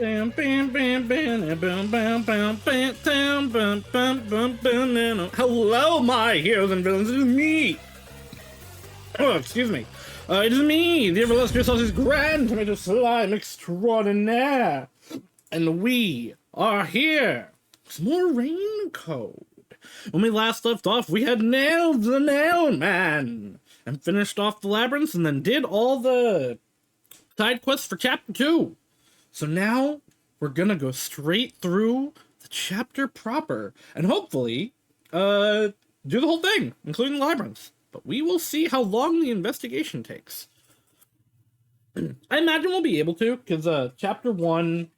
Hello, my heroes and villains. It is me. Oh, excuse me. It is me, the illustrious Saus's Grand Tomato Slime Extraordinaire. And we are here. Some more Rain Code. When we last left off, we had nailed the Nail Man and finished off the labyrinths and then did all the side quests for Chapter 2. So now we're gonna go straight through the chapter proper and hopefully do the whole thing, including the labyrinths. But we will see how long the investigation takes. I imagine we'll be able to, because Chapter 1,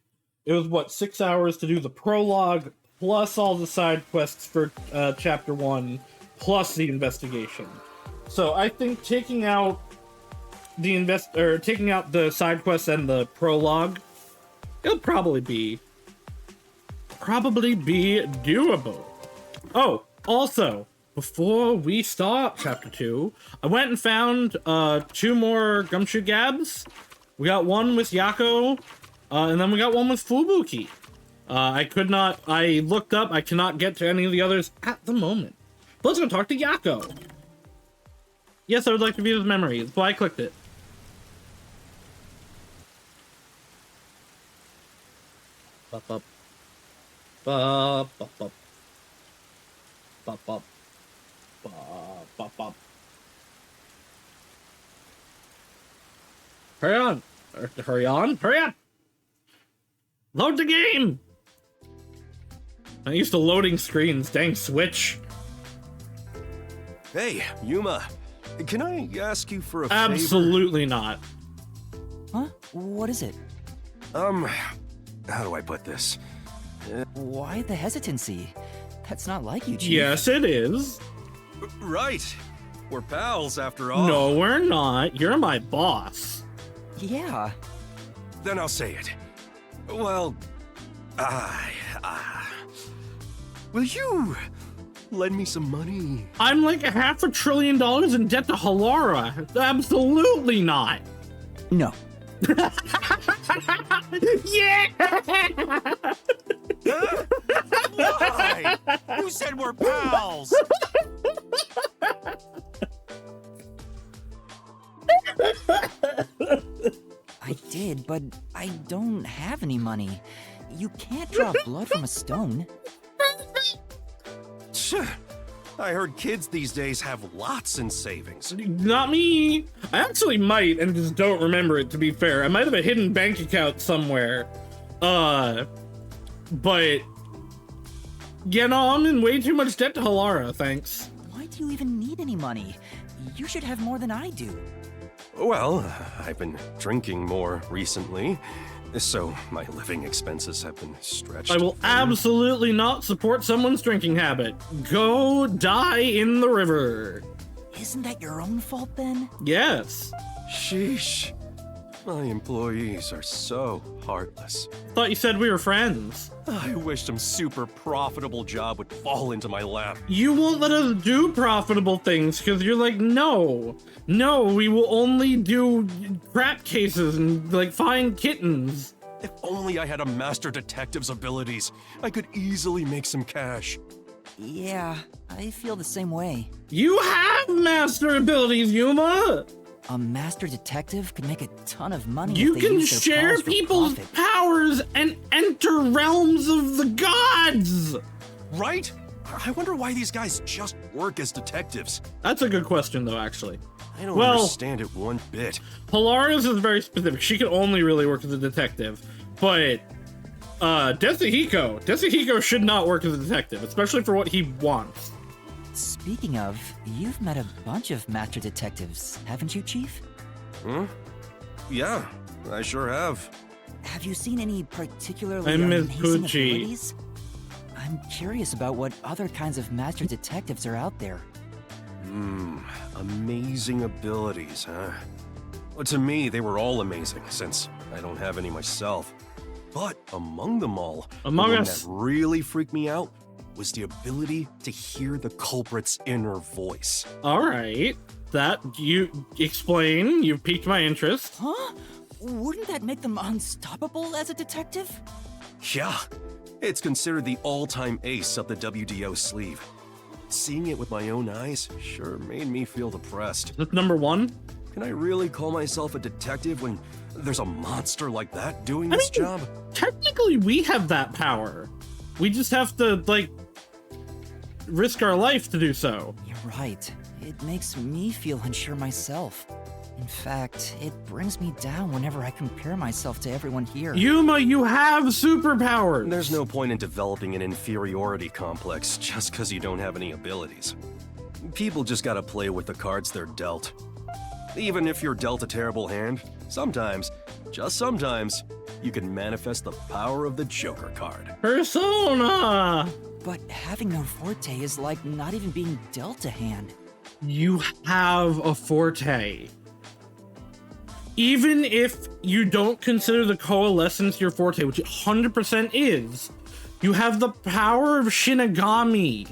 it was, what, 6 hours to do the prologue, plus all the side quests for Chapter 1, plus the investigation. So I think taking out the side quests and the prologue, it'll probably be doable. Oh, also, before we start Chapter 2, I went and found 2 more Gumshoe Gabs. We got one with Yako, and then we got one with Fubuki. I looked up, I cannot get to any of the others at the moment. But let's go talk to Yako. Yes, I would like to view his memory, that's why I clicked it. Bop, bop. Bop, bop, bop. Bop, bop. Bop, bop, bop. Hurry on! Hurry on! Hurry up! Load the game! I'm used to loading screens, dang Switch. Hey, Yuma. Can I ask you for a favor? Absolutely not. Huh? What is it? How do I put this? Why the hesitancy? That's not like you, Chief. Yes, it is. Right. We're pals after all. No, we're not. You're my boss. Yeah. Then I'll say it. Well, will you lend me some money? I'm like $500 billion in debt to Halara. Absolutely not. No. Yeah! Why? You said we're pals! I did, but I don't have any money. You can't draw blood from a stone. I heard kids these days have lots in savings. Not me. I actually might and just don't remember it, to be fair. I might have a hidden bank account somewhere. But yeah, no, I'm in way too much debt to Halara, thanks. Why do you even need any money? You should have more than I do. Well, I've been drinking more recently, so my living expenses have been stretched. I will absolutely not support someone's drinking habit. Go die in the river. Isn't that your own fault then? Yes. Sheesh. My employees are so heartless. Thought you said we were friends. I wish some super profitable job would fall into my lap. You won't let us do profitable things because you're like, no, we will only do crap cases and like find kittens. If only I had a master detective's abilities, I could easily make some cash. Yeah, I feel the same way. You have master abilities, Yuma. A master detective could make a ton of money. You if they can use their share powers for people's profit. powers and enter realms of the gods. Right? I wonder why these guys just work as detectives. That's a good question, though, actually. I don't understand it one bit. Polara's is very specific. She can only really work as a detective. But Desuhiko should not work as a detective, especially for what he wants. Speaking of, you've met a bunch of master detectives, haven't you, Chief? Huh? Yeah, I sure have. Have you seen any particularly I miss amazing Poochie. abilities? I'm curious about what other kinds of master detectives are out there. Amazing abilities, huh? Well, to me, they were all amazing, since I don't have any myself. But among them all, Among the one Us. that really freaked me out was the ability to hear the culprit's inner voice. All right. That, you explain. You piqued my interest. Huh? wouldn't that make them unstoppable as a detective? Yeah, it's considered the all-time ace up the WDO sleeve. Seeing it with my own eyes sure made me feel depressed. That's number one. Can I really call myself a detective when there's a monster like that doing this job? Technically, we have that power. We just have to, like, risk our life to do so. You're right. It makes me feel unsure myself. In fact, it brings me down whenever I compare myself to everyone here. Yuma, you have superpowers! There's no point in developing an inferiority complex just because you don't have any abilities. People just gotta play with the cards they're dealt. Even if you're dealt a terrible hand, sometimes, just sometimes, you can manifest the power of the Joker card. Persona! But having no forte is like not even being dealt a hand. You have a forte. Even if you don't consider the coalescence your forte, which it 100% is, you have the power of Shinigami.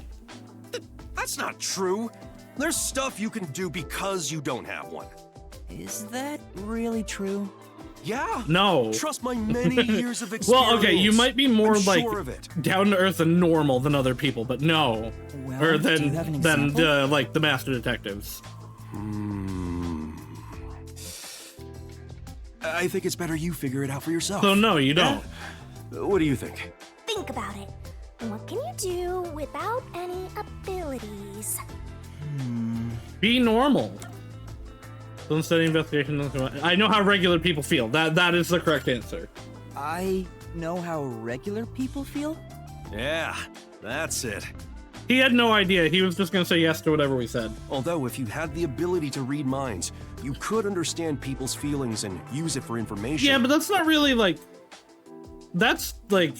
That's not true. There's stuff you can do because you don't have one. Is that really true? Yeah. No. Trust my many years of experience. Well, okay, you might be more I'm like sure of it. down to earth and normal than other people, but no. Well, Or do you have an example? like the master detectives. I think it's better you figure it out for yourself. So no, you don't. What do you think? Think about it. What can you do without any abilities? Be normal. Don't study investigation. I know how regular people feel. That is the correct answer. I know how regular people feel? Yeah, that's it. He had no idea. He was just gonna say yes to whatever we said. Although, if you had the ability to read minds, you could understand people's feelings and use it for information. Yeah, but that's not really like... That's like...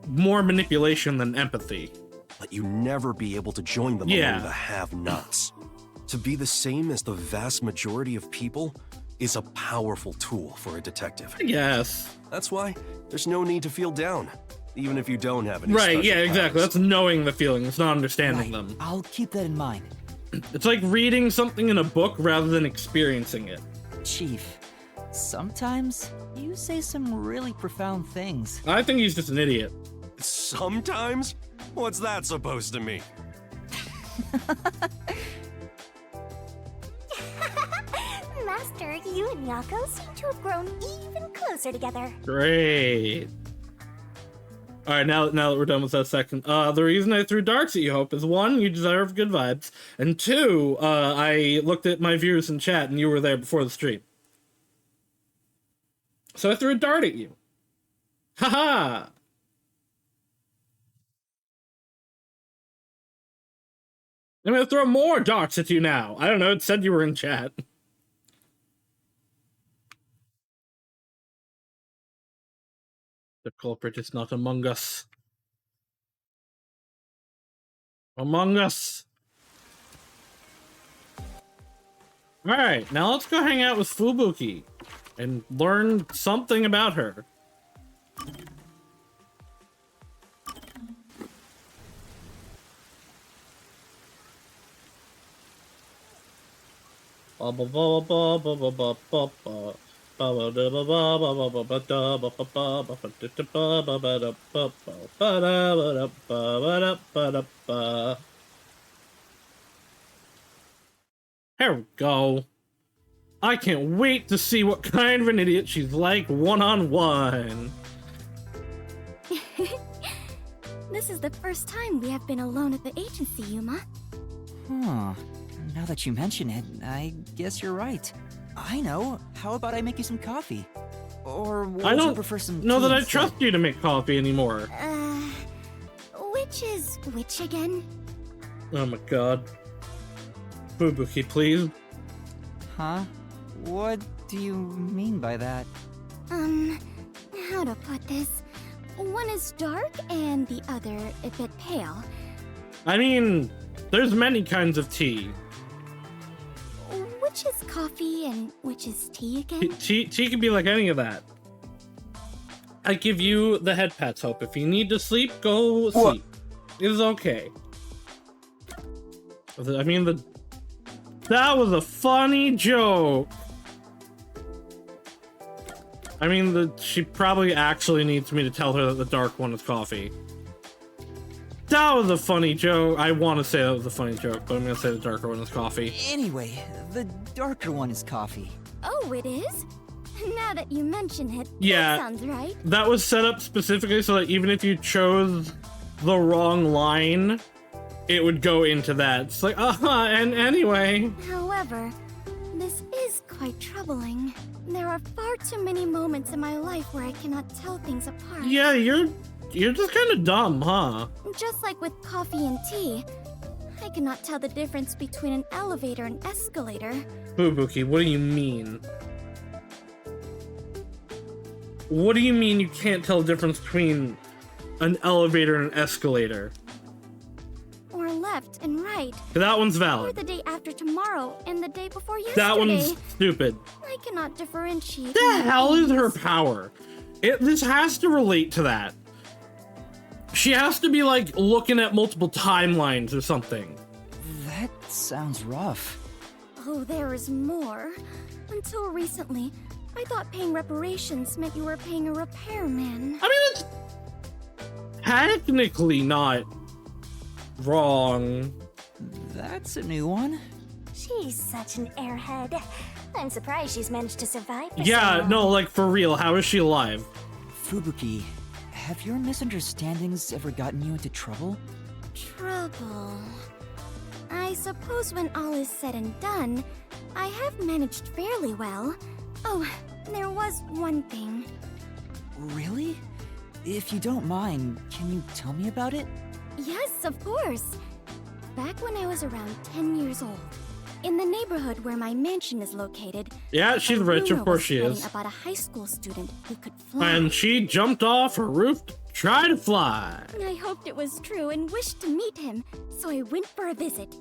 more manipulation than empathy. But you never be able to join them Yeah. among the have-nots. To be the same as the vast majority of people is a powerful tool for a detective. Yes. That's why there's no need to feel down, even if you don't have any Right, special yeah, exactly. powers. That's knowing the feelings, not understanding Right. them. I'll keep that in mind. It's like reading something in a book rather than experiencing it. Chief, sometimes you say some really profound things. I think he's just an idiot. Sometimes? What's that supposed to mean? Master, you and Yako seem to have grown even closer together. Great. All right, now that we're done with that section, the reason I threw darts at you, Hope, is one, you deserve good vibes, and two, I looked at my viewers in chat and you were there before the stream. So I threw a dart at you. Haha! I'm gonna throw more darts at you now. I don't know, it said you were in chat. The culprit is not among us. Among us. Alright, now let's go hang out with Fubuki and learn something about her. Here we go. I can't wait to see what kind of an idiot she's like one-on-one. This is the first time we have been alone at the agency, Yuma. Huh. Now that you mention it, I guess you're right. I know. How about I make you some coffee? Or would I you don't prefer some know tea that I instead? trust you to make coffee anymore. Which is which again? Oh my god. Fubuki, please. Huh? What do you mean by that? How to put this? One is dark and the other a bit pale. I mean, there's many kinds of tea. Which is coffee and which is tea again? Tea can be like any of that. I give you the head pats, Hope. If you need to sleep, go sleep. It's okay. I mean, that was a funny joke. I mean, she probably actually needs me to tell her that the dark one is coffee. That was a funny joke. I want to say that was a funny joke, but I'm gonna say the darker one is coffee. Anyway, the darker one is coffee. Oh, it is? Now that you mention it, Yeah, that sounds right. that was set up specifically so that even if you chose the wrong line, it would go into that. It's like, and anyway. However, this is quite troubling. There are far too many moments in my life where I cannot tell things apart. Yeah, you're just kind of dumb, huh? Just like with coffee and tea, I cannot tell the difference between an elevator and escalator. Fubuki, what do you mean? What do you mean you can't tell the difference between an elevator and an escalator? Or left and right. That one's Or valid. the day after tomorrow and the day before yesterday. That one's stupid. I cannot differentiate. The hell is her power? This has to relate to that. She has to be like looking at multiple timelines or something. That sounds rough. Oh, there is more. Until recently, I thought paying reparations meant you were paying a repairman. I mean, it's technically not wrong. That's a new one. She's such an airhead. I'm surprised she's managed to survive for so Yeah, long. no, like for real, how is she alive? Fubuki, have your misunderstandings ever gotten you into trouble? Trouble. I suppose when all is said and done, I have managed fairly well. Oh, there was one thing. Really? If you don't mind, can you tell me about it? Yes, of course. Back when I was around 10 years old, in the neighborhood where my mansion is located, Yeah, she's a rich, of rumor course was she spreading is. about a high school student who could fly. And she jumped off her roof to try to fly. I hoped it was true and wished to meet him, so I went for a visit.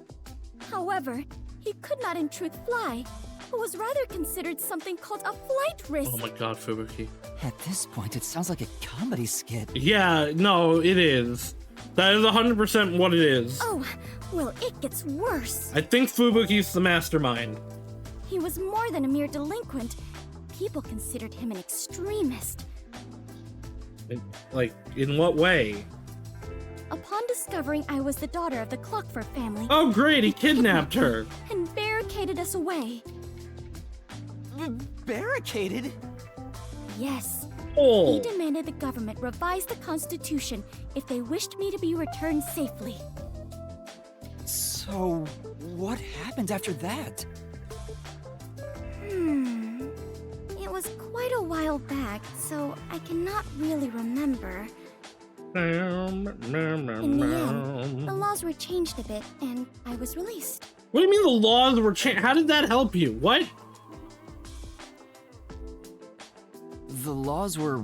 However, he could not in truth fly, but was rather considered something called a flight risk. Oh my god, Fubuki. At this point, it sounds like a comedy skit. Yeah, no, it is. That is 100% what it is. Oh, well, it gets worse. I think Fubuki's the mastermind. He was more than a mere delinquent. People considered him an extremist. Like, in what way? Upon discovering I was the daughter of the Clockford family, Oh great, he kidnapped her. and barricaded us away. Barricaded? Yes, he Oh, demanded the government revise the Constitution if they wished me to be returned safely. So, what happened after that? It was quite a while back, so I cannot really remember. In the end, the laws were changed a bit, and I was released. what do you mean the laws were changed? How did that help you? What? The laws were...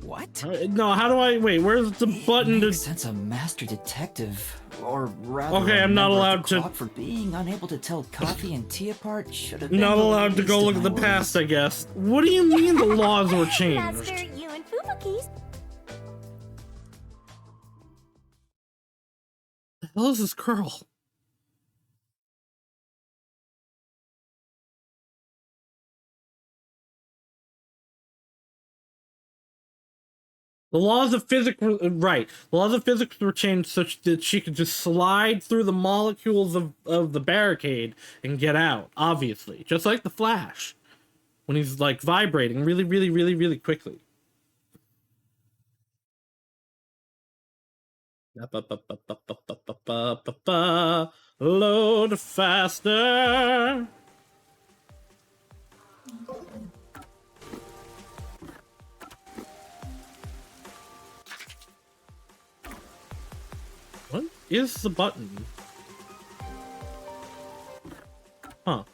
what? No, how do I... Wait, where's the button to... Makes sense a master detective, or rather Okay, a I'm not member of allowed the to- clock for being unable to tell coffee and tea apart should have been Not the allowed to go least look of at the my past, worries. I guess. What do you mean the laws were Master, changed? you and Fubuki's. The hell is this girl? The laws of physics were right. The laws of physics were changed such that she could just slide through the molecules of the barricade and get out, obviously. Just like the Flash. When he's like vibrating really, really, really, really quickly. Load faster. What is the button? Huh.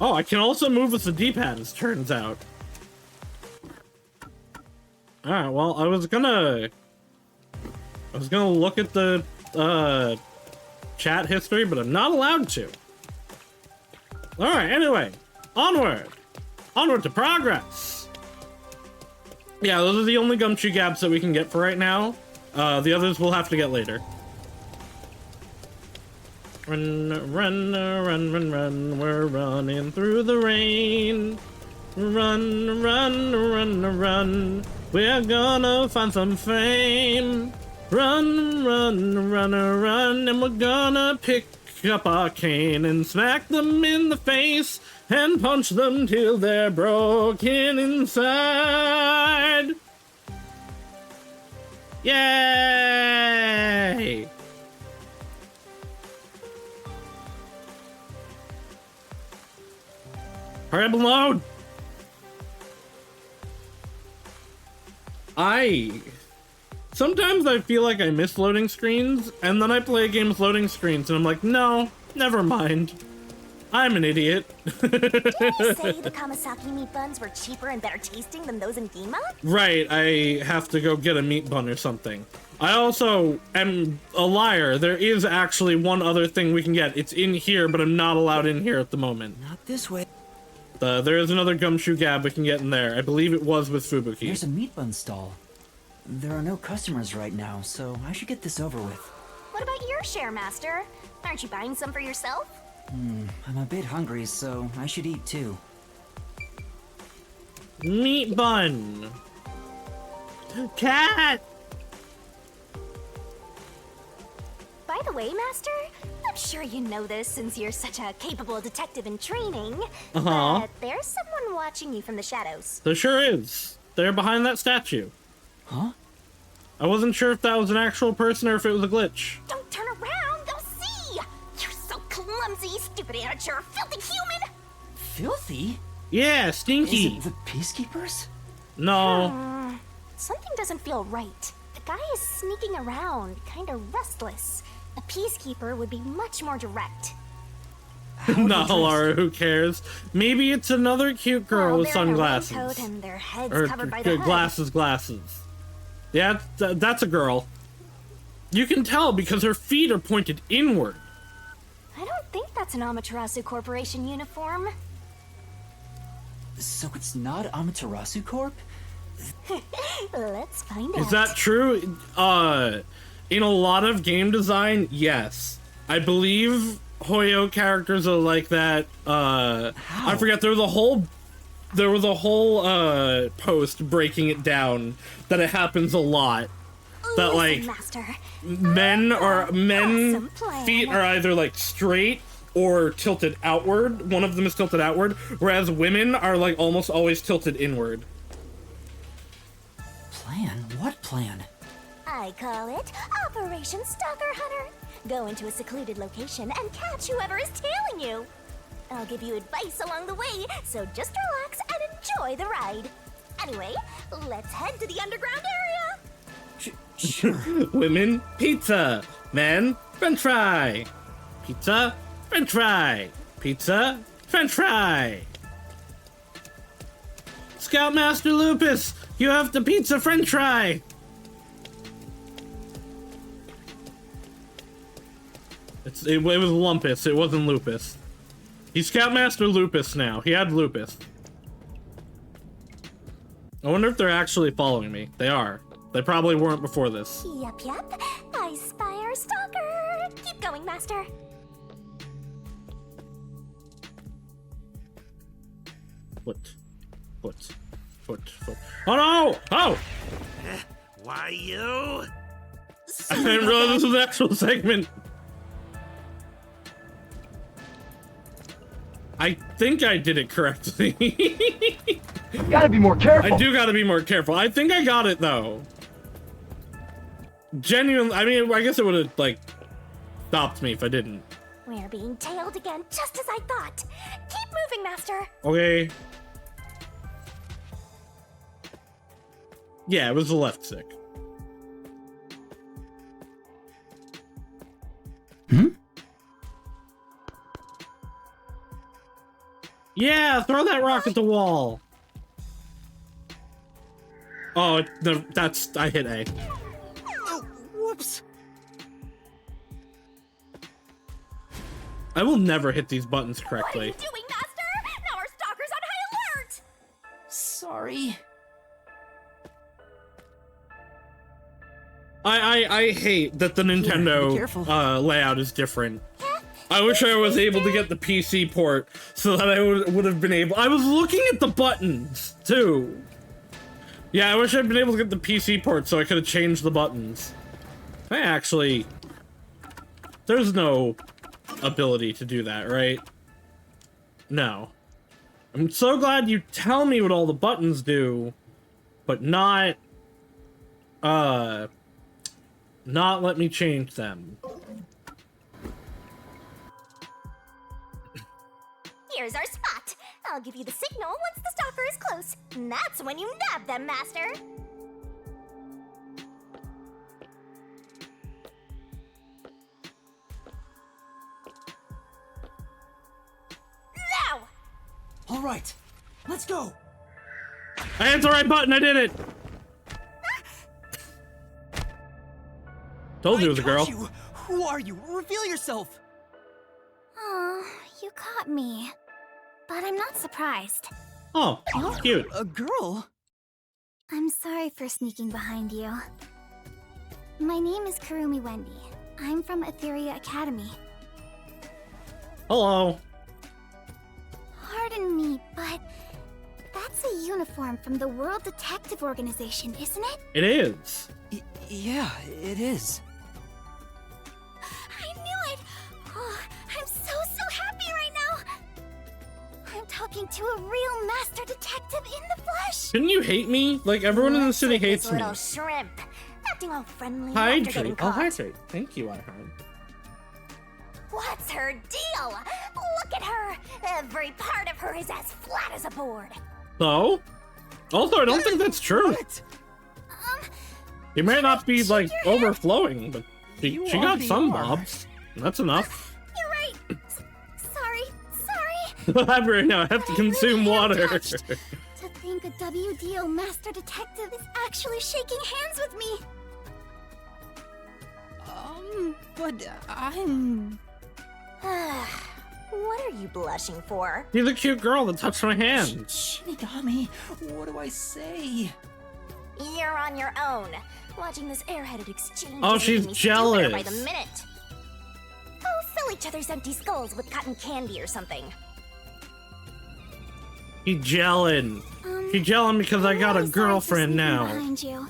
Oh, I can also move with the D-pad, as turns out. Alright, well, I was gonna look at the, chat history, but I'm not allowed to. Alright, anyway. Onward! Onward to progress! Yeah, those are the only gumshoe gaps that we can get for right now. The others we'll have to get later. Run, run, run, run, run, we're running through the rain. Run, run, run, run, we're gonna find some fame. Run, run, run, run, and we're gonna pick up our cane and smack them in the face and punch them till they're broken inside. Yay! Hurry up and load! Sometimes I feel like I miss loading screens, and then I play a game with loading screens, and I'm like, no, never mind. I'm an idiot. Didn't you say the Kamasaki meat buns were cheaper and better tasting than those in Gima? Right, I have to go get a meat bun or something. I also am a liar. There is actually one other thing we can get. It's in here, but I'm not allowed in here at the moment. Not this way. There is another gumshoe gab we can get in there. I believe it was with Fubuki. There's a meat bun stall. There are no customers right now, so I should get this over with. What about your share, Master? Aren't you buying some for yourself? I'm a bit hungry, so I should eat too. Meat bun. Cat. By the way, Master, I'm sure you know this since you're such a capable detective in training. But there's someone watching you from the shadows. There sure is. They're behind that statue. Huh? I wasn't sure if that was an actual person or if it was a glitch. Don't turn around, they'll see! You're so clumsy, stupid amateur, filthy human! Filthy? Yeah, Is stinky. it the peacekeepers? No. Something doesn't feel right. The guy is sneaking around, kinda restless. A peacekeeper would be much more direct. Not Halara, who cares? Maybe it's another cute girl Well, with they're in a sunglasses. raincoat and their heads Or covered by the hood. glasses. Yeah, that's a girl. You can tell because her feet are pointed inward. I don't think that's an Amaterasu Corporation uniform. So it's not Amaterasu Corp? Let's find out. Is that true? In a lot of game design, yes. I believe Hoyo characters are like that. I forget, there was a whole post breaking it down that it happens a lot. That Listen, like Master. men Awesome plan. feet are either like straight or tilted outward. One of them is tilted outward, whereas women are like almost always tilted inward. Plan? What plan? I call it Operation Stalker Hunter. Go into a secluded location and catch whoever is tailing you. I'll give you advice along the way, so just relax and enjoy the ride. Anyway, let's head to the underground area. Sure. Women, pizza. Men, french fry. Pizza, french fry. Pizza, french fry. Scoutmaster Lupus, you have the pizza french fry. It was Lumpus, it wasn't Lupus. He's Scoutmaster Lupus now. He had Lupus. I wonder if they're actually following me. They are. They probably weren't before this. Yep. I spy our stalker. Keep going, Master. Foot. Oh no! Oh! Why you? I didn't realize this was an actual segment. I think I did it correctly. Gotta be more careful. I do gotta be more careful. I think I got it though. Genuinely, I mean, I guess it would have like stopped me if I didn't. We're being tailed again, just as I thought. Keep moving, Master. Okay. Yeah, it was the left stick. Yeah, throw that rock at the wall. Oh, I hit A. Oh, whoops. I will never hit these buttons What are correctly. you doing, Master? Now our stalker's on high alert. Sorry. I hate that the be Nintendo careful. layout is different. I wish I was able to get the PC port so that I would have been able. I was looking at the buttons too. Yeah, I wish I'd been able to get the PC port so I could have changed the buttons. There's no ability to do that, right? No. I'm so glad you tell me what all the buttons do, but not let me change them. Here's our spot. I'll give you the signal once the stalker is close. And that's when you nab them, Master. Now! All right, let's go. I hit the right button, I did it! Told you it was a girl. You. Who are you? Reveal yourself. Oh, you caught me. But I'm not surprised. Oh, cute. A girl? I'm sorry for sneaking behind you. My name is Kurumi Wendy. I'm from Etheria Academy. Hello. Pardon me, but that's a uniform from the World Detective Organization, isn't it? It is. Yeah, it is. I knew it! Oh, I'm so happy right now! I'm talking to a real master detective in the flesh! Shouldn't you hate me? Like, everyone in the city hates this me. little shrimp, acting all friendly after Hydrate. getting Oh, caught. hydrate. Thank you, I heard. What's her deal? Look at her! Every part of her is as flat as a board. So? Also, I don't think that's true. What? It may not be, like, overflowing, but she got already some are. bobs. That's enough. You're right! Sorry! I'm right now. I have to consume water. To think a WDO master detective is actually shaking hands with me! But I'm... What are you blushing for? You're the cute girl that touched my hand. Shinigami, what do I say? You're on your own. Watching this airheaded exchange Oh, is she's making me stupider by jealous. the minute. Go fill each other's empty skulls with cotton candy or something. She gelling. She gelling because I got a I'm sorry for girlfriend sneaking now. Behind you.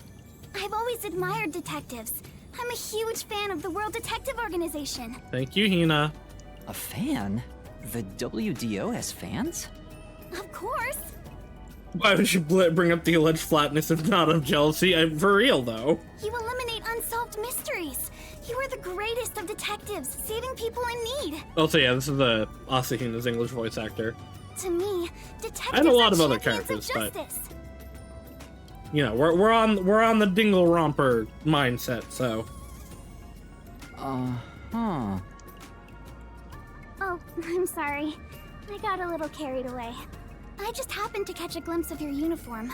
I've always admired detectives. I'm a huge fan of the World Detective Organization. Thank you, Hina. A fan? The WDO has fans? Of course. Why would you bring up the alleged flatness if not of jealousy? For real, though. You eliminate unsolved mysteries. You are the greatest of detectives, saving people in need. Also, yeah, this is the Asahina's English voice actor. To me, detectives And a lot are of other champions characters, of but- justice. You know, we're on the dingle romper mindset, so. Uh-huh. Oh, I'm sorry. I got a little carried away. I just happened to catch a glimpse of your uniform.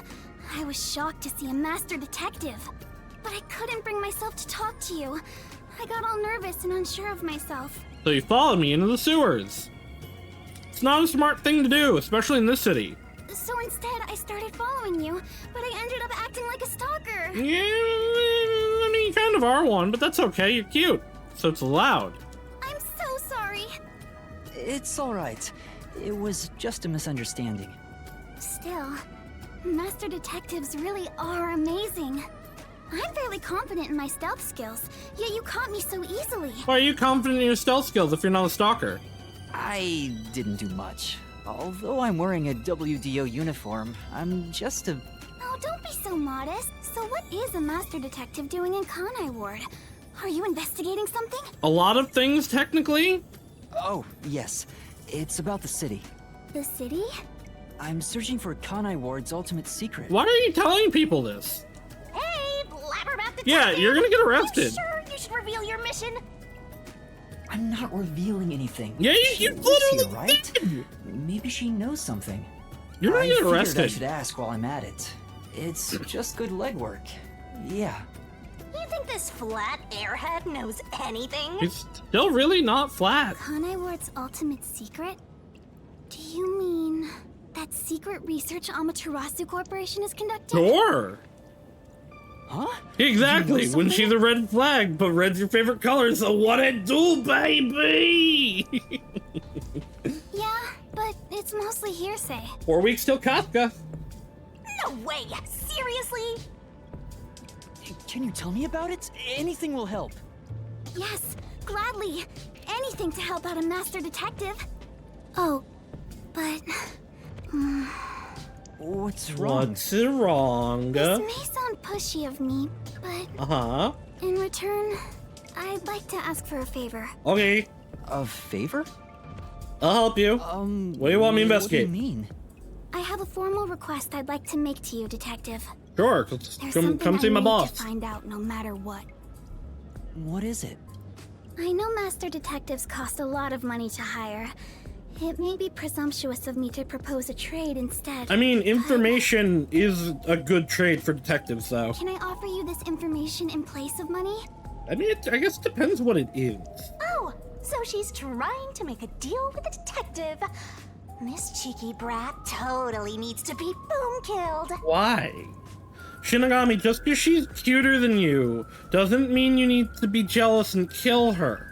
I was shocked to see a master detective. But I couldn't bring myself to talk to you. I got all nervous and unsure of myself. So you followed me into the sewers. It's not a smart thing to do, especially in this city. So instead, I started following you, but I ended up acting like a stalker. Yeah, I mean, you kind of are one, but that's okay. You're cute, so it's allowed. I'm so sorry. It's alright. It was just a misunderstanding. Still, master detectives really are amazing. I'm fairly confident in my stealth skills, yet you caught me so easily. Why are you confident in your stealth skills if you're not a stalker? I didn't do much. Although I'm wearing a WDO uniform, I'm just a... Oh, don't be so modest. So what is a master detective doing in Kanai Ward? Are you investigating something? A lot of things, technically. Oh, yes. It's about the city. The city? I'm searching for Kanai Ward's ultimate secret. Why are you telling people this? Hey, blabbermouth detective! Yeah, you're gonna get arrested. You sure you should reveal your mission? I'm not revealing anything. Yeah, She you lives literally here, right? did. Maybe she knows something. You're gonna I get figured I arrested. should ask while I'm at it. It's just good legwork. Yeah. You think this flat airhead knows anything? It's still really not flat. Kanai Ward's ultimate secret? Do you mean that secret research Amaterasu Corporation is conducting? Sure. Huh? Exactly. You know When something? she's a red flag, but red's your favorite color, so what it do, baby? Yeah, but it's mostly hearsay. 4 weeks till Kafka. No way! Seriously? Can you tell me about it? Anything will help. Yes, gladly. Anything to help out a master detective. Oh, but... What's wrong? What's wrong? This may sound pushy of me, but Uh-huh. in return, I'd like to ask for a favor. Okay, A favor? I'll help you. What do you want me to investigate? What do you mean? I have a formal request I'd like to make to you, Detective. Sure, There's come something see I my need boss. to find out no matter what. What is it? I know master detectives cost a lot of money to hire. It may be presumptuous of me to propose a trade instead. I mean, information is a good trade for detectives, though. Can I offer you this information in place of money? I mean, I guess it depends what it is. Oh, so she's trying to make a deal with a detective. This cheeky brat totally needs to be boom killed. Why? Shinigami, just because she's cuter than you, doesn't mean you need to be jealous and kill her.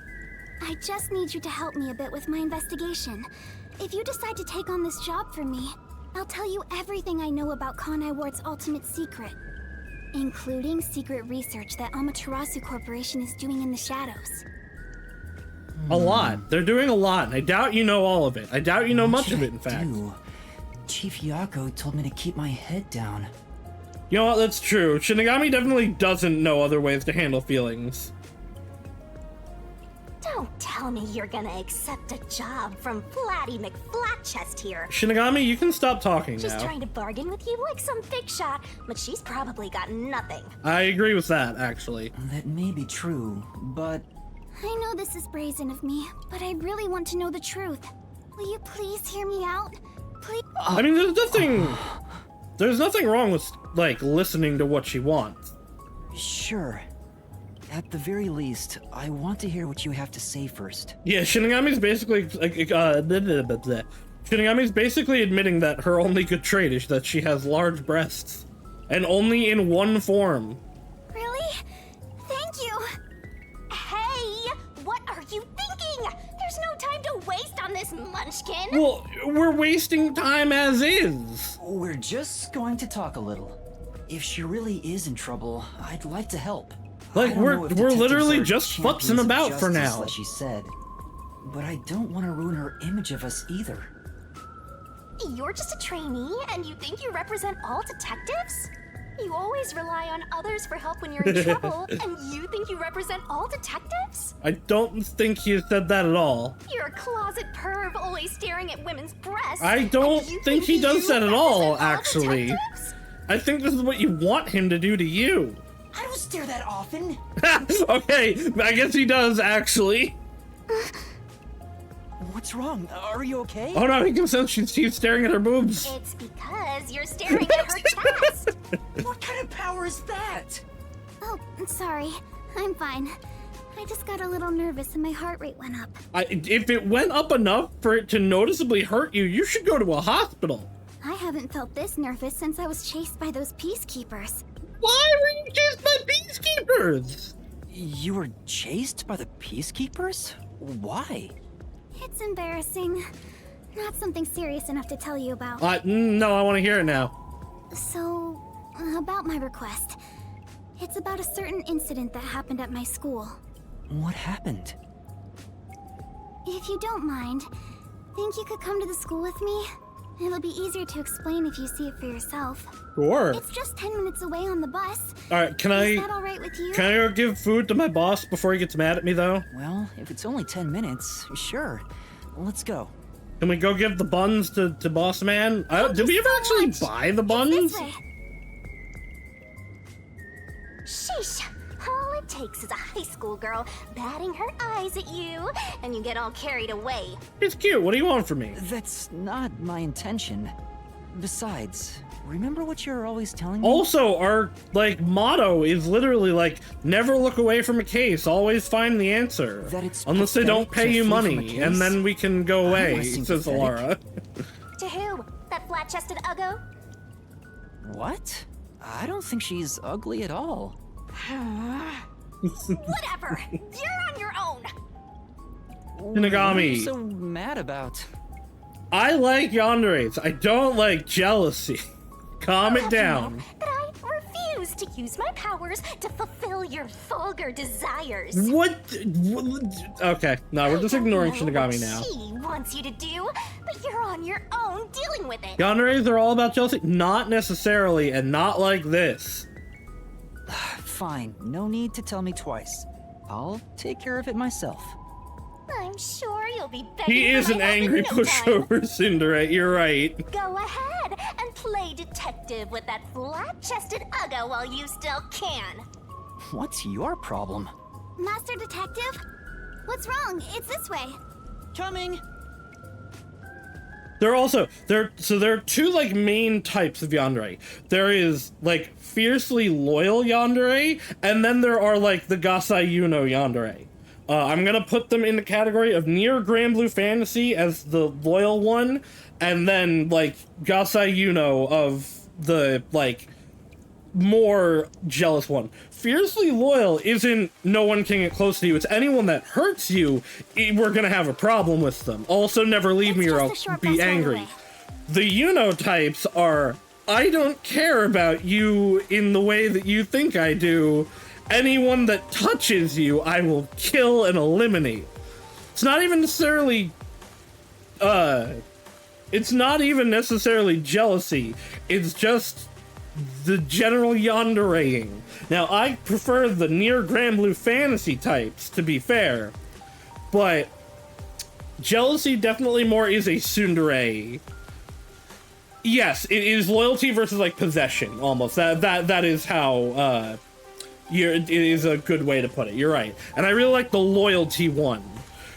I just need you to help me a bit with my investigation. If you decide to take on this job for me, I'll tell you everything I know about Kanai Ward's ultimate secret, including secret research that Amaterasu Corporation is doing in the shadows. A lot. They're doing a lot, and I doubt you know all of it. I doubt you know much What of should it, in I fact. do? Chief Yako told me to keep my head down. You know what, that's true. Shinigami definitely doesn't know other ways to handle feelings. Don't tell me you're gonna accept a job from Flatty McFlatchest here. Shinigami, you can stop talking She's now. trying to bargain with you like some big shot, but she's probably got nothing. I agree with that, actually. That may be true, but I know this is brazen of me, but I really want to know the truth. Will you please hear me out? Please? I mean, there's nothing wrong with, like, listening to what she wants. sure. At the very least, I want to hear what you have to say first. Yeah, Shinigami's basically, Shinigami's basically admitting that her only good trait is that she has large breasts. And only in one form. Really? Thank you! Hey, what are you thinking? There's no time to waste on this munchkin. Well, we're wasting time as is. We're just going to talk a little. If she really is in trouble, I'd like to help. Like, I don't know if we're detectives literally are just champions futzing of about for justice, now. like she said. But I don't want to ruin her image of us either. You're just a trainee and you think you represent all detectives? You always rely on others for help when you're in trouble, and you think you represent all detectives? I don't think he said that at all. You're a closet perv always staring at women's breasts. I don't and you think he does you that at all, represent actually. detectives? I think this is what you want him to do to you. I don't stare that often. Okay, I guess he does, actually. What's wrong? Are you okay? Oh no, he can sense she's staring at her boobs. It's because you're staring at her chest. What kind of power is that? Oh, sorry. I'm fine. I just got a little nervous and my heart rate went up. If it went up enough for it to noticeably hurt you, you should go to a hospital. I haven't felt this nervous since I was chased by those peacekeepers. Why were you chased by peacekeepers? You were chased by the peacekeepers? Why? It's embarrassing. Not something serious enough to tell you about. No, I want to hear it now. So, about my request. It's about a certain incident that happened at my school. What happened? If you don't mind, think you could come to the school with me? It'll be easier to explain if you see it for yourself. Sure. It's just 10 minutes away on the bus. Alright, Is that alright with you? Can I go give food to my boss before he gets mad at me, though? Well, if it's only 10 minutes, sure. Let's go. Can we go give the buns to Boss Man? Did we ever actually buy the buns? This way. Sheesh. All it takes is a high school girl batting her eyes at you, and you get all carried away. It's cute. What do you want from me? That's not my intention. Besides, remember what you're always telling me? Also, our, motto is literally, never look away from a case. Always find the answer. That it's Unless they don't pathetic pay to you flee from a money, case? and then we can go I don't away, wanna seem says pathetic. Alara. To who? That flat-chested uggo? What? I don't think she's ugly at all. Whatever. You're on your own. What are Shinigami. you so mad about? I like yanderes. I don't like jealousy. Calm it down. But I refuse to use my powers to fulfill your vulgar desires. What? Okay, no, we're just ignoring Shinigami now. She wants you to do, but you're on your own dealing with it. Yanderes are all about jealousy? Not necessarily, and not like this. Fine, no need to tell me twice. I'll take care of it myself. I'm sure you'll be begging He for is my an help in angry no time. pushover, Cinderette, you're right. Go ahead and play detective with that flat-chested Uggo while you still can. What's your problem? Master Detective? What's wrong? It's this way. Coming! There are two like main types of yandere. There is like fiercely loyal yandere, and then there are like the Gasai Yuno yandere. I'm gonna put them in the category of near Grand Blue Fantasy as the loyal one, and then like Gasai Yuno of the like more jealous one. Fiercely loyal isn't no one can get close to you. It's anyone that hurts you, we're gonna have a problem with them. Also, never leave me or I'll be angry. The Yuno types are, I don't care about you in the way that you think I do. Anyone that touches you, I will kill and eliminate. It's not even necessarily, jealousy. It's just the general yandereing. Now, I prefer the near Grand Blue Fantasy types, to be fair, but jealousy definitely more is a tsundere. Yes, it is loyalty versus like possession, almost. That is how it is a good way to put it. You're right, and I really like the loyalty one,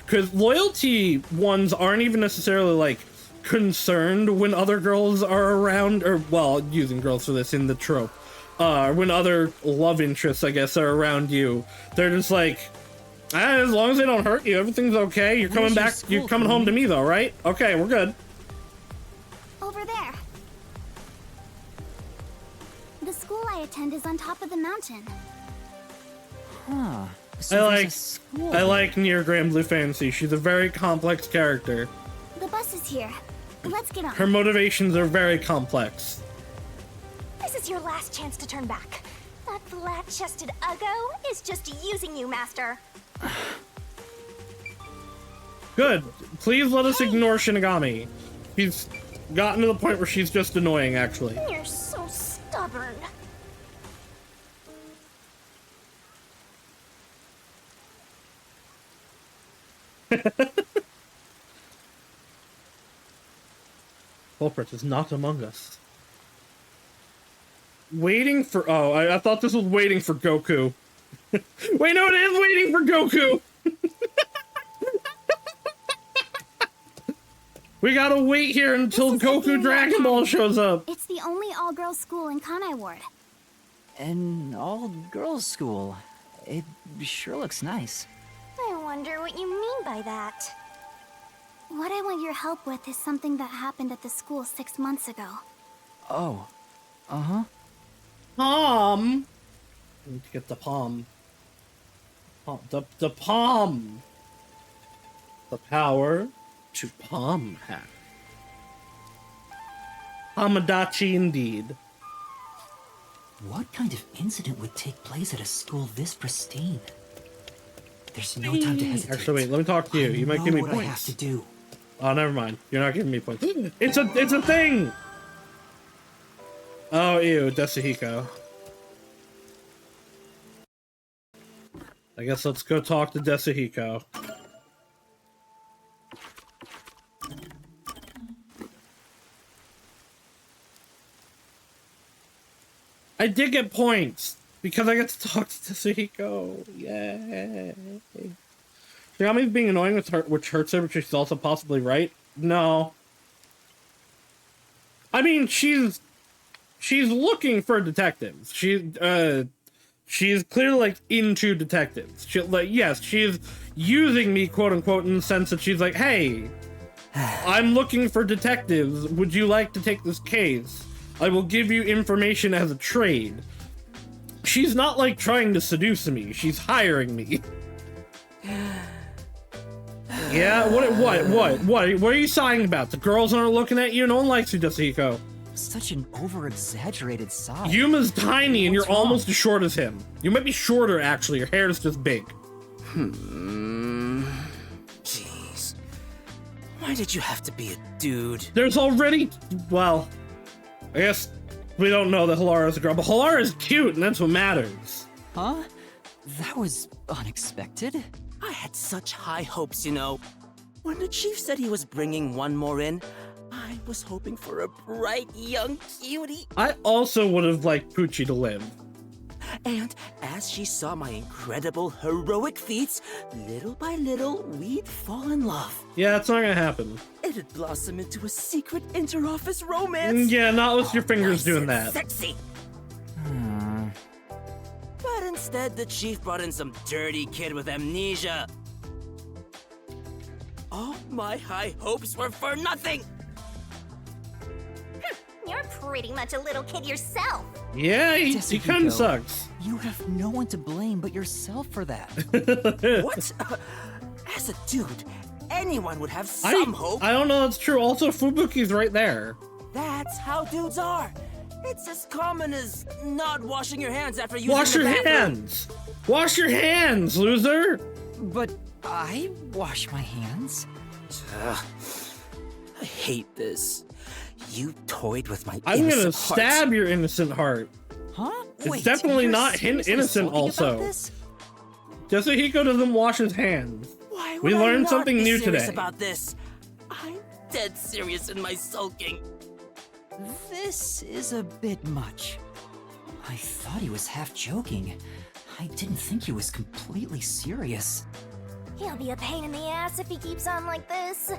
because loyalty ones aren't even necessarily like concerned when other girls are around, or well, using girls for this in the trope, when other love interests, I guess, are around you. They're just like, as long as they don't hurt you, everything's okay. You're coming back. You're coming home to me, though, right? Okay, we're good. Over there. The school I attend is on top of the mountain. Huh. So I there's a school I there. like near Grand Blue Fantasy. She's a very complex character. The bus is here. Let's get on. Her motivations are very complex. This is your last chance to turn back. That flat-chested Uggo is just using you, Master. Good. Please let us ignore Shinigami. She's gotten to the point where she's just annoying, actually. You're so stubborn. Culprit is not among us. Waiting for... Oh, I thought this was waiting for Goku. Wait, no, it is waiting for Goku! We gotta wait here until This is Goku Akira Dragon Ball Academy. shows up. It's the only all-girls school in Kanai Ward. An all-girls school. It sure looks nice. I wonder what you mean by that. What I want your help with is something that happened at the school 6 months ago. Oh. Uh-huh. Palm. I need to get the palm. Oh, the palm. The power to palm hack. Hamadachi indeed. What kind of incident would take place at a school this pristine? There's no time to hesitate. Actually, wait, let me talk to you. You might give me what I have points. to do. Oh, never mind. You're not giving me points. It's a thing! Oh, ew, Desuhiko. I guess let's go talk to Desuhiko. I did get points because I get to talk to Desuhiko. Yay. Shigami's being annoying with her, which hurts her, but she's also possibly right. No. I mean, she's looking for detectives. She's clearly like into detectives. Yes, she's using me, quote unquote, in the sense that she's like, hey, I'm looking for detectives. Would you like to take this case? I will give you information as a trade. She's not like trying to seduce me. She's hiring me. Yeah, what are you sighing about? The girls aren't looking at you? No one likes you, Desuhiko. Such an over-exaggerated sigh. Yuma's tiny and What's you're wrong? almost as short as him. You might be shorter, actually. Your hair is just big. Jeez. Why did you have to be a dude? There's already... Well, I guess we don't know that Halara's a girl, but Halara is cute, and that's what matters. Huh? That was unexpected. I had such high hopes, you know. When the chief said he was bringing one more in, I was hoping for a bright young cutie. I also would have liked Poochie to live. And as she saw my incredible heroic feats, little by little, we'd fall in love. Yeah, it's not gonna happen. It'd blossom into a secret inter-office romance. Yeah, not with your fingers Nice doing and that. Sexy. But instead, the chief brought in some dirty kid with amnesia. All my high hopes were for nothing. You're pretty much a little kid yourself. Yeah, he kinda Desuhiko, sucks. You have no one to blame but yourself for that. What? As a dude, anyone would have some hope. I don't know that's true. Also, Fubuki's right there. That's how dudes are. It's as common as not washing your hands after using Wash the your bathroom. hands! Wash your hands, loser! But I wash my hands. Ugh. I hate this. You toyed with my I'm gonna innocent heart. stab your innocent heart. Huh? It's Wait, definitely you're not seriously innocent sulking also. about this? Desuhiko doesn't wash his hands. Why We would I learned not something be new serious today. about this? I'm dead serious in my sulking. This is a bit much. I thought he was half joking. I didn't think he was completely serious. He'll be a pain in the ass if he keeps on like this.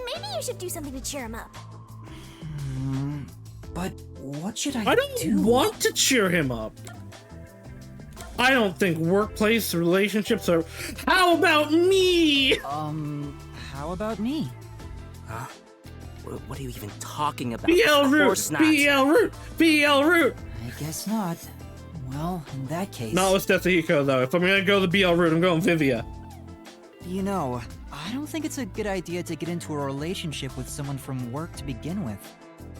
Maybe you should do something to cheer him up. But what should I I don't do? want to cheer him up. I don't think workplace relationships are... How about me? How about me? Huh? What are you even talking about? BL Of root! course not. BL root! BL root! I guess not. Well, in that case... Not with Desuhiko, though. If I'm gonna go the BL route, I'm going Vivia. You know, I don't think it's a good idea to get into a relationship with someone from work to begin with.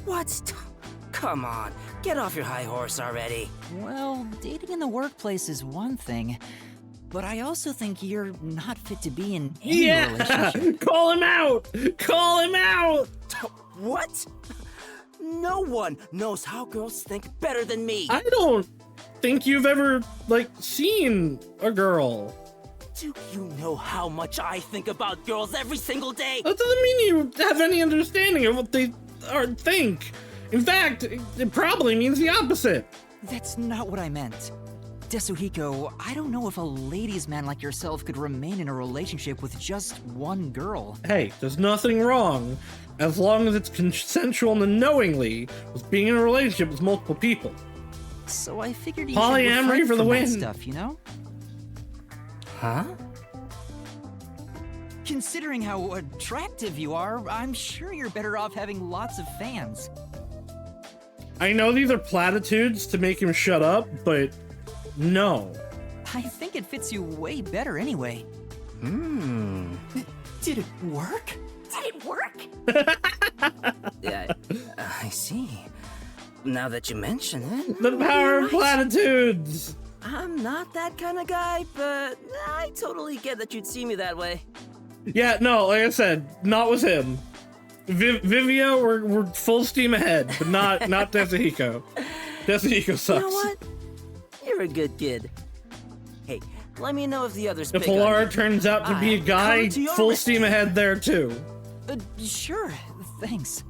What? Come on, get off your high horse already. Well, dating in the workplace is one thing, but I also think you're not fit to be in any Yeah! relationship. Call him out! Call him out! What? No one knows how girls think better than me. I don't think you've ever, like, seen a girl. Do you know how much I think about girls every single day? That doesn't mean you have any understanding of what they think. In fact, it probably means the opposite. That's not what I meant. Desuhiko, I don't know if a ladies' man like yourself could remain in a relationship with just one girl. Hey, there's nothing wrong as long as it's consensual and knowingly with being in a relationship with multiple people. So I figured you Polyamory should refrain for the from that win. stuff, you know? Huh? Considering how attractive you are, I'm sure you're better off having lots of fans. I know these are platitudes to make him shut up, but no. I think it fits you way better anyway. Did it work? Did it work? Yeah, I see. Now that you mention it, The power of right. platitudes! I'm not that kind of guy, but I totally get that you'd see me that way. Yeah, no, like I said, not with him. Vivia, we're full steam ahead, but not Desuhiko. Desuhiko sucks. You know what? You're a good kid. Hey, let me know if the others If pick on Halara you. turns out to be a I'll guy, come to your full rescue. steam ahead there too. Sure, thanks.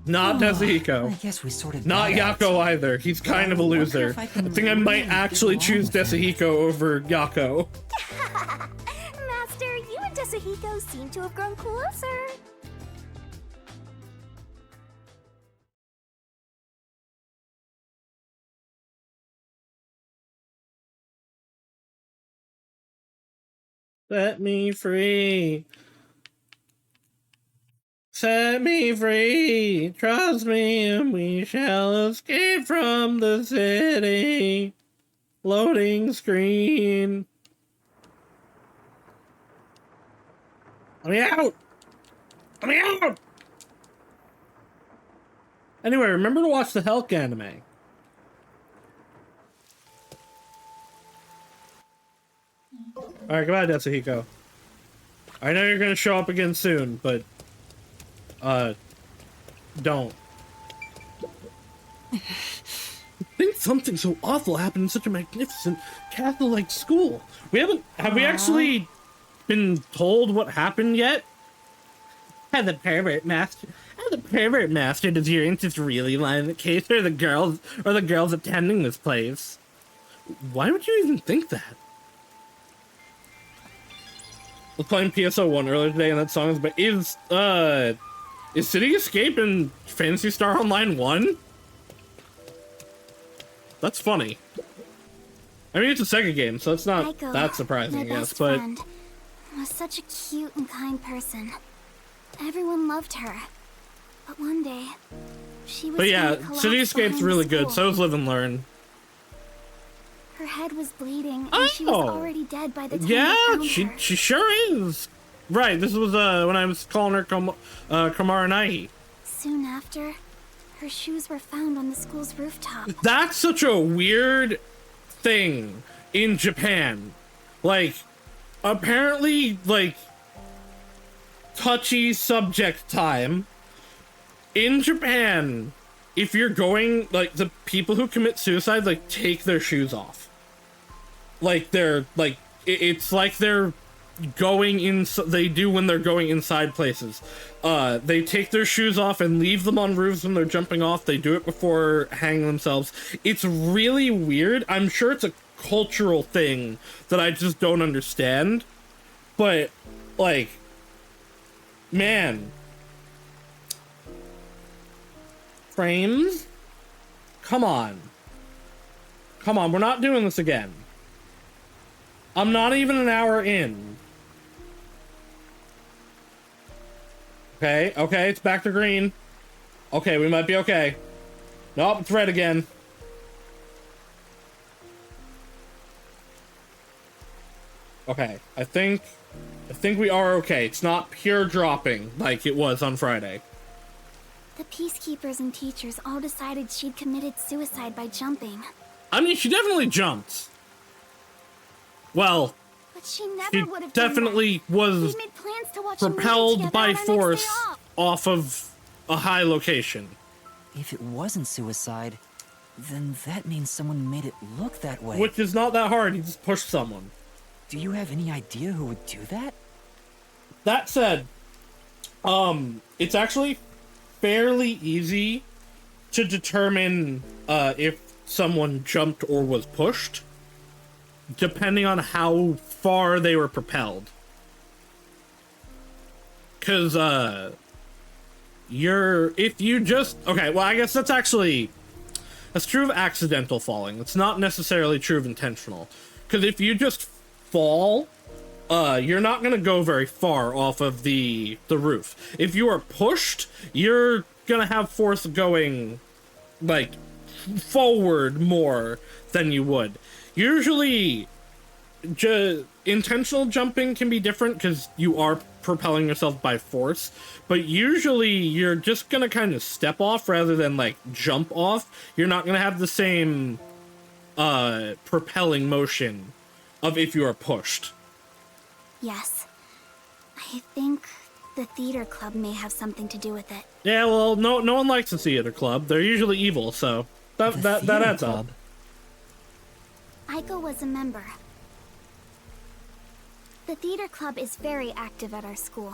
Not I Desuhiko. guess we sorted Not that out. Yako either. He's kind of a wonder loser. if I I can think I might really actually get choose along with him. Desuhiko over Yako. Master, you and Desuhiko seem to have grown closer. Set me free. Set me free, trust me, and we shall escape from the city. Loading screen. Let me out! Let me out! Anyway, remember to watch the Hulk anime. Alright, goodbye, Desuhiko. I know you're gonna show up again soon, but don't. I think something so awful happened in such a magnificent castle-like school. Have we actually been told what happened yet? Has the pervert master does your interest really lie in the case, or the girls attending this place? Why would you even think that? I was playing PSO1 earlier today, and that song is City Escape in Phantasy Star Online 1? That's funny. I mean, it's a Sega game, so it's not that surprising, I guess, but... friend was such a cute and kind person. Everyone loved her. But one day, she was But yeah, City Escape's really good, so is Live and Learn. Her head was bleeding, and she was already dead by the time Yeah, we found her. she sure is. Right, this was when I was calling her Kamaranai. Soon after, her shoes were found on the school's rooftop. That's such a weird thing in Japan. Like, apparently, like, touchy subject time. In Japan, if you're going, like, the people who commit suicide, like, take their shoes off. Like, they're, like, it's like they're going in, they do when they're going inside places. They take their shoes off and leave them on roofs when they're jumping off. They do it before hanging themselves. It's really weird. I'm sure it's a cultural thing that I just don't understand. But, like, man. Frames? Come on. Come on, we're not doing this again. I'm not even an hour in. Okay, it's back to green. Okay, we might be okay. Nope, it's red again. Okay, I think we are okay. It's not pure dropping like it was on Friday. The peacekeepers and teachers all decided she'd committed suicide by jumping. I mean, she definitely jumped. Well, But she never would have definitely was made plans to watch a movie propelled together by on our next day force off. off of a high location. If it wasn't suicide, then that means someone made it look that way. Which is not that hard, you just push someone. Do you have any idea who would do that? That said, it's actually fairly easy to determine if someone jumped or was pushed, depending on how far they were propelled. Because, okay, well, I guess that's true of accidental falling. It's not necessarily true of intentional. Because if you just fall, you're not going to go very far off of the roof. If you are pushed, you're going to have force going, like, forward more than you would. Usually, intentional jumping can be different because you are propelling yourself by force, but usually you're just gonna kind of step off rather than, like, jump off. You're not gonna have the same propelling motion of if you are pushed. Yes. I think the theater club may have something to do with it. Yeah, well, no one likes the theater club. They're usually evil, so that adds up. Aiko was a member. The theater club is very active at our school.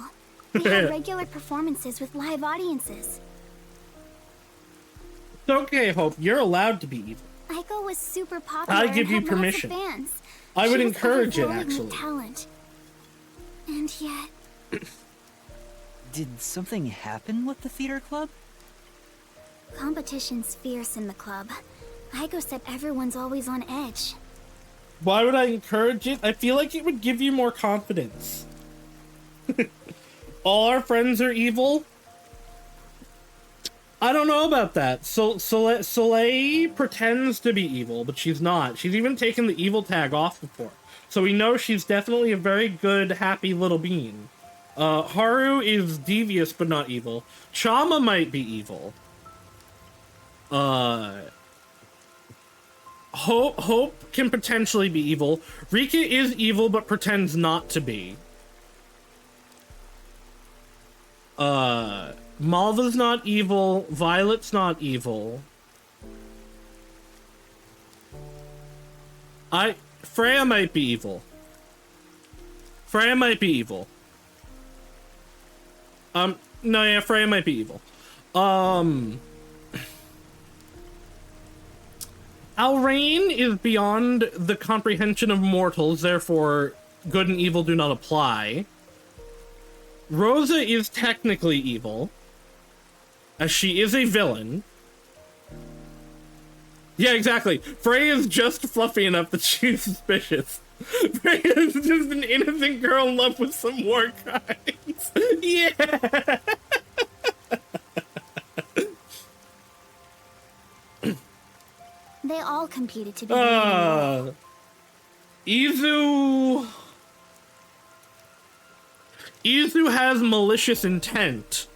We have regular performances with live audiences. It's okay, Hope. You're allowed to be evil. Aiko was super popular. I give you and had permission. Lots of fans. I would She was encourage it, overflowing with actually. Talent. And yet, Did something happen with the theater club? competition's fierce in the club. Aiko said everyone's always on edge. Why would I encourage it? I feel like it would give you more confidence. All our friends are evil. I don't know about that. Soleil pretends to be evil, but she's not. She's even taken the evil tag off before. So we know she's definitely a very good, happy little being. Haru is devious, but not evil. Chama might be evil. Hope can potentially be evil. Rika is evil, but pretends not to be. Malva's not evil. Violet's not evil. Freya might be evil. Freya might be evil. No, yeah, Freya might be evil. Alraine is beyond the comprehension of mortals, therefore good and evil do not apply. Rosa is technically evil, as she is a villain. Yeah, exactly. Freya is just fluffy enough that she's suspicious. Freya is just an innocent girl in love with some war crimes. Yeah! They all competed to be the Izu has malicious intent.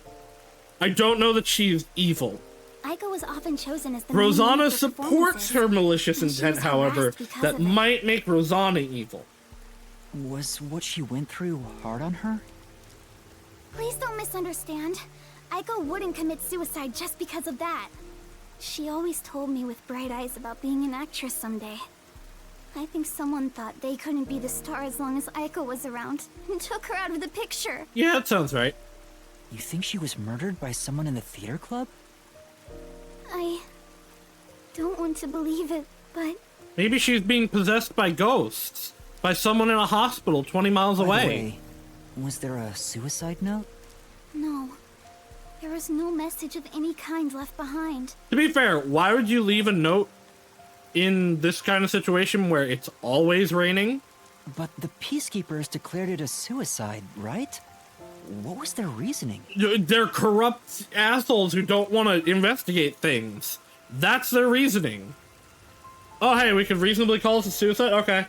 I don't know that she's evil. Aiko was often chosen as the Rosanna supports her malicious intent, however, that might make Rosanna evil. Was what she went through hard on her? Please don't misunderstand. Aiko wouldn't commit suicide just because of that. She always told me with bright eyes about being an actress someday. I think someone thought they couldn't be the star as long as Aiko was around, and took her out of the picture. Yeah, that sounds right. You think she was murdered by someone in the theater club? I don't want to believe it, but... Maybe she's being possessed by ghosts. By someone in a hospital 20 miles By the away. way, was there a suicide note? No. There was no message of any kind left behind. To be fair, why would you leave a note in this kind of situation where it's always raining? But the Peacekeepers declared it a suicide, right? What was their reasoning? They're corrupt assholes who don't want to investigate things. That's their reasoning. Oh, hey, we could reasonably call this a suicide? Okay.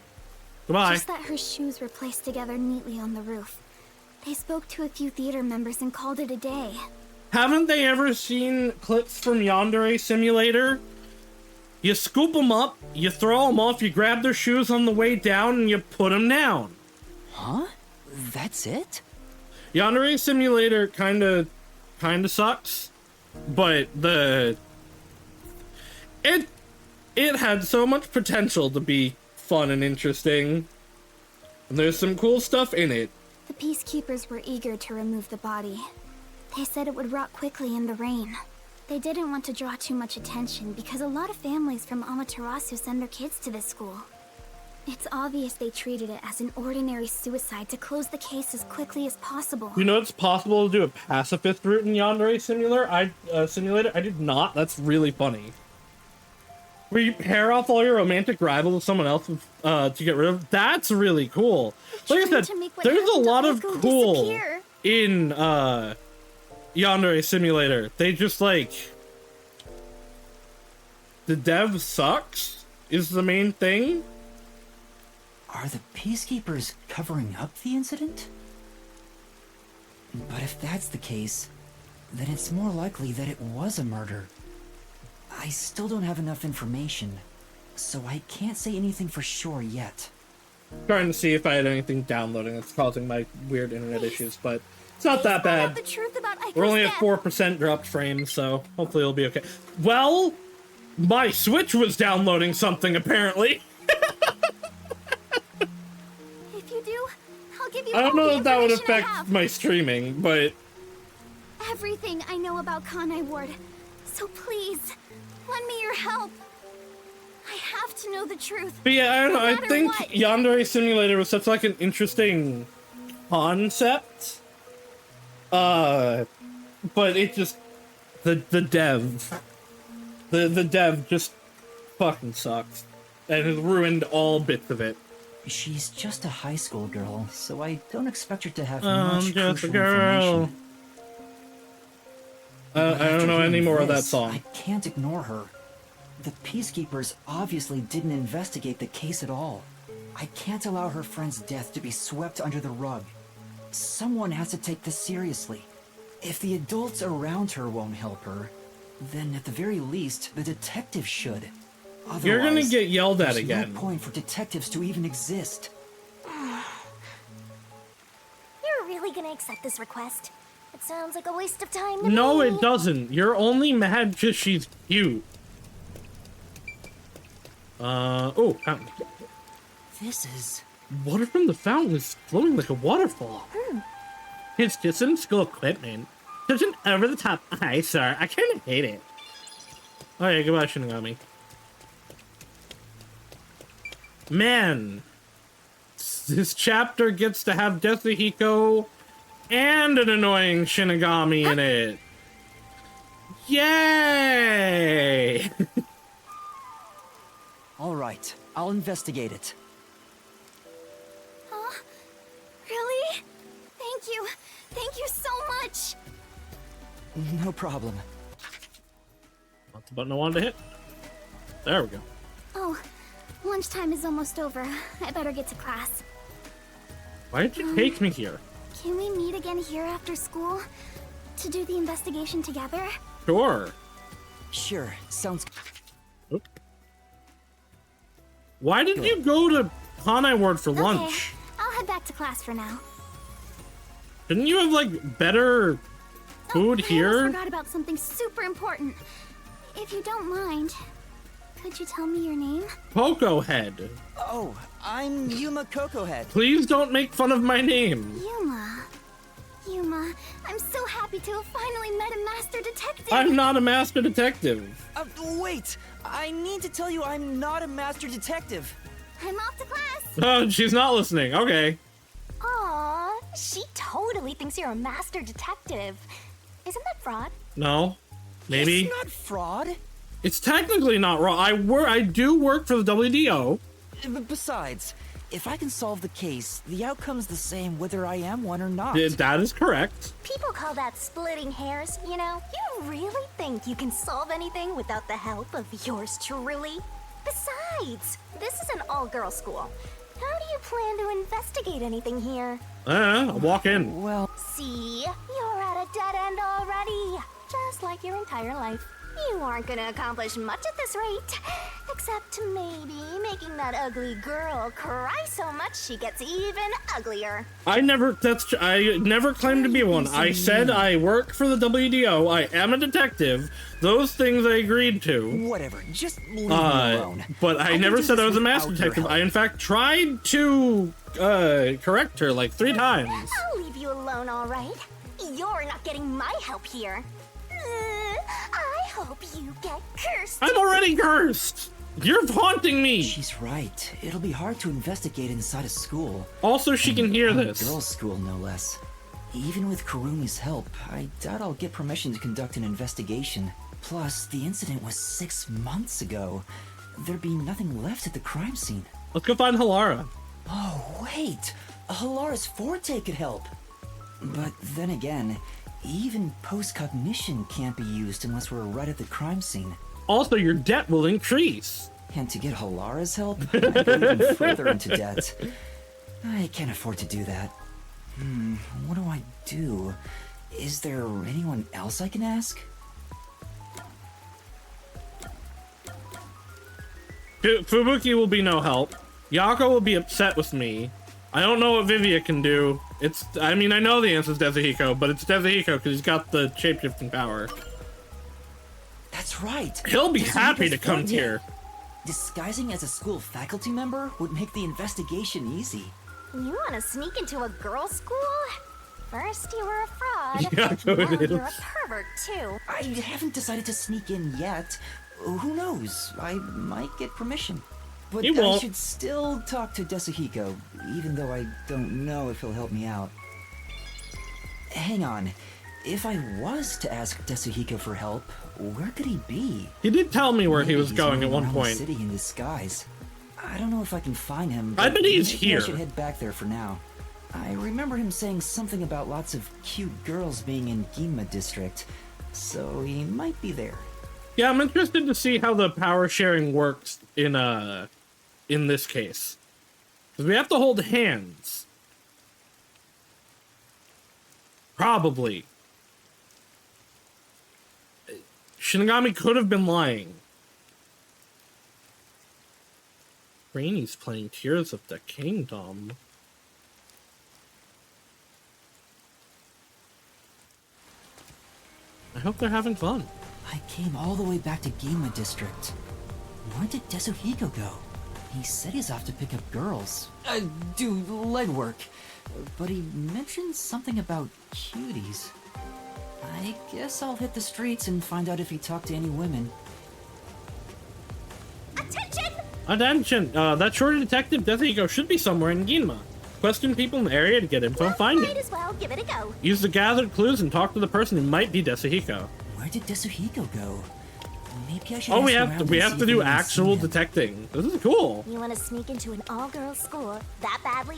Goodbye. Just that her shoes were placed together neatly on the roof. They spoke to a few theater members and called it a day. Haven't they ever seen clips from Yandere Simulator? You scoop them up, you throw them off, you grab their shoes on the way down, and you put them down. Huh? That's it? Yandere Simulator kinda sucks, but it had so much potential to be fun and interesting. And there's some cool stuff in it. The Peacekeepers were eager to remove the body. They said it would rot quickly in the rain. They didn't want to draw too much attention because a lot of families from Amaterasu send their kids to this school. It's obvious they treated it as an ordinary suicide to close the case as quickly as possible. You know it's possible to do a pacifist route in Yandere Simulator? I did not. That's really funny. Where you pair off all your romantic rivals with someone else to get rid of. That's really cool. Like I said, there's a lot of cool in Yandere Simulator. They just like... The dev sucks is the main thing. Are the Peacekeepers covering up the incident? But if that's the case, then it's more likely that it was a murder. I still don't have enough information, so I can't say anything for sure yet. Trying to see if I had anything downloading that's causing my weird internet issues, but it's not that bad. The truth about Aiko's We're only at death. 4% dropped frames, so hopefully it'll be okay. Well, my Switch was downloading something apparently. If you do, I'll give you I don't all know the if that would information I affect have. my streaming, but Everything I know about Kanai Ward. So please, lend me your help. I have to know the truth. But yeah, I don't know. no I matter think what. Yandere Simulator was such like an interesting concept. But it just the dev just fucking sucks and has ruined all bits of it. She's just a high school girl, so I don't expect her to have I'm much just a crucial girl. information. But I don't after know any hearing more of that this, song. I can't ignore her. The Peacekeepers obviously didn't investigate the case at all. I can't allow her friend's death to be swept under the rug. Someone has to take this seriously. If the adults around her won't help her, then at the very least, the detective should. Otherwise, You're gonna get yelled at there's again. no point for detectives to even exist. You're really gonna accept this request? It sounds like a waste of time to No, me. it doesn't. You're only mad because she's cute. Oh, fountain. This is... Water from the fountain is flowing like a waterfall. It's just some school equipment. Such an over-the-top eyesore. I kind of hate it. Oh yeah, goodbye, Shinigami. Man, this chapter gets to have Desuhiko and an annoying Shinigami in it. Yay! All right, I'll investigate it. Huh? Really? Thank you. Thank you so much. No problem. Not the button I wanted to hit. There we go. Oh, lunchtime is almost over. I better get to class. Why did you take me here? Can we meet again here after school? To do the investigation together? Sure. Sure, sounds... Oop. Why did you go to Hanai Ward for lunch? Okay, I'll head back to class for now. Didn't you have, like, better food I here? almost forgot about something super important. If you don't mind, could you tell me your name? Poco Head. Oh, I'm Yuma Cocohead. Please don't make fun of my name. Yuma. Yuma, I'm so happy to have finally met a master detective. I'm not a master detective. Wait! I need to tell you I'm not a master detective. I'm off to class. Oh, she's not listening. Okay. Aw, she totally thinks you're a master detective. Isn't that fraud? No. Maybe. It's not fraud. It's technically not wrong. I do work for the WDO. Besides, if I can solve the case, the outcome's the same whether I am one or not. That is correct. People call that splitting hairs, you know? You really think you can solve anything without the help of yours truly? Besides, this is an all-girl school. How do you plan to investigate anything here? I'll walk in. Well, See, you're at a dead end already. Just like your entire life. You aren't gonna accomplish much at this rate. Except maybe making that ugly girl cry so much she gets even uglier. I never claimed to be one. I said I work for the WDO. I am a detective. Those things I agreed to. whatever. Just leave me alone. But I can never do said this I was a master without your detective. help. I in fact tried to correct her like 3 times. I'll leave you alone, all right? You're not getting my help here. I hope you get cursed. I'm already cursed. You're taunting me. She's right. It'll be hard to investigate inside a school. Also, she can hear A this. girls' school, no less. Even with Kurumi's help, I doubt I'll get permission to conduct an investigation. Plus, the incident was 6 months ago. There'd be nothing left at the crime scene. Let's go find Halara. Oh, wait! Halara's forte could help! But then again, even post-cognition can't be used unless we're right at the crime scene. Also, your debt will increase. And to get Halara's help, I'd go even further into debt. I can't afford to do that. What do I do? Is there anyone else I can ask? Fubuki will be no help. Yako will be upset with me. I don't know what Vivia can do. I know the answer is Desuhiko, but it's Desuhiko because he's got the shapeshifting power. That's right! He'll be Desuhiko's happy to come forte. here. Disguising as a school faculty member would make the investigation easy. You want to sneak into a girls' school? First you were a fraud, Yeah, go now ahead. you're a pervert too. I haven't decided to sneak in yet. Who knows? I might get permission. But You I won't. should still talk to Desuhiko, even though I don't know if he'll help me out. Hang on. If I was to ask Desuhiko for help, where could he be? He did tell me where he Maybe was he's going at running one around the point. city in disguise. I don't know if I can find him. I but bet he's maybe here. I should head back there for now. I remember him saying something about lots of cute girls being in Ginma district. so he might be there. Yeah, I'm interested to see how the power sharing works in this case. Because we have to hold hands. Probably. Shinigami could have been lying. Rainy's playing Tears of the Kingdom. I hope they're having fun. I came all the way back to Ginma District. Where did Desuhiko go? He said he's off to pick up girls. Do legwork. But he mentioned something about cuties. I guess I'll hit the streets and find out if he talked to any women. Attention! Attention! That shorty detective Desuhiko should be somewhere in Ginma. Question people in the area to get info and find Might him. as well give it a go. Use the gathered clues and talk to the person who might be Desuhiko. Where did Desuhiko go? Maybe I should Oh, ask we around have and to see if do anyone's actual seen him. detecting. This is cool. You want to sneak into an all-girls school that badly?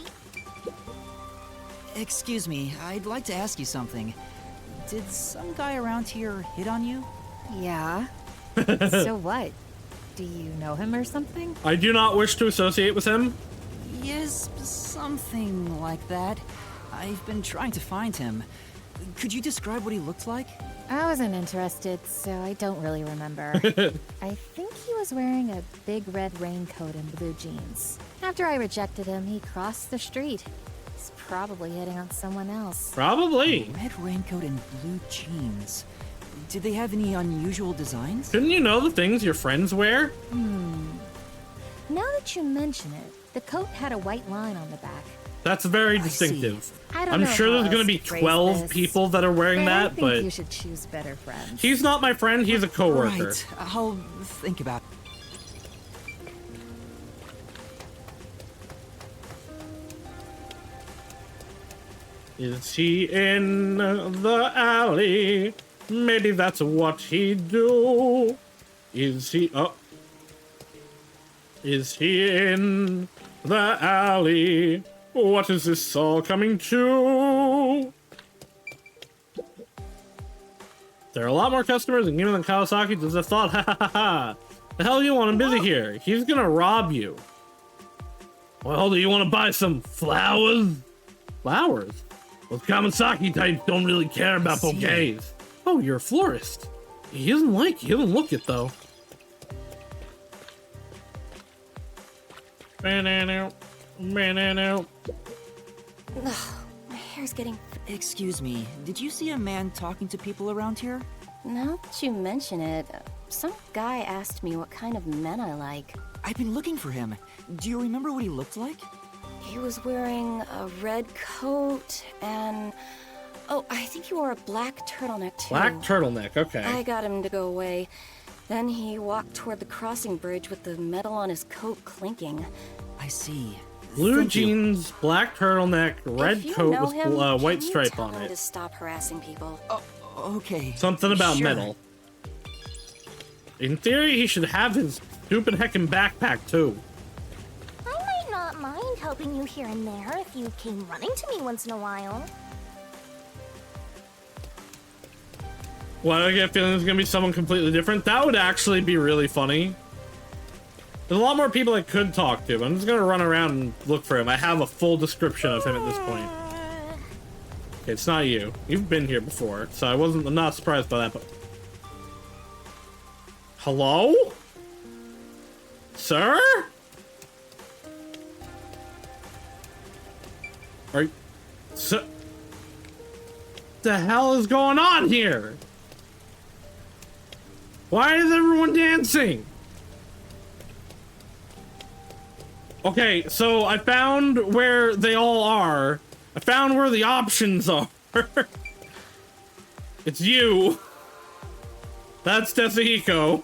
Excuse me, I'd like to ask you something. Did some guy around here hit on you? Yeah. So what? Do you know him or something? I do not wish to associate with him. Yes, something like that. I've been trying to find him. Could you describe what he looked like? I wasn't interested, so I don't really remember. I think he was wearing a big red raincoat and blue jeans. After I rejected him, he crossed the street. He's probably hitting on someone else. Probably. Red raincoat and blue jeans. Did they have any unusual designs? Shouldn't you know the things your friends wear? Now that you mention it, the coat had a white line on the back. That's very I distinctive. see. I don't I'm know sure how there's else going to be to phrase 12 this, people that are wearing I that, think but you should choose better friends. he's not my friend, he's a coworker. Right, I'll think about Is he in the alley? Maybe that's what he do. Is he Is he in the alley? What is this all coming to? There are a lot more customers in Ginma than Kawasaki does have thought. Ha ha ha ha. The hell do you want? I'm busy here. He's gonna rob you. Well, do you want to buy some flowers? Flowers? Those Kawasaki types don't really care about see. bouquets. Oh, you're a florist. He doesn't look it though. Banana, banana. My hair's getting... Excuse me, did you see a man talking to people around here? Now that you mention it, some guy asked me what kind of men I like. I've been looking for him. Do you remember what he looked like? He was wearing a red coat and... Oh, I think he wore a black turtleneck too. Black turtleneck, okay. I got him to go away. Then he walked toward the crossing bridge with the metal on his coat clinking. I see. Blue Thank you. jeans, black turtleneck, red If you coat know with him, white can you stripe tell on him it. to stop harassing people. Okay. Something about sure. metal. In theory, he should have his stupid heckin' backpack too. I might not mind helping you here and there if you came running to me once in a while. Why do I get a feeling there's gonna be someone completely different? That would actually be really funny. There's a lot more people I could talk to. I'm just gonna run around and look for him. I have a full description of him at this point. Okay, it's not you. You've been here before, so I'm not surprised by that, but... Hello? Sir? Are you... Sir? The hell is going on here? Why is everyone dancing? Okay, so I found where they all are. I found where the options are. It's you. That's Desuhiko.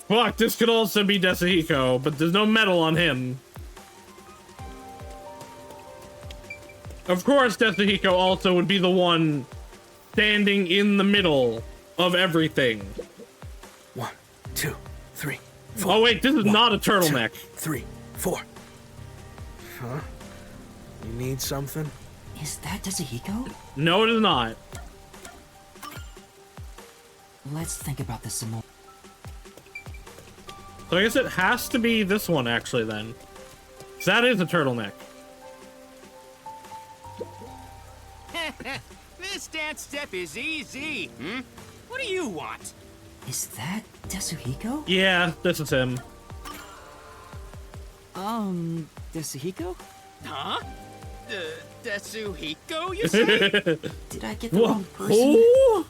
Fuck, this could also be Desuhiko, but there's no metal on him. Of course, Desuhiko also would be the one standing in the middle of everything. 1, 2, 3, 4. Oh wait, this is not a turtleneck. 3, 4. Huh? You need something? Is that Desuhiko? No, it is not. Let's think about this some more. So I guess it has to be this one, actually, then. 'Cause that is a turtleneck. This dance step is easy. What do you want? Is that Desuhiko? Yeah, this is him. Desuhiko? Huh? Desuhiko, you say? Did I get the wrong person? Oh!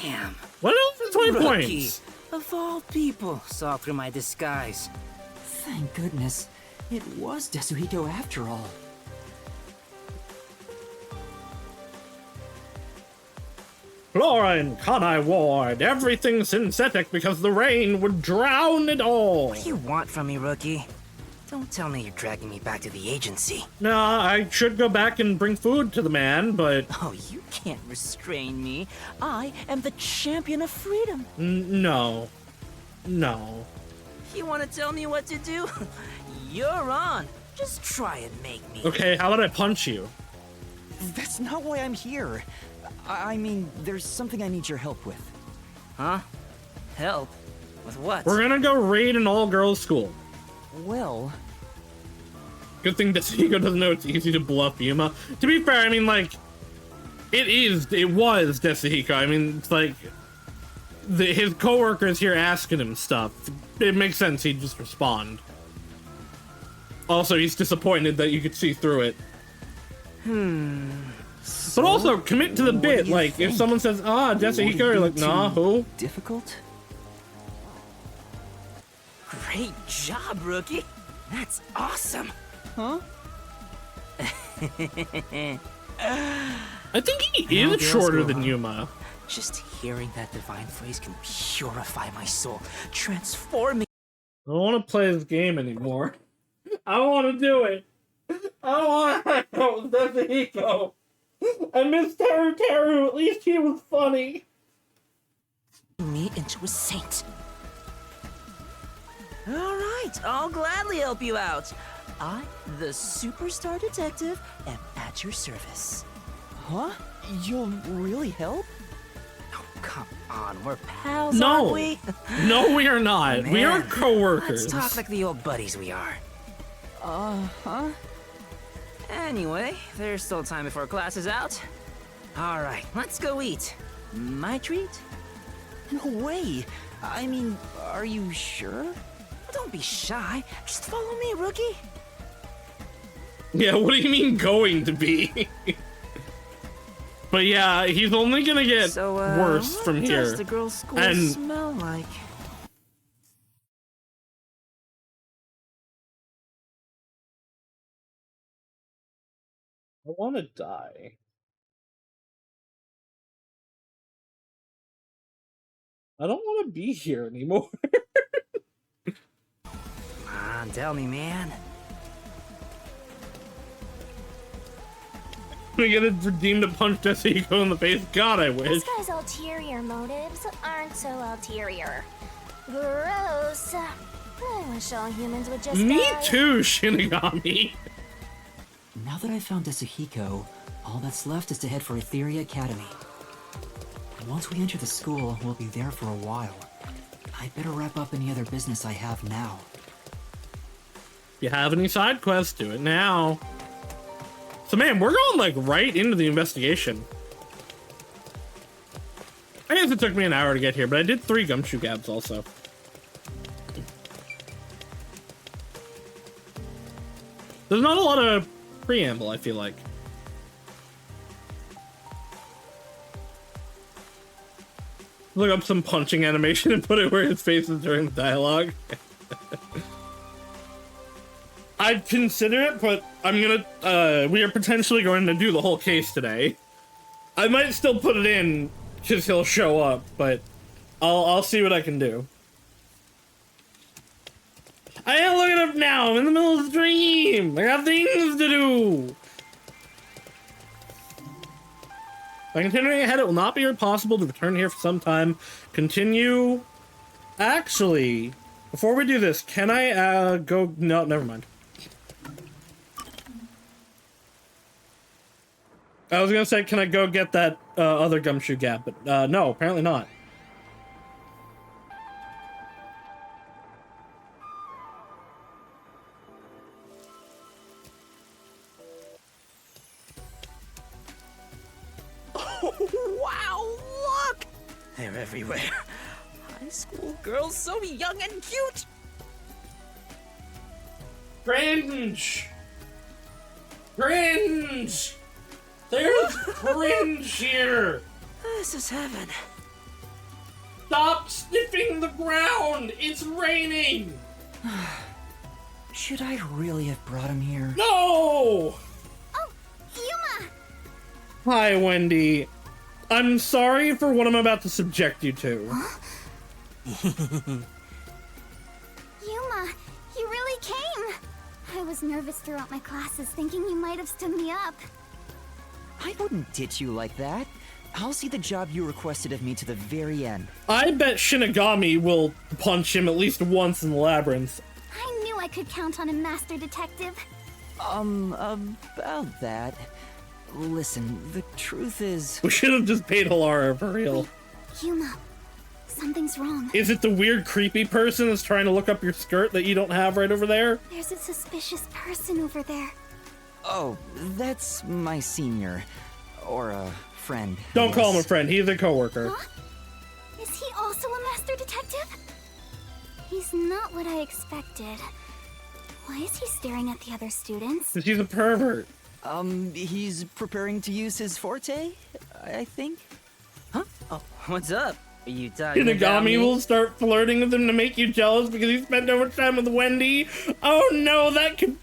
Damn. What else for 20 Rookie. points? Of all people, saw through my disguise. Thank goodness. It was Desuhiko after all. Flora and Kanai Ward, everything synthetic because the rain would drown it all. What do you want from me, Rookie? Don't tell me you're dragging me back to the agency. Nah, I should go back and bring food to the man, but... Oh, you can't restrain me. I am the champion of freedom. No. No. You want to tell me what to do? You're on. Just try and make me. Okay, how about I punch you? That's not why I'm here. I mean, there's something I need your help with. Huh? Help? With what? We're gonna go raid an all-girls school. Well... Good thing Desuhiko doesn't know it's easy to bluff Yuma. To be fair, I mean, like... It was Desuhiko. I mean, it's like... his coworkers here asking him stuff. It makes sense he'd just respond. Also, he's disappointed that you could see through it. But also, commit to the bit. Like, if someone says, Desuhiko, you're like, nah, who? Difficult? Great job, Rookie. That's awesome. Huh? I think he is shorter than Yuma. Just hearing that divine phrase can purify my soul, transform me. I don't want to play this game anymore. I don't want to do it. I don't want to hang out with Desuhiko. I miss Teru Teru. At least he was funny. Me into a saint. All right, I'll gladly help you out. I, the superstar detective, am at your service. Huh? You'll really help? Oh, come on, we're pals, No. aren't we? No, we are not. We are Man, co-workers. Let's talk like the old buddies we are. Huh? Anyway, there's still time before class is out. All right, let's go eat. My treat? No way. I mean, are you sure? Don't be shy. Just follow me, Rookie. Yeah, what do you mean going to be? But yeah, he's only gonna get worse what from does here. the girls' school And- smell like? I want to die. I don't want to be here anymore. Come on, tell me, man. We get a redeem to punch Desuhiko in the face. God, I wish. This guy's ulterior motives aren't so ulterior. Gross. I wish all humans would just Me die. too, Shinigami. Now that I've found Desuhiko, all that's left is to head for Etheria Academy. Once we enter the school, we'll be there for a while. I better wrap up any other business I have now. If you have any side quests, do it now. So man, we're going like right into the investigation. I guess it took me an hour to get here, but I did 3 gumshoe gabs also. There's not a lot of preamble, I feel like. Look up some punching animation and put it where his face is during the dialogue. I'd consider it, but I'm gonna, we are potentially going to do the whole case today. I might still put it in, because he'll show up, but I'll see what I can do. I ain't looking up now, I'm in the middle of the stream! I got things to do! By continuing ahead, it will not be possible to return here for some time. Continue... Actually, before we do this, can I, go... No, never mind. I was gonna say, can I go get that other gumshoe gap? But no, apparently not. Oh, wow, look! They're everywhere. High school girls so young and cute! Cringe! Cringe! There's cringe here! This is heaven. Stop sniffing the ground! It's raining! Should I really have brought him here? No! Oh, Yuma! Hi, Wendy. I'm sorry for what I'm about to subject you to. Yuma, you really came! I was nervous throughout my classes, thinking you might have stood me up. I wouldn't ditch you like that. I'll see the job you requested of me to the very end. I bet Shinigami will punch him at least once in the labyrinth. I knew I could count on a master detective. About that. Listen, the truth is... We should have just paid Halara for real. Yuma, something's wrong. Is it the weird creepy person that's trying to look up your skirt that you don't have right over there? There's a suspicious person over there. Oh, that's my senior. Or a friend. Don't call him a friend, he's a coworker. Huh? Is he also a master detective? He's not what I expected. Why is he staring at the other students? Because he's a pervert. He's preparing to use his forte, I think. Huh? Oh, what's up? Are you talking about Shinigami me? will start flirting with him to make you jealous because he spent so much time with Wendy. Oh no, that could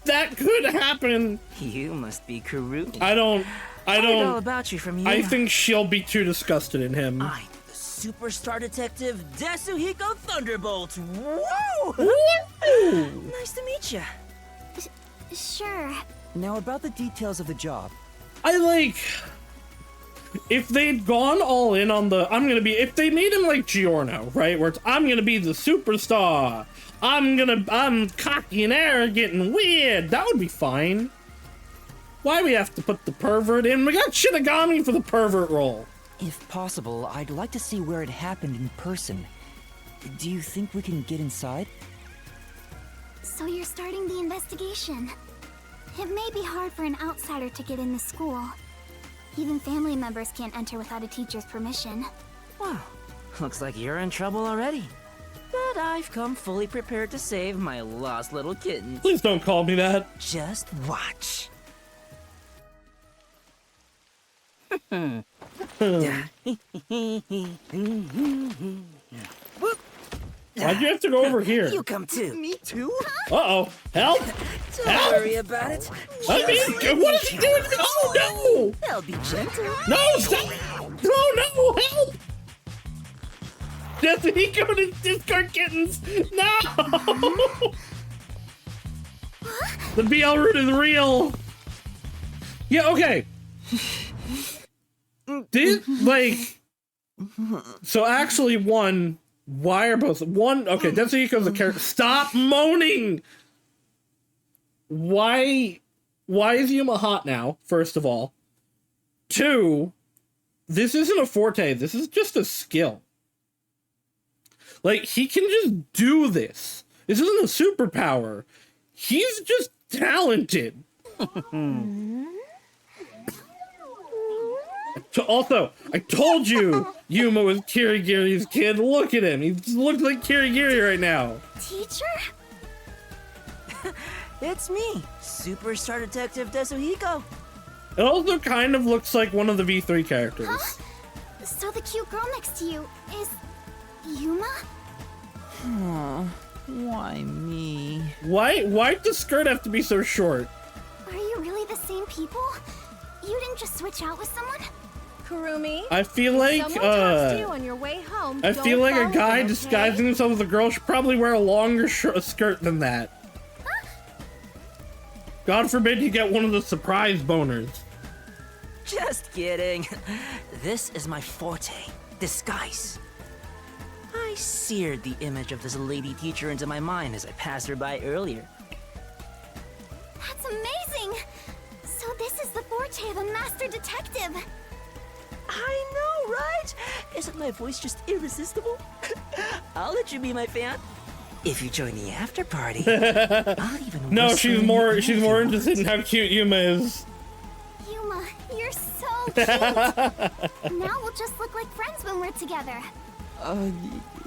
happen. You must be Karumi. I don't all about you from you. I think she'll be too disgusted in him. I'm the superstar detective Desuhiko Thunderbolt. Whoa! Woo! Nice to meet you. Sure. Now about the details of the job. If they'd gone all in on if they made him like Giorno, right? Where it's, I'm gonna be the superstar. I'm cocky and arrogant and weird. That would be fine. Why we have to put the pervert in? We got Shinigami for the pervert role. If possible, I'd like to see where it happened in person. Do you think we can get inside? So you're starting the investigation. It may be hard for an outsider to get in the school. Even family members can't enter without a teacher's permission. Wow, looks like you're in trouble already. But I've come fully prepared to save my lost little kittens. Please don't call me that. Just watch. Why'd you have to go over here? You come too. Me too? Uh-oh. Help! Don't Help! worry about it. I mean, what is he doing? Oh, no! They'll be gentle. No, stop! Oh, no, help! Desuhiko and his discard kittens! No! The BL root is real! Yeah, okay. So actually why are both, okay, Desuhiko's a character. Stop moaning! Why is Yuma hot now, first of all? 2, this isn't a forte, this is just a skill. Like, he can just do this. This isn't a superpower. He's just talented. Also, I told you Yuma was Kirigiri's kid. Look at him. He looks like Kirigiri right now. Teacher? It's me, Superstar Detective Desuhiko. It also kind of looks like one of the V3 characters. Huh? So the cute girl next to you is Yuma? Why me? Why'd the skirt have to be so short? Are you really the same people? You didn't just switch out with someone? Kurumi, I feel like, someone talks to you on your way home, I feel like a don't guy follow them, disguising okay? himself as a girl should probably wear a longer skirt than that. God forbid you get one of the surprise boners. Just kidding. This is my forte, disguise. I seared the image of this lady teacher into my mind as I passed her by earlier. That's amazing! So this is the forte forte of a master detective. I know, right? Isn't my voice just irresistible? I'll let you be my fan. If you join the after party, I'll even No, whisper she's in more your ear. interested in how cute Yuma is. Yuma, you're so cute. Now we'll just look like friends when we're together.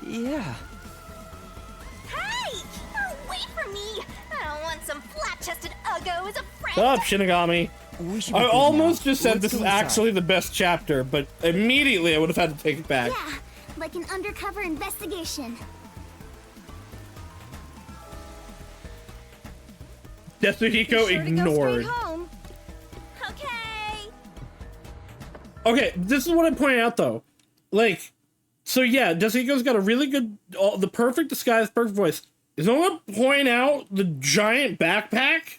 Yeah. Hey! Oh, wait for me! I don't want some flat-chested uggo as a friend! Stop, Shinigami. We should be I good almost now. just said Let's this go is inside. actually the best chapter, but immediately I would have had to take it back. Yeah, like an undercover investigation. Desuhiko Be sure to go ignored. straight home. Okay! Okay, this is what I'm pointing out though. Like, so yeah, Desuhiko's got a really good, the perfect disguise, perfect voice. Is no one gonna point out the giant backpack?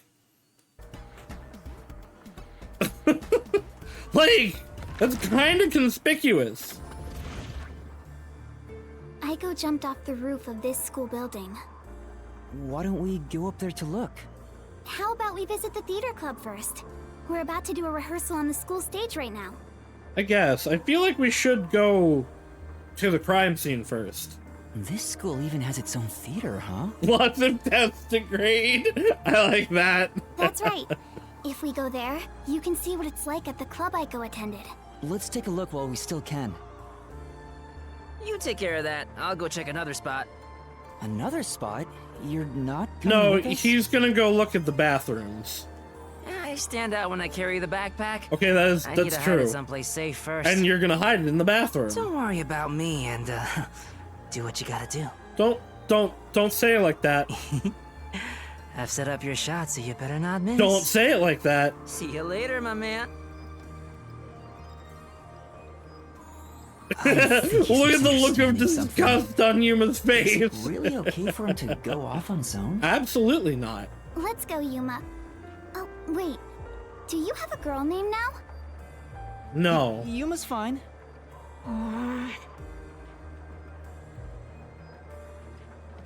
Like, that's kind of conspicuous. Aiko jumped off the roof of this school building. Why don't we go up there to look? How about we visit the theater club first? We're about to do a rehearsal on the school stage right now. I guess. I feel like we should go to the crime scene first. This school even has its own theater, huh? Lots of tests to grade. I like that. That's right. If we go there, you can see what it's like at the club Aiko attended. Let's take a look while we still can. You take care of that. I'll go check another spot. Another spot? You're not coming No, with us? he's gonna go look at the bathrooms. I stand out when I carry the backpack. Okay, I need that's to hide true. it someplace safe first. And you're gonna hide it in the bathroom. Don't worry about me and do what you gotta do. Don't say it like that. I've set up your shot, so you better not miss. Don't say it like that. See you later, my man. Look at the look of disgust on Yuma's face. Is it really okay for him to go off on his own? Absolutely not. Let's go, Yuma. Oh, wait. Do you have a girl name now? No. Yuma's fine.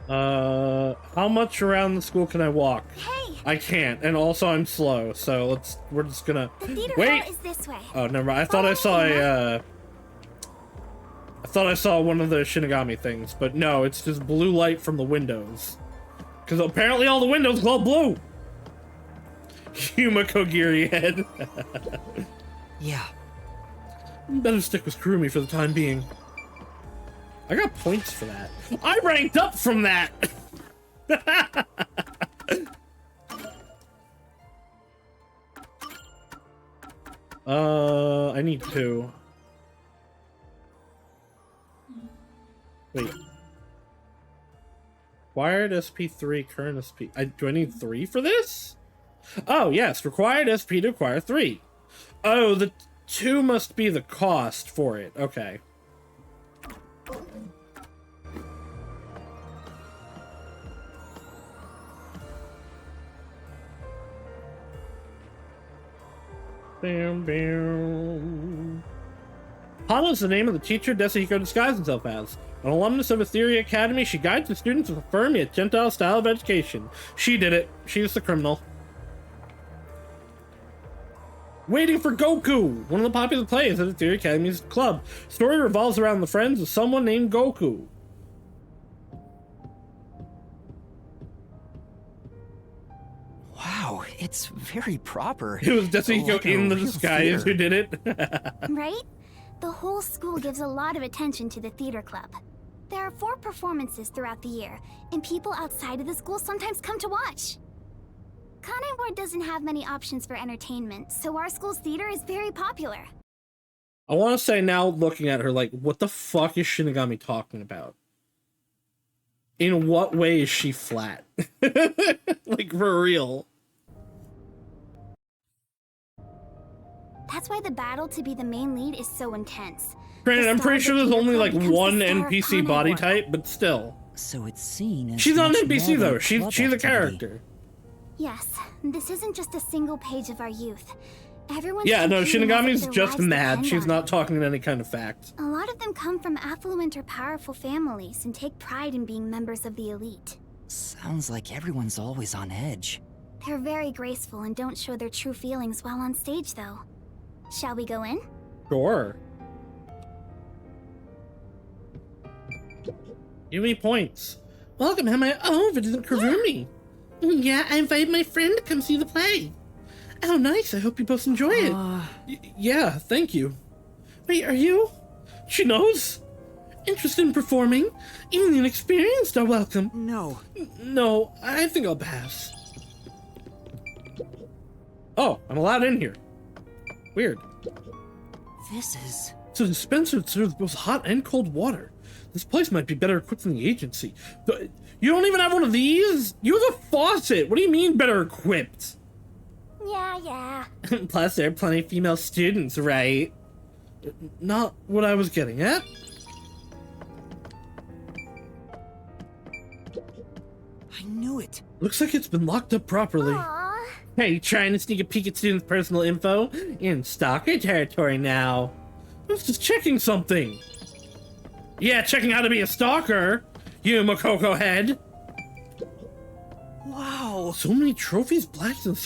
How much around the school can I walk? Hey! I can't, and also I'm slow, so we're just gonna... The theater Wait! hall is this way. Oh, never mind. I thought I saw one of the Shinigami things, but no, it's just blue light from the windows. Because apparently all the windows glow blue! Yuma Kogiri head. Yeah. Better stick with Kurumi for the time being. I got points for that. I ranked up from that! I need 2. Wait. Required SP3, current SP. Do I need 3 for this? Oh, yes. Required SP to acquire 3. Oh, the 2 must be the cost for it. Okay. Bam, bam. Hana's the name of the teacher Desuhiko disguised himself as. An alumnus of Etheria Academy, she guides the students with a firm yet Gentile style of education. She did it. She's the criminal. Waiting for Goku! One of the popular plays at Etheria Academy's club. Story revolves around the friends of someone named Goku. Wow, it's very proper. It was Desuhiko Like a in the real disguise who theater. did it. Right? The whole school gives a lot of attention to the theater club. There are 4 performances throughout the year, and people outside of the school sometimes come to watch. Kanai Ward doesn't have many options for entertainment, so our school's theater is very popular. I want to say now, looking at her, like, what the fuck is Shinigami talking about? In what way is she flat? Like, for real. That's why the battle to be the main lead is so intense. Granted, The I'm star pretty of sure the there's theater only club like becomes the one star of NPC Kanai body Ward. type, but still. So it's seen as She's not much an NPC more than though. a She's club a activity. character. Yes, this isn't just a single page of our youth. Everyone's Yeah, no, competing as if Shinigami's their just lives mad. depend She's on not it. talking any kind of fact. A lot of them come from affluent or powerful families and take pride in being members of the elite. Sounds like everyone's always on edge. They're very graceful and don't show their true feelings while on stage, though. Shall we go in? Sure. Give me points. Welcome, Hama. Oh, but isn't Kurumi? Yeah, I invited my friend to come see the play. Oh, nice. I hope you both enjoy it. Yeah, thank you. Wait, are you? She knows? Interested in performing? Even the inexperienced are welcome. No. No, I think I'll pass. Oh, I'm allowed in here. Weird. This is... It's a dispenser that serves both hot and cold water. This place might be better equipped than the agency. But you don't even have one of these? You have a faucet. What do you mean better equipped? Yeah. Plus, there are plenty of female students, right? Not what I was getting at. I knew it. Looks like it's been locked up properly. Aww. Hey, trying to sneak a peek at students' personal info? In stalker territory now. I was just checking something. Yeah, checking how to be a stalker, you Makoko head. Wow, so many trophies, plaques, and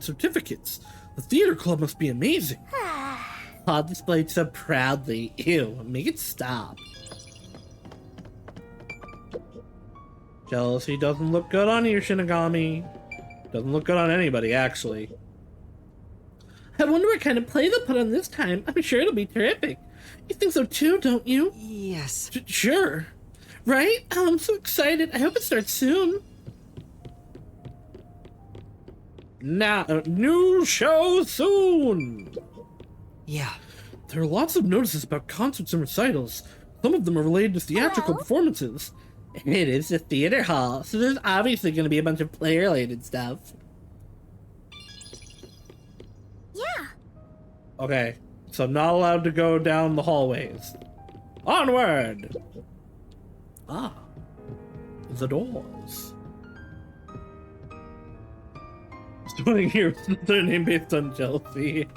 certificates. The theater club must be amazing. All displayed so proudly. Ew, make it stop. Jealousy doesn't look good on you, Shinigami. Doesn't look good on anybody, actually. I wonder what kind of play they'll put on this time. I'm sure it'll be terrific. You think so too, don't you? Yes. Sure. Right? Oh, I'm so excited. I hope it starts soon. Now, new show soon! Yeah. There are lots of notices about concerts and recitals. Some of them are related to theatrical performances. It is a theater hall, so there's obviously going to be a bunch of play-related stuff. Yeah. Okay, so I'm not allowed to go down the hallways. Onward! Ah, the doors. Putting here their name based on jealousy.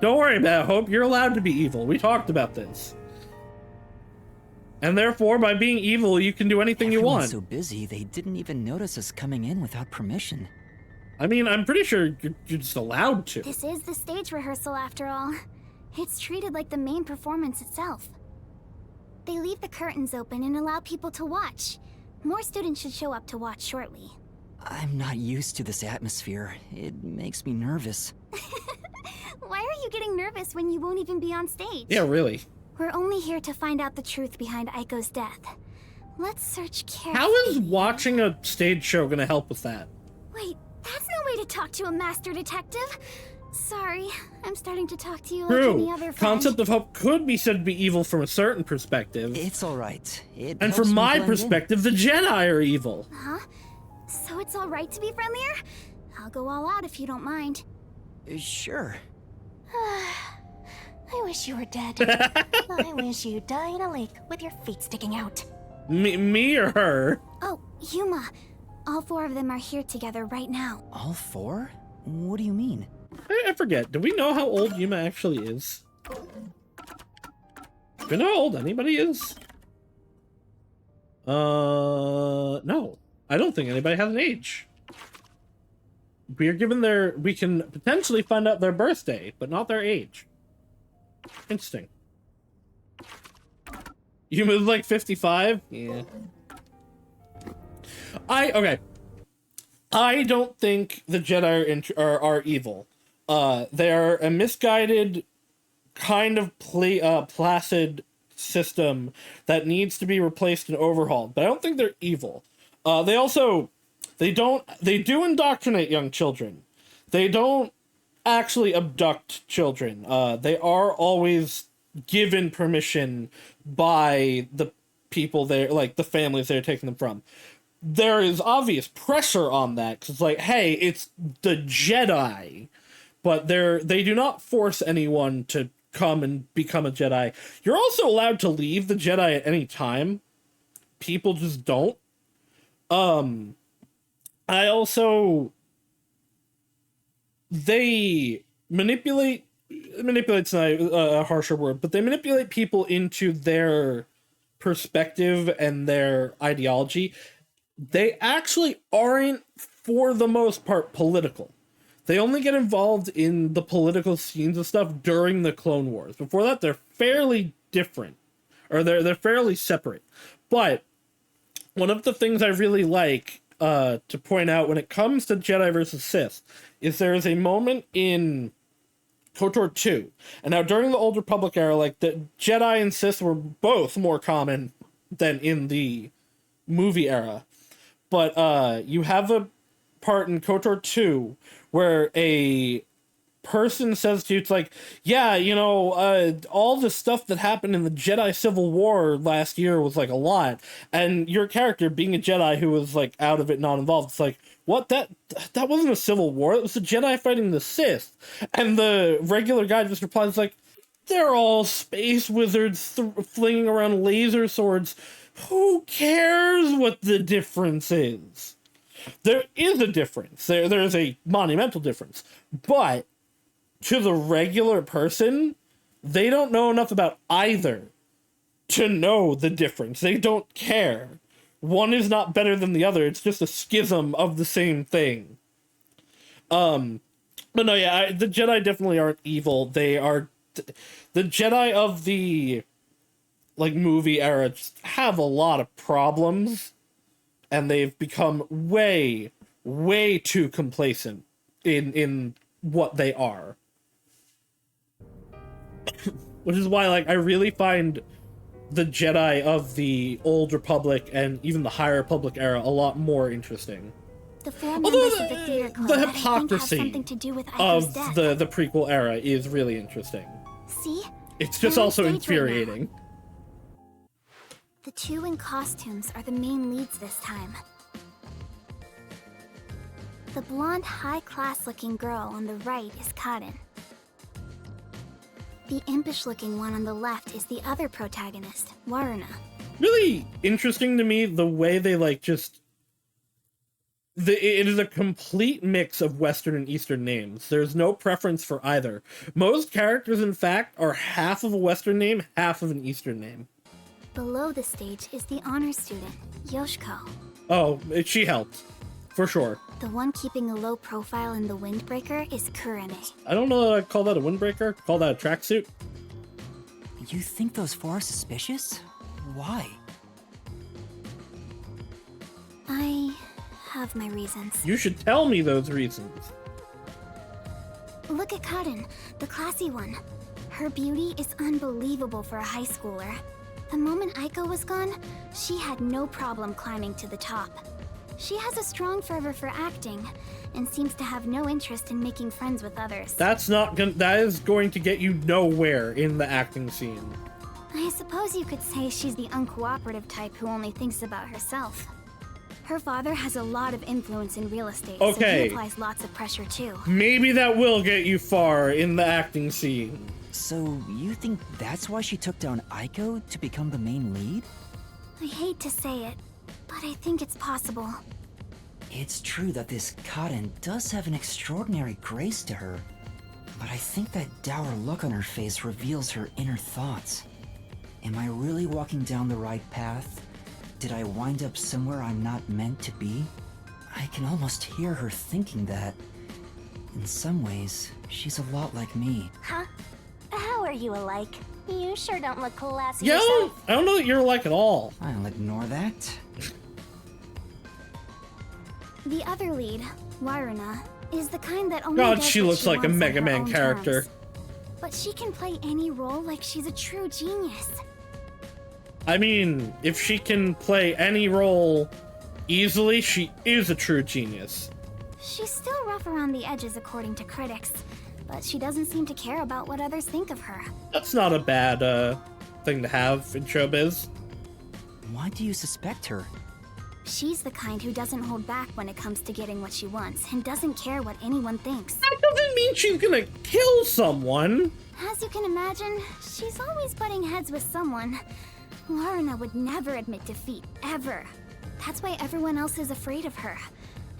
Don't worry about it, Hope. You're allowed to be evil. We talked about this. And therefore, by being evil, you can do anything you want. So busy, they didn't even notice us coming in without permission. I mean, I'm pretty sure you're just allowed to. This is the stage rehearsal, after all. It's treated like the main performance itself. They leave the curtains open and allow people to watch. More students should show up to watch shortly. I'm not used to this atmosphere. It makes me nervous. Why are you getting nervous when you won't even be on stage? Yeah, really. We're only here to find out the truth behind Aiko's death. Let's search carefully. How is watching a stage show gonna help with that? Wait, that's no way to talk to a master detective. Sorry, I'm starting to talk to you like True. any other friend. Concept of Hope could be said to be evil from a certain perspective. It's alright. And from my perspective, the Jedi are evil. Huh? So it's alright to be friendlier? I'll go all out if you don't mind. Sure. I wish you were dead. I wish you'd die in a lake with your feet sticking out. Me or her? Oh, Yuma. All four of them are here together right now. All four? What do you mean? I forget. Do we know how old Yuma actually is? Do we know how old anybody is? No. I don't think anybody has an age. We are given we can potentially find out their birthday, but not their age. Interesting. Yuma's like 55? Yeah. Okay. I don't think the Jedi are evil. They are a misguided, kind of placid system that needs to be replaced and overhauled. But I don't think they're evil. They do indoctrinate young children. They don't actually abduct children. They are always given permission by the people there, like the families they're taking them from. There is obvious pressure on that, because it's like, hey, it's the Jedi, but they do not force anyone to come and become a Jedi. You're also allowed to leave the Jedi at any time. People just don't. They manipulate's not a harsher word, but they manipulate people into their perspective and their ideology. they actually aren't, for the most part, political. They only get involved in the political scenes and stuff during the Clone Wars. Before that, they're fairly different, or they're fairly separate. But one of the things I really like to point out when it comes to Jedi versus Sith is there is a moment in KOTOR 2. And now during the Old Republic era, like, the Jedi and Sith were both more common than in the movie era. But you have a part in KOTOR 2 where a person says to you, it's like, yeah, you know, all the stuff that happened in the Jedi Civil War last year was, like, a lot. And your character, being a Jedi who was, like, out of it, not involved, it's like, what? That wasn't a civil war. It was the Jedi fighting the Sith. And the regular guy just replies, like, they're all space wizards flinging around laser swords. Who cares what the difference is? There is a difference. There's a monumental difference. But to the regular person, they don't know enough about either to know the difference. They don't care. One is not better than the other. It's just a schism of the same thing. But no, yeah, the Jedi definitely aren't evil. They are... The Jedi of the, like, movie era just have a lot of problems. And they've become way, way too complacent in what they are. Which is why, like, I really find the Jedi of the Old Republic and even the High Republic era a lot more interesting. The four members of the theater club the that I think have hypocrisy something to do with of Igo's death. the prequel era is really interesting. See? It's just They're on also stage right infuriating. now. The two in costumes are the main leads this time. The blonde, high-class-looking girl on the right is Karin. The impish-looking one on the left is the other protagonist, Waruna. Really interesting to me the way they, like, just... it is a complete mix of Western and Eastern names. There's no preference for either. Most characters, in fact, are half of a Western name, half of an Eastern name. Below the stage is the honor student, Yoshiko. Oh, she helped. For sure. The one keeping a low profile in the windbreaker is Kurene. I don't know that I'd call that a windbreaker. Call that a tracksuit. You think those four are suspicious? Why? I have my reasons. You should tell me those reasons. Look at Karin, the classy one. Her beauty is unbelievable for a high schooler. The moment Aiko was gone, she had no problem climbing to the top. She has a strong fervor for acting, and seems to have no interest in making friends with others. That is going to get you nowhere in the acting scene. I suppose you could say she's the uncooperative type who only thinks about herself. Her father has a lot of influence in real estate, so Okay. he applies lots of pressure too. Maybe that will get you far in the acting scene. So you think that's why she took down Aiko to become the main lead? I hate to say it, but I think it's possible. It's true that this Karin does have an extraordinary grace to her, but I think that dour look on her face reveals her inner thoughts. Am I really walking down the right path? Did I wind up somewhere I'm not meant to be? I can almost hear her thinking that. In some ways, she's a lot like me. Huh? How are you alike? You sure don't look classy Yeah, yourself. I don't know that you're like at all. I'll ignore that. The other lead, Waruna, is the kind that only God, does she what looks like a wants on Mega her Man own character. terms. But she can play any role like she's a true genius. I mean, if she can play any role easily, she is a true genius. She's still rough around the edges according to critics, but she doesn't seem to care about what others think of her. That's not a bad thing to have in showbiz. Why do you suspect her? She's the kind who doesn't hold back when it comes to getting what she wants, and doesn't care what anyone thinks. That doesn't mean she's gonna kill someone. As you can imagine, she's always butting heads with someone. Waruna would never admit defeat, ever. That's why everyone else is afraid of her.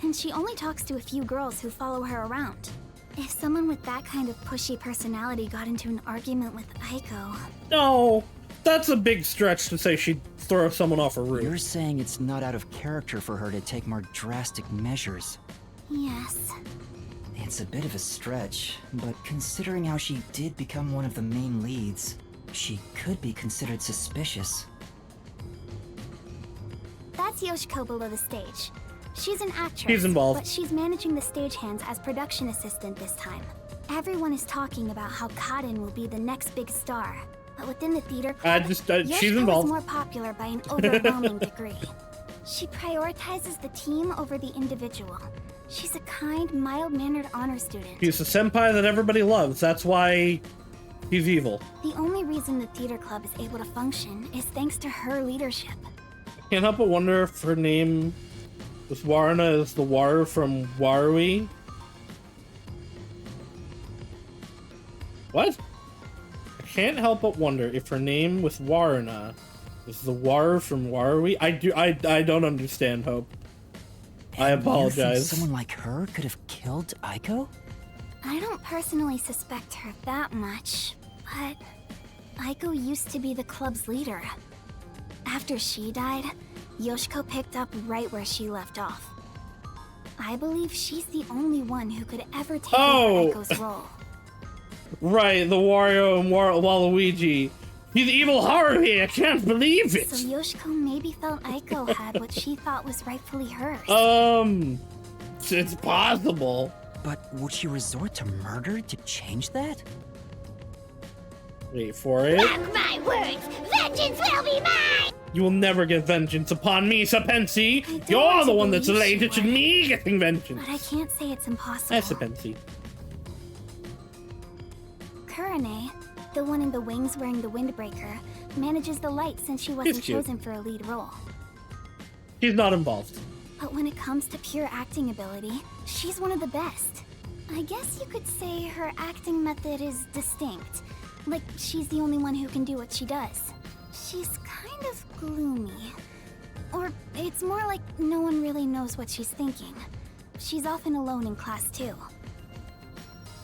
And she only talks to a few girls who follow her around. If someone with that kind of pushy personality got into an argument with Aiko... No, that's a big stretch to say she'd throw someone off a roof. You're saying it's not out of character for her to take more drastic measures. Yes. It's a bit of a stretch, but considering how she did become one of the main leads, she could be considered suspicious. That's Yoshiko below the stage. She's an actress, She's involved. but she's managing the stagehands as production assistant this time. Everyone is talking about how Kaden will be the next big star, but within the theater club, she's Yoshiko involved. is more popular by an overwhelming degree. She prioritizes the team over the individual. She's a kind, mild-mannered honor student. She's a senpai that everybody loves. That's why he's evil. The only reason the theater club is able to function is thanks to her leadership. Can't help but wonder if her name was Waruna is the Waru from Warui. What? I can't help but wonder if her name with Waruna is the Waru from Warui. I don't understand, Hope. I apologize. You think someone like her could have killed Aiko? I don't personally suspect her that much, but Aiko used to be the club's leader. After she died, Yoshiko picked up right where she left off. I believe she's the only one who could ever take over Aiko's role. Right, the Wario and Waluigi. He's the evil horror here, I can't believe it! So Yoshiko maybe felt Aiko had what she thought was rightfully hers. It's possible. But would she resort to murder to change that? Wait for it. Mark my words, vengeance will be mine! You will never get vengeance upon me, Sapensi! You're the one that's related to me getting vengeance! But I can't say it's impossible. That's Sapensi. Kurane, the one in the wings wearing the windbreaker, manages the light since she wasn't chosen for a lead role. She's not involved. But when it comes to pure acting ability, she's one of the best. I guess you could say her acting method is distinct. Like, she's the only one who can do what she does. She's kind of gloomy. Or it's more like no one really knows what she's thinking. She's often alone in class too.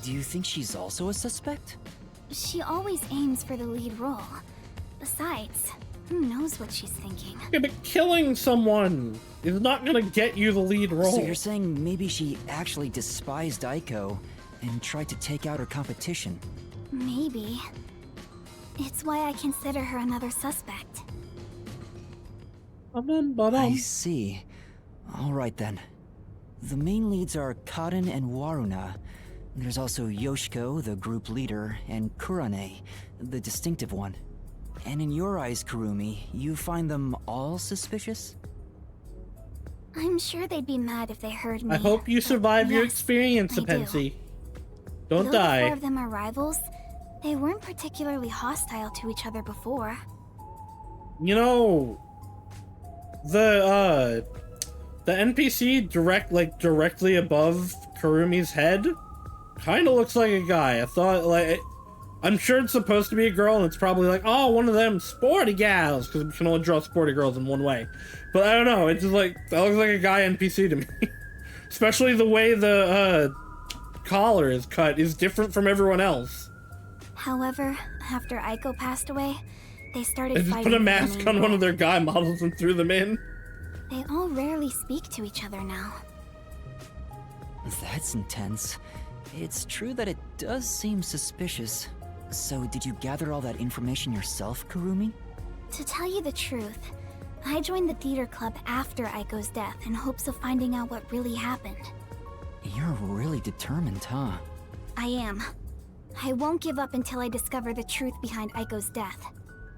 Do you think she's also a suspect? She always aims for the lead role. Besides, who knows what she's thinking? Yeah, but killing someone is not gonna get you the lead role. So you're saying maybe she actually despised Aiko and tried to take out her competition? Maybe. It's why I consider her another suspect. I see. Alright then. The main leads are Kaden and Waruna. There's also Yoshiko, the group leader, and Kurane, the distinctive one. And in your eyes, Kurumi, you find them all suspicious? I'm sure they'd be mad if they heard me. I hope you survive your yes, experience, I do. Sapensi. Don't Though die. the four of them are rivals, they weren't particularly hostile to each other before. You know, the NPC directly above Kurumi's head kind of looks like a guy. I thought, I'm sure it's supposed to be a girl, and it's probably like, oh, one of them sporty gals, because we can only draw sporty girls in one way. But I don't know, it's just like, that looks like a guy NPC to me. Especially the way the collar is cut is different from everyone else. However, after Aiko passed away, they started They just fighting. put a mask on one of their guy models and threw them in. They all rarely speak to each other now. That's intense. It's true that it does seem suspicious. So did you gather all that information yourself, Kurumi? To tell you the truth, I joined the theater club after Aiko's death in hopes of finding out what really happened. You're really determined, huh? I am. I won't give up until I discover the truth behind Aiko's death.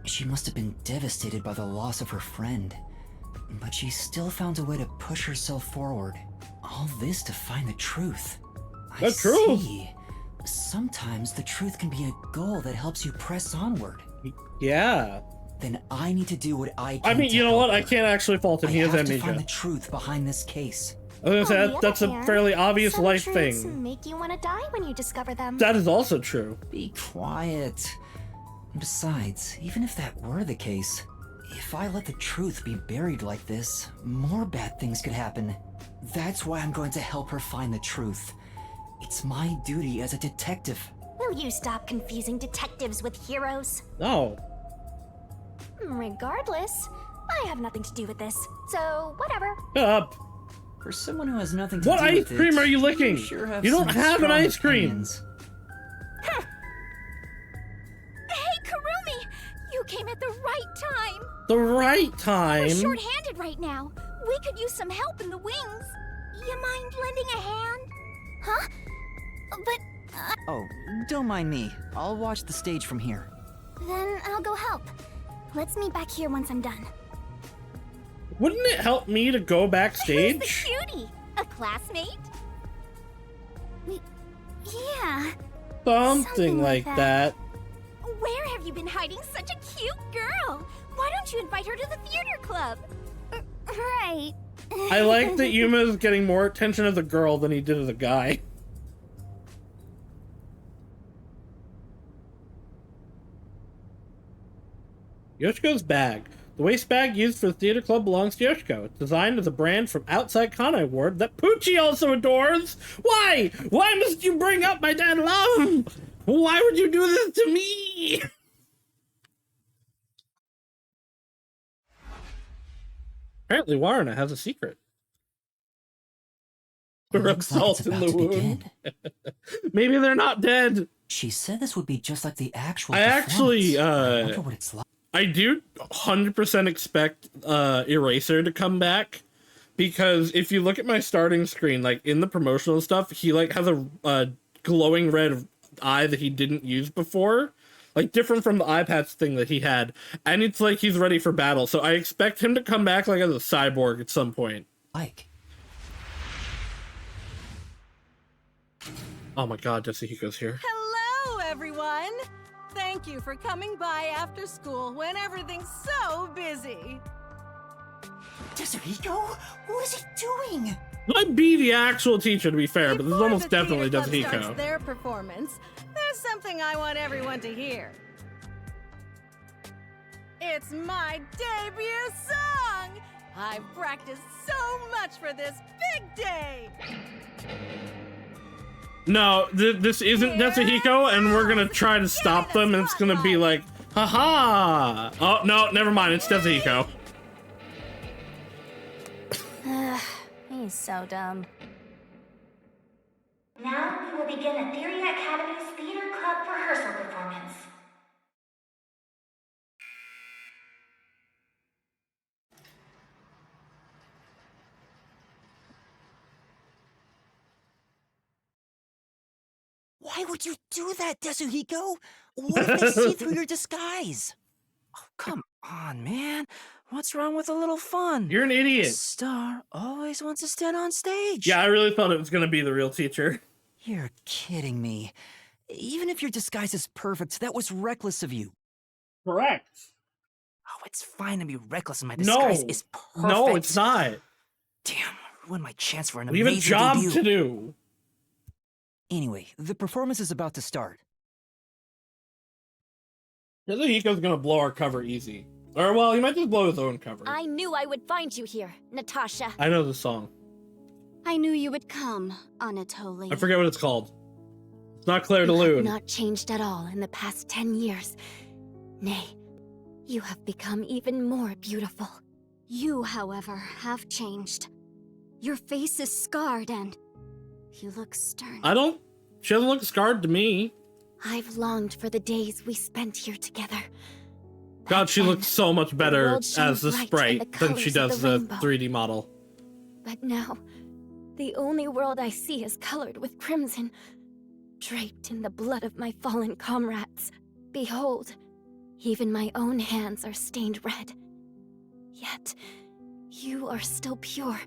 She must have been devastated by the loss of her friend. But she still found a way to push herself forward. All this to find the truth. The truth! See. Sometimes the truth can be a goal that helps you press onward. Yeah. Then I need to do what I can. I mean, you know what? I can't actually fault him. He is I have to amnesia. find the truth behind this case. I was gonna say, that's a fairly obvious some life truths thing. make you want to die when you discover them. That is also true. Be quiet. Besides, even if that were the case, if I let the truth be buried like this, more bad things could happen. That's why I'm going to help her find the truth. It's my duty as a detective. Will you stop confusing detectives with heroes? No. Regardless, I have nothing to do with this, so whatever. Shut up. For someone who has nothing to What do ice with cream it, are you licking? sure have You don't some have an strong ice cream. opinions. Hey, Kurumi! You came at the right time! The right time? We're short-handed right now. We could use some help in the wings. You mind lending a hand? Huh? But... Oh, don't mind me. I'll watch the stage from here. Then I'll go help. Let's meet back here once I'm done. Wouldn't it help me to go backstage? Who's the cutie? A classmate? Yeah. Something like that. Where have you been hiding such a cute girl? Why don't you invite her to the theater club? Right. I like that Yuma is getting more attention as a girl than he did as a guy. Yoshiko's bag. The waist bag used for the theater club belongs to Yoshiko. It's designed as a brand from Outside Kanai Ward that Poochie also adores. Why? Why must you bring up my dead love? Why would you do this to me? Apparently Warna has a secret. Rub salt in the wound. Maybe they're not dead. She said this would be just like the actual I actually, I wonder what it's like. I do 100% expect Eraser to come back, because if you look at my starting screen, like in the promotional stuff, he like has a glowing red eye that he didn't use before, like different from the eye patch thing that he had, and it's like he's ready for battle. So I expect him to come back like as a cyborg at some point. Like. Oh my God, Desuhiko's here. Hello, everyone. Thank you for coming by after school when everything's so busy. Desuhiko? What is he doing? Might be the actual teacher, to be fair, but this is almost the definitely theater club Desuhiko. starts their performance, there's something I want everyone to hear. It's my debut song! I've practiced so much for this big day! No, this isn't Desuhiko, and we're gonna try to stop them, and it's gonna be like, haha! Oh, no, never mind, it's Desuhiko. He's so dumb. Now we will begin Etheria Academy's Theater Club rehearsal performance. Why would you do that, Desuhiko? What if they see through your disguise? Oh, come on, man. What's wrong with a little fun? You're an idiot. A star always wants to stand on stage. Yeah, I really thought it was gonna be the real teacher. You're kidding me. Even if your disguise is perfect, that was reckless of you. Correct. Oh, it's fine to be reckless and my disguise is perfect. No, it's not. Damn, ruined my chance for an We have a amazing job debut. to do. Anyway, the performance is about to start. Desuhiko's gonna blow our cover easy. Or, well, he might just blow his own cover. I knew I would find you here, Natasha. I know the song. I knew you would come, Anatoly. I forget what it's called. It's not Claire de You have Lune. not changed at all in the past 10 years. Nay, you have become even more beautiful. You, however, have changed. Your face is scarred and you look stern. She doesn't look scarred to me. I've longed for the days we spent here together. God, she looks so much better world shone as the bright in sprite the than she colors of does the the rainbow. 3D model. But now, the only world I see is colored with crimson, draped in the blood of my fallen comrades. Behold, even my own hands are stained red. Yet, you are still pure,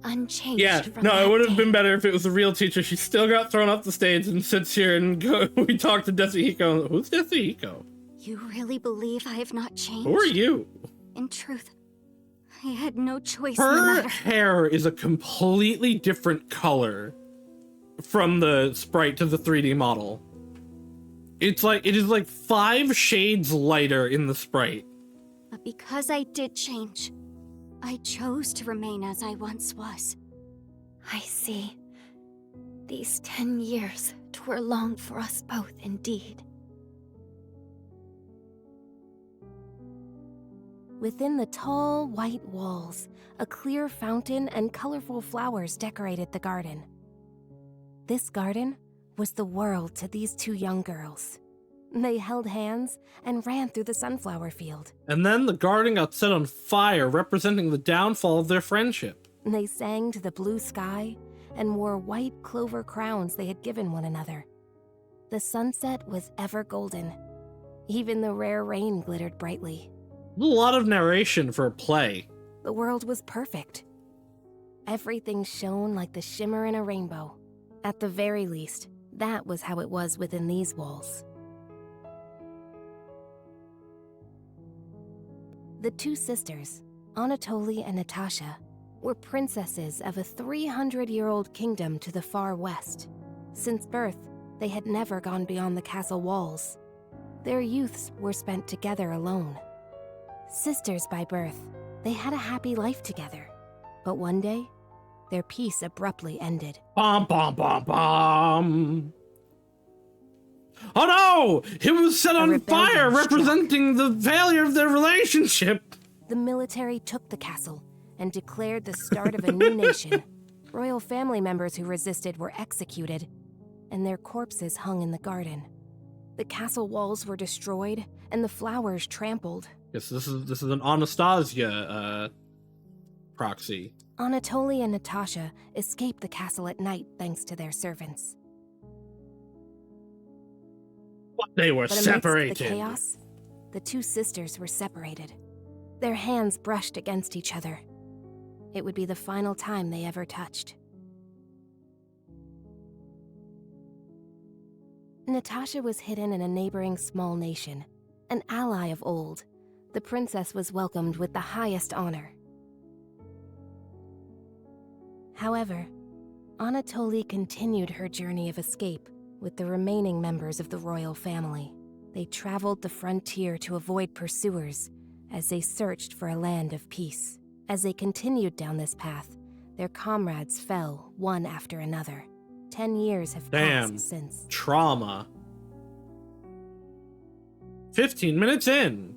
unchanged Yeah, from no, that it would have day. been better if it was the real teacher. She still got thrown off the stage and sits here and we talk to Desuhiko. Who's Desuhiko? You really believe I have not changed? Who are you? In truth, I had no choice in the Her matter. hair is a completely different color from the sprite to the 3D model. It is like 5 shades lighter in the sprite. But because I did change, I chose to remain as I once was. I see. These 10 years twere long for us both indeed. Within the tall, white walls, a clear fountain and colorful flowers decorated the garden. This garden was the world to these two young girls. They held hands and ran through the sunflower field. And then the garden got set on fire, representing the downfall of their friendship. They sang to the blue sky and wore white clover crowns they had given one another. The sunset was ever golden. Even the rare rain glittered brightly. A lot of narration for a play. The world was perfect. Everything shone like the shimmer in a rainbow. At the very least, that was how it was within these walls. The two sisters, Anatoly and Natasha, were princesses of a 300-year-old kingdom to the far west. Since birth, they had never gone beyond the castle walls. Their youths were spent together alone. Sisters by birth, they had a happy life together. But one day, their peace abruptly ended. Bom, bom, bom, bom. Oh no! It was set on fire, representing the failure of their relationship! The military took the castle and declared the start of a new nation. Royal family members who resisted were executed, and their corpses hung in the garden. The castle walls were destroyed, and the flowers trampled. Yes, this is an Anastasia proxy. Anatoly and Natasha escaped the castle at night thanks to their servants. They were But separated. amidst the chaos, the two sisters were separated. Their hands brushed against each other. It would be the final time they ever touched. Natasha was hidden in a neighboring small nation, an ally of old. The princess was welcomed with the highest honor. However, Anatoly continued her journey of escape with the remaining members of the royal family. They traveled the frontier to avoid pursuers as they searched for a land of peace. As they continued down this path, their comrades fell one after another. 10 years have passed since. Trauma. 15 minutes in.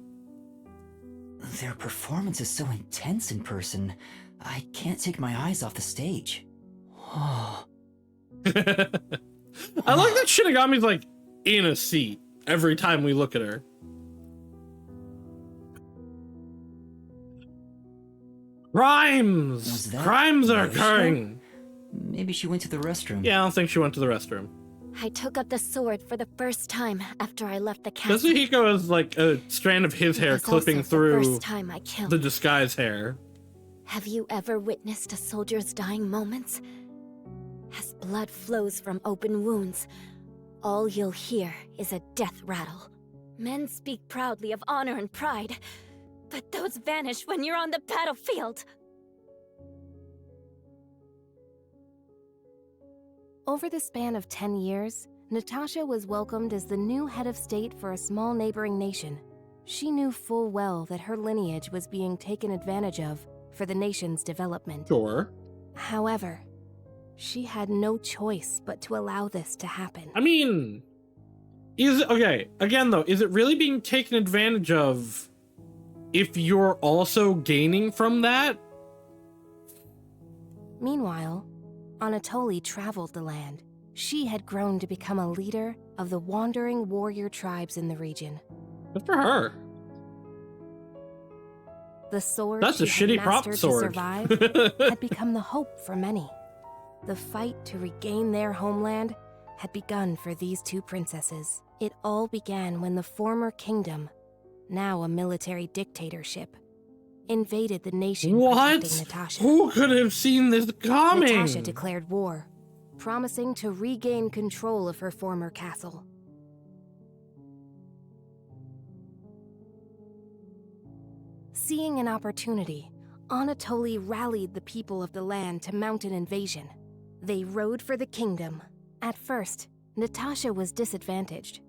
Their performance is so intense in person. I can't take my eyes off the stage. I like that Shinigami's like in a seat every time we look at her. Crimes! Crimes are occurring! Maybe she went to the restroom. Yeah, I don't think she went to the restroom. I took up the sword for the first time after I left the castle. Desuhiko has like a strand of his hair clipping through the first time I killed. the disguise hair. Have you ever witnessed a soldier's dying moments? As blood flows from open wounds, all you'll hear is a death rattle. Men speak proudly of honor and pride, but those vanish when you're on the battlefield. Over the span of 10 years, Natasha was welcomed as the new head of state for a small neighboring nation. She knew full well that her lineage was being taken advantage of for the nation's development. Sure. However, she had no choice but to allow this to happen. I mean, is it, okay, again though, is it really being taken advantage of if you're also gaining from that? Meanwhile, Anatoly traveled the land. She had grown to become a leader of the wandering warrior tribes in the region. Good for her. The sword That's a she had shitty prop mastered sword. to survive had become the hope for many. The fight to regain their homeland had begun for these two princesses. It all began when the former kingdom, now a military dictatorship, invaded the nation protecting Natasha. Who could have seen this coming? Natasha declared war, promising to regain control of her former castle. Seeing an opportunity, Anatoly rallied the people of the land to mount an invasion. They rode for the kingdom. At first, Natasha was disadvantaged,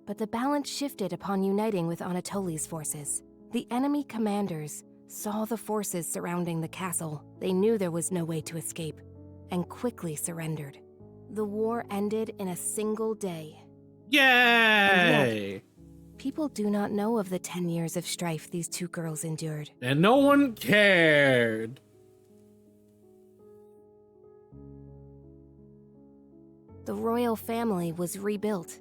but the balance shifted upon uniting with Anatoly's forces. The enemy commanders saw the forces surrounding the castle. They knew there was no way to escape, and quickly surrendered. The war ended in a single day. Yay! People do not know of the 10 years of strife these two girls endured. And no one cared. The royal family was rebuilt,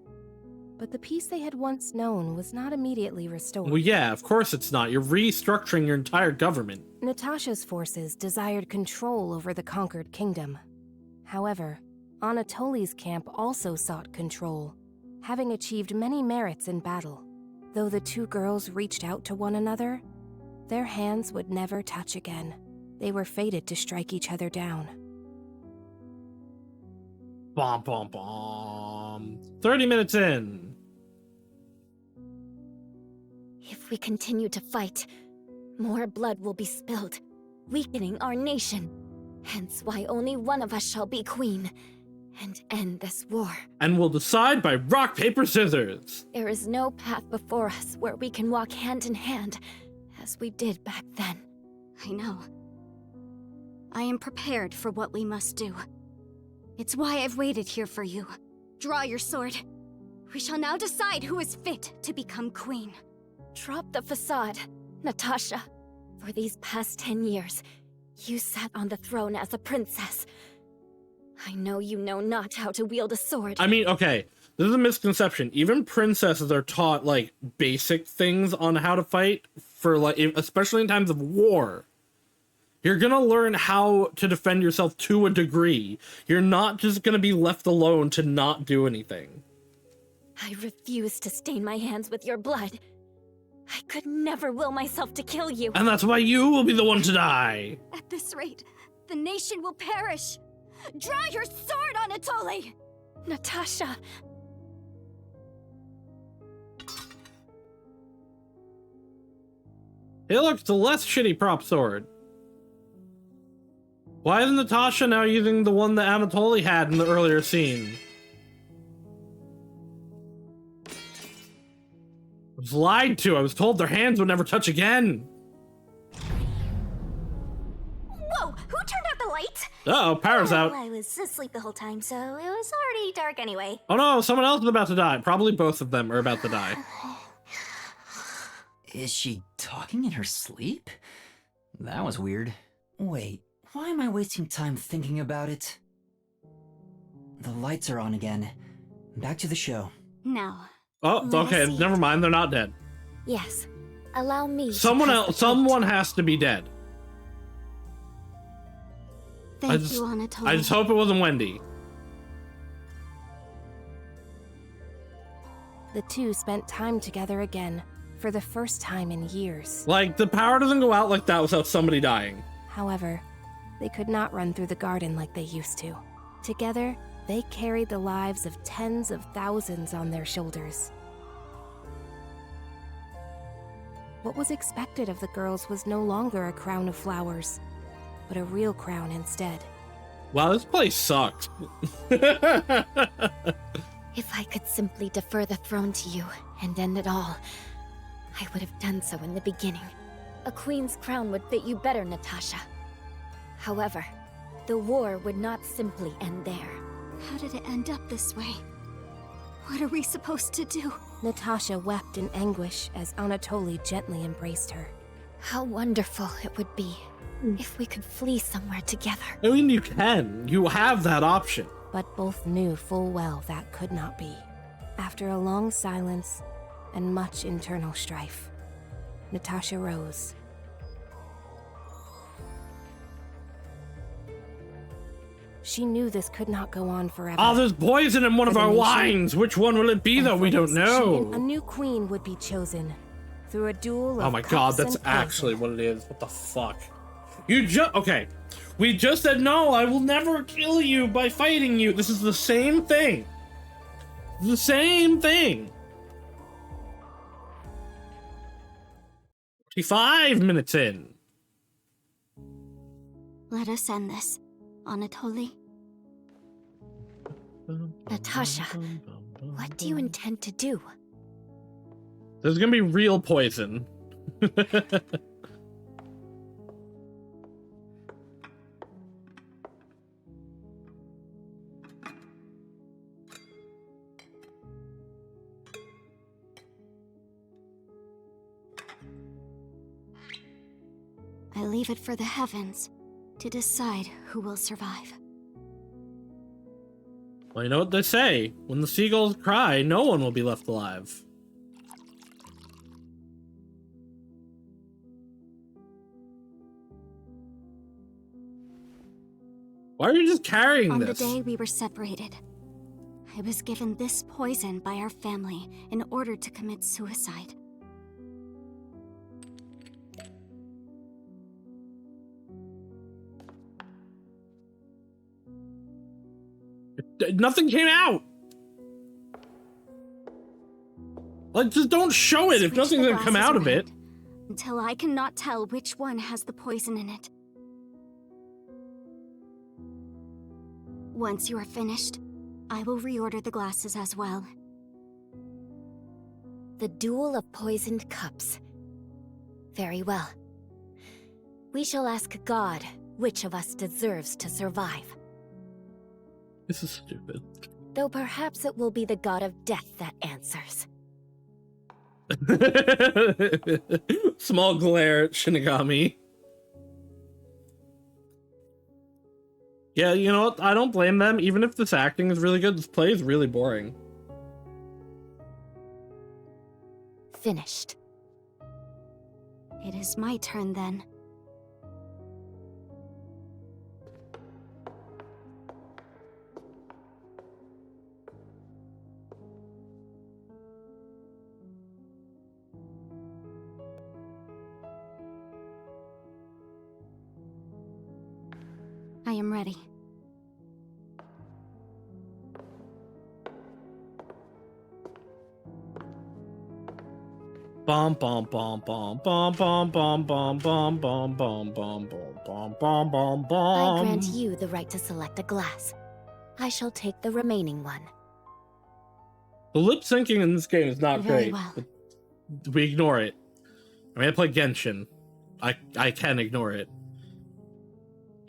but the peace they had once known was not immediately restored. Well, yeah, of course it's not. You're restructuring your entire government. Natasha's forces desired control over the conquered kingdom. However, Anatoly's camp also sought control, having achieved many merits in battle. Though the two girls reached out to one another, their hands would never touch again. They were fated to strike each other down. Bom, bom, bom. 30 minutes in. If we continue to fight, more blood will be spilled, weakening our nation. Hence why only one of us shall be queen and end this war. And we'll decide by rock, paper, scissors. There is no path before us where we can walk hand in hand, as we did back then. I know. I am prepared for what we must do. It's why I've waited here for you. Draw your sword. We shall now decide who is fit to become queen. Drop the facade, Natasha. For these past 10 years, you sat on the throne as a princess. I know you know not how to wield a sword. I mean, okay, this is a misconception. Even princesses are taught, like, basic things on how to fight for, like, especially in times of war. You're gonna learn how to defend yourself to a degree. You're not just gonna be left alone to not do anything. I refuse to stain my hands with your blood. I could never will myself to kill you. And that's why you will be the one to die. At this rate, the nation will perish. Draw your sword, Anatoly! Natasha. Hey look, it's a less shitty prop sword. Why isn't Natasha now using the one that Anatoly had in the earlier scene? I was lied to. I was told their hands would never touch again. Whoa, who turned out the light? Uh-oh, power's out. I was asleep the whole time, so it was already dark anyway. Oh no, someone else is about to die. Probably both of them are about to die. Is she talking in her sleep? That was weird. Wait, why am I wasting time thinking about it? The lights are on again. Back to the show. Now. Oh, okay, never mind. They're not dead. Yes. Allow me. Someone else. Someone has to be dead. Thank you, Anatoly. I just hope it wasn't Wendy. The two spent time together again, for the first time in years. Like, the power doesn't go out like that without somebody dying. However, they could not run through the garden like they used to. Together, they carried the lives of tens of thousands on their shoulders. What was expected of the girls was no longer a crown of flowers, but a real crown instead. Wow, this place sucked. If I could simply defer the throne to you and end it all, I would have done so in the beginning. A queen's crown would fit you better, Natasha. However, the war would not simply end there. How did it end up this way? What are we supposed to do? Natasha wept in anguish as Anatoly gently embraced her. How wonderful it would be if we could flee somewhere together. I mean, you can. You have that option. But both knew full well that could not be. After a long silence and much internal strife, Natasha rose. She knew this could not go on forever. Oh, there's poison in one of our wines. Which one will it be, though? We don't know. A new queen would be chosen through a duel of Oh my god, that's cups and actually what it is. What the fuck? You just... Okay. We just said, no, I will never kill you by fighting you. This is the same thing. The same thing. 45 minutes in. Let us end this, Anatoly. Natasha, what do you intend to do? There's gonna be real poison. I leave it for the heavens to decide who will survive. Well, you know what they say. When the seagulls cry, no one will be left alive. Why are you just carrying this? On the day we were separated, I was given this poison by our family in order to commit suicide. Nothing came out! Like, just don't show it if nothing's gonna come out of it. Until I cannot tell which one has the poison in it. Once you are finished, I will reorder the glasses as well. The duel of poisoned cups. Very well. We shall ask God which of us deserves to survive. This is stupid. Though perhaps it will be the god of death that answers. Small glare at Shinigami. Yeah, you know what? I don't blame them. Even if this acting is really good, this play is really boring. Finished. It is my turn then. I am ready. Bom bom bom bom bom bom bom bom bom bom bom bom bom bom bom bom. I grant you the right to select a glass. I shall take the remaining one. The lip syncing in this game is not Very great. well. But we ignore it. I mean, I play Genshin. I can ignore it.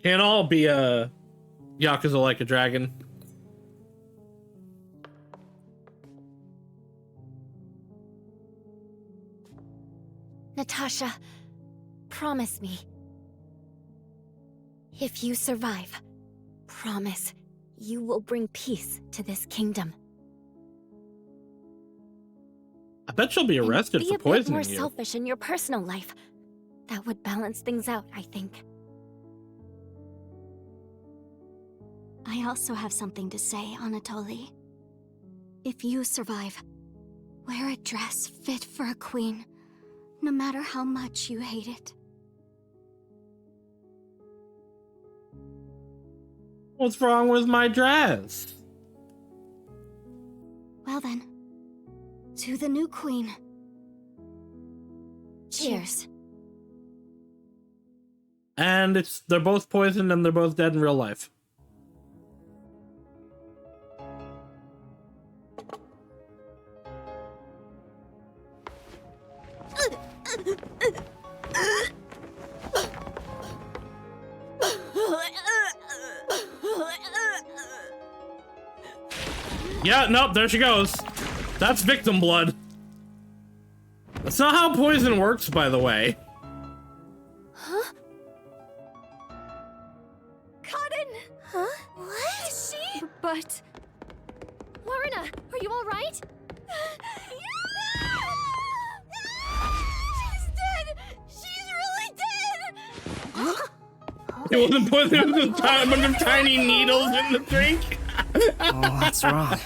Can't all be a Yakuza like a dragon. Natasha, promise me. If you survive, promise you will bring peace to this kingdom. I bet she'll be arrested for Be a bit poisoning more you. selfish in your personal life. That would balance things out, I think. I also have something to say, Anatoly. If you survive, wear a dress fit for a queen, no matter how much you hate it. What's wrong with my dress? Well then, to the new queen. Cheers. And they're both poisoned and they're both dead in real life. Yeah, nope, there she goes. That's victim blood. That's not how poison works, by the way. Huh? Cotton! Huh? What? Is she? But... Lorna, are you all right? She's dead! She's really dead! It wasn't poison, it was just a bunch of tiny needles in the drink. Oh, what's wrong?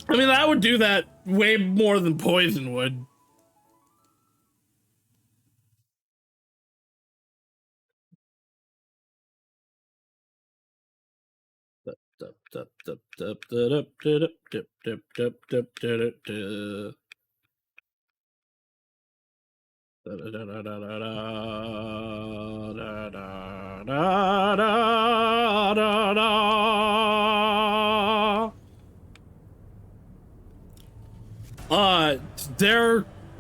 I mean, that would do that way more than poison would.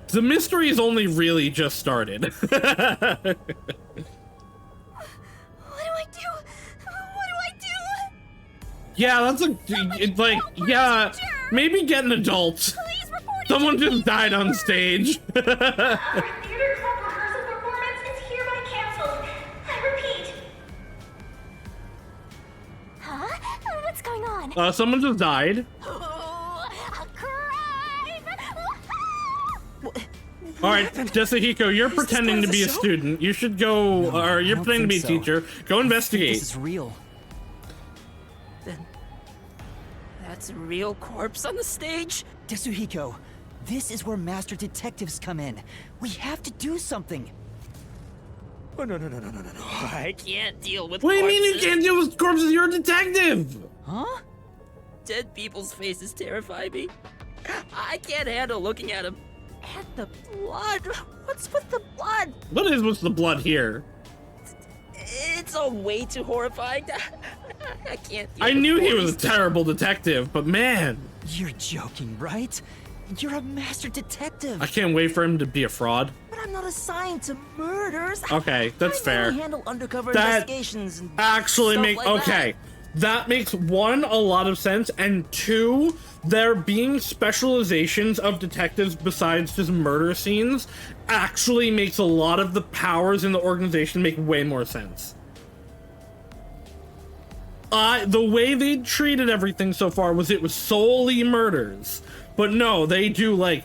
The mystery's only really just started. What do I do? What do I do? Yeah, that's like, yeah, maybe get an adult. Someone just died on stage. Our theater club rehearsal performance on. Someone just died. All right, Desuhiko, you're pretending to be a student. You should go, or you're pretending to be a teacher. Go investigate. This is real. Then that's a real corpse on the stage? Desuhiko, this is where master detectives come in. We have to do something. Oh, no. I can't deal with What do you corpses. mean you can't deal with corpses? You're a detective. Huh? Dead people's faces terrify me. I can't handle looking at them. And the blood. What's with the blood? What is with the blood here? It's all way too horrifying. I can't deal I with knew he bodies. was a terrible detective, but man. You're joking, right? You're a master detective. I can't wait for him to be a fraud. But I'm not assigned to murders. Okay, that's I fair. mainly handle undercover That investigations and actually stuff make like okay. That makes one, a lot of sense, and two, there being specializations of detectives besides just murder scenes actually makes a lot of the powers in the organization make way more sense. The way they treated everything so far was it was solely murders, but no, they do like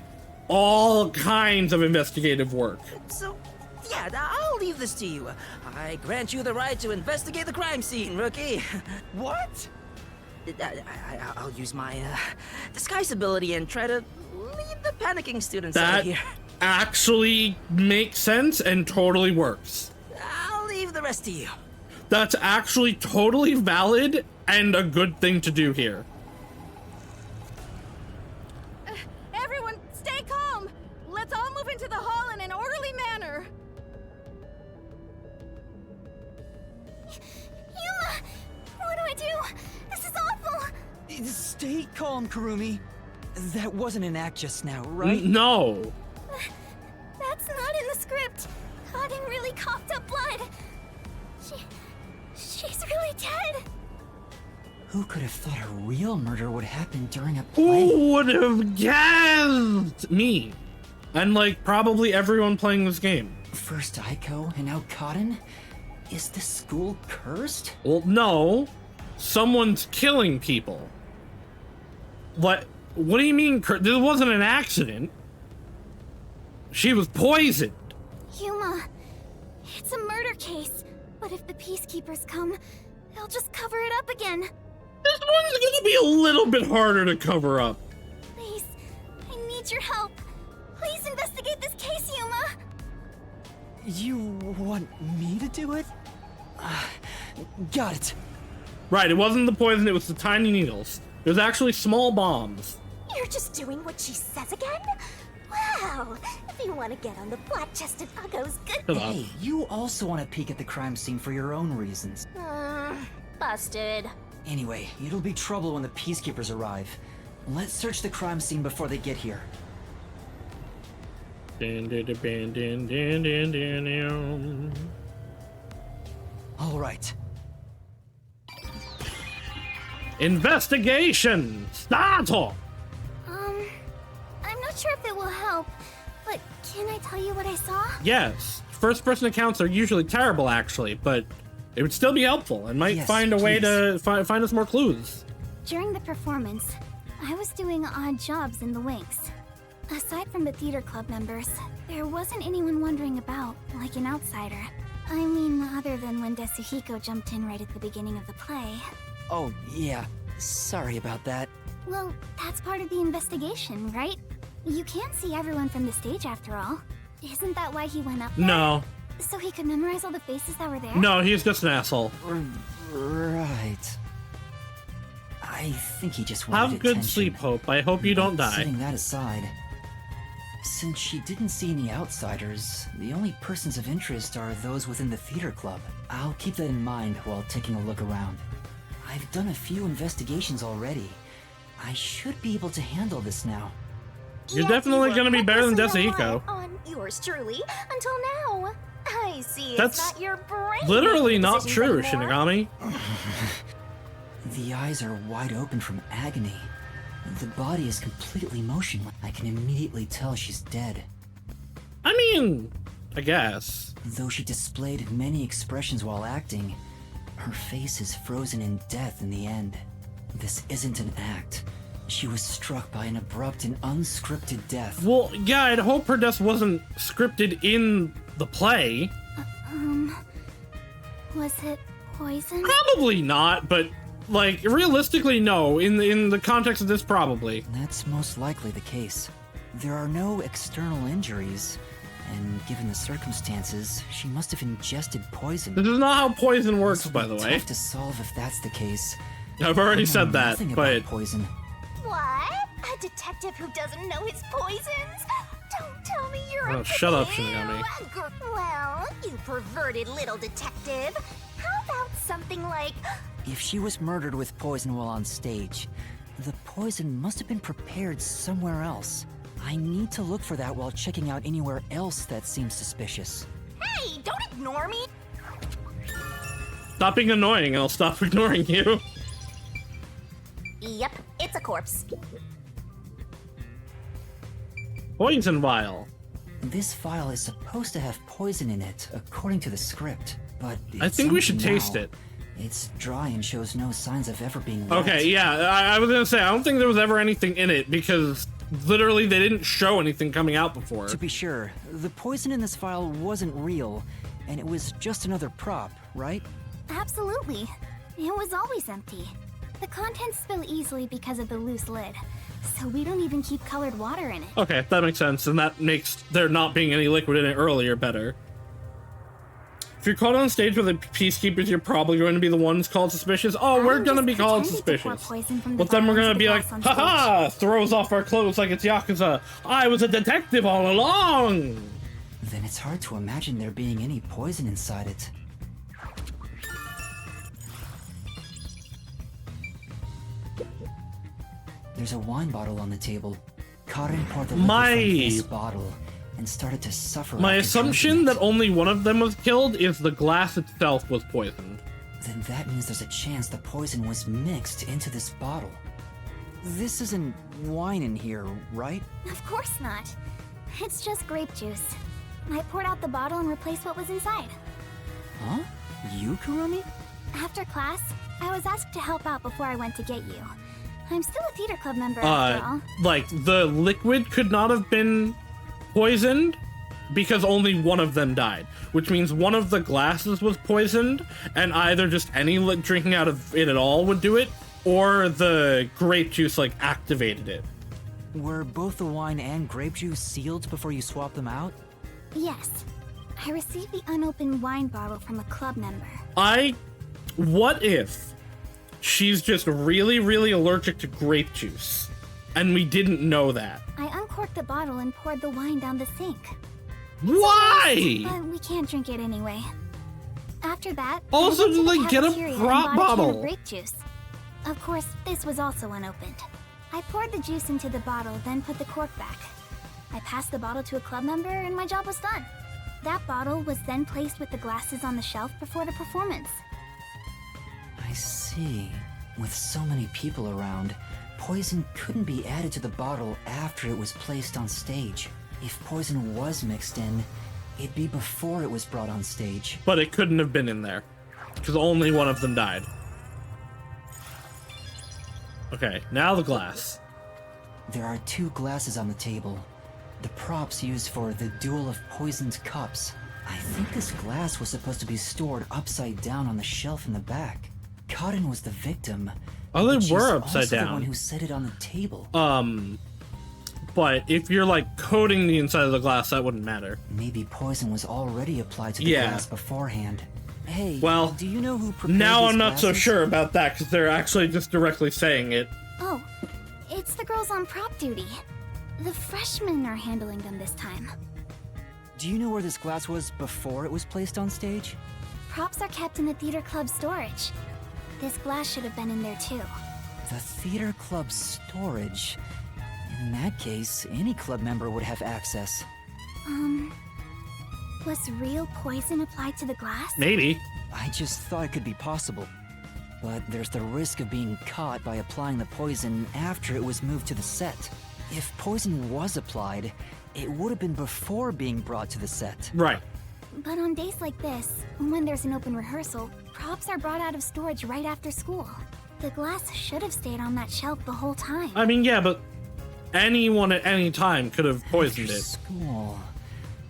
all kinds of investigative work. So, yeah, I'll leave this to you. I grant you the right to investigate the crime scene, rookie. What? I'll use my disguise ability and try to lead the panicking students out That here. actually makes sense and totally works. I'll leave the rest to you. That's actually totally valid and a good thing to do here. Everyone, stay calm. Let's all move into the hall in an orderly manner. Yuma! What do I do? This is awful! Stay calm, Kurumi. That wasn't an act just now, right? No. That's not in the script. Kaden really coughed up blood. She's really dead. Who could have thought a real murder would happen during a play? Who would have guessed? Me. And like probably everyone playing this game. First Aiko and now Kaden? Is the school cursed? Well, no. Someone's killing people. What do you mean? This wasn't an accident. She was poisoned. Yuma, it's a murder case. But if the peacekeepers come, they'll just cover it up again. This one's gonna be a little bit harder to cover up. Please, I need your help. Please investigate this case, Yuma. You want me to do it? Got it. Right, it wasn't the poison, it was the tiny needles. It was actually small bombs. You're just doing what she says again? Wow! If you want to get on the flat-chested Uggo's good. Hey, you also want to peek at the crime scene for your own reasons. Busted. Anyway, it'll be trouble when the peacekeepers arrive. Let's search the crime scene before they get here. All right. Investigation! Start! I'm not sure if it will help, but can I tell you what I saw? Yes, first-person accounts are usually terrible, actually, but it would still be helpful and might find a way to find us more clues. During the performance, I was doing odd jobs in the wings. Aside from the theater club members, there wasn't anyone wandering about, like an outsider. I mean, other than when Desuhiko jumped in right at the beginning of the play. Oh, yeah. Sorry about that. Well, that's part of the investigation, right? You can't see everyone from the stage after all. Isn't that why he went up there? No. So he could memorize all the faces that were there? No, he's just an asshole. Right. I think he just wanted Have good attention. sleep, Hope. I hope you don't die. Setting that aside, since she didn't see any outsiders, the only persons of interest are those within the theater club. I'll keep that in mind while taking a look around. I've done a few investigations already. I should be able to handle this now. You're definitely gonna be better than Desuhiko. On yours truly, until now. I see That's it's not your brain. literally not decisions true, anymore. Shinigami. The eyes are wide open from agony. The body is completely motionless. I can immediately tell she's dead. I mean, I guess. Though she displayed many expressions while acting, her face is frozen in death in the end. This isn't an act. She was struck by an abrupt and unscripted death. Well, yeah, I'd hope her death wasn't scripted in the play. Was it poison? Probably not, but like realistically, no. In the context of this, probably. That's most likely the case. There are no external injuries, and given the circumstances, she must have ingested poison. This is not how poison works, by the way. Tough to solve if that's the case. I've already said that, Nothing but about poison. What? A detective who doesn't know his poisons? Don't tell me you're a shut up, Shinigami. Well, you perverted little detective. How about something like... If she was murdered with poison while on stage, the poison must have been prepared somewhere else. I need to look for that while checking out anywhere else that seems suspicious. Hey, don't ignore me! Stop being annoying and I'll stop ignoring you. Yep, it's a corpse. Poison vial. This vial is supposed to have poison in it, according to the script, but I think we should empty taste now. it. It's dry and shows no signs of ever being wet. Okay, yeah, I was gonna say, I don't think there was ever anything in it because literally they didn't show anything coming out before. To be sure, the poison in this vial wasn't real, and it was just another prop, right? Absolutely. It was always empty. The contents spill easily because of the loose lid, so we don't even keep colored water in it. Okay, that makes sense, and that makes there not being any liquid in it earlier better. If you're caught on stage with the peacekeepers, you're probably going to be the ones called suspicious. Oh, we're gonna be called suspicious. But then we're gonna be like, haha, throws off our clothes like it's Yakuza. I was a detective all along. Then it's hard to imagine there being any poison inside it. There's a wine bottle on the table. Karin poured the liquid from this bottle and started to suffer. My assumption that only one of them was killed is the glass itself was poisoned. Then that means there's a chance the poison was mixed into this bottle. This isn't wine in here, right? Of course not. It's just grape juice. I poured out the bottle and replaced what was inside. Huh? You, Kurumi? After class, I was asked to help out before I went to get you. I'm still a theater club member after all. Like, the liquid could not have been poisoned because only one of them died, which means one of the glasses was poisoned, and either just any drinking out of it at all would do it, or the grape juice, like, activated it. Were both the wine and grape juice sealed before you swapped them out? Yes. I received the unopened wine bottle from a club member. What if she's just really, really allergic to grape juice, and we didn't know that? I uncorked the bottle and poured the wine down the sink. Why? But we can't drink it anyway. After that, also, I went to the like, get a cafeteria and prop bought a can bottle. of grape juice. Of course, this was also unopened. I poured the juice into the bottle, then put the cork back. I passed the bottle to a club member, and my job was done. That bottle was then placed with the glasses on the shelf before the performance. I see. With so many people around, poison couldn't be added to the bottle after it was placed on stage. If poison was mixed in, it'd be before it was brought on stage. But it couldn't have been in there, because only one of them died. Okay, now the glass. There are 2 glasses on the table. The props used for the duel of poisoned cups. I think this glass was supposed to be stored upside down on the shelf in the back. Karin was the victim. Oh, they but she's were upside also down. the one who set it on the table. But if you're like coating the inside of the glass, that wouldn't matter. Maybe poison was already applied to the glass beforehand. Hey, well, do you know who prepared now these I'm not so glasses? sure about that because they're actually just directly saying it. Oh, it's the girls on prop duty. The freshmen are handling them this time. Do you know where this glass was before it was placed on stage? Props are kept in the theater club storage. This glass should have been in there too. The theater club storage? In that case, any club member would have access. Was real poison applied to the glass? Maybe. I just thought it could be possible. But there's the risk of being caught by applying the poison after it was moved to the set. If poison was applied, it would have been before being brought to the set. Right. But on days like this, when there's an open rehearsal, props are brought out of storage right after school. The glass should have stayed on that shelf the whole time. I mean, yeah, but anyone at any time could have poisoned it. School.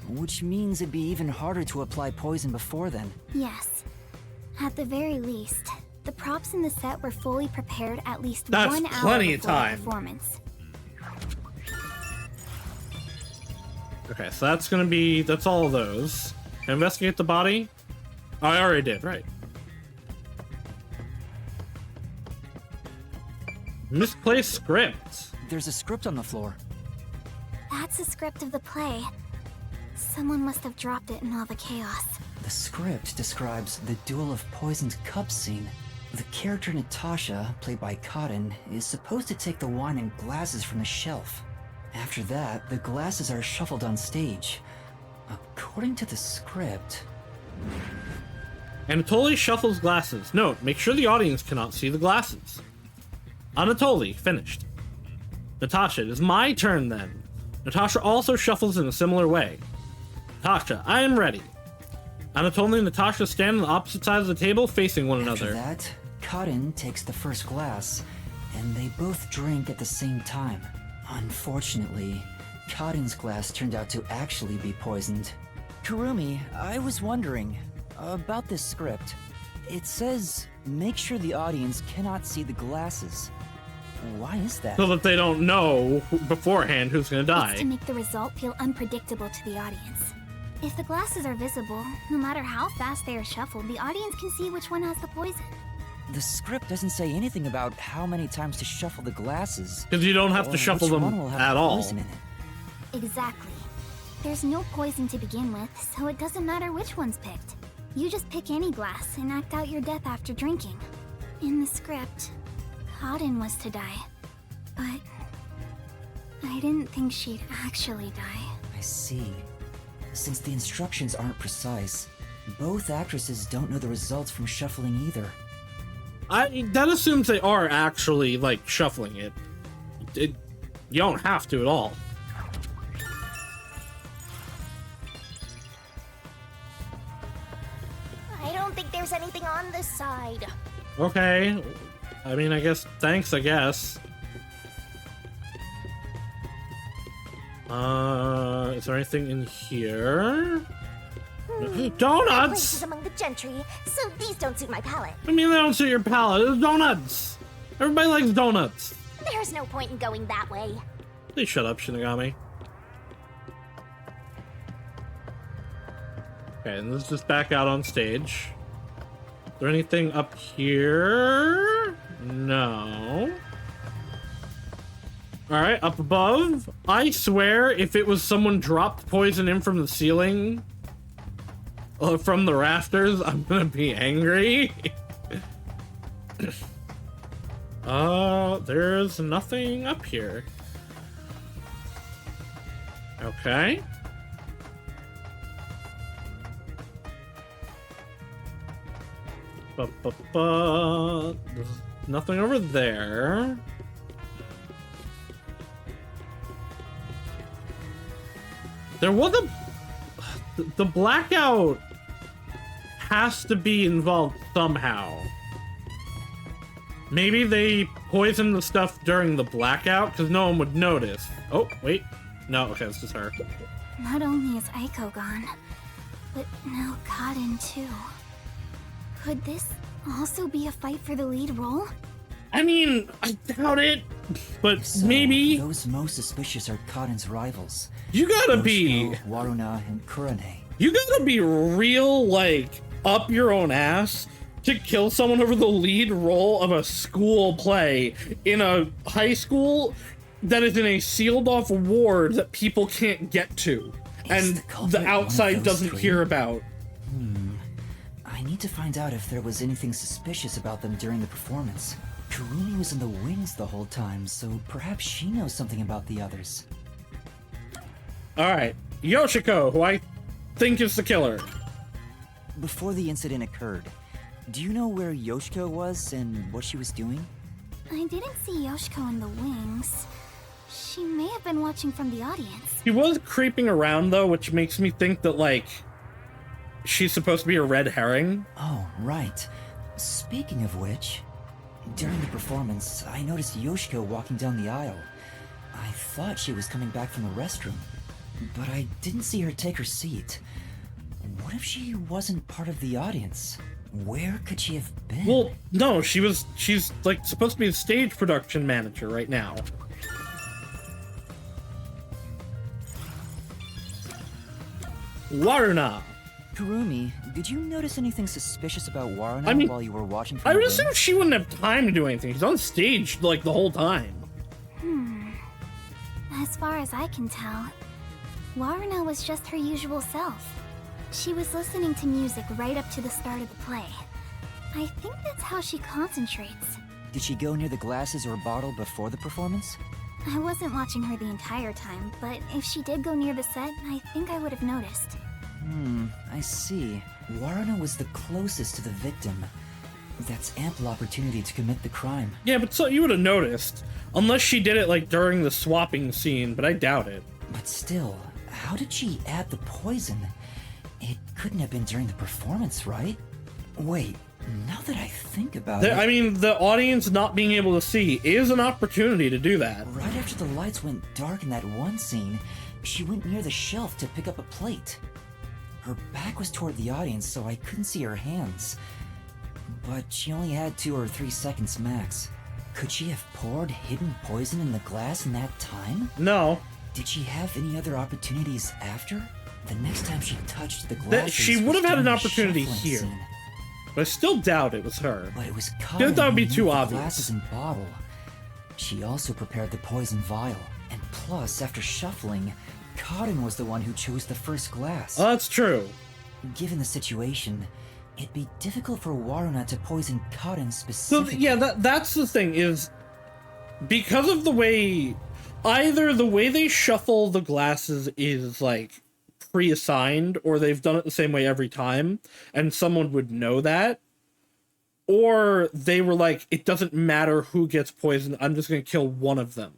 Which means it'd be even harder to apply poison before then. Yes. At the very least, the props in the set were fully prepared at least That's 1 hour plenty of before the time. performance. Okay, so that's all of those. Investigate the body? Oh, I already did, right. Misplaced script. There's a script on the floor. That's a script of the play. Someone must have dropped it in all the chaos. The script describes the Duel of Poisoned Cups scene. The character Natasha, played by Cotton, is supposed to take the wine and glasses from the shelf. After that, the glasses are shuffled on stage. According to the script... Anatoly shuffles glasses. Note, make sure the audience cannot see the glasses. Anatoly, finished. Natasha, it is my turn then. Natasha also shuffles in a similar way. Natasha, I am ready. Anatoly and Natasha stand on the opposite sides of the table, facing one another. After that, Cotton takes the first glass, and they both drink at the same time. Unfortunately, Cotton's glass turned out to actually be poisoned. Kurumi, I was wondering about this script. It says, make sure the audience cannot see the glasses. Why is that? So that they don't know beforehand who's gonna die. It's to make the result feel unpredictable to the audience. If the glasses are visible, no matter how fast they are shuffled, the audience can see which one has the poison. The script doesn't say anything about how many times to shuffle the glasses. Because you don't have to shuffle them at all. Poison in it. Exactly. There's no poison to begin with, so it doesn't matter which one's picked. You just pick any glass and act out your death after drinking. In the script, Cotton was to die. But I didn't think she'd actually die. I see. Since the instructions aren't precise, both actresses don't know the results from shuffling either. That assumes they are actually, like, shuffling it. You don't have to at all. I don't think there's anything on this side. Okay. I mean, I guess, thanks, I guess. Is there anything in here? That Donuts! place is among the gentry, so these don't suit my palate. I mean, they don't suit your palate. It's donuts! Everybody likes donuts. There's no point in going that way. Please shut up, Shinigami. Okay, and let's just back out on stage. Is there anything up here? No. Alright, up above. I swear, if it was someone dropped poison in from the ceiling, from the rafters, I'm gonna be angry. There's nothing up here. Okay. There's nothing over there. There was the blackout has to be involved somehow. Maybe they poisoned the stuff during the blackout because no one would notice. Oh, wait. No, okay, it's just her. Not only is Aiko gone, but now Cotton too. Could this also be a fight for the lead role? I mean, I doubt it, but So, maybe. Those most suspicious are Cotton's rivals. You gotta Yoshiko, be. Waruna, and Kurane. You gotta be real, like, up your own ass to kill someone over the lead role of a school play in a high school that is in a sealed off ward that people can't get to and the outside doesn't hear about. I need to find out if there was anything suspicious about them during the performance. Kurumi was in the wings the whole time, so perhaps she knows something about the others. Alright, Yoshiko, who I think is the killer. Before the incident occurred, do you know where Yoshiko was and what she was doing? I didn't see Yoshiko in the wings. She may have been watching from the audience. She was creeping around, though, which makes me think that, like, she's supposed to be a red herring. Oh, right. Speaking of which, During the performance, I noticed Yoshiko walking down the aisle. I thought she was coming back from the restroom, but I didn't see her take her seat. What if she wasn't part of the audience? Where could she have been? Well, no, she's like supposed to be the stage production manager right now. Waruna. Kurumi, did you notice anything suspicious about Waruna while you were watching from I the would wings? assume she wouldn't have time to do anything. She's on stage like the whole time. As far as I can tell, Waruna was just her usual self. She was listening to music right up to the start of the play. I think that's how she concentrates. Did she go near the glasses or bottle before the performance? I wasn't watching her the entire time, but if she did go near the set, I think I would have noticed. I see. Waruna was the closest to the victim. That's ample opportunity to commit the crime. Yeah, but so you would have noticed. Unless she did it like during the swapping scene, but I doubt it. But still, how did she add the poison? It couldn't have been during the performance, right? Wait, now that I think about it... I mean, the audience not being able to see is an opportunity to do that. Right after the lights went dark in that one scene, she went near the shelf to pick up a plate. Her back was toward the audience, so I couldn't see her hands. But she only had 2 or 3 seconds max. Could she have poured hidden poison in the glass in that time? No. Did she have any other opportunities after? The next time she touched the glass, She would have had an opportunity here. Scene. But I still doubt it was her. But it was That would be too obvious. Glasses and bottle. She also prepared the poison vial. And plus, after shuffling, Cotton was the one who chose the first glass. Oh, that's true. Given the situation, it'd be difficult for Waruna to poison Cotton specifically. So, yeah, that's the thing, is because of the way... Either the way they shuffle the glasses is, like, pre-assigned, or they've done it the same way every time, and someone would know that, or they were like, it doesn't matter who gets poisoned, I'm just going to kill one of them.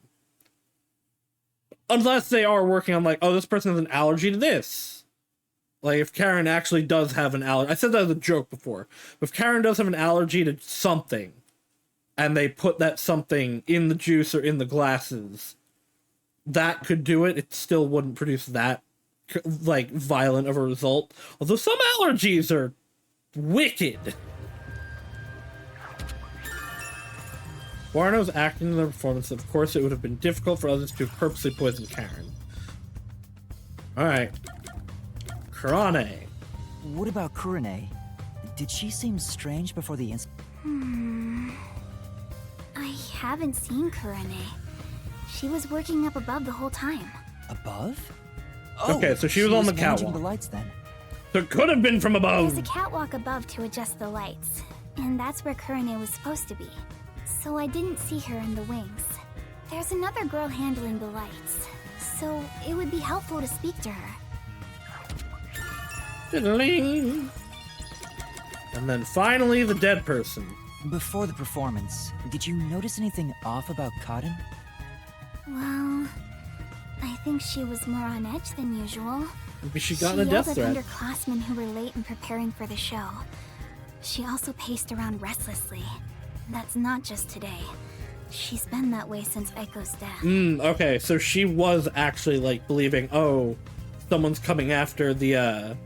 Unless they are working on, like, oh, this person has an allergy to this. Like, if Karen actually does have an allergy... I said that as a joke before. If Karen does have an allergy to something, and they put that something in the juice or in the glasses, that could do it. It still wouldn't produce that, like, violent of a result. Although some allergies are wicked. Waruna's acting in the performance. Of course, it would have been difficult for others to purposely poison Karen. Alright. Kurane. What about Kurane? Did she seem strange before the incident? I haven't seen Kurane. She was working up above the whole time. Above? Okay, so she was on the managing catwalk. the lights then. So it could have been from above. There's a catwalk above to adjust the lights, and that's where Kurane was supposed to be. So I didn't see her in the wings. There's another girl handling the lights, so it would be helpful to speak to her. Diddling. And then finally, the dead person. Before the performance, did you notice anything off about Cotton? Well, I think she was more on edge than usual. Maybe she got a death threat. She yelled at underclassmen who were late in preparing for the show. She also paced around restlessly. That's not just today. She's been that way since Eiko's death. Okay, so she was actually, like, believing, oh, someone's coming after the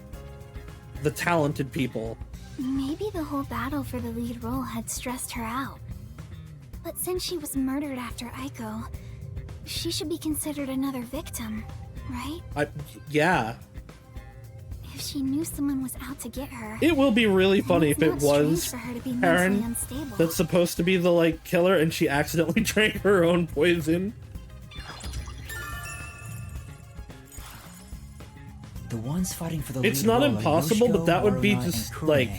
talented people. Maybe the whole battle for the lead role had stressed her out. But since she was murdered after Eiko, she should be considered another victim, right? Yeah. If she knew someone was out to get her... It will be really funny if it was for her to be mentally Karen unstable. that's supposed to be the, like, killer and she accidentally drank her own poison. The ones fighting for the It's lead not role are impossible, but Yoshiko, that would be Waruna, just, and Kurane. like,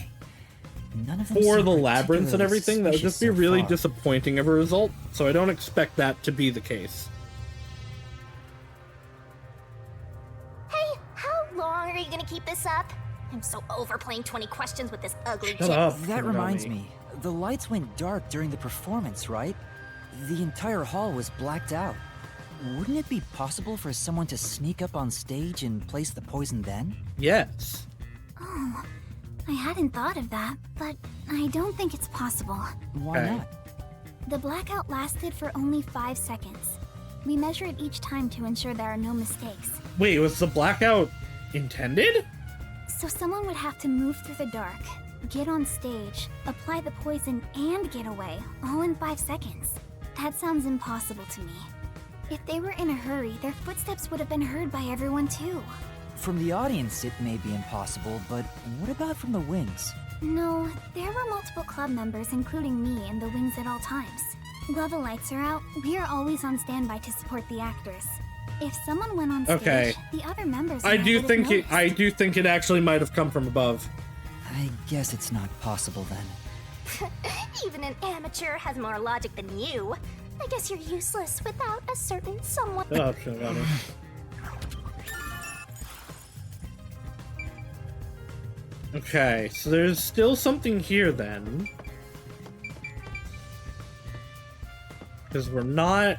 None of them for seem the labyrinths and particularly everything, that would just be suspicious so really far. disappointing of a result, so I don't expect that to be the case. Hey, how long are you gonna keep this up? I'm so over playing 20 questions with this ugly Shut chick. up. That reminds Kurame. me. The lights went dark during the performance, right? The entire hall was blacked out. Wouldn't it be possible for someone to sneak up on stage and place the poison then? Yes. Oh, I hadn't thought of that, but I don't think it's possible. Why Okay. not? The blackout lasted for only 5 seconds. We measure it each time to ensure there are no mistakes. Wait, was the blackout intended? So someone would have to move through the dark, get on stage, apply the poison, and get away, all in 5 seconds. That sounds impossible to me. If they were in a hurry, their footsteps would have been heard by everyone too. From the audience, it may be impossible, but what about from the wings? No, there were multiple club members, including me, in the wings at all times. While the lights are out, we are always on standby to support the actors. If someone went on stage, Okay. the other members I do think noticed. I do think it actually might have come from above. I guess it's not possible then. Even an amateur has more logic than you. I guess you're useless without a certain someone. Oh, shit, got it. Okay, so there's still something here then. Because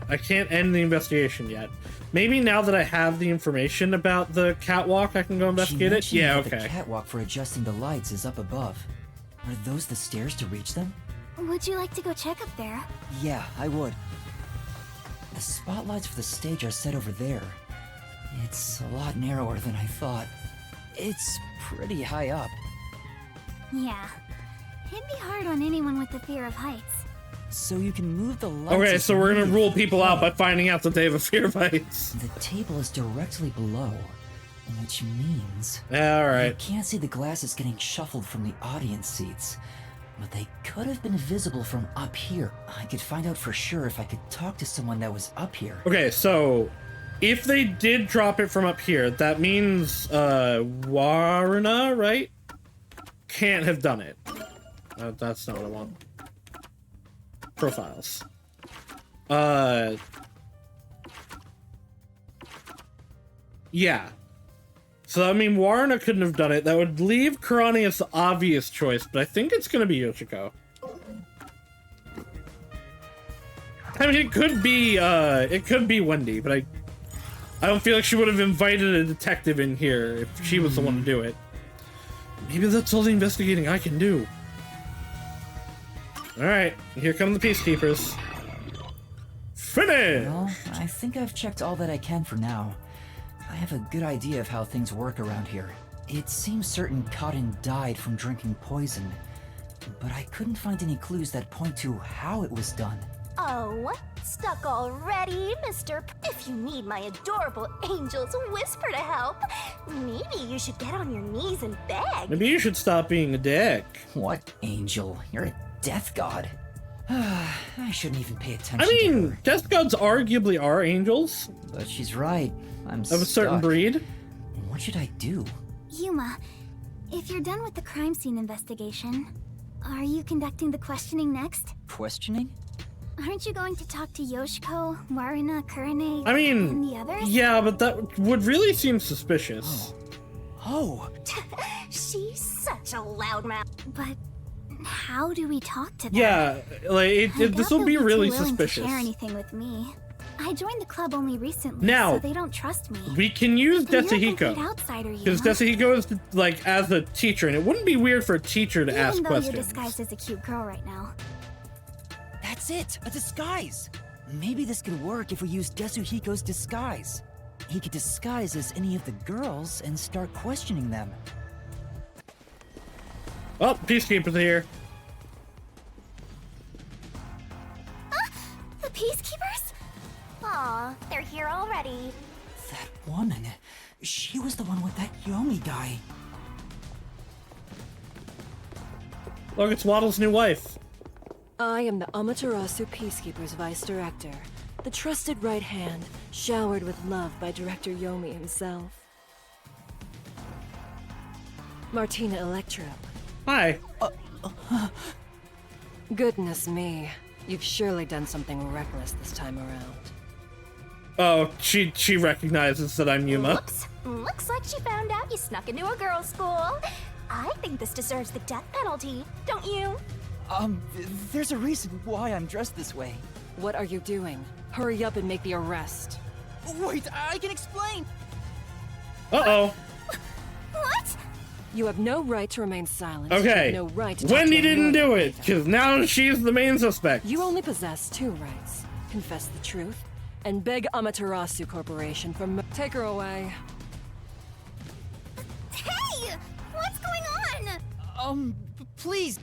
I can't end the investigation yet. Maybe now that I have the information about the catwalk, I can go investigate it? Yeah, okay. The catwalk for adjusting the lights is up above. Are those the stairs to reach them? Would you like to go check up there? Yeah, I would. The spotlights for the stage are set over there. It's a lot narrower than I thought. It's pretty high up. Yeah. It'd be hard on anyone with the fear of heights. So you can move the lights. Okay, as so you we're gonna move. rule people out by finding out that they have a fear of heights. The table is directly below, which means... Alright. You can't see the glasses getting shuffled from the audience seats. But they could have been visible from up here. I could find out for sure if I could talk to someone that was up here. Okay, so if they did drop it from up here, that means Warna, right? Can't have done it. That's not what I want. Profiles. Yeah. So, I mean, Warna couldn't have done it. That would leave Karani as the obvious choice, but I think it's gonna be Yoshiko. I mean, it could be Wendy, but I don't feel like she would have invited a detective in here if she was the one to do it. Maybe that's all the investigating I can do. Alright, here come the peacekeepers. Finish! Well, I think I've checked all that I can for now. I have a good idea of how things work around here. It seems certain Cotton died from drinking poison, but I couldn't find any clues that point to how it was done. Oh, stuck already, Mr. If you need my adorable angel's whisper to help, maybe you should get on your knees and beg. Maybe you should stop being a dick. What angel? You're a death god. I shouldn't even pay attention I mean, to her. death gods arguably are angels. But she's right. I'm of a certain stuck. breed. What should I do? Yuma, if you're done with the crime scene investigation, are you conducting the questioning next? Questioning? Aren't you going to talk to Yoshiko, Waruna, Kurane, I mean, and the others? yeah, but that would really seem suspicious. Oh. She's such a loudmouth. But how do we talk to them? Yeah, like, this will be really suspicious. To share anything with me. I joined the club only recently, Now, so they don't trust me. We can use And you're a Desuhiko. complete outsider, Because Yuma. Desuhiko is, like, as a teacher, and it wouldn't be weird for a teacher to ask Even though questions. you're disguised as a cute girl right now. That's it! A disguise! Maybe this could work if we use Desuhiko's disguise. He could disguise as any of the girls and start questioning them. Oh, Peacekeeper's here. The peacekeepers? Aw, they're here already. That woman, she was the one with that Yomi guy. Look, it's Waddle's new wife. I am the Amaterasu Peacekeeper's Vice Director, the trusted right hand, showered with love by Director Yomi himself. Martina Electro. Hi. Goodness me, you've surely done something reckless this time around. Oh, she recognizes that I'm Yuma. Whoops. Looks like she found out you snuck into a girls' school. I think this deserves the death penalty, don't you? There's a reason why I'm dressed this way. What are you doing? Hurry up and make the arrest. Wait, I can explain! Uh-oh. What? You have no right to remain silent. You Okay. have no right to talk Wendy to didn't anyone do either. it, because now she's the main suspect. You only possess two rights. Confess the truth, and beg Amaterasu Corporation for take her away. Hey! What's going on? Please.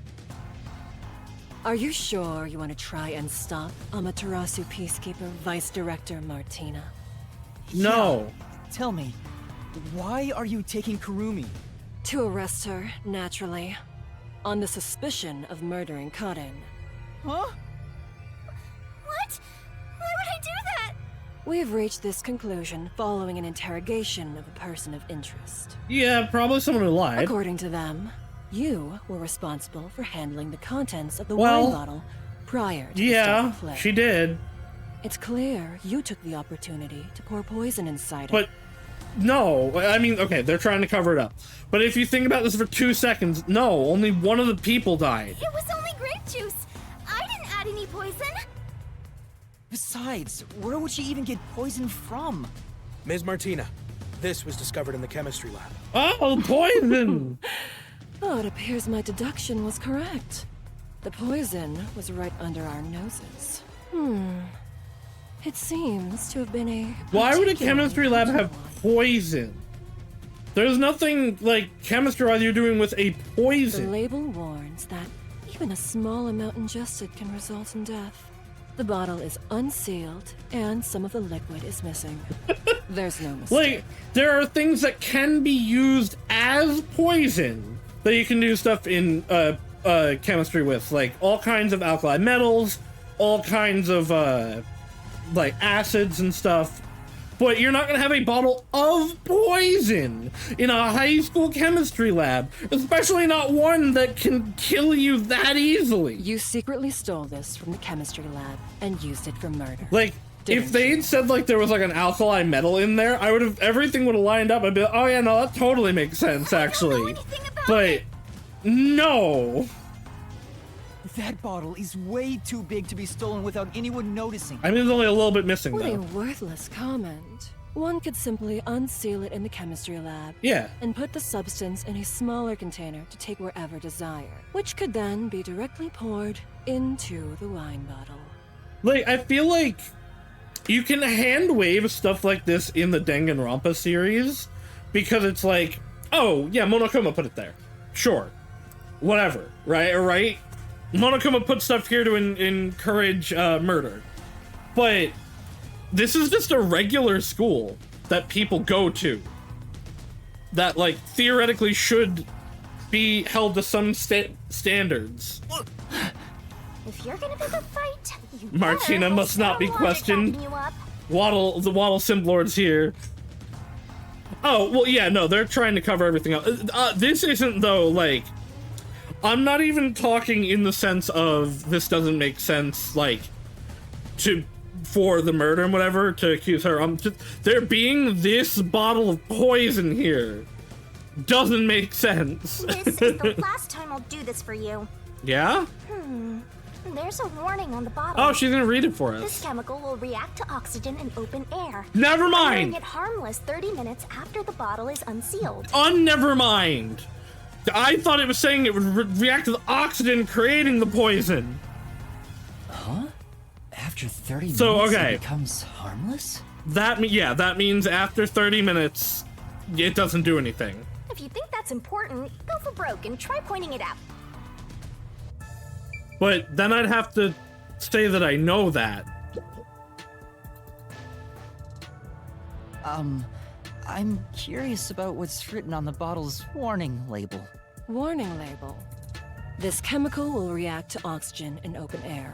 Are you sure you want to try and stop Amaterasu Peacekeeper Vice Director Martina? No. Tell me, why are you taking Kurumi? To arrest her, naturally. On the suspicion of murdering Karen. Huh? What? Why would I do that? We've reached this conclusion following an interrogation of a person of interest. Yeah, probably someone who lied. According to them, you were responsible for handling the contents of the Well, wine bottle prior to the start Yeah, of the play. she did. It's clear you took the opportunity to pour poison inside But her. no, I mean, okay, they're trying to cover it up. But if you think about this for 2 seconds, no, only one of the people died. It was only grape juice. I didn't add any poison. Besides, where would she even get poison from? Ms. Martina, this was discovered in the chemistry lab. Oh, poison! Oh, it appears my deduction was correct. The poison was right under our noses. It seems to have been a... Why would a particularly chemistry lab have poison? There's nothing like chemistry you're doing with a The poison. label warns that even a small amount ingested can result in death. The bottle is unsealed, and some of the liquid is missing. There's no mistake. Like, there are things that can be used as poison that you can do stuff in chemistry with, like all kinds of alkali metals, all kinds of like acids and stuff. But you're not gonna have a bottle of poison in a high school chemistry lab, especially not one that can kill you that easily. You secretly stole this from the chemistry lab and used it for murder. Like, if they'd said like there was like an alkali metal in there, I would have, everything would have lined up. I'd be like, oh yeah, no, that totally makes sense actually. But no. That bottle is way too big to be stolen without anyone noticing. I mean, there's only a little bit missing What a though. worthless comment. One could simply unseal it in the chemistry lab. Yeah. And put the substance in a smaller container to take wherever desired, which could then be directly poured into the wine bottle. Like, I feel like you can hand wave stuff like this in the Danganronpa series because it's like, oh yeah, Monokuma put it there. Sure. Whatever. Right? Monokuma put stuff here to encourage murder. But this is just a regular school that people go to. That, like, theoretically should be held to some standards. If you're gonna pick a fight, you Martina better, must not be I don't want it questioned. backing you up. The Waddle Simp Lord's here. Oh, well, yeah, no, they're trying to cover everything up. This isn't, though, like... I'm not even talking in the sense of this doesn't make sense, like, for the murder and whatever, to accuse her. There being this bottle of poison here doesn't make sense. This is the last time I'll do this for you. Yeah? There's a warning on the bottle. Oh, she's gonna read it for us. This chemical will react to oxygen in open air. Never mind! Rendering it harmless 30 minutes after the bottle is unsealed. Never mind! I thought it was saying it would react to the oxygen creating the poison. Huh? After 30 So, minutes okay. it becomes harmless? That means after 30 minutes, it doesn't do anything. If you think that's important, go for broke and try pointing it out. But then I'd have to say that I know that. I'm curious about what's written on the bottle's warning label. Warning label. This chemical will react to oxygen in open air,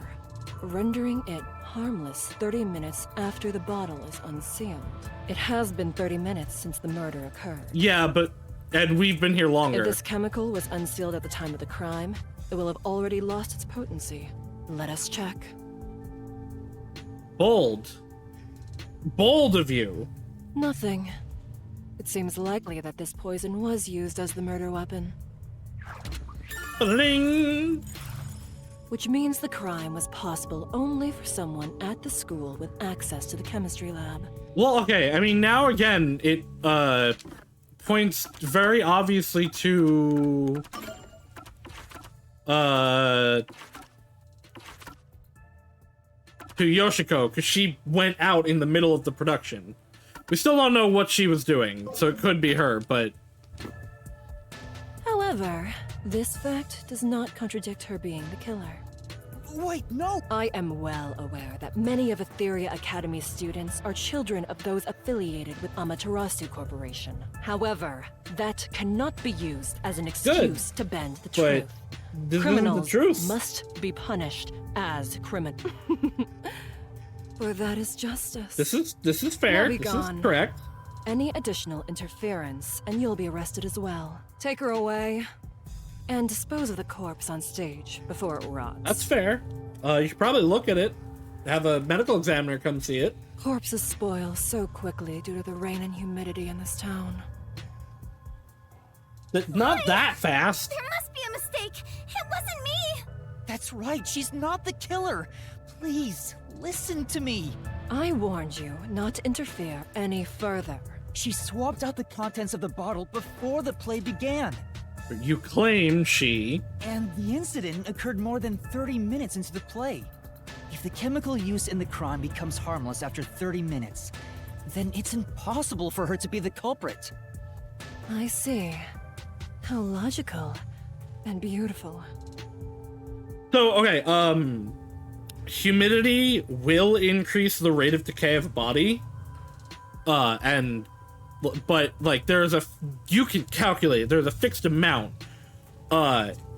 rendering it harmless 30 minutes after the bottle is unsealed. It has been 30 minutes since the murder occurred. Yeah, and we've been here longer. If this chemical was unsealed at the time of the crime, it will have already lost its potency. Let us check. Bold of you. Nothing. It seems likely that this poison was used as the murder weapon. Bling. Which means the crime was possible only for someone at the school with access to the chemistry lab. Well, okay, I mean, now again, it points very obviously to Yoshiko, because she went out in the middle of the production. We still don't know what she was doing, so it could be her, but... However, this fact does not contradict her being the killer. Wait, no! I am well aware that many of Etheria Academy's students are children of those affiliated with Amaterasu Corporation. However, that cannot be used as an excuse to bend the truth. This Criminals isn't the truth. must be punished as criminals. For that is justice. This is fair. Now be This gone. is correct. Any additional interference, and you'll be arrested as well. Take her away, and dispose of the corpse on stage before it rots. That's fair. You should probably look at it. Have a medical examiner come see it. Corpses spoil so quickly due to the rain and humidity in this town. Not that fast. There must be a mistake. It wasn't me. That's right, she's not the killer. Please, listen to me. I warned you not to interfere any further. She swapped out the contents of the bottle before the play began. You claim she... And the incident occurred more than 30 minutes into the play. If the chemical use in the crime becomes harmless after 30 minutes, then it's impossible for her to be the culprit. I see. How logical and beautiful. So, okay, humidity will increase the rate of decay of a body. But, like, you can calculate it. There's a fixed amount.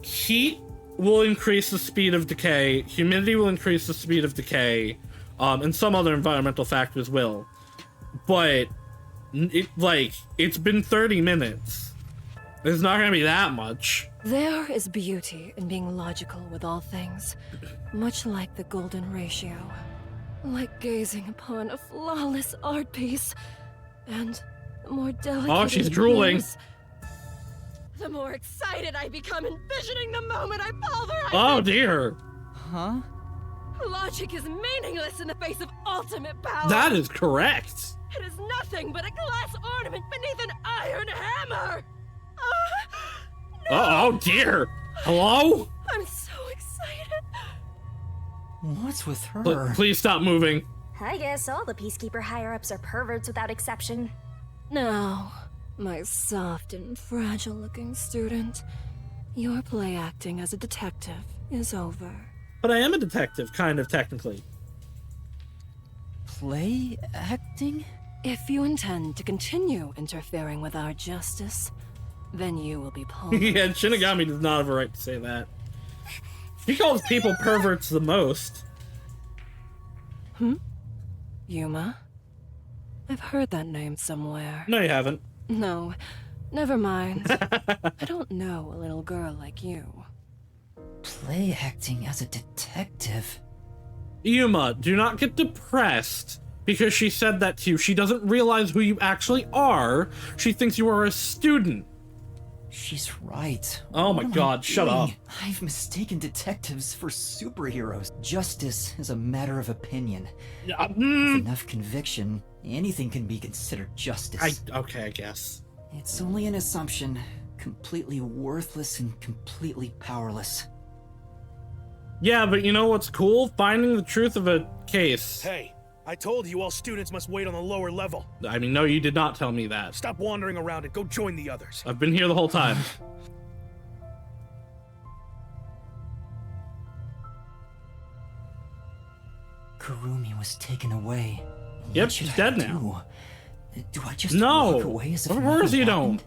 Heat will increase the speed of decay. Humidity will increase the speed of decay. And some other environmental factors will. But, it's been 30 minutes. There's not gonna be that much. There is beauty in being logical with all things, much like the golden ratio. Like gazing upon a flawless art piece, and the more delicate. Oh, she's it drooling. appears, the more excited I become envisioning the moment I pulverize Oh it. dear. Huh? Logic is meaningless in the face of ultimate power. That is correct. It is nothing but a glass ornament beneath an iron hammer. Oh dear. Hello? I'm so excited. What's with her? Please stop moving. I guess all the Peacekeeper higher-ups are perverts without exception. Now, my soft and fragile-looking student, your play acting as a detective is over. But I am a detective, kind of, technically. Play acting? If you intend to continue interfering with our justice, then you will be pulled. Yeah, Shinigami does not have a right to say that. He calls people perverts the most. Yuma? I've heard that name somewhere. No, you haven't. No, never mind. I don't know a little girl like you. Play acting as a detective? Yuma, do not get depressed because she said that to you. She doesn't realize who you actually are. She thinks you are a student. She's right. Oh my What am god, I shut up. doing? I've mistaken detectives for superheroes. Justice is a matter of opinion. With enough conviction, anything can be considered justice. Okay, I guess. It's only an assumption, completely worthless and completely powerless. Yeah, but you know what's cool? Finding the truth of a case. Hey, I told you all students must wait on the lower level. I mean, no, you did not tell me that. Stop wandering around and go join the others. I've been here the whole time. Kurumi was taken away. Yep, What should she's I dead do? now. Do I just No! walk away as if Of nothing course you happened? don't.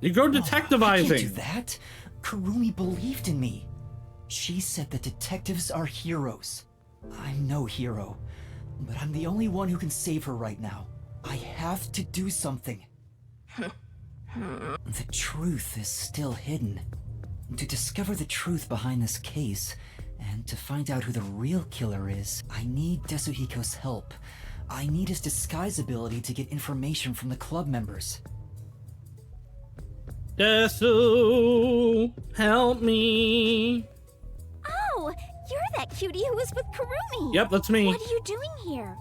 You go I can't detectivizing. do that. Kurumi believed in me. She said that detectives are heroes. I'm no hero, but I'm the only one who can save her right now. I have to do something. The truth is still hidden. To discover the truth behind this case, and to find out who the real killer is, I need Desuhiko's help. I need his disguise ability to get information from the club members. Desu, help me. Oh, you're that cutie who was with Kurumi. Yep, that's me. What are you doing here?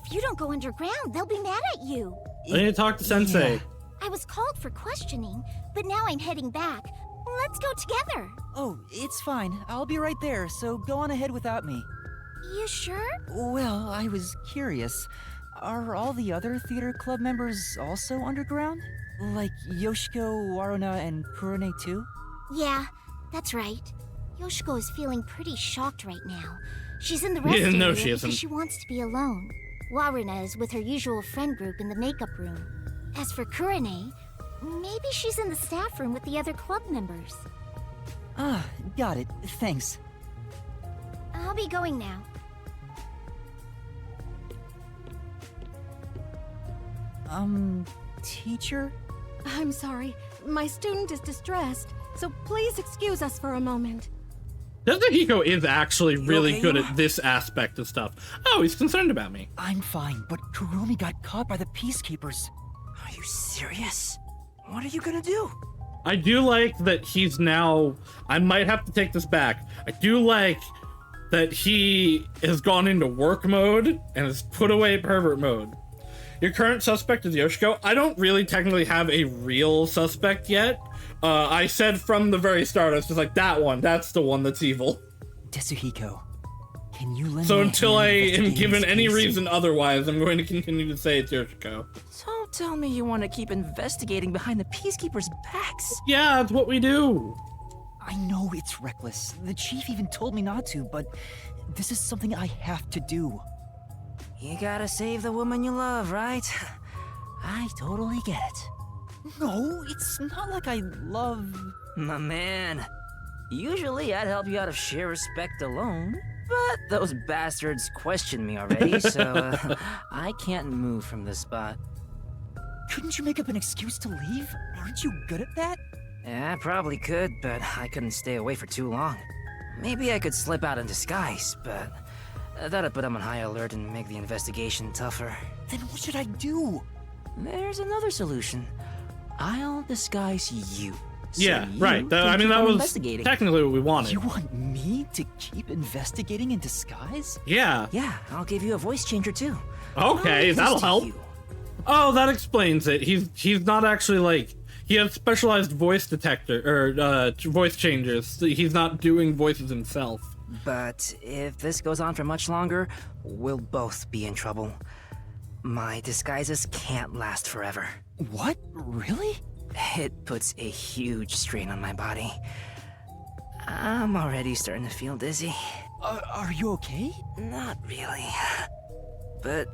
If you don't go underground, they'll be mad at you. I need to talk to Sensei. Yeah, I was called for questioning, but now I'm heading back. Let's go together. Oh, it's fine. I'll be right there, so go on ahead without me. You sure? Well, I was curious. Are all the other theater club members also underground? Like Yoshiko, Waruna, and Kurone too? Yeah, that's right. Yoshiko is feeling pretty shocked right now. She's in the rest Yeah, area no, she because isn't. she wants to be alone. Waruna is with her usual friend group in the makeup room. As for Kurone, maybe she's in the staff room with the other club members. Ah, got it. Thanks. I'll be going now. Teacher? I'm sorry. My student is distressed, so please excuse us for a moment. Desuhiko is actually really okay, good Yuma? at this aspect of stuff. Oh, he's concerned about me. I'm fine, but Kurumi got caught by the Peacekeepers. Are you serious? What are you gonna do? I do like that he's now... I might have to take this back. I do like that he has gone into work mode and has put away pervert mode. Your current suspect is Yoshiko. I don't really technically have a real suspect yet. I said from the very start, I was just like, that one, that's the one that's evil. Desuhiko, can you lend So me a until hand I am investigating given this any case? reason otherwise, I'm going to continue to say it's Yoshiko. Don't tell me you want to keep investigating behind the Peacekeepers' backs. Yeah, that's what we do. I know it's reckless. The chief even told me not to, but this is something I have to do. You gotta save the woman you love, right? I totally get it. No, it's not like I love... My man. Usually I'd help you out of sheer respect alone, but those bastards questioned me already, so I can't move from this spot. Couldn't you make up an excuse to leave? Aren't you good at that? Yeah, I probably could, but I couldn't stay away for too long. Maybe I could slip out in disguise, but that'd put them on high alert and make the investigation tougher. Then what should I do? There's another solution. I'll disguise you. So Yeah, you right. can I mean, keep that on was investigating. technically what we wanted. You want me to keep investigating in disguise? Yeah. Yeah, I'll give you a voice changer too. Okay, I'll that'll listen to help. you. Oh, that explains it. He's not actually like... He has specialized voice detector, or, voice changers. He's not doing voices himself. But if this goes on for much longer, we'll both be in trouble. My disguises can't last forever. What? Really? It puts a huge strain on my body. I'm already starting to feel dizzy. Are you okay? Not really. But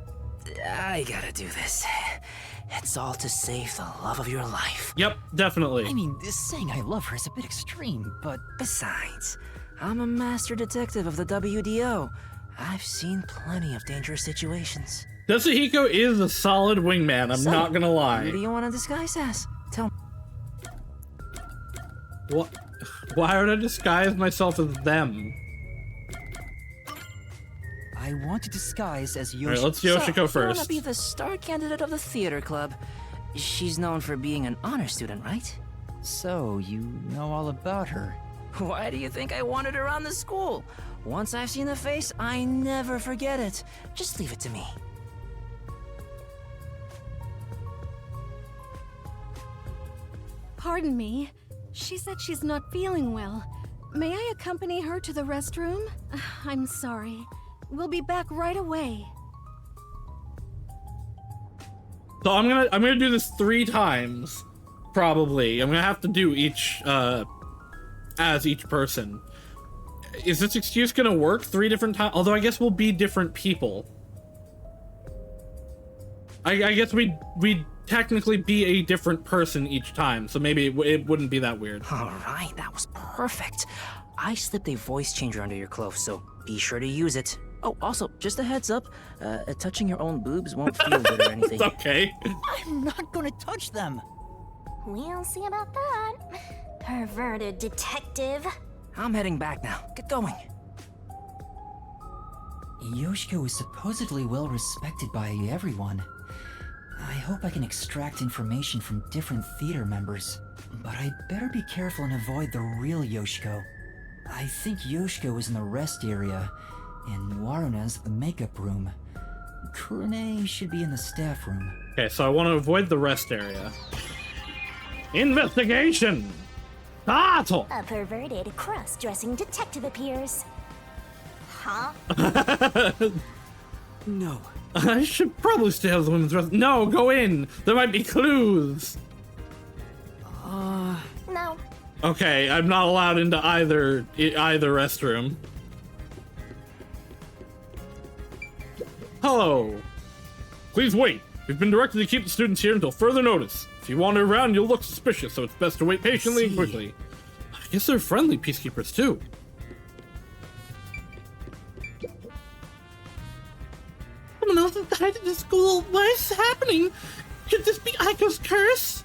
I gotta do this. It's all to save the love of your life. Yep, definitely. I mean, saying I love her is a bit extreme, but... Besides, I'm a master detective of the WDO. I've seen plenty of dangerous situations. Desuhiko is a solid wingman, I'm So, not gonna lie. Who do you want to disguise as? Tell me. What? Why would I disguise myself as them? I want to disguise as Yoshiko. Alright, let's Yoshiko You want first. to be the star candidate of the theater club. She's known for being an honor student, right? So, you know all about her. Why do you think I wanted her on the school? Once I've seen the face, I never forget it. Just leave it to me. Pardon me. She said she's not feeling well. May I accompany her to the restroom? I'm sorry. We'll be back right away. So I'm gonna do this 3 times, probably. I'm gonna have to do each, as each person. Is this excuse gonna work 3 different times? Although I guess we'll be different people. I guess we'd technically be a different person each time, so maybe it wouldn't be that weird. Alright, that was perfect. I slipped a voice changer under your clothes, so be sure to use it. Oh, also, just a heads up, touching your own boobs won't feel good or anything. It's okay. I'm not gonna touch them. We'll see about that. Perverted detective. I'm heading back now. Get going. Yoshiko is supposedly well respected by everyone. I hope I can extract information from different theater members, but I'd better be careful and avoid the real Yoshiko. I think Yoshiko is in the rest area, and Waruna's the makeup room. Kurone should be in the staff room. Okay, so I want to avoid the rest area. Investigation! Battle! A perverted, cross-dressing detective appears. Huh? No. I should probably stay out of the women's restroom. No, go in! There might be clues! No. Okay, I'm not allowed into either restroom. Hello. Please wait. We've been directed to keep the students here until further notice. If you wander around, you'll look suspicious, so it's best to wait patiently and quickly. I guess they're friendly peacekeepers, too. Someone else has died at the school. What is happening? Could this be Aiko's curse?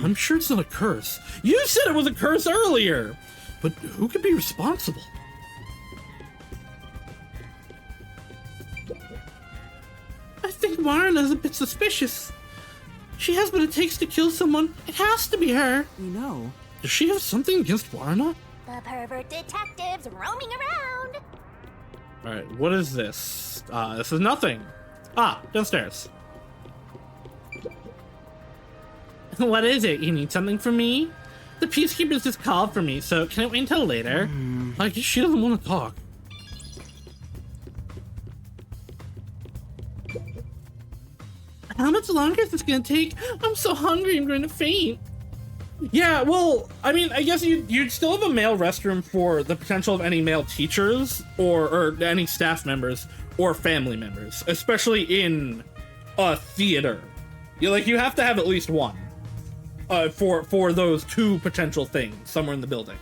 I'm sure it's not a curse. You said it was a curse earlier! But who could be responsible? I think Marina's a bit suspicious. She has what it takes to kill someone. It has to be her. We know. Does she have something against Warna? The pervert detectives roaming around. Alright, what is this? This is nothing. Ah, downstairs. What is it? You need something from me? The peacekeepers just called for me, so can it wait until later? Like, she doesn't want to talk. How much longer is this gonna take? I'm so hungry, I'm going to faint. Yeah, well, I mean, I guess you'd still have a male restroom for the potential of any male teachers or any staff members or family members, especially in a theater. You have to have at least one for those two potential things somewhere in the building.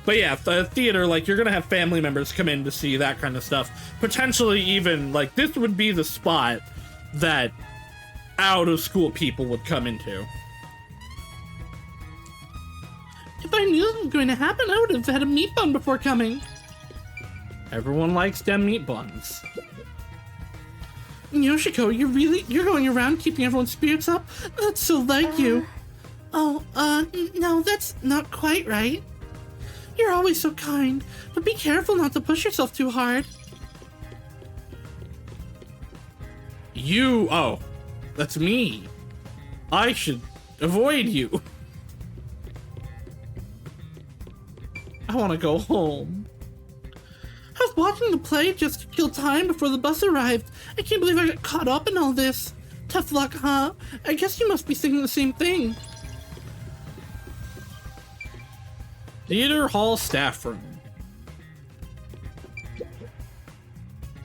But yeah, the theater, like, you're gonna have family members come in to see that kind of stuff. Potentially even, like, this would be the spot that out-of-school people would come into. If I knew this was going to happen, I would have had a meat bun before coming. Everyone likes them meat buns. Yoshiko, you're going around keeping everyone's spirits up? That's so like you. No, that's not quite right. You're always so kind, but be careful not to push yourself too hard. Oh, that's me. I should avoid you. I want to go home. I was watching the play just to kill time before the bus arrived. I can't believe I got caught up in all this. Tough luck, huh? I guess you must be thinking the same thing. Theater hall staff room.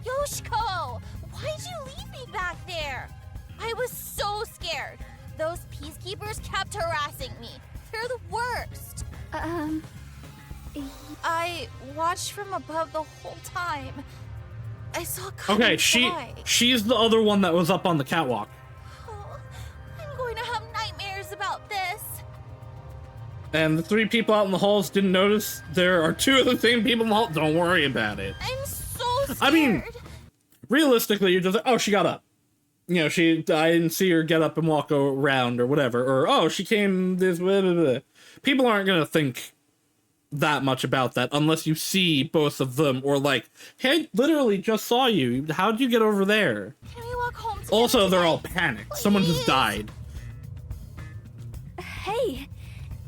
Yoshiko! Why'd you leave me back there? I was so scared. Those peacekeepers kept harassing me. They're the worst. I watched from above the whole time. I saw Okay, she's the other one that was up on the catwalk. Oh, I'm going to have nightmares about this. And the three people out in the halls didn't notice there are two of the same people in the hall. Don't worry about it. I'm so scared. I mean, realistically, you're just like, oh, she got up. I didn't see her get up and walk around or whatever. Or, oh, she came this way. Blah, blah, blah. People aren't going to think that much about that unless you see both of them or like, hey, I literally just saw you. How'd you get over there? Can we walk home together? Also, they're all panicked. Please. Someone just died. Hey,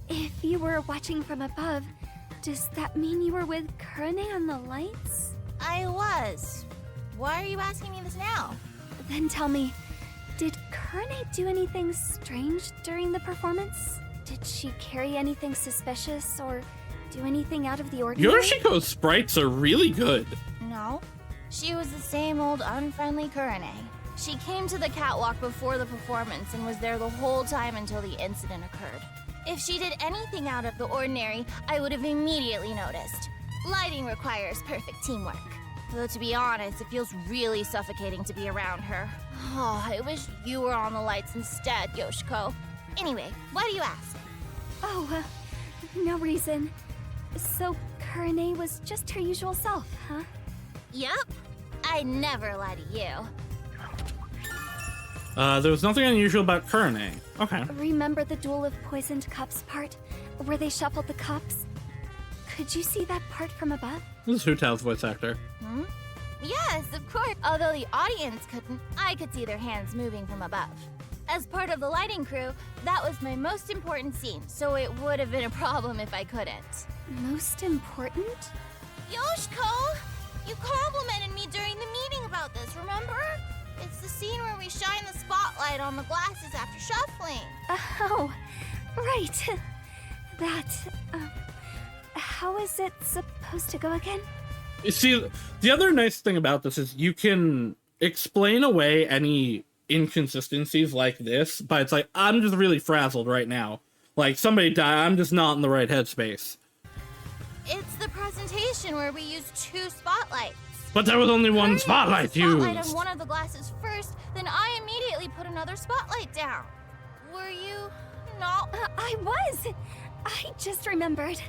if you were watching from above, does that mean you were with Kurane on the lights? I was. Why are you asking me this now? Then tell me, did Kurane do anything strange during the performance? Did she carry anything suspicious or do anything out of the ordinary? Yoshiko's sprites are really good. No. She was the same old unfriendly Kurane. She came to the catwalk before the performance and was there the whole time until the incident occurred. If she did anything out of the ordinary, I would have immediately noticed. Lighting requires perfect teamwork. Though to be honest, it feels really suffocating to be around her. Oh, I wish you were on the lights instead, Yoshiko. Anyway, why do you ask? Oh, no reason. So, Kurane was just her usual self, huh? Yup. I never lie to you. There was nothing unusual about Kurane. Okay. Remember the Duel of Poisoned Cups part? Where they shuffled the cups? Could you see that part from above? This is Hu Tao's voice actor. Yes, of course. Although the audience couldn't, I could see their hands moving from above. As part of the lighting crew, that was my most important scene, so it would have been a problem if I couldn't. Most important? Yoshiko! You complimented me during the meeting about this, remember? It's the scene where we shine the spotlight on the glasses after shuffling. Oh, right. That, how is it supposed to go again? You see, the other nice thing about this is you can explain away any inconsistencies like this, but it's like, I'm just really frazzled right now. Like, somebody died, I'm just not in the right headspace. It's the presentation where we use 2 spotlights. But there was only one spotlight used. Spotlight on one of the glasses first, then I immediately put another spotlight down. Were you not? I was. I just remembered.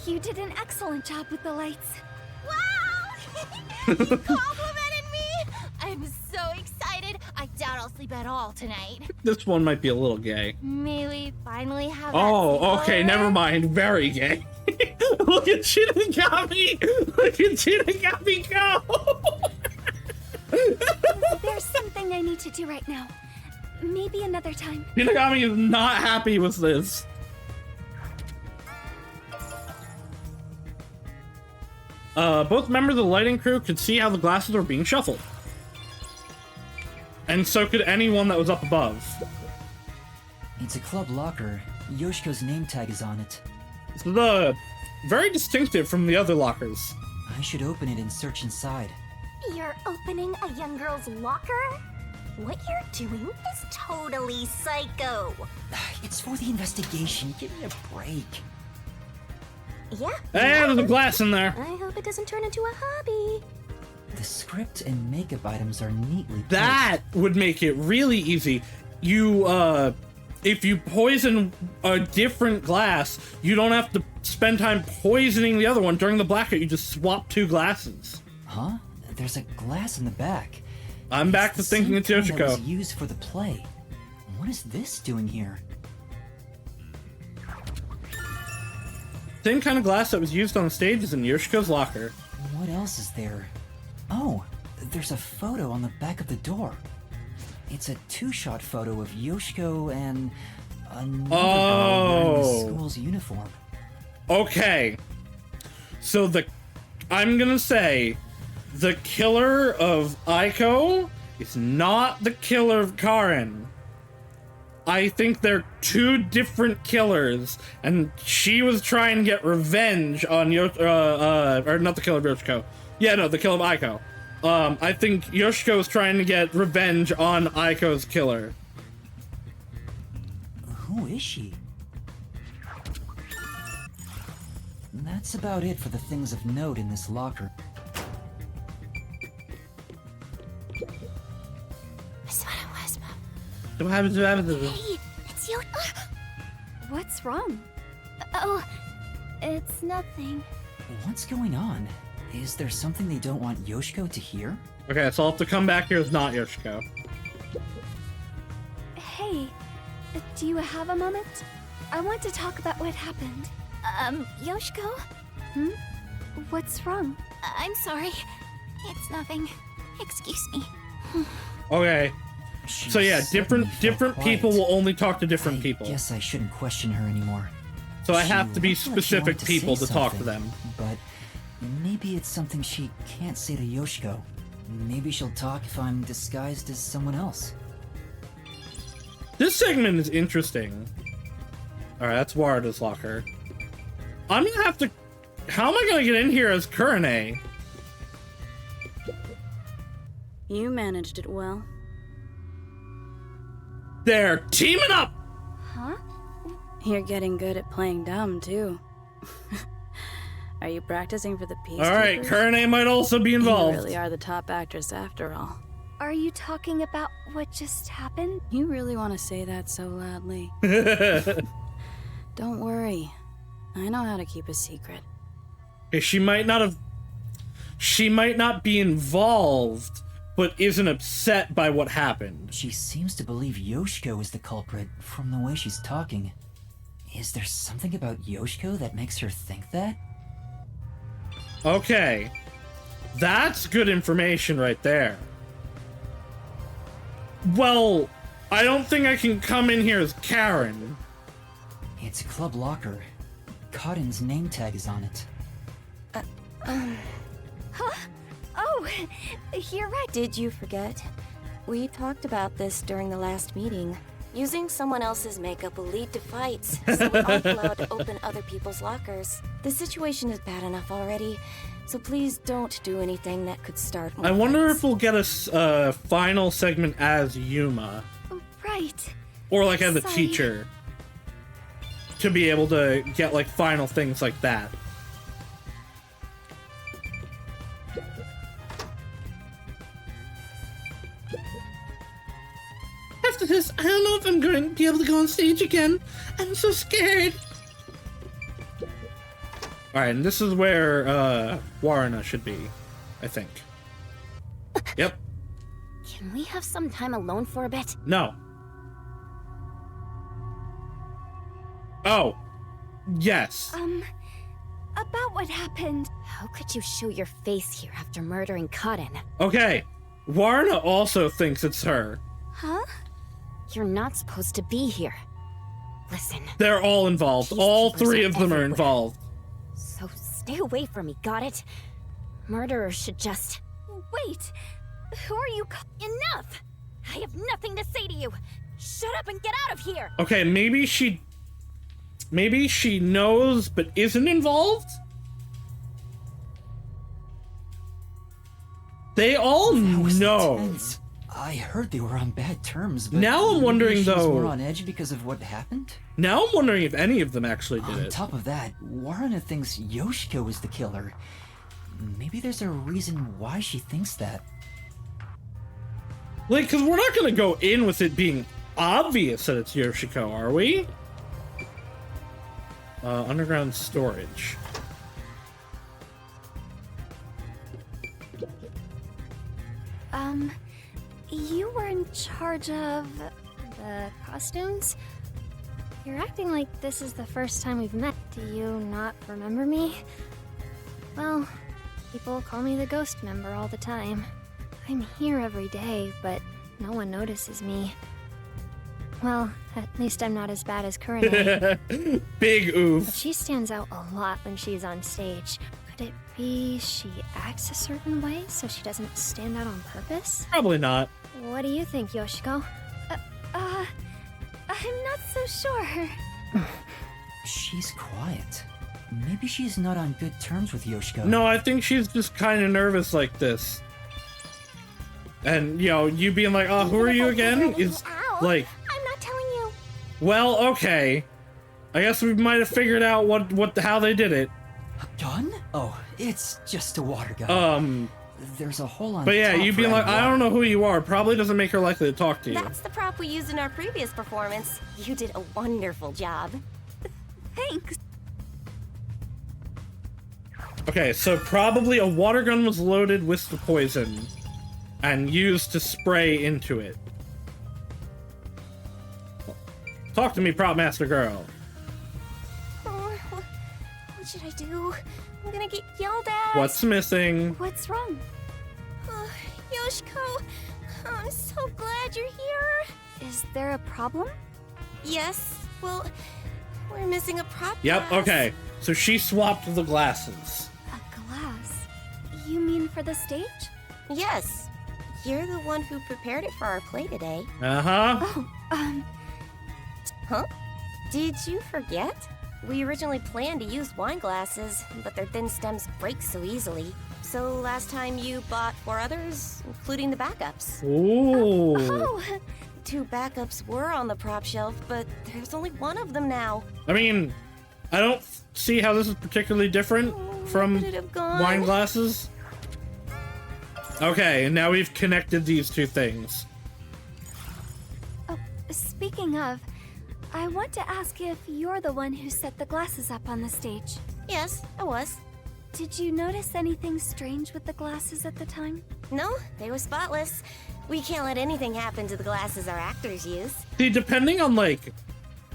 You did an excellent job with the lights. Wow! You complimented me! I'm so excited. I doubt I'll sleep at all tonight. This one might be a little gay. May we finally have Oh, okay, never mind. Very gay. Look at Shinigami! Look at Shinigami go! There's something I need to do right now. Maybe another time. Shinigami is not happy with this. Both members of the lighting crew could see how the glasses were being shuffled. And so could anyone that was up above. It's a club locker. Yoshiko's name tag is on it. It's very distinctive from the other lockers. I should open it and search inside. You're opening a young girl's locker? What you're doing is totally psycho. It's for the investigation. Give me a break. Yeah. Hey, there's a glass in there. I hope it doesn't turn into a hobby. The script and makeup items are neatly placed. That would make it really easy. You, if you poison a different glass, you don't have to spend time poisoning the other one during the blackout. You just swap 2 glasses. Huh? There's a glass in the back. I'm back to thinking it's That was Yoshiko. used for the play. What is this doing here? Same kind of glass that was used on the stage is in Yoshiko's locker. What else is there? Oh, there's a photo on the back of the door. It's a 2-shot photo of Yoshiko and another girl wearing the school's uniform. Okay. So I'm gonna say the killer of Aiko is not the killer of Karen. I think they're 2 different killers, and she was trying to get revenge on or not the killer of Yoshiko. Yeah, no, the killer of Aiko. I think Yoshiko was trying to get revenge on Aiko's killer. Who is she? That's about it for the things of note in this locker. Hey, it's you. What's wrong? Oh, it's nothing. What's going on? Is there something they don't want Yoshiko to hear? Okay, so I'll have to come back here as not Yoshiko. Hey, do you have a moment? I want to talk about what happened. Yoshiko? What's wrong? I'm sorry. It's nothing. Excuse me. Okay. So yeah, different people will only talk to different people. Guess I shouldn't question her anymore. So I have to be looked like she specific wanted to people say to talk to something, them. But maybe it's something she can't say to Yoshiko. Maybe she'll talk if I'm disguised as someone else. This segment is interesting. Alright, that's Warada's locker. I'm gonna have to... How am I gonna get in here as Kurane? You managed it well. They're teaming up! Huh? You're getting good at playing dumb, too. Are you practicing for the Peacekeepers? Alright, Kurane might also be involved. You really are the top actress after all. Are you talking about what just happened? You really want to say that so loudly. Don't worry. I know how to keep a secret. She might not be involved, but isn't upset by what happened. She seems to believe Yoshiko is the culprit from the way she's talking. Is there something about Yoshiko that makes her think that? Okay. That's good information right there. Well, I don't think I can come in here as Karen. It's a club locker. Cotton's name tag is on it. Huh? Oh, you're right. Did you forget? We talked about this during the last meeting. Using someone else's makeup will lead to fights, so we aren't allowed to open other people's lockers. The situation is bad enough already, so please don't do anything that could start more I wonder fights. if we'll get a final segment as Yuma. Right. Or like as a Sorry. teacher. To be able to get like final things like that. After this, I don't know if I'm going to be able to go on stage again. I'm so scared. Alright, and this is where Warna should be, I think. Yep. Can we have some time alone for a bit? No. Oh. Yes. About what happened. How could you show your face here after murdering Cotton? Okay. Warna also thinks it's her. Huh? You're not supposed to be here. Listen. They're all involved. All Peacekeepers three are of them are everywhere. involved. So stay away from me, got it? Murderers should just... Wait! Who are you? Enough! I have nothing to say to you! Shut up and get out of here! Okay, maybe she knows but isn't involved? They all know. Intense. I heard they were on bad terms, but Now I'm maybe wondering, she's though- more on edge because of what happened? Now I'm wondering if any of them actually did On it. top of that, Warna thinks Yoshiko is the killer. Maybe there's a reason why she thinks that. Like, because we're not going to go in with it being obvious that it's Yoshiko, are we? Underground storage. You were in charge of the costumes? You're acting like this is the first time we've met. Do you not remember me? Well, people call me the ghost member all the time. I'm here every day, but no one notices me. Well, at least I'm not as bad as Kurane. Big oof. But she stands out a lot when she's on stage. Could it be she acts a certain way so she doesn't stand out on purpose? Probably not. What do you think, Yoshiko? I'm not so sure. She's quiet. Maybe she's not on good terms with Yoshiko. No, I think she's just kind of nervous like this. And, you know, you being like, oh, who are you again? Is like, I'm not telling you. well, okay. I guess we might have figured out how they did it. A gun? Oh, it's just a water gun. There's a hole on But yeah, top you for being like, adding I water. don't know who you are, probably doesn't make her likely to talk to you. That's the prop we used in our previous performance. You did a wonderful job. Thanks. Okay, so probably a water gun was loaded with the poison and used to spray into it. Talk to me, prop master girl. Oh, what should I do? I'm gonna get yelled at. What's missing? What's wrong? Yoshiko, I'm so glad you're here. Is there a problem? Yes, well, we're missing a prop. Yep, glass. okay. So she swapped the glasses. A glass? You mean for the stage? Yes, you're the one who prepared it for our play today. Uh-huh. Oh, Huh? Did you forget? We originally planned to use wine glasses, but their thin stems break so easily. So last time you bought 4 others, including the backups. Ooh. Oh! 2 backups were on the prop shelf, but there's only 1 of them now. I mean, I don't see how this is particularly different from could it have gone? wine glasses. Okay, and now we've connected these two things. speaking of, I want to ask if you're the one who set the glasses up on the stage. Yes, I was. Did you notice anything strange with the glasses at the time? No, they were spotless. We can't let anything happen to the glasses our actors use. See, depending on, like,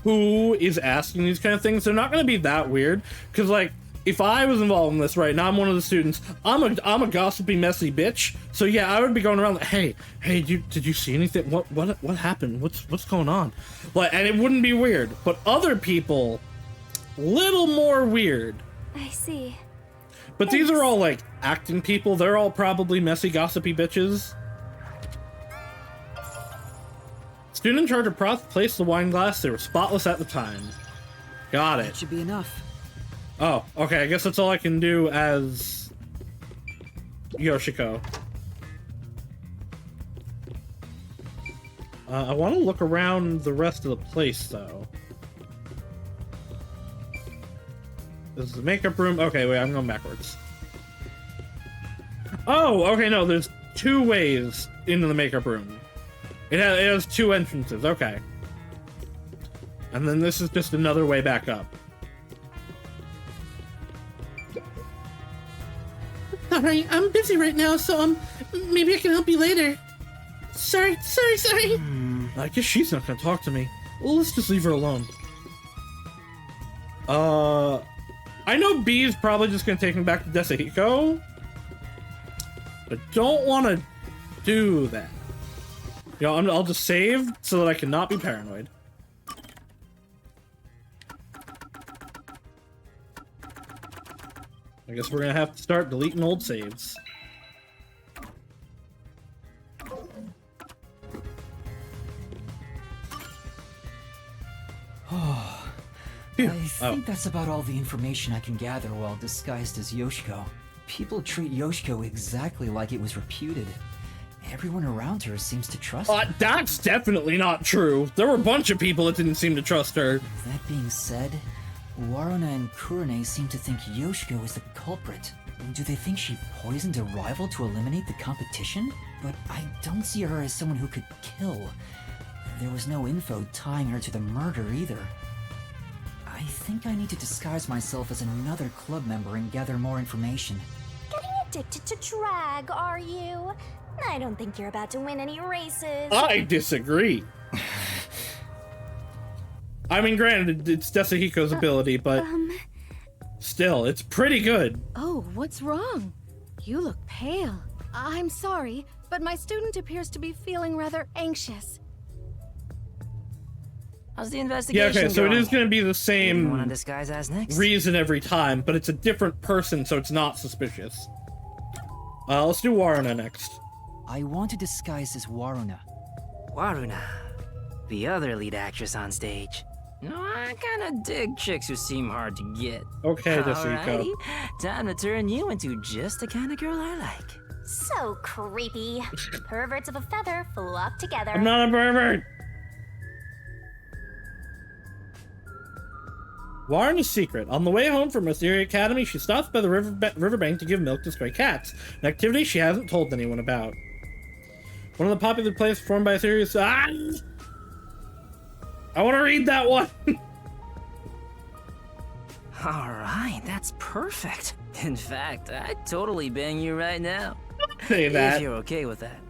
who is asking these kind of things, they're not going to be that weird. Because, like, if I was involved in this, right, and I'm one of the students, I'm a gossipy, messy bitch. So yeah, I would be going around like, hey, did you see anything? What happened? What's going on? Like, and it wouldn't be weird. But other people, little more weird. I see. But these are all like acting people. They're all probably messy, gossipy bitches. Student in charge of Proth placed the wine glass. They were spotless at the time. Got it. That should be enough. Oh, okay. I guess that's all I can do as Yoshiko. I want to look around the rest of the place, though. This is the makeup room. Okay, wait, I'm going backwards. Oh, okay, no, there's 2 ways into the makeup room. It has 2 entrances, okay. And then this is just another way back up. Alright, I'm busy right now, so maybe I can help you later. Sorry. I guess she's not gonna talk to me. Well, let's just leave her alone. I know B is probably just gonna take me back to Desuhiko, but don't want to do that. You know, I'll just save so that I can not be paranoid. I guess we're gonna have to start deleting old saves. I think that's about all the information I can gather while disguised as Yoshiko. People treat Yoshiko exactly like it was reputed. Everyone around her seems to trust her. That's definitely not true. There were a bunch of people that didn't seem to trust her. That being said, Waruna and Kurone seem to think Yoshiko is the culprit. Do they think she poisoned a rival to eliminate the competition? But I don't see her as someone who could kill. There was no info tying her to the murder either. I think I need to disguise myself as another club member and gather more information. Getting addicted to drag, are you? I don't think you're about to win any races. I disagree. I mean, granted, it's Desuhiko's ability, but still, it's pretty good. Oh, what's wrong? You look pale. I'm sorry, but my student appears to be feeling rather anxious. How's the investigation Yeah, okay, so going? it is going to be the same Wanna disguise as next? reason every time, but it's a different person, so it's not suspicious. Let's do Waruna next. I want to disguise as Waruna. Waruna, the other lead actress on stage. No, I kinda dig chicks who seem hard to get. Okay, Desuhiko. Alrighty, time to turn you into just the kind of girl I like. So creepy. Perverts of a feather flock together. I'm not a pervert! Waruna's secret. On the way home from Etheria Academy, she stops by the riverbank to give milk to stray cats, an activity she hasn't told anyone about. One of the popular plays performed by Etheria's... I want to read that one! Alright, that's perfect. In fact, I'd totally bang you right now. Say that. If you're okay with that.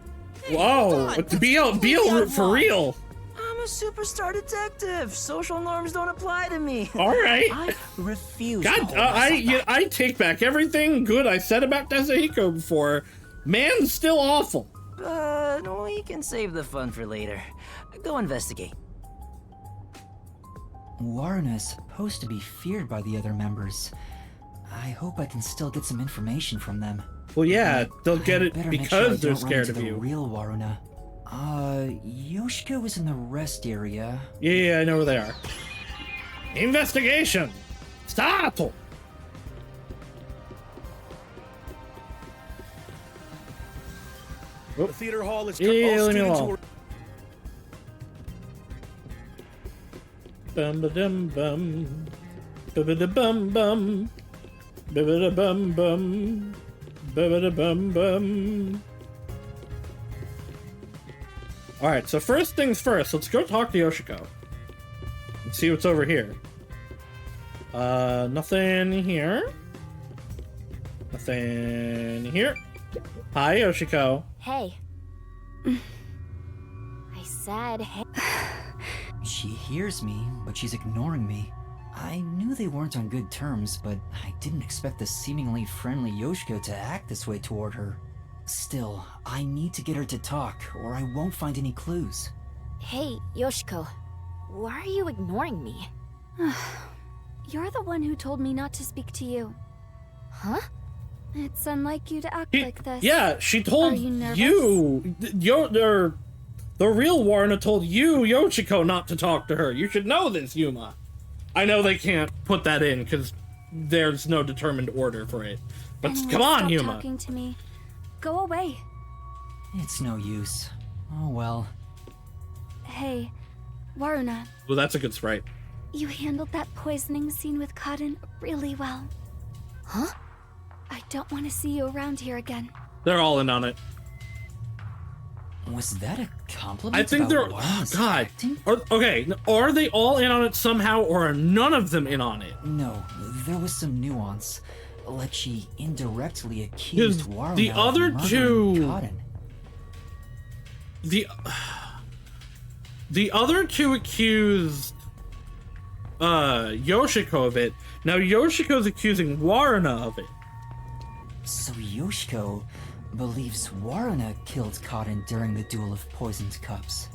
Whoa, BL for real! I'm a superstar detective. Social norms don't apply to me. Alright. I refuse God, to hold myself back. I take back everything good I said about Desuhiko before. Man's still awful. But we can save the fun for later. Go investigate. Waruna is supposed to be feared by the other members. I hope I can still get some information from them. Well, yeah, they'll get it Better because make sure I they're don't run scared into of the you. real Waruna. Yoshiko is in the rest area. Yeah, I know where they are. Investigation! Start! The theater hall is Yeah, all leave me students alone. Bum ba dum bum. Ba bum bum. Ba bum bum. Ba bum bum. Alright, so first things first, let's go talk to Yoshiko. And see what's over here. Nothing here. Nothing here. Hi, Yoshiko. Hey. I said hey. She hears me, but she's ignoring me. I knew they weren't on good terms, but I didn't expect the seemingly friendly Yoshiko to act this way toward her. Still, I need to get her to talk, or I won't find any clues. Hey, Yoshiko. Why are you ignoring me? You're the one who told me not to speak to you. Huh? It's unlike you to act like this. Yeah, she told Are you nervous? The real Warna told you, Yoshiko, not to talk to her. You should know this, Yuma. I know they can't put that in because there's no determined order for it. But Anyway, come on, stop Yuma. talking to me. Go away. It's no use. Oh well. Hey, Waruna, Well, that's a good sprite. you handled that poisoning scene with Cotton really well. Huh? I don't want to see you around here again. They're all in on it. Was that a compliment? I think they're... Oh, God. Are they all in on it somehow, or are none of them in on it? No, there was some nuance. Like she indirectly accused Waruna the other of murdering two... Cotton. The other two accused Yoshiko of it. Now Yoshiko's accusing Waruna of it. So Yoshiko believes Waruna killed Cotton during the duel of poisoned cups.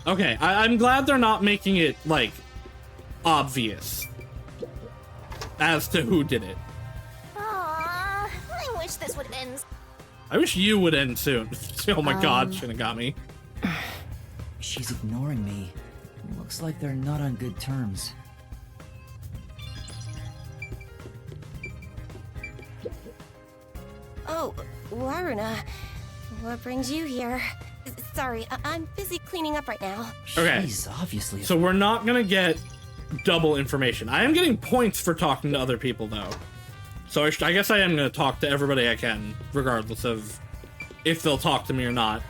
Okay, I'm glad they're not making it, like, obvious as to who did it. Aww, I wish this would end. I wish you would end soon. Oh my god, should've got me. She's ignoring me. Looks like they're not on good terms. Oh, Waruna, what brings you here? Sorry, I'm busy cleaning up right now. Okay, She's obviously... so we're not gonna get double information. I am getting points for talking to other people, though. So I guess I am gonna talk to everybody I can, regardless of if they'll talk to me or not.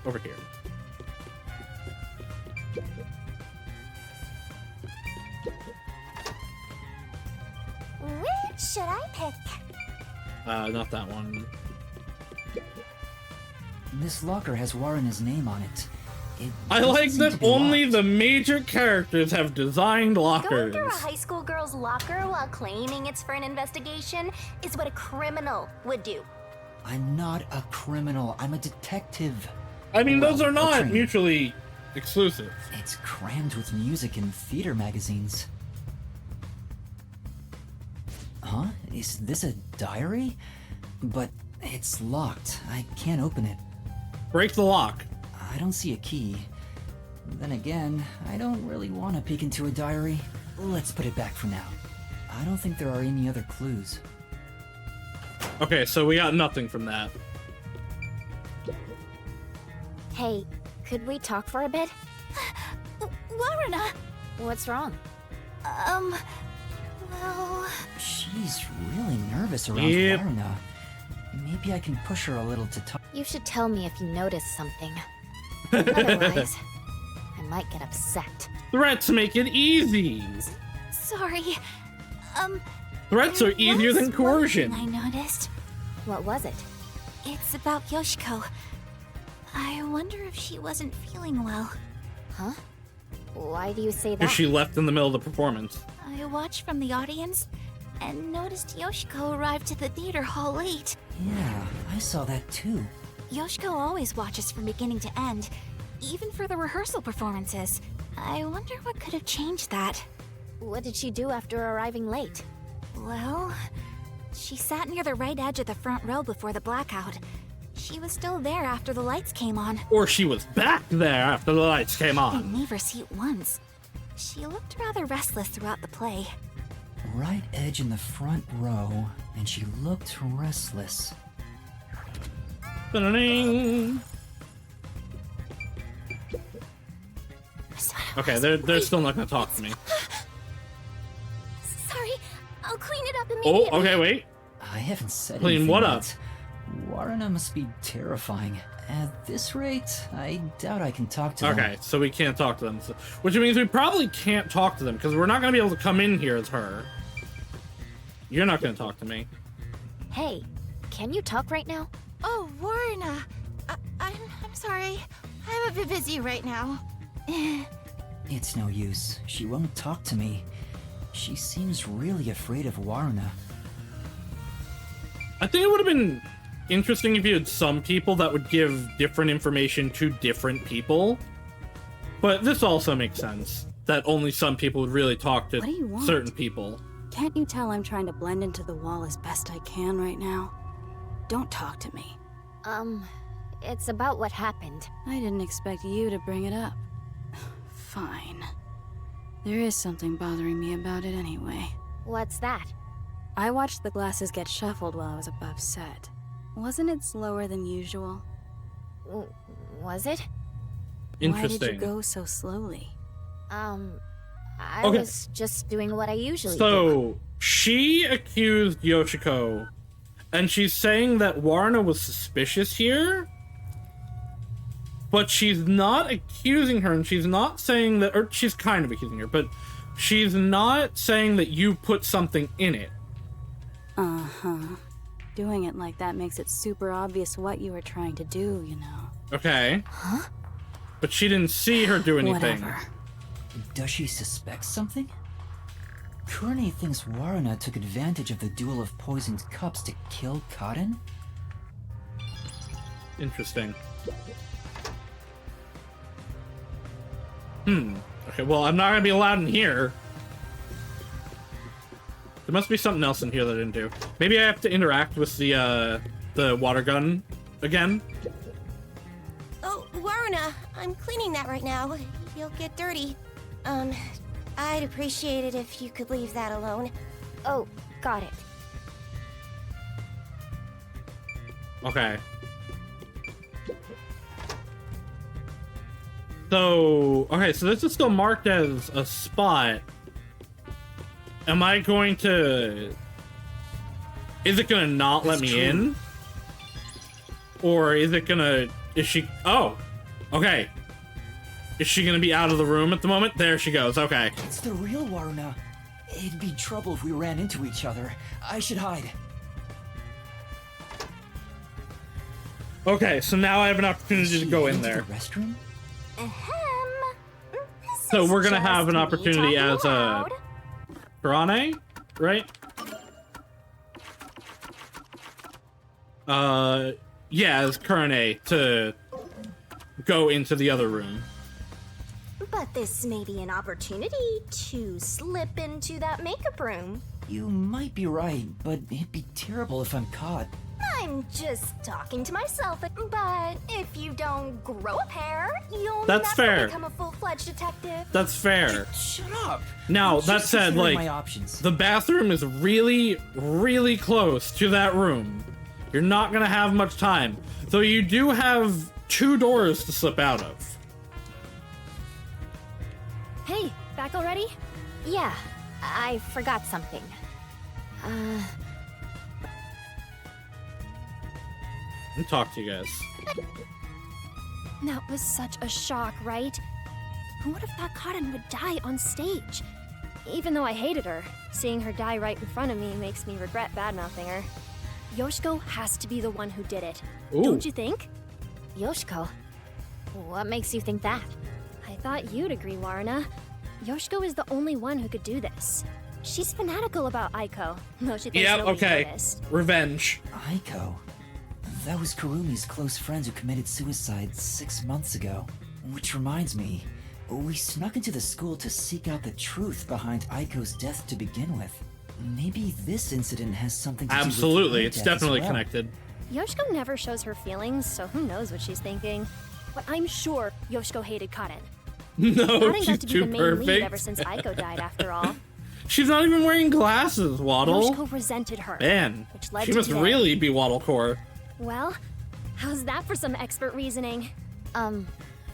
Over here. Which should I pick? Not that one. This locker has Waruna's name on it. I like seem to that be only locked. the major characters have designed Going lockers. through a high school girl's locker while claiming it's for an investigation is what a criminal would do. I'm not a criminal. I'm a detective. I mean, those are not trained. mutually exclusive. It's crammed with music and theater magazines. Huh? Is this a diary? But it's locked. I can't open it. Break the lock. I don't see a key. Then again, I don't really want to peek into a diary. Let's put it back for now. I don't think there are any other clues. Okay, so we got nothing from that. Hey, could we talk for a bit? Waruna! What's wrong? Well... She's really nervous around Yep. Waruna. Maybe I can push her a little to talk. You should tell me if you notice something. Otherwise, I might get upset. Threats make it easy. Sorry. Threats are easier than coercion. I noticed. What was it? It's about Yoshiko. I wonder if she wasn't feeling well. Huh? Why do you say that? Because she left in the middle of the performance. I watched from the audience and noticed Yoshiko arrived to the theater hall late. Yeah, I saw that too. Yoshiko always watches from beginning to end, even for the rehearsal performances. I wonder what could have changed that. What did she do after arriving late? Well, she sat near the right edge of the front row before the blackout. She was still there after the lights came on. Or she was back there after the lights came on. Didn't leave her seat once. She looked rather restless throughout the play. Right edge in the front row, and she looked restless. Da-da-ding. Okay, they're still not gonna talk to me. Sorry, I'll clean it up immediately. Oh, okay, wait. I haven't said Clean anything what up? yet. Waruna must be terrifying. At this rate, I doubt I can talk to them. Okay, so we can't talk to them. So, which means we probably can't talk to them, because we're not going to be able to come in here as her. You're not going to talk to me. Hey, can you talk right now? Oh, Warna. I'm sorry. I'm a bit busy right now. It's no use. She won't talk to me. She seems really afraid of Waruna. I think it would have been interesting if you had some people that would give different information to different people. But this also makes sense, that only some people would really talk to What do you want? certain people. Can't you tell I'm trying to blend into the wall as best I can right now? Don't talk to me. It's about what happened. I didn't expect you to bring it up. Fine. There is something bothering me about it anyway. What's that? I watched the glasses get shuffled while I was above set. Wasn't it slower than usual? Was it? Interesting. Why did you go so slowly? I Okay. was just doing what I usually do. So, she accused Yoshiko, and she's saying that Waruna was suspicious here, but she's not accusing her, and she's not saying that, or she's kind of accusing her, but she's not saying that you put something in it. Uh-huh. Doing it like that makes it super obvious what you were trying to do, you know. Okay. Huh? But she didn't see her do anything. Whatever. Does she suspect something? Kurane thinks Waruna took advantage of the duel of poisoned cups to kill Kaden? Interesting. Okay, well, I'm not gonna be allowed in here. There must be something else in here that I didn't do. Maybe I have to interact with the water gun again. Oh, Waruna, I'm cleaning that right now. You'll get dirty. I'd appreciate it if you could leave that alone. Oh, got it. Okay. So, okay, so this is still marked as a spot. Am I going to... Is it gonna not let me in? Or is it gonna... Is she... Oh! Okay. Is she gonna be out of the room at the moment? There she goes, okay. It's the real Waruna. It'd be trouble if we ran into each other. I should hide. Okay, so now I have an opportunity to go in there. The restroom? So we're gonna have an opportunity as a... Kurane, right? Yeah, as Kurane to go into the other room. But this may be an opportunity to slip into that makeup room. You might be right, but it'd be terrible if I'm caught. I'm just talking to myself, but if you don't grow a pair, you'll That's never fair. become a full-fledged detective. That's fair. Shut up! Now, I'm that just said, considering like, my options. the bathroom is really, really close to that room. You're not gonna have much time. So you do have 2 doors to slip out of. Hey, back already? Yeah, I forgot something. Let me talk to you guys. That was such a shock, right? Who would have thought Kaden would die on stage? Even though I hated her, seeing her die right in front of me makes me regret badmouthing her. Yoshiko has to be the one who did it. Ooh. Don't you think? Yoshiko? What makes you think that? I thought you'd agree, Waruna. Yoshiko is the only one who could do this. She's fanatical about Aiko, though she thinks Yep, nobody okay. noticed. Revenge. Aiko. That was Kurumi's close friends who committed suicide 6 months ago. Which reminds me, we snuck into the school to seek out the truth behind Aiko's death to begin with. Maybe this incident has something to do with Absolutely, her it's death as definitely well. connected. Yoshiko never shows her feelings, so who knows what she's thinking. But I'm sure Yoshiko hated Kaden. No, Kaden she's got to be too the main lead ever perfect. since Aiko died, after all. She's not even wearing glasses, Waddle. Yoshiko resented her. Man, which led she to must today. really be Waddlecore. Well, how's that for some expert reasoning?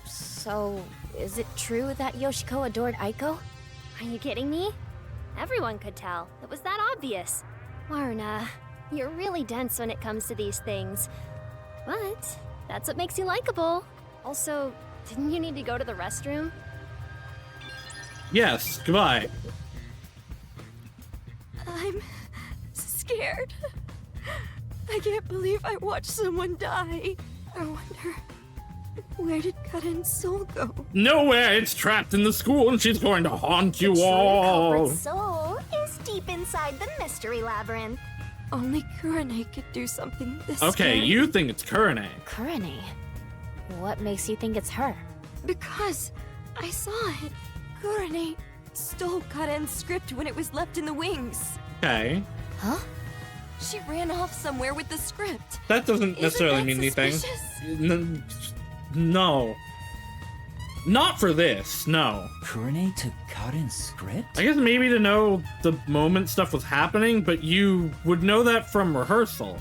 So, is it true that Yoshiko adored Aiko? Are you kidding me? Everyone could tell. It was that obvious. Waruna, you're really dense when it comes to these things. But that's what makes you likable. Also, didn't you need to go to the restroom? Yes, goodbye. I'm scared. I can't believe I watched someone die. I wonder Where did Karen's soul go? Nowhere. It's trapped in the school, and she's going to haunt you The true all. culprit's soul is deep inside the mystery labyrinth. Only Kurane could do something this Okay, scary. you think it's Kurane. Kurane? What makes you think it's her? Because I saw it. Kurane stole Karen's script when it was left in the wings. Okay. Huh? She ran off somewhere with the script. That doesn't necessarily that mean anything. suspicious? No. Not for this, no. Kurane took Karen's script? I guess maybe to know the moment stuff was happening, but you would know that from rehearsal.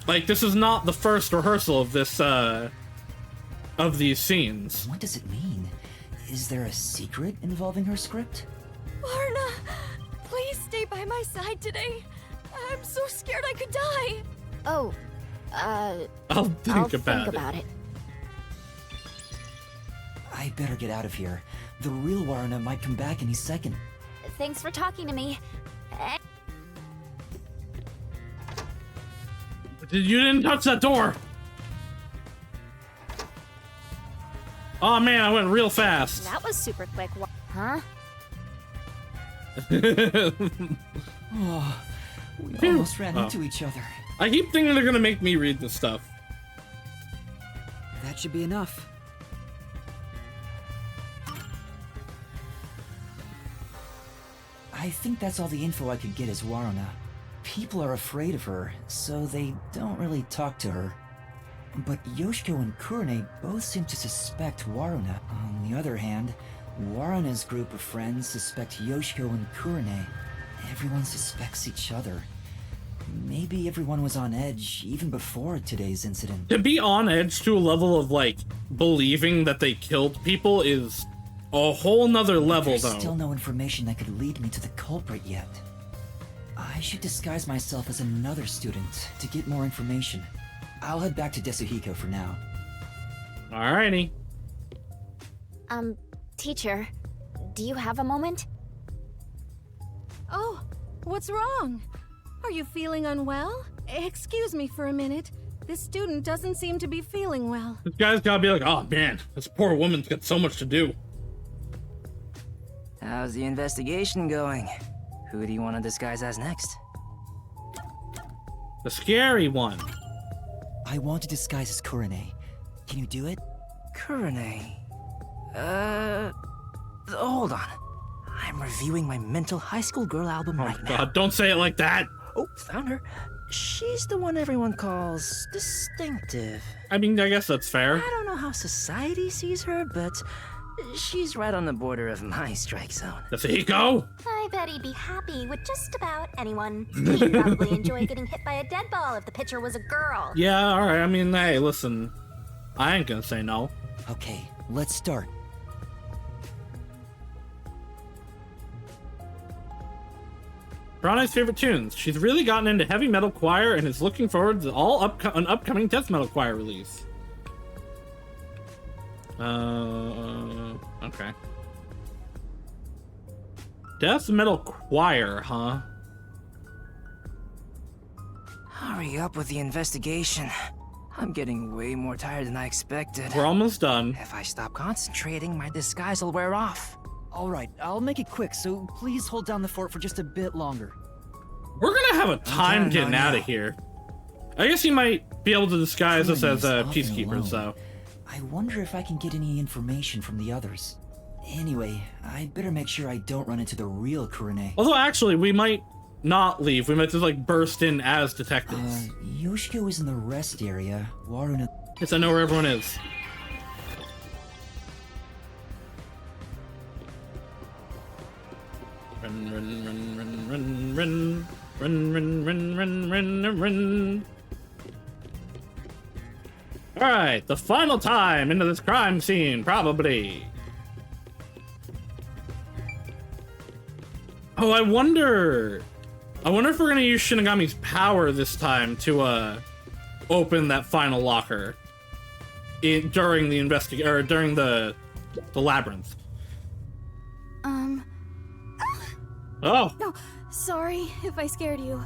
Like, this is not the first rehearsal of this, of these scenes. What does it mean? Is there a secret involving her script? Varna, please stay by my side today. I'm so scared I could die. Oh, I'll think about it. I better get out of here. The real Warna might come back any second. Thanks for talking to me. You didn't touch that door! Oh man, I went real fast. That was super quick. Huh? Oh, we almost ran into each other. I keep thinking they're gonna make me read this stuff. That should be enough. I think that's all the info I could get as Waruna. People are afraid of her, so they don't really talk to her. But Yoshiko and Kurane both seem to suspect Waruna. On the other hand, Waruna's group of friends suspect Yoshiko and Kurane. Everyone suspects each other. Maybe everyone was on edge even before today's incident. To be on edge to a level of, like, believing that they killed people is a whole nother level, There's though. still no information that could lead me to the culprit yet. I should disguise myself as another student to get more information. I'll head back to Desuhiko for now. Alrighty. Teacher, do you have a moment? Oh, what's wrong? Are you feeling unwell? Excuse me for a minute. This student doesn't seem to be feeling well. This guy's gotta be like, oh man, this poor woman's got so much to do. How's the investigation going? Who do you want to disguise as next? The scary one. I want to disguise as Kurane. Can you do it? Kurane? Hold on. I'm reviewing my mental high school girl album right now. God, don't say it like that. Oh, found her. She's the one everyone calls distinctive. I mean, I guess that's fair. I don't know how society sees her, but she's right on the border of my strike zone. Desuhiko? I bet he'd be happy with just about anyone. He'd probably enjoy getting hit by a dead ball if the pitcher was a girl. Yeah, alright. I mean, hey, listen. I ain't gonna say no. Okay, let's start. Brana's favorite tunes. She's really gotten into heavy metal choir and is looking forward to an upcoming death metal choir release. Okay. Death metal choir, huh? Hurry up with the investigation. I'm getting way more tired than I expected. We're almost done. If I stop concentrating, my disguise will wear off. Alright, I'll make it quick, so please hold down the fort for just a bit longer. We're gonna have a time getting out of here. I guess you might be able to disguise us as peacekeepers, though. I wonder if I can get any information from the others. Anyway, I'd better make sure I don't run into the real Kurane. Although, actually, we might not leave. We might just, like, burst in as detectives. Yoshiko is in the rest area. Waruna... Yes, I know where everyone is. Run, run, run, run, run, run. Run, run, run, run, run, run. Alright, the final time into this crime scene, probably. Oh, I wonder if we're gonna use Shinigami's power this time to, open that final locker during the during the labyrinth. Oh. No, sorry if I scared you.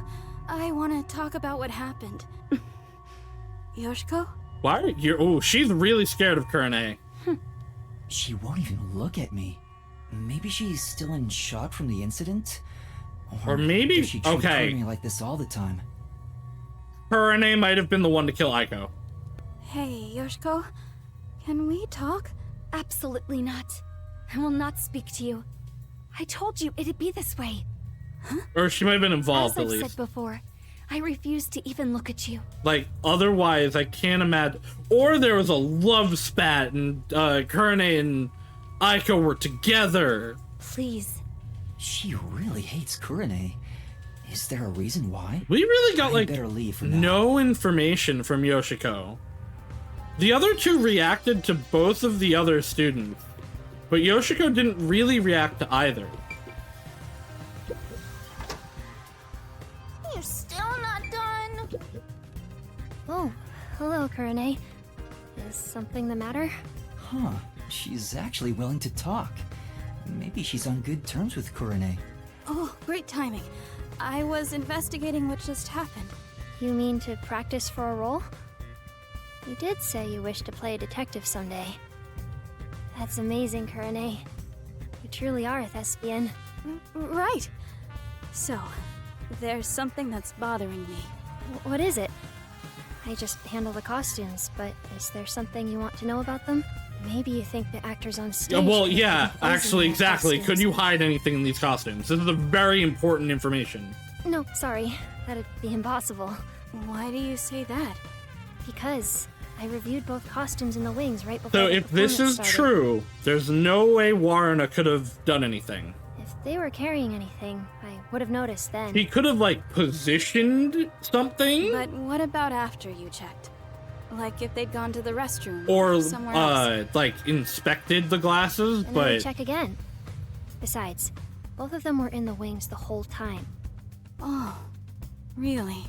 I want to talk about what happened. Yoshiko? Why are you? Oh, she's really scared of Kurane. She won't even look at me. Maybe she's still in shock from the incident? Or maybe... does she treat Okay. me like this all the time? Kurane might have been the one to kill Aiko. Hey, Yoshiko. Can we talk? Absolutely not. I will not speak to you. I told you it'd be this way. Or she might have been involved, As at I've least. said before, I refuse to even look at you. Like, otherwise, I can't imagine. Or there was a love spat, and Kurane and Aiko were together. Please. She really hates Kurane. Is there a reason why? We really got, like, better leave for now. no information from Yoshiko. The other two reacted to both of the other students, but Yoshiko didn't really react to either. You're still not done. Oh, hello, Kurane. Is something the matter? Huh. She's actually willing to talk. Maybe she's on good terms with Kurane. Oh, great timing. I was investigating what just happened. You mean to practice for a role? You did say you wish to play a detective someday. That's amazing, Kurane. You truly are a thespian. Right. So, there's something that's bothering me. What is it? I just handle the costumes, but is there something you want to know about them? Maybe you think the actors on stage... Well, could yeah, be posing actually, in their exactly. costumes. Could you hide anything in these costumes? This is a very important information. No, sorry. That'd be impossible. Why do you say that? Because I reviewed both costumes in the wings right before So the if this is performance started. true, there's no way Warren could have done anything. If they were carrying anything, I would have noticed then. He could have, like, positioned something? But what about after you checked? Like if they'd gone to the restroom Or, somewhere else. like, inspected the glasses, And I would but... check again. Besides, both of them were in the wings the whole time. Oh, really?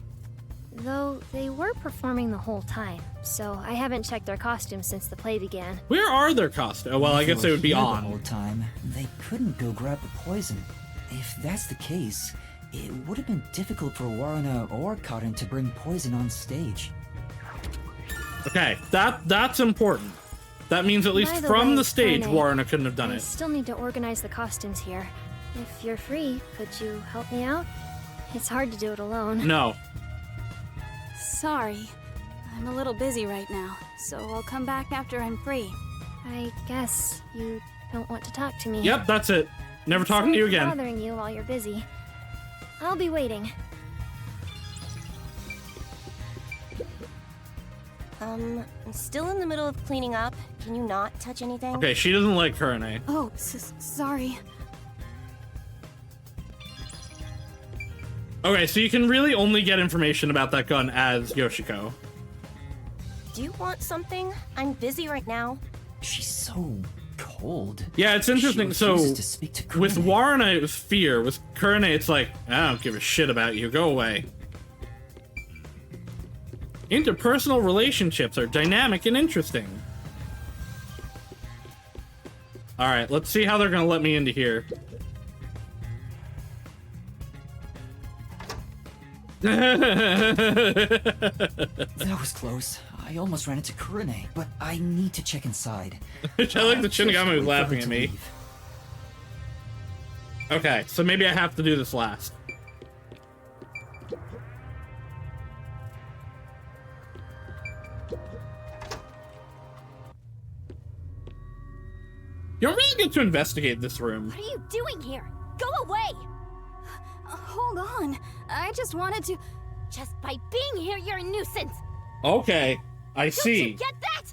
Though they were performing the whole time, so I haven't checked their costumes since the play began. Where are their costumes? Well, I If guess they were would be here on. the whole time. They couldn't go grab the poison. If that's the case, it would have been difficult for Waruna or Cotton to bring poison on stage. Okay, that's important. That means at least By the from way, the stage, Kurane, Warren couldn't have done I it. still need to organize the costumes here. If you're free, could you help me out? It's hard to do it alone. No. Sorry. I'm a little busy right now, so I'll come back after I'm free. I guess you don't want to talk to me. Yep, that's it. Never talking to you Sorry for again. bothering you while you're busy. I'll be waiting. I'm still in the middle of cleaning up. Can you not touch anything? Okay, she doesn't like Kurane. Oh, sorry. Okay, so you can really only get information about that gun as Yoshiko. Do you want something? I'm busy right now. She's so cold. Yeah, it's interesting. She So, refuses to speak to with Kurane. Warren, it was fear. With Kurane, it's like, I don't give a shit about you. Go away. Interpersonal relationships are dynamic and interesting. Alright, let's see how they're gonna let me into here. That was close. I almost ran into Kurane, but I need to check inside. I like the Shinigami was Wait for her laughing at to me. leave. Okay, so maybe I have to do this last. You don't really get to investigate this room. What are you doing here? Go away! Hold on. I just wanted to... Just by being here, you're a nuisance! Okay, I Don't see. you get that?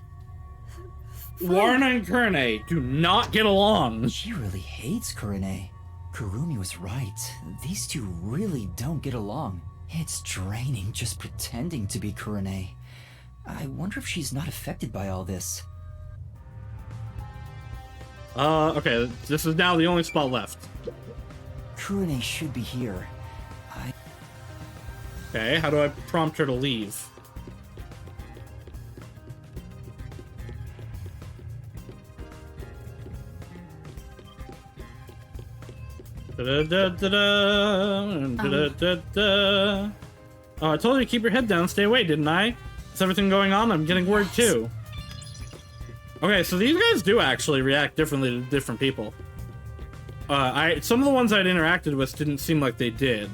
Warren and Kurane do not get along. She really hates Kurane. Kurumi was right. These two really don't get along. It's draining just pretending to be Kurane. I wonder if she's not affected by all this. Okay, this is now the only spot left. Kurane should be here. Okay, how do I prompt her to leave? Da-da-da-da-da, da-da-da-da. Oh, I told you to keep your head down, stay away, didn't I? Is everything going on? I'm getting word too. Okay, so these guys do actually react differently to different people. Some of the ones I'd interacted with didn't seem like they did.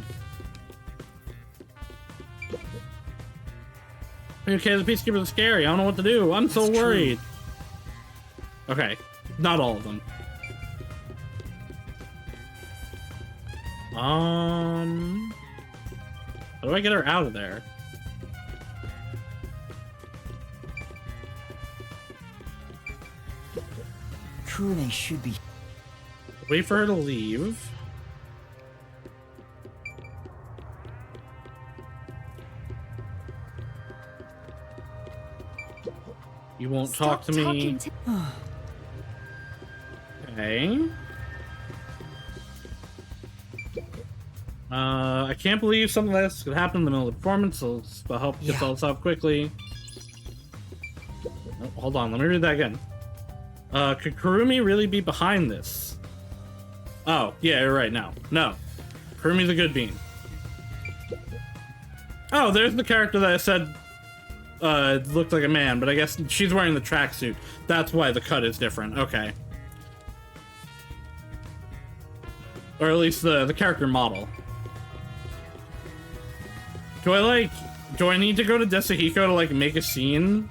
Okay, the Peacekeepers are scary. I don't know what to do. I'm so worried. Okay, not all of them. How do I get her out of there? Kurune should be. Wait for her to leave. You won't talk to me. Okay. I can't believe something like this could happen in the middle of the performance, so I'll help get all this out quickly. Oh, hold on, let me read that again. Could Kurumi really be behind this? Oh, yeah, you're right, no. Kurumi's a good bean. Oh, there's the character that I said looked like a man, but I guess she's wearing the tracksuit. That's why the cut is different. Okay. Or at least the character model. Do I need to go to Desuhiko to, like, make a scene?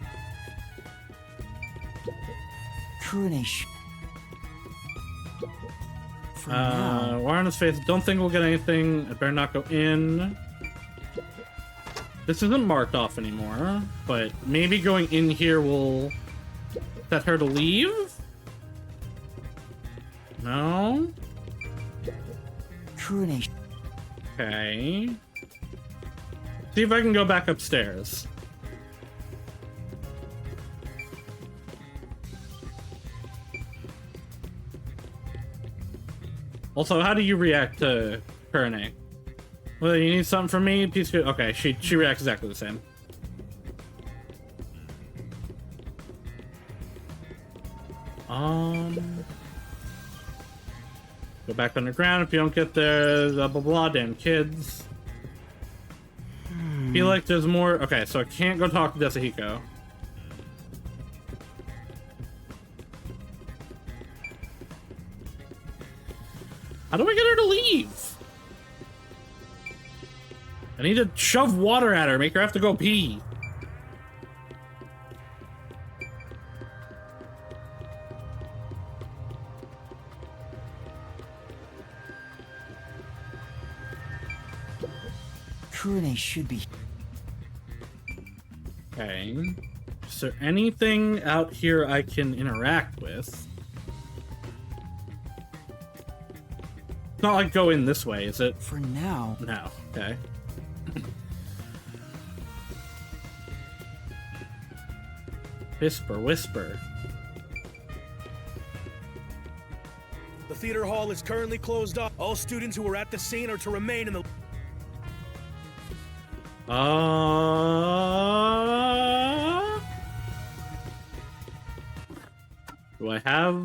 Wire on his face. Don't think we'll get anything. I better not go in. This isn't marked off anymore, but maybe going in here will set her to leave? No? Okay. See if I can go back upstairs. Also, how do you react to Kurune? Well, you need something from me? Piece of... Okay, she reacts exactly the same. Go back underground if you don't get there. Blah, blah, blah. Damn kids. Feel like there's more... Okay, so I can't go talk to Desuhiko. How do I get her to leave? I need to shove water at her, make her have to go pee. Kurune should be. Okay. Is there anything out here I can interact with? It's not like go in this way, is it? For now. No. Okay. Whisper, whisper. The theater hall is currently closed off. All students who are at the scene are to remain in the... Do I have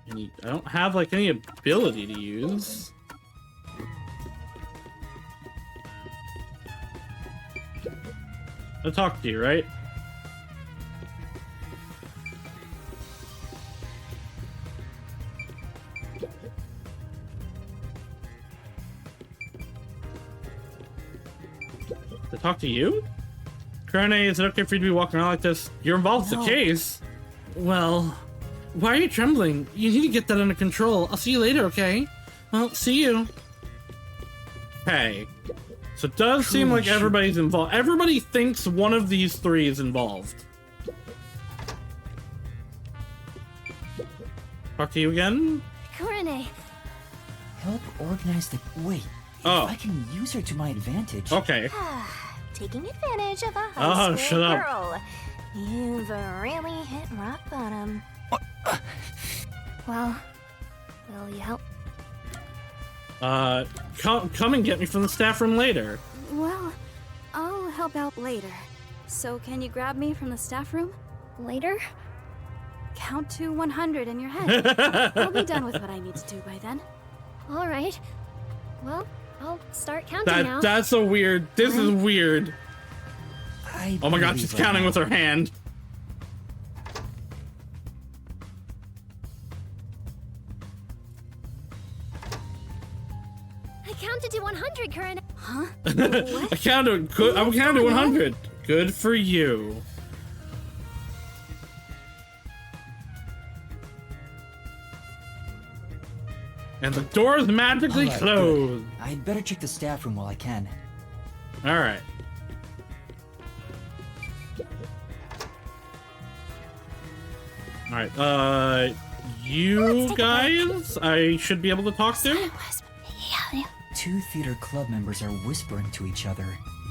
any? I don't have like any ability to use. I'll talk to you, right? To talk to you? Kurune, is it okay for you to be walking around like this? You're involved in the case. Well, why are you trembling? You need to get that under control. I'll see you later, okay? Well, see you. Hey. So it does seem like everybody's involved. Everybody thinks one of these three is involved. Talk to you again? Kurune. Help organize the... Wait. Oh. If I can use her to my advantage. Okay. Taking advantage of a high school shut up. girl. You've really hit rock bottom. Well, will you help? Come and get me from the staff room later. Well, I'll help out later. So can you grab me from the staff room? Later? Count to 100 in your head. I'll be done with what I need to do by then. All right. Well, I'll start counting now. That's a weird... This is weird. Oh my god, she's counting with her hand. I counted to 100, Kurane. Huh? I counted 100. Good for you. And the door's magically All right, closed. good. I'd better check the staff room while I can. Alright. Alright, you guys, I should be able to talk to? Two theater club members are whispering to each other.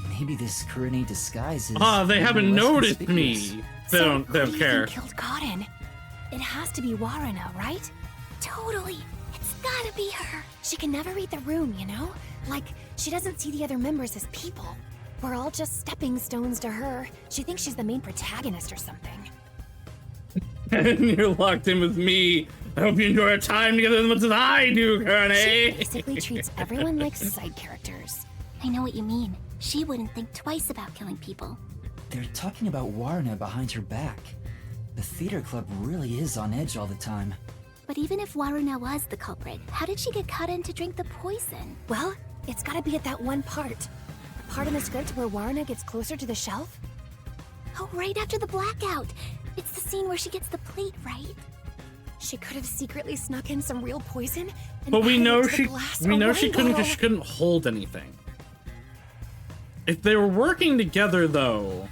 Maybe this Kurane disguise is... They haven't less noticed conspicuous. me. They don't care. Killed Cotton. It has to be Waruna, right? Totally. It's gotta be her. She can never read the room, you know? Like, she doesn't see the other members as people. We're all just stepping stones to her. She thinks she's the main protagonist or something. And you're locked in with me. I hope you enjoy our time together as much as I do, She Kurane. basically treats everyone like side characters. I know what you mean. She wouldn't think twice about killing people. They're talking about Warna behind her back. The theater club really is on edge all the time. But even if Waruna was the culprit, how did she get caught in to drink the poison? Well, it's gotta be at that one part. The part in the script where Waruna gets closer to the shelf? Oh, right after the blackout. It's the scene where she gets the plate, right? She could have secretly snuck in some real poison. And But we added know it to the she glass we or know wine she couldn't bottle. she couldn't hold anything. If they were working together though,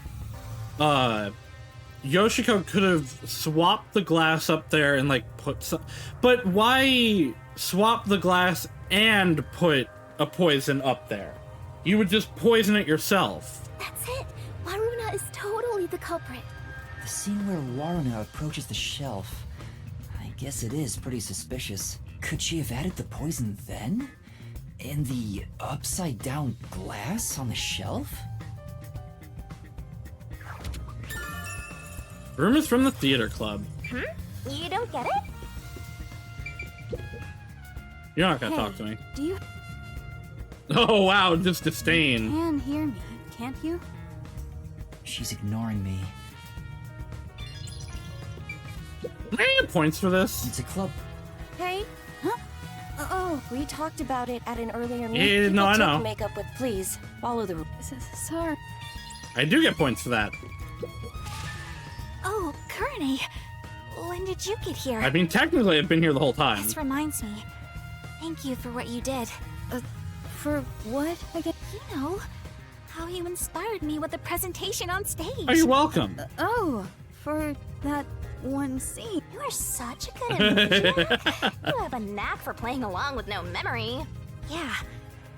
Yoshiko could have swapped the glass up there and like put some, but why swap the glass and put a poison up there? You would just poison it yourself. That's it. Waruna is totally the culprit. The scene where Warna approaches the shelf. I guess it is pretty suspicious. Could she have added the poison then? In the upside down glass on the shelf? Room is from the theater club. You don't get it? You're not gonna Hey, talk to me. Do you Oh wow, just disdain. can hear me, can't you? She's ignoring me. Am I get points for this? It's a club. Hey? Huh? Oh, we talked about it at an earlier meeting. Yeah, no, I People know. took makeup with please. Follow the rules. Sorry. I do get points for that. Oh, Kurane. When did you get here? I mean, technically, I've been here the whole time. This reminds me. Thank you for what you did. For what again? You know, how you inspired me with the presentation on stage. Oh, you're welcome. Oh, for that one scene. You are such a good amnesia. You have a knack for playing along with no memory. Yeah,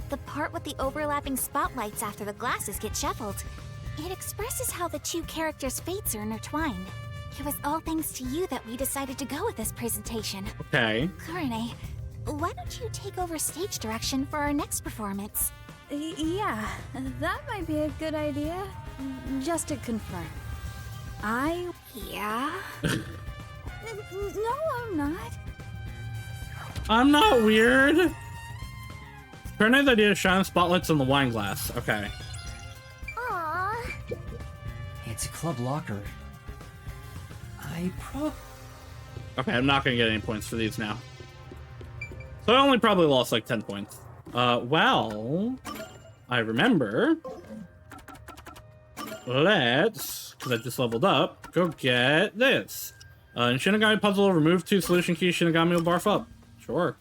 the part with the overlapping spotlights after the glasses get shuffled. It expresses how the two characters' fates are intertwined. It was all thanks to you that we decided to go with this presentation. Okay. Kurane, why don't you take over stage direction for our next performance? Yeah, that might be a good idea. Just to confirm. Yeah? No, I'm not. I'm not weird. Kurne's idea is shine spotlights on the wine glass. Okay. Aww. It's a club locker. Okay, I'm not gonna get any points for these now. So I only probably lost like 10 points. Well, I remember. Let's, because I just leveled up, go get this. In Shinigami puzzle, remove 2 solution keys, Shinigami will barf up. Sure.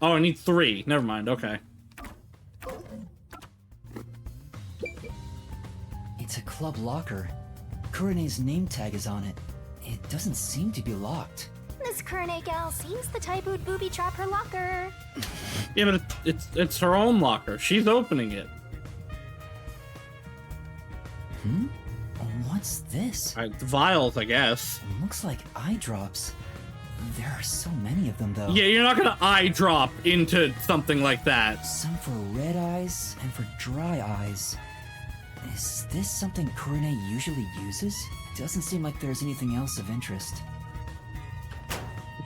Oh, I need 3. Never mind, okay. It's a club locker. Kurane's name tag is on it. It doesn't seem to be locked. This Kurane gal seems the type who'd booby trap her locker. Yeah, but it's her own locker. She's opening it. What's this? Vials, I guess. Looks like eye drops. There are so many of them, though. Yeah, you're not gonna eye drop into something like that. Some for red eyes and for dry eyes. Is this something Kurane usually uses? Doesn't seem like there's anything else of interest.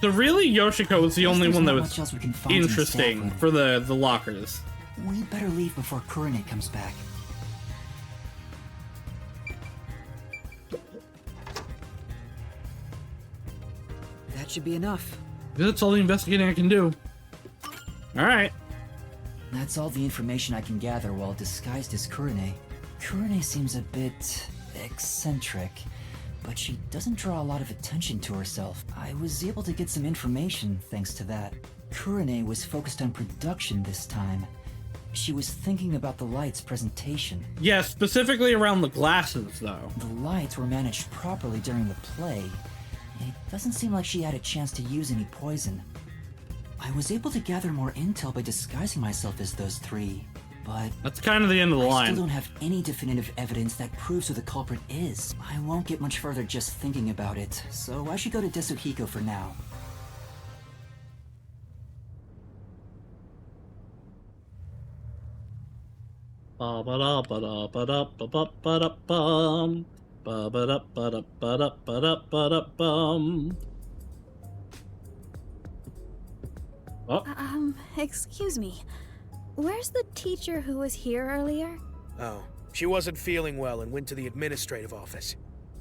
So really, Yoshiko was the only There's one that not was much else we can find in the staff interesting room. for the lockers. We better leave before Kurane comes back. should be enough. That's all the investigating I can do. Alright. That's all the information I can gather while disguised as Kurane. Kurane seems a bit eccentric, but she doesn't draw a lot of attention to herself. I was able to get some information thanks to that. Kurane was focused on production this time. She was thinking about the light's presentation. Yeah, specifically around the glasses, though. The lights were managed properly during the play. It doesn't seem like she had a chance to use any poison. I was able to gather more intel by disguising myself as those three, but... That's kind of the end of the line. I still don't have any definitive evidence that proves who the culprit is. I won't get much further just thinking about it, so I should go to Desuhiko for now. Excuse me. Where's the teacher who was here earlier? Oh, she wasn't feeling well and went to the administrative office.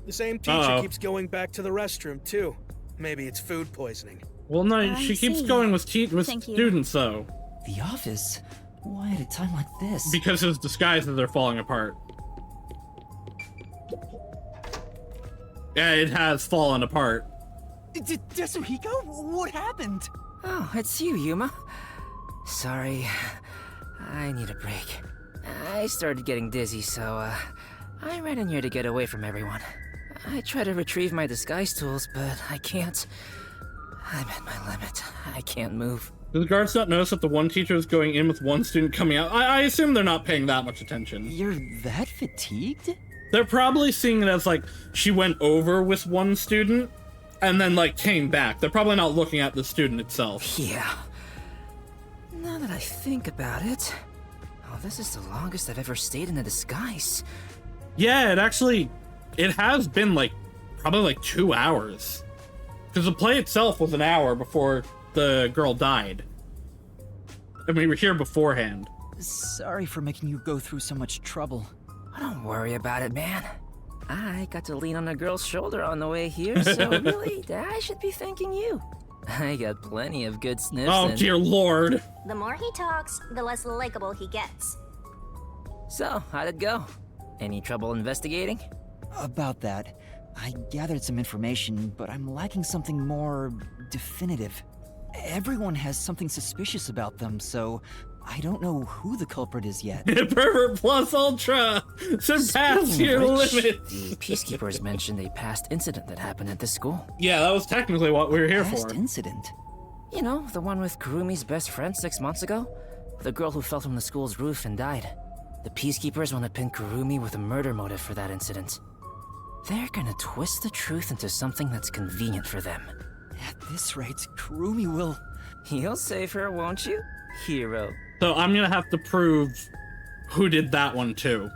The same teacher keeps going back to the restroom, too. Maybe it's food poisoning. Well, no, she keeps going with students, though. The office? Why at a time like this? Because his disguises are falling apart. Yeah, it has fallen apart. Desuhiko? What happened? Oh, it's you, Yuma. Sorry. I need a break. I started getting dizzy, so, I ran in here to get away from everyone. I try to retrieve my disguise tools, but I can't. I'm at my limit. I can't move. Do the guards not notice that the one teacher is going in with one student coming out? I assume they're not paying that much attention. You're that fatigued? They're probably seeing it as, like, she went over with one student and then, like, came back. They're probably not looking at the student itself. Yeah. Now that I think about it, oh, this is the longest I've ever stayed in a disguise. Yeah, it has been, like, probably, like, 2 hours. Because the play itself was an hour before the girl died. And we were here beforehand. Sorry for making you go through so much trouble. Don't worry about it, man. I got to lean on a girl's shoulder on the way here, so really, I should be thanking you. I got plenty of good sniffs. Oh, dear lord. The more he talks, the less likable he gets. So, how'd it go? Any trouble investigating? About that, I gathered some information, but I'm lacking something more definitive. Everyone has something suspicious about them, so I don't know who the culprit is yet. Pervert plus ultra! Surpass your limits! The peacekeepers mentioned a past incident that happened at the school. Yeah, that was technically what we were here for. Past incident? You know, the one with Kurumi's best friend 6 months ago? The girl who fell from the school's roof and died. The peacekeepers want to pin Kurumi with a murder motive for that incident. They're gonna twist the truth into something that's convenient for them. At this rate, Kurumi will... You'll save her, won't you? Hero. So I'm gonna have to prove who did that one too.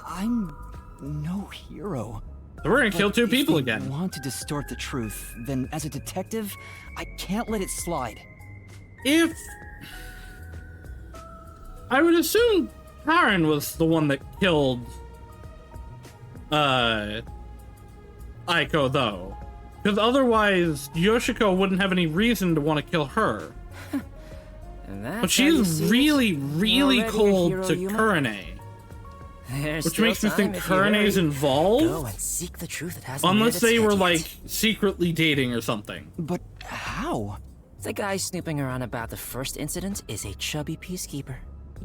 I'm no hero. So we're gonna kill 2 people again. If they want to distort the truth, then as a detective, I can't let it slide. If... I would assume Karen was the one that killed... Aiko, though. Because otherwise, Yoshiko wouldn't have any reason to want to kill her. But she's really cold to Kurane. Which makes me think Kurane's involved? Go and seek the truth. It hasn't unless they were, yet. like, secretly dating or something. But how? The guy snooping around about the first incident is a chubby peacekeeper.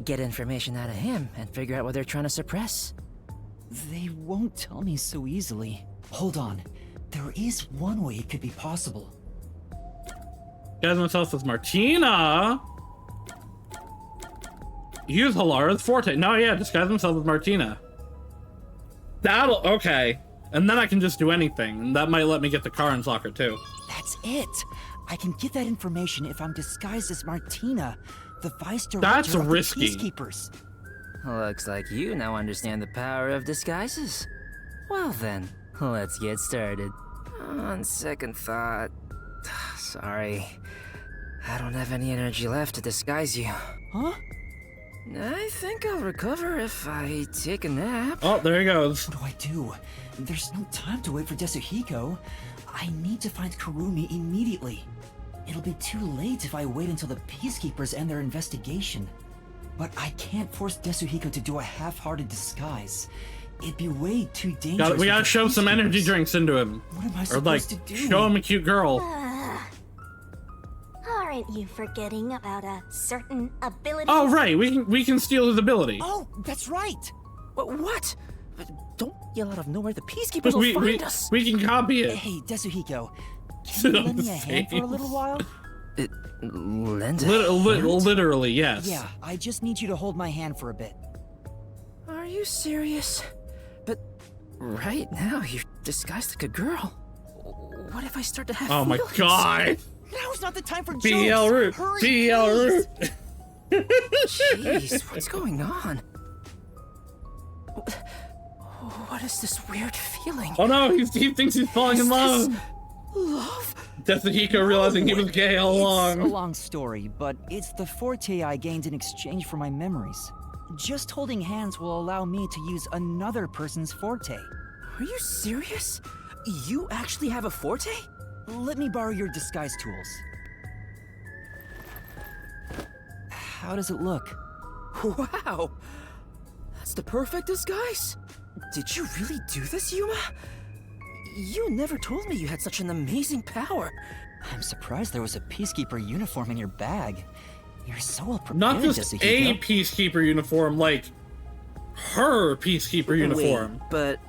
Get information out of him and figure out what they're trying to suppress. They won't tell me so easily. Hold on. There is one way it could be possible. Guys, myself as Martina. Use Halara's forte. No, yeah, disguise himself as Martina. Okay. And then I can just do anything, and that might let me get the Karen's locker too. That's it. I can get that information if I'm disguised as Martina, the vice director That's of risky. the Peacekeepers. Looks like you now understand the power of disguises. Well then, let's get started. On second thought... Sorry. I don't have any energy left to disguise you. Huh? I think I'll recover if I take a nap. Oh, there he goes. What do I do? There's no time to wait for Desuhiko. I need to find Kurumi immediately. It'll be too late if I wait until the Peacekeepers end their investigation. But I can't force Desuhiko to do a half-hearted disguise. It'd be way too dangerous. We gotta shove some energy drinks into him. What am I or like, supposed to do? show him a cute girl. Aren't you forgetting about a certain ability? Oh right, we can steal his ability. Oh, that's right. What? Don't yell out of nowhere. The Peacekeepers will find us. We can copy it. Hey, Desuhiko, can you lend me a hand for a little while? Lend a hand? Literally, yes. Yeah, I just need you to hold my hand for a bit. Are you serious? But right now you're disguised like a girl. What if I start to have Oh my feelings? god! Now's not the time for jokes. BL root. Hurry, BL root. Jeez, what's going on? What is this weird feeling? Oh no, he thinks he's falling in love. Love? Desuhiko realizing he was gay all along. It's a long story, but it's the forte I gained in exchange for my memories. Just holding hands will allow me to use another person's forte. Are you serious? You actually have a forte? Let me borrow your disguise tools. How does it look? Wow! That's the perfect disguise! Did you really do this, Yuma? You never told me you had such an amazing power. I'm surprised there was a Peacekeeper uniform in your bag. You're so well prepared, Not just Desuhiko. a Peacekeeper uniform, like her Peacekeeper uniform. Wait, but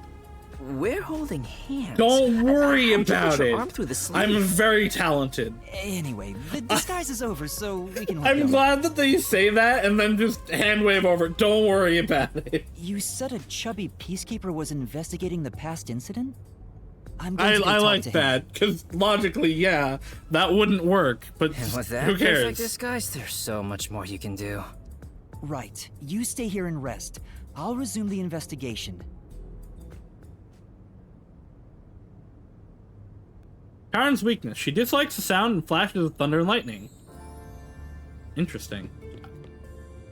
we're holding hands. Don't worry How'd you about put your it. arm through the sleeve? I'm very talented. Anyway, the disguise is over, so we can let I'm go. glad that they say that and then just hand wave over. Don't worry about it. You said a chubby Peacekeeper was investigating the past incident? I'm I going to go talk like to him. that, because logically, yeah, that wouldn't work, but And with that who cares? perfect disguise, there's so much more you can do. Right. You stay here and rest. I'll resume the investigation. Karen's weakness. She dislikes the sound and flashes of thunder and lightning. Interesting.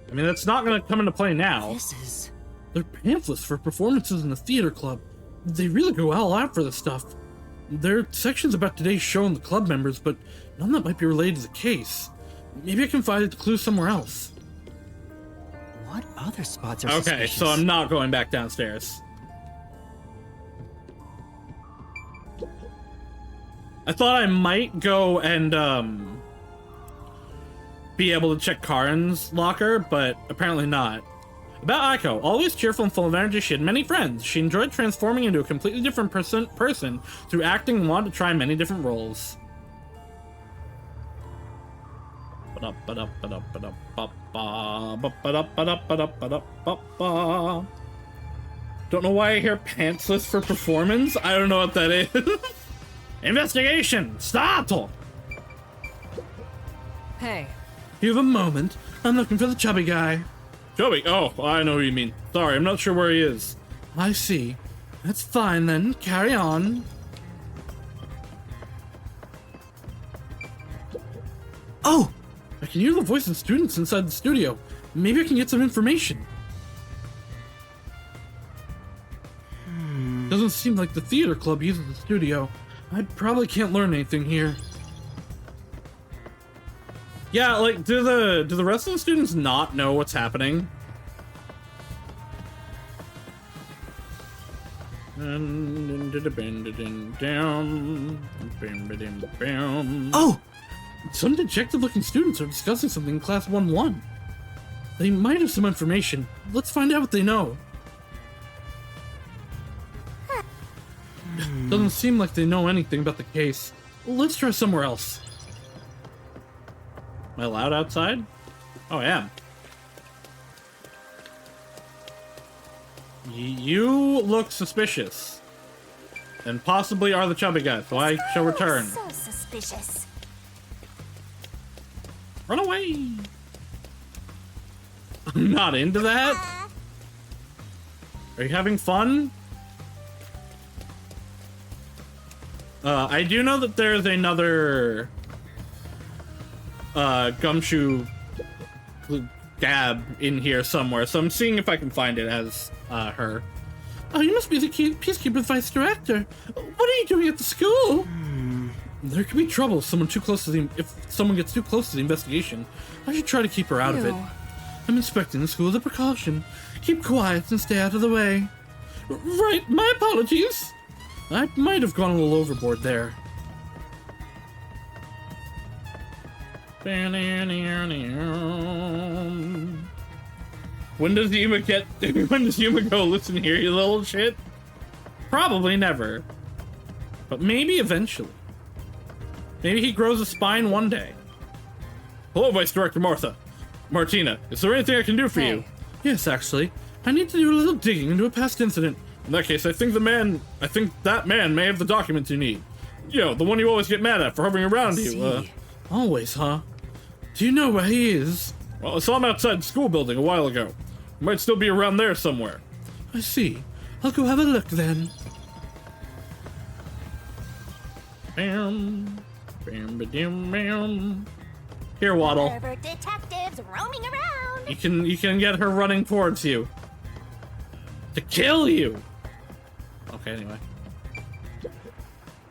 I mean, that's not going to come into play now. This is... They're pamphlets for performances in the theater club. They really go all out for this stuff. There are sections about today's show and the club members, but none that might be related to the case. Maybe I can find the clue somewhere else. What other spots are Okay, suspicious? so I'm not going back downstairs. I thought I might go and, be able to check Karen's locker, but apparently not. About Aiko, always cheerful and full of energy, she had many friends. She enjoyed transforming into a completely different person through acting and wanted to try many different roles. Don't know why I hear pantsless for performance. I don't know what that is. Investigation! Start! Hey. You have a moment. I'm looking for the chubby guy. Chubby? Oh, I know who you mean. Sorry, I'm not sure where he is. I see. That's fine then. Carry on. Oh! I can hear the voice of students inside the studio. Maybe I can get some information. Doesn't seem like the theater club uses the studio. I probably can't learn anything here. Yeah, like, do the rest of the students not know what's happening? Oh! Some dejected-looking students are discussing something in Class 1-1. They might have some information. Let's find out what they know. Doesn't seem like they know anything about the case. Let's try somewhere else. Am I allowed outside? Oh, I am. You look suspicious. And possibly are the chubby guy, so I shall return. So suspicious. Run away! I'm not into that. Are you having fun? I do know that there's another gumshoe scab in here somewhere, so I'm seeing if I can find it as her. Oh, you must be the Peacekeeper Vice Director. What are you doing at the school? There could be trouble if someone gets too close to the investigation. I should try to keep her out of it. I'm inspecting the school as a precaution. Keep quiet and stay out of the way. Right, my apologies. I might have gone a little overboard there. When does Yuma go, listen here, you little shit? Probably never. But maybe eventually. Maybe he grows a spine one day. Hello, Vice Director Martina, is there anything I can do for you? Yes, actually. I need to do a little digging into a past incident. In that case, I think that man may have the documents you need. You know, the one you always get mad at for hovering around you. Always, huh? Do you know where he is? Well, I saw him outside the school building a while ago. He might still be around there somewhere. I see. I'll go have a look then. Bam. Bam, ba-dim, bam. Here, Waddle. Pervert detectives roaming around. You can get her running towards you. To kill you! Okay, anyway.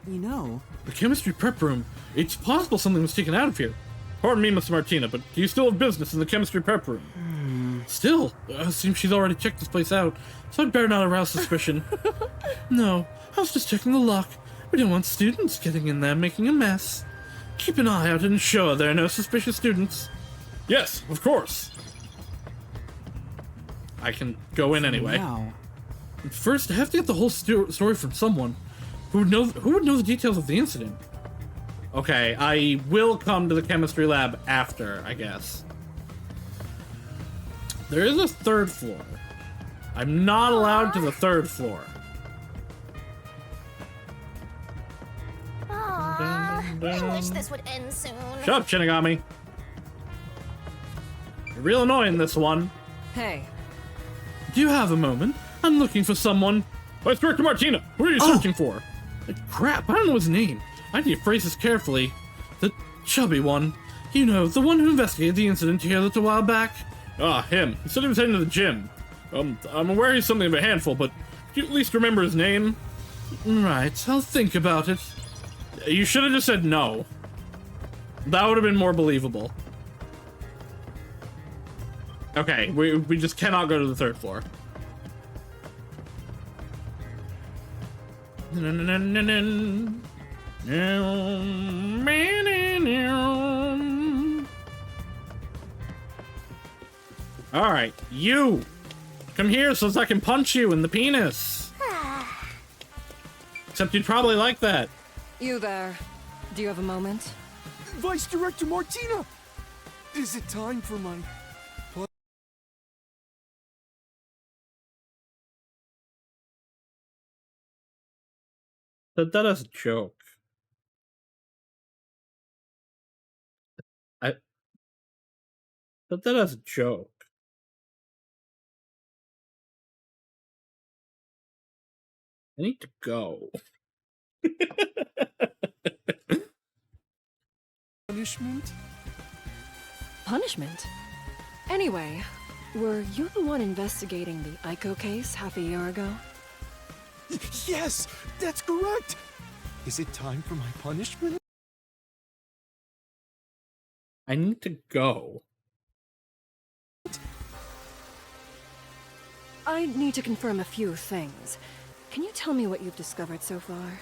You know... The chemistry prep room. It's possible something was taken out of here. Pardon me, Mr. Martina, but do you still have business in the chemistry prep room? Still? Seems she's already checked this place out, so I'd better not arouse suspicion. No, I was just checking the lock. We don't want students getting in there making a mess. Keep an eye out and ensure there are no suspicious students. Yes, of course. I can go in anyway. Now. First, I have to get the whole story from someone who would know the details of the incident. Okay, I will come to the chemistry lab after, I guess. There is a third floor. I'm not allowed to the third floor. I wish this would end soon. Shut up, Shinigami. You're real annoying, this one. Hey. Do you have a moment? I'm looking for someone. Vice Director Martina, who are you searching for? Crap, I don't know his name. I need to phrase this carefully. The chubby one. You know, the one who investigated the incident here a little while back? Ah, him. He said he was heading to the gym. I'm aware he's something of a handful, but do you at least remember his name? Right, I'll think about it. You should have just said no. That would have been more believable. Okay, we just cannot go to the third floor. Alright, you! Come here so I can punch you in the penis! Except you'd probably like that. You there. Do you have a moment? Vice Director Martina! Is it time for my... That is a joke. That is a joke. I need to go. Punishment? Punishment? Anyway, were you the one investigating the Aiko case half a year ago? Yes, that's correct. Is it time for my punishment? I need to go. I need to confirm a few things. Can you tell me what you've discovered so far?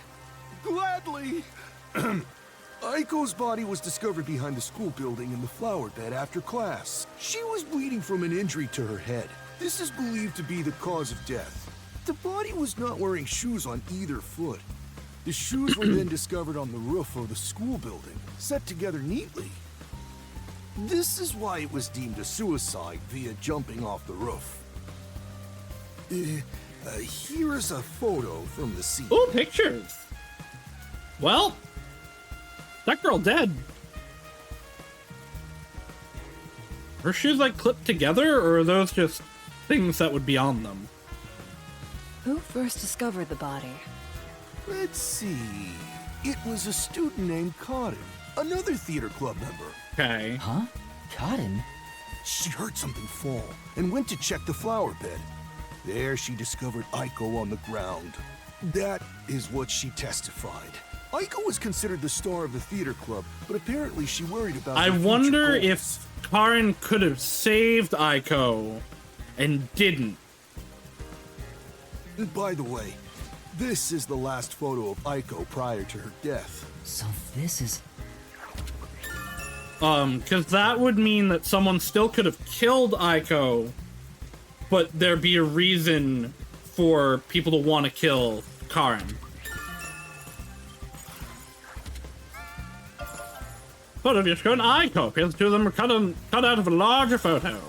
Gladly. Aiko's body was discovered behind the school building in the flower bed after class. She was bleeding from an injury to her head. This is believed to be the cause of death. The body was not wearing shoes on either foot. The shoes were then discovered on the roof of the school building, set together neatly. This is why it was deemed a suicide via jumping off the roof. Here is a photo from the scene. Oh, pictures! Well, that girl dead. Her shoes like clipped together, or are those just things that would be on them? Who first discovered the body? Let's see. It was a student named Cotton, another theater club member. Okay. Huh? Cotton? She heard something fall and went to check the flower bed. There she discovered Aiko on the ground. That is what she testified. Aiko was considered the star of the theater club, but apparently she worried about I her future wonder goals. if Karen could have saved Aiko and didn't. And by the way, this is the last photo of Aiko prior to her death. So this is... Because that would mean that someone still could have killed Aiko, but there'd be a reason for people to want to kill Karen. Photo of Yoshiko and Aiko appears the two of them were cut out of a larger photo.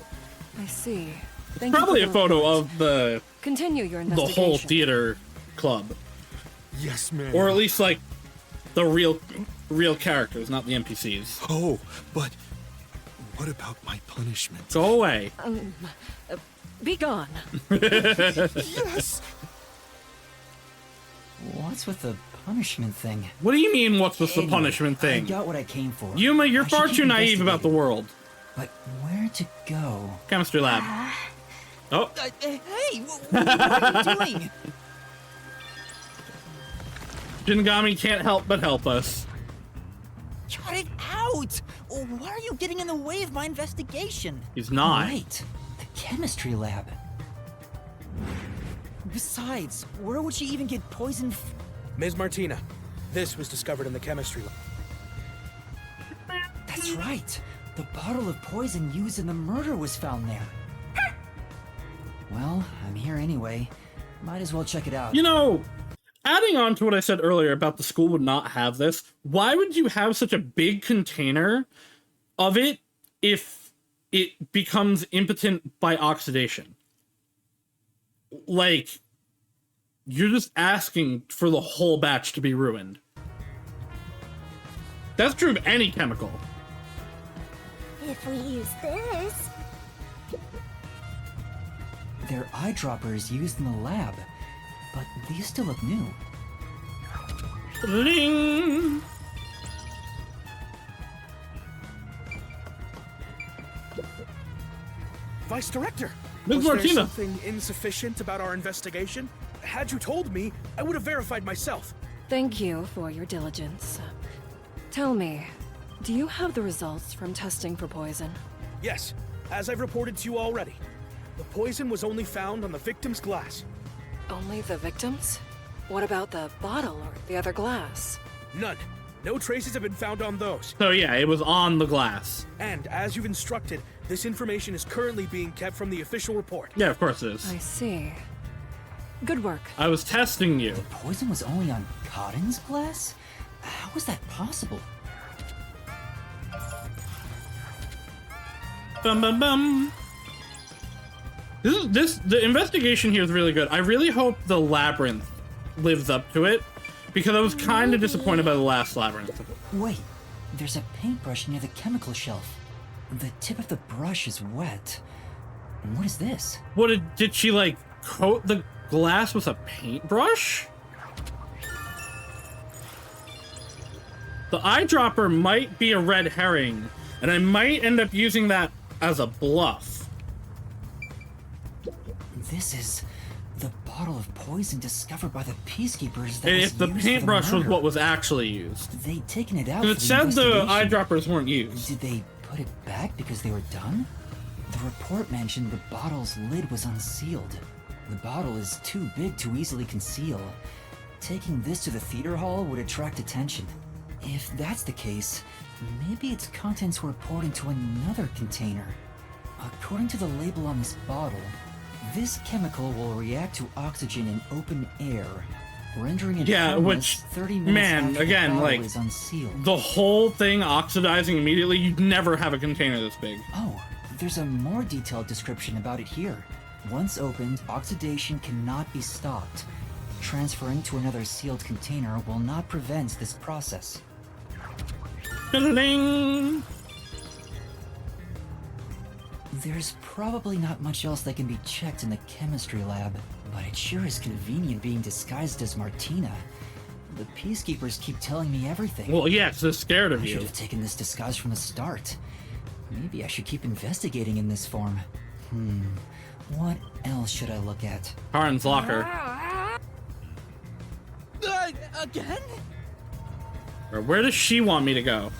I see. It's probably a photo of the Continue your the investigation. whole theater club. Yes, ma'am. Or at least like the real characters, not the NPCs. Oh, but what about my punishment? Go away. Be gone. Yes. What's with the punishment thing? What do you mean, what's with the Anyway, punishment thing? I got what I came for. Yuma, you're I far should too keep naive about the world. But where to go? Chemistry lab. Oh. Hey, what are you doing? Shinigami can't help but help us. Cut it out! Why are you getting in the way of my investigation? He's not. Right. The chemistry lab. Besides, where would she even get poison Ms. Martina, this was discovered in the chemistry lab. That's right. The bottle of poison used in the murder was found there. Well, I'm here anyway. Might as well check it out. You know, adding on to what I said earlier about the school would not have this, why would you have such a big container of it if it becomes impotent by oxidation? Like, you're just asking for the whole batch to be ruined. That's true of any chemical. If we use this... They're eyedroppers used in the lab, but these still look new. Ling! Vice Director! Ms. Was there Martina. something insufficient about our investigation? Had you told me, I would have verified myself. Thank you for your diligence. Tell me, do you have the results from testing for poison? Yes, as I've reported to you already. The poison was only found on the victim's glass. Only the victims? What about the bottle or the other glass? None. No traces have been found on those. So yeah, it was on the glass. And as you've instructed, this information is currently being kept from the official report. Yeah, of course it is. I see. Good work. I was testing you. The poison was only on Cotton's glass? How was that possible? Bum bum bum. The investigation here is really good. I really hope the labyrinth lives up to it, because I was kind of disappointed by the last labyrinth. Wait, there's a paintbrush near the chemical shelf. The tip of the brush is wet. What is this? What did she like coat the glass with a paintbrush? The eyedropper might be a red herring, and I might end up using that as a bluff. This is the bottle of poison discovered by the peacekeepers. And if the paintbrush was what was actually used. They'd taken it out. Because it said the eyedroppers weren't used. Did they put it back because they were done? The report mentioned the bottle's lid was unsealed. The bottle is too big to easily conceal. Taking this to the theater hall would attract attention. If that's the case, maybe its contents were poured into another container. According to the label on this bottle, this chemical will react to oxygen in open air, rendering it harmless 30 minutes after the bottle like, is unsealed. The whole thing oxidizing immediately, you'd never have a container this big. Oh, there's a more detailed description about it here. Once opened, oxidation cannot be stopped. Transferring to another sealed container will not prevent this process. Ding! There's probably not much else that can be checked in the chemistry lab, but it sure is convenient being disguised as Martina. The peacekeepers keep telling me everything. Well, yeah, 'cause they're scared of I you. should have taken this disguise from the start. Maybe I should keep investigating in this form. What else should I look at? Karen's locker. Again? Or where does she want me to go?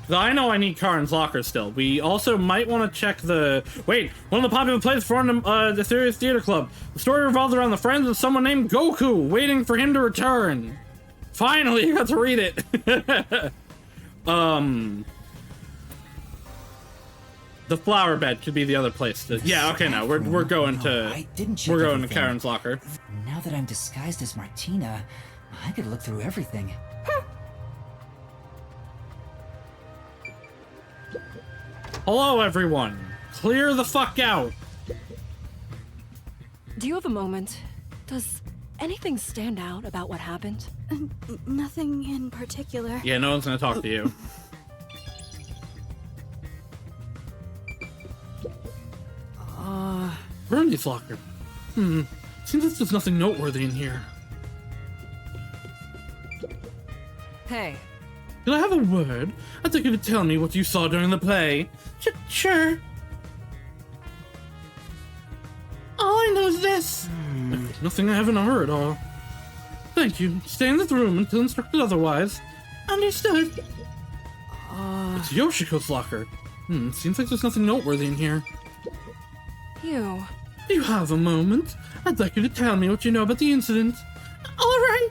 'Cause I know I need Karen's locker still. We also might want to check the... Wait, one of the popular plays for the Serious Theater Club. The story revolves around the friends of someone named Goku, waiting for him to return. Finally, I got to read it. The flower bed could be the other place. Yeah, okay, no, we're going to... We're going to Karen's locker. Now that I'm disguised as Martina, I could look through everything. Hello, everyone. Clear the fuck out. Do you have a moment? Does anything stand out about what happened? Nothing in particular. Yeah, no one's gonna talk to you. Bernie's locker. Seems like there's nothing noteworthy in here. Hey. Can I have a word? I'd like you to tell me what you saw during the play. Sure. All I know is this. Nothing I haven't heard, or... Thank you. Stay in this room until instructed otherwise. Understood. It's Yoshiko's locker. Seems like there's nothing noteworthy in here. You. Do you have a moment? I'd like you to tell me what you know about the incident. All right.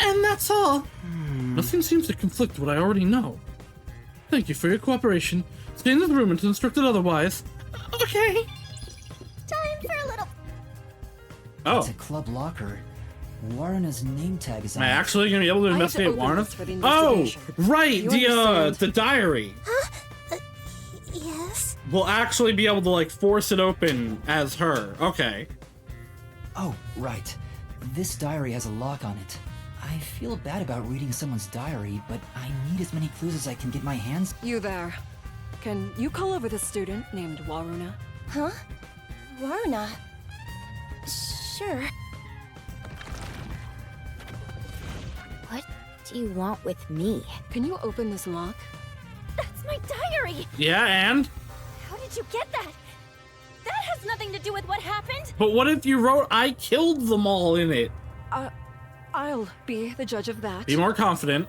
And that's all. Nothing seems to conflict with what I already know. Thank you for your cooperation. Stay in the room until instructed otherwise. Okay. Time for a little... Oh. It's a club locker. Waruna's name tag is on Am I it. actually going to be able to investigate Warna? Oh, right, the diary. Huh? Yes? We'll actually be able to, like, force it open as her. Okay. Oh, right. This diary has a lock on it. I feel bad about reading someone's diary, but I need as many clues as I can get my hands... You there. Can you call over the student named Waruna? Huh? Waruna? Sure. What do you want with me? Can you open this lock? That's my diary! Yeah, and? How did you get that? That has nothing to do with what happened! But what if you wrote, I killed them all in it? I'll be the judge of that. Be more confident.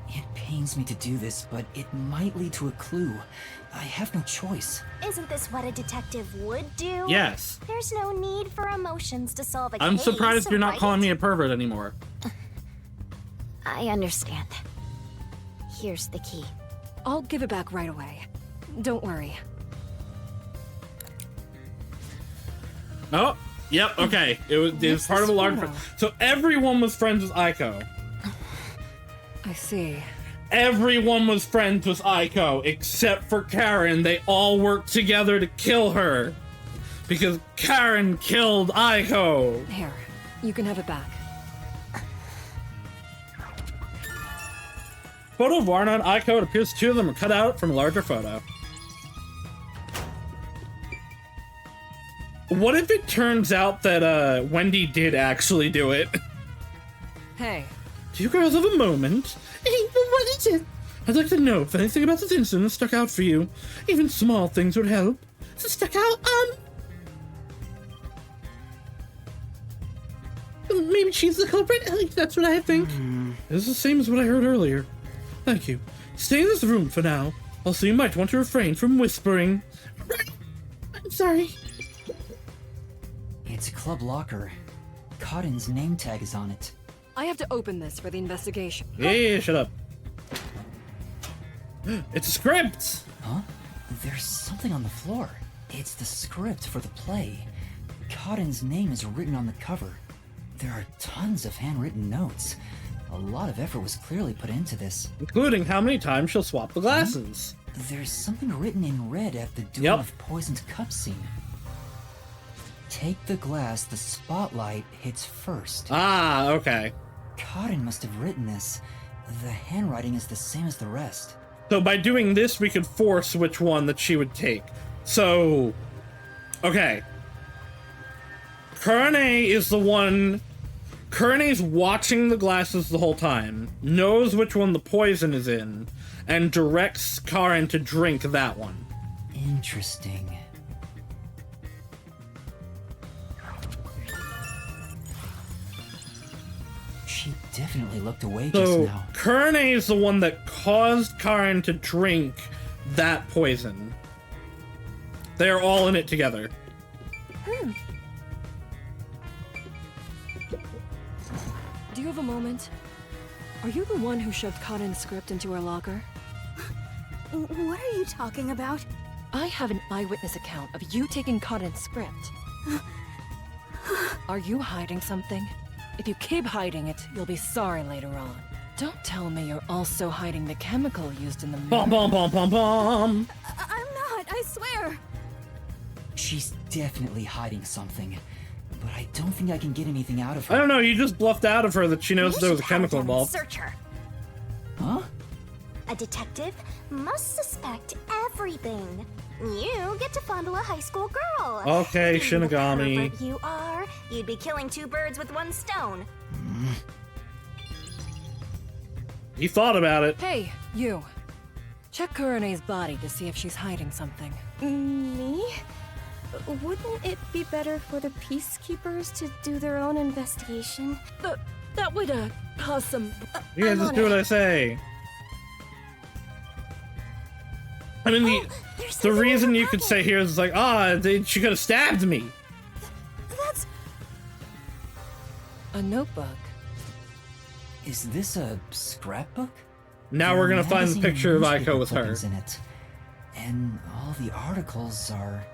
It pains me to do this, but it might lead to a clue. I have no choice. Isn't this what a detective would do? Yes. There's no need for emotions to solve a case. I'm surprised you're not right? calling me a pervert anymore. I understand. Here's the key. I'll give it back right away. Don't worry. Oh, yep, okay. It was part of a large... So everyone was friends with Aiko. I see. Everyone was friends with Aiko, except for Karen. They all worked together to kill her. Because Karen killed Aiko. Here, you can have it back. Photo of Warna and Aiko, it appears two of them are cut out from a larger photo. What if it turns out that Wendy did actually do it? Hey. Do you girls have a moment? Hey, what is it? I'd like to know if anything about this incident stuck out for you. Even small things would help. Is it stuck out? Maybe she's the culprit? At least that's what I think. It's the same as what I heard earlier. Thank you. Stay in this room for now. Also, you might want to refrain from whispering. Right. I'm sorry. It's a club locker. Cotton's name tag is on it. I have to open this for the investigation. Yeah, shut up. It's a script! Huh? There's something on the floor. It's the script for the play. Cotton's name is written on the cover. There are tons of handwritten notes. A lot of effort was clearly put into this. Including how many times she'll swap the glasses. There's something written in red at the Duel of Poisoned Cup scene. Take the glass the spotlight hits first. Ah, okay. Cotton must have written this. The handwriting is the same as the rest. So by doing this, we could force which one that she would take. So, okay. Kurane is the one Kurene's watching the glasses the whole time, knows which one the poison is in, and directs Karen to drink that one. Interesting. She definitely looked away just So, now. Kurene is the one that caused Karen to drink that poison. They're all in it together. Do you have a moment? Are you the one who shoved Karen's script into her locker? What are you talking about? I have an eyewitness account of you taking Karen's script. Are you hiding something? If you keep hiding it, you'll be sorry later on. Don't tell me you're also hiding the chemical used in the murder. Bom bom bom bom bom! I'm not, I swear! She's definitely hiding something, but I don't think I can get anything out of her. I don't know, you just bluffed out of her that she knows there was a chemical involved. Search her. Huh? A detective must suspect everything. You get to fondle a high school girl. Okay, Being the Shinigami. pervert you are, you'd be killing two birds with one stone. He thought about it. Hey, you. Check Kurene's body to see if she's hiding something. Me? Wouldn't it be better for the peacekeepers to do their own investigation? That would, cause some... You guys just do what I say. I mean, the reason you could say here is like, she could have stabbed me. That's... a notebook. Is this a scrapbook? Now we're gonna find the picture of Aiko with her. In it. And all the articles are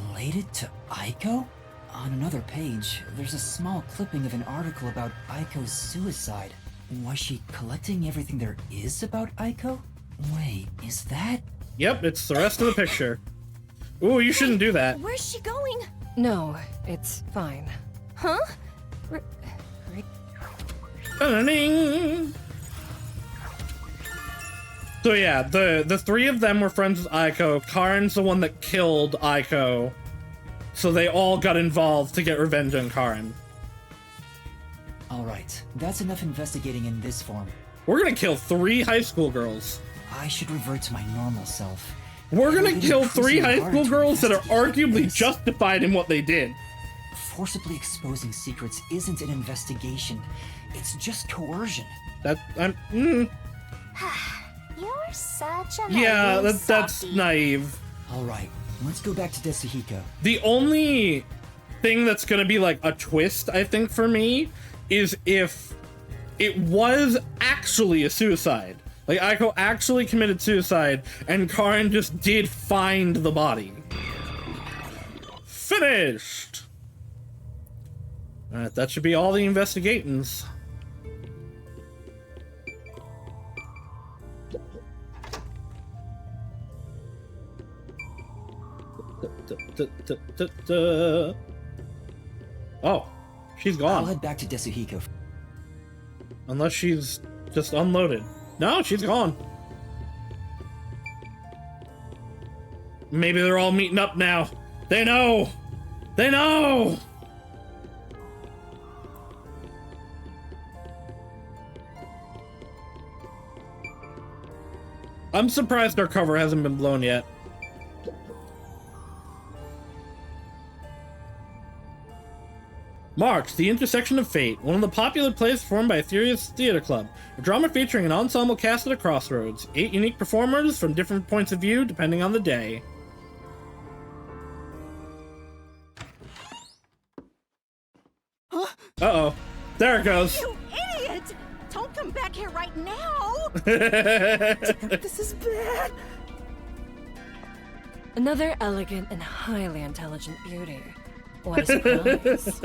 related to Aiko? On another page, there's a small clipping of an article about Aiko's suicide. Was she collecting everything there is about Aiko? Wait, is that? Yep, it's the rest of the picture. Ooh, you shouldn't do that. Where's she going? No, it's fine. Huh? So yeah, the three of them were friends with Aiko. Karen's the one that killed Aiko. So they all got involved to get revenge on Karen. Alright, that's enough investigating in this form. We're gonna kill 3 high school girls. I should revert to my normal self. We're gonna kill 3 high school girls that are arguably justified in what they did. Forcibly exposing secrets isn't an investigation. It's just coercion. You're such a Yeah, naive that's softie. naive. Alright, let's go back to Desuhiko. The only thing that's gonna be like a twist, I think, for me, is if it was actually a suicide. Like, Aiko actually committed suicide, and Karen just did find the body. Finished! Alright, that should be all the investigations. Oh, she's gone. I'll head back to Desuhiko. Unless she's just unloaded. No, she's gone. Maybe they're all meeting up now. They know! They know! I'm surprised our cover hasn't been blown yet. Marks, The Intersection of Fate, one of the popular plays performed by Etherea's Theater Club, a drama featuring an ensemble cast at a crossroads, 8 unique performers from different points of view depending on the day. Huh? Uh-oh. There it goes. You idiot! Don't come back here right now! Damn, this is bad! Another elegant and highly intelligent beauty. What a surprise.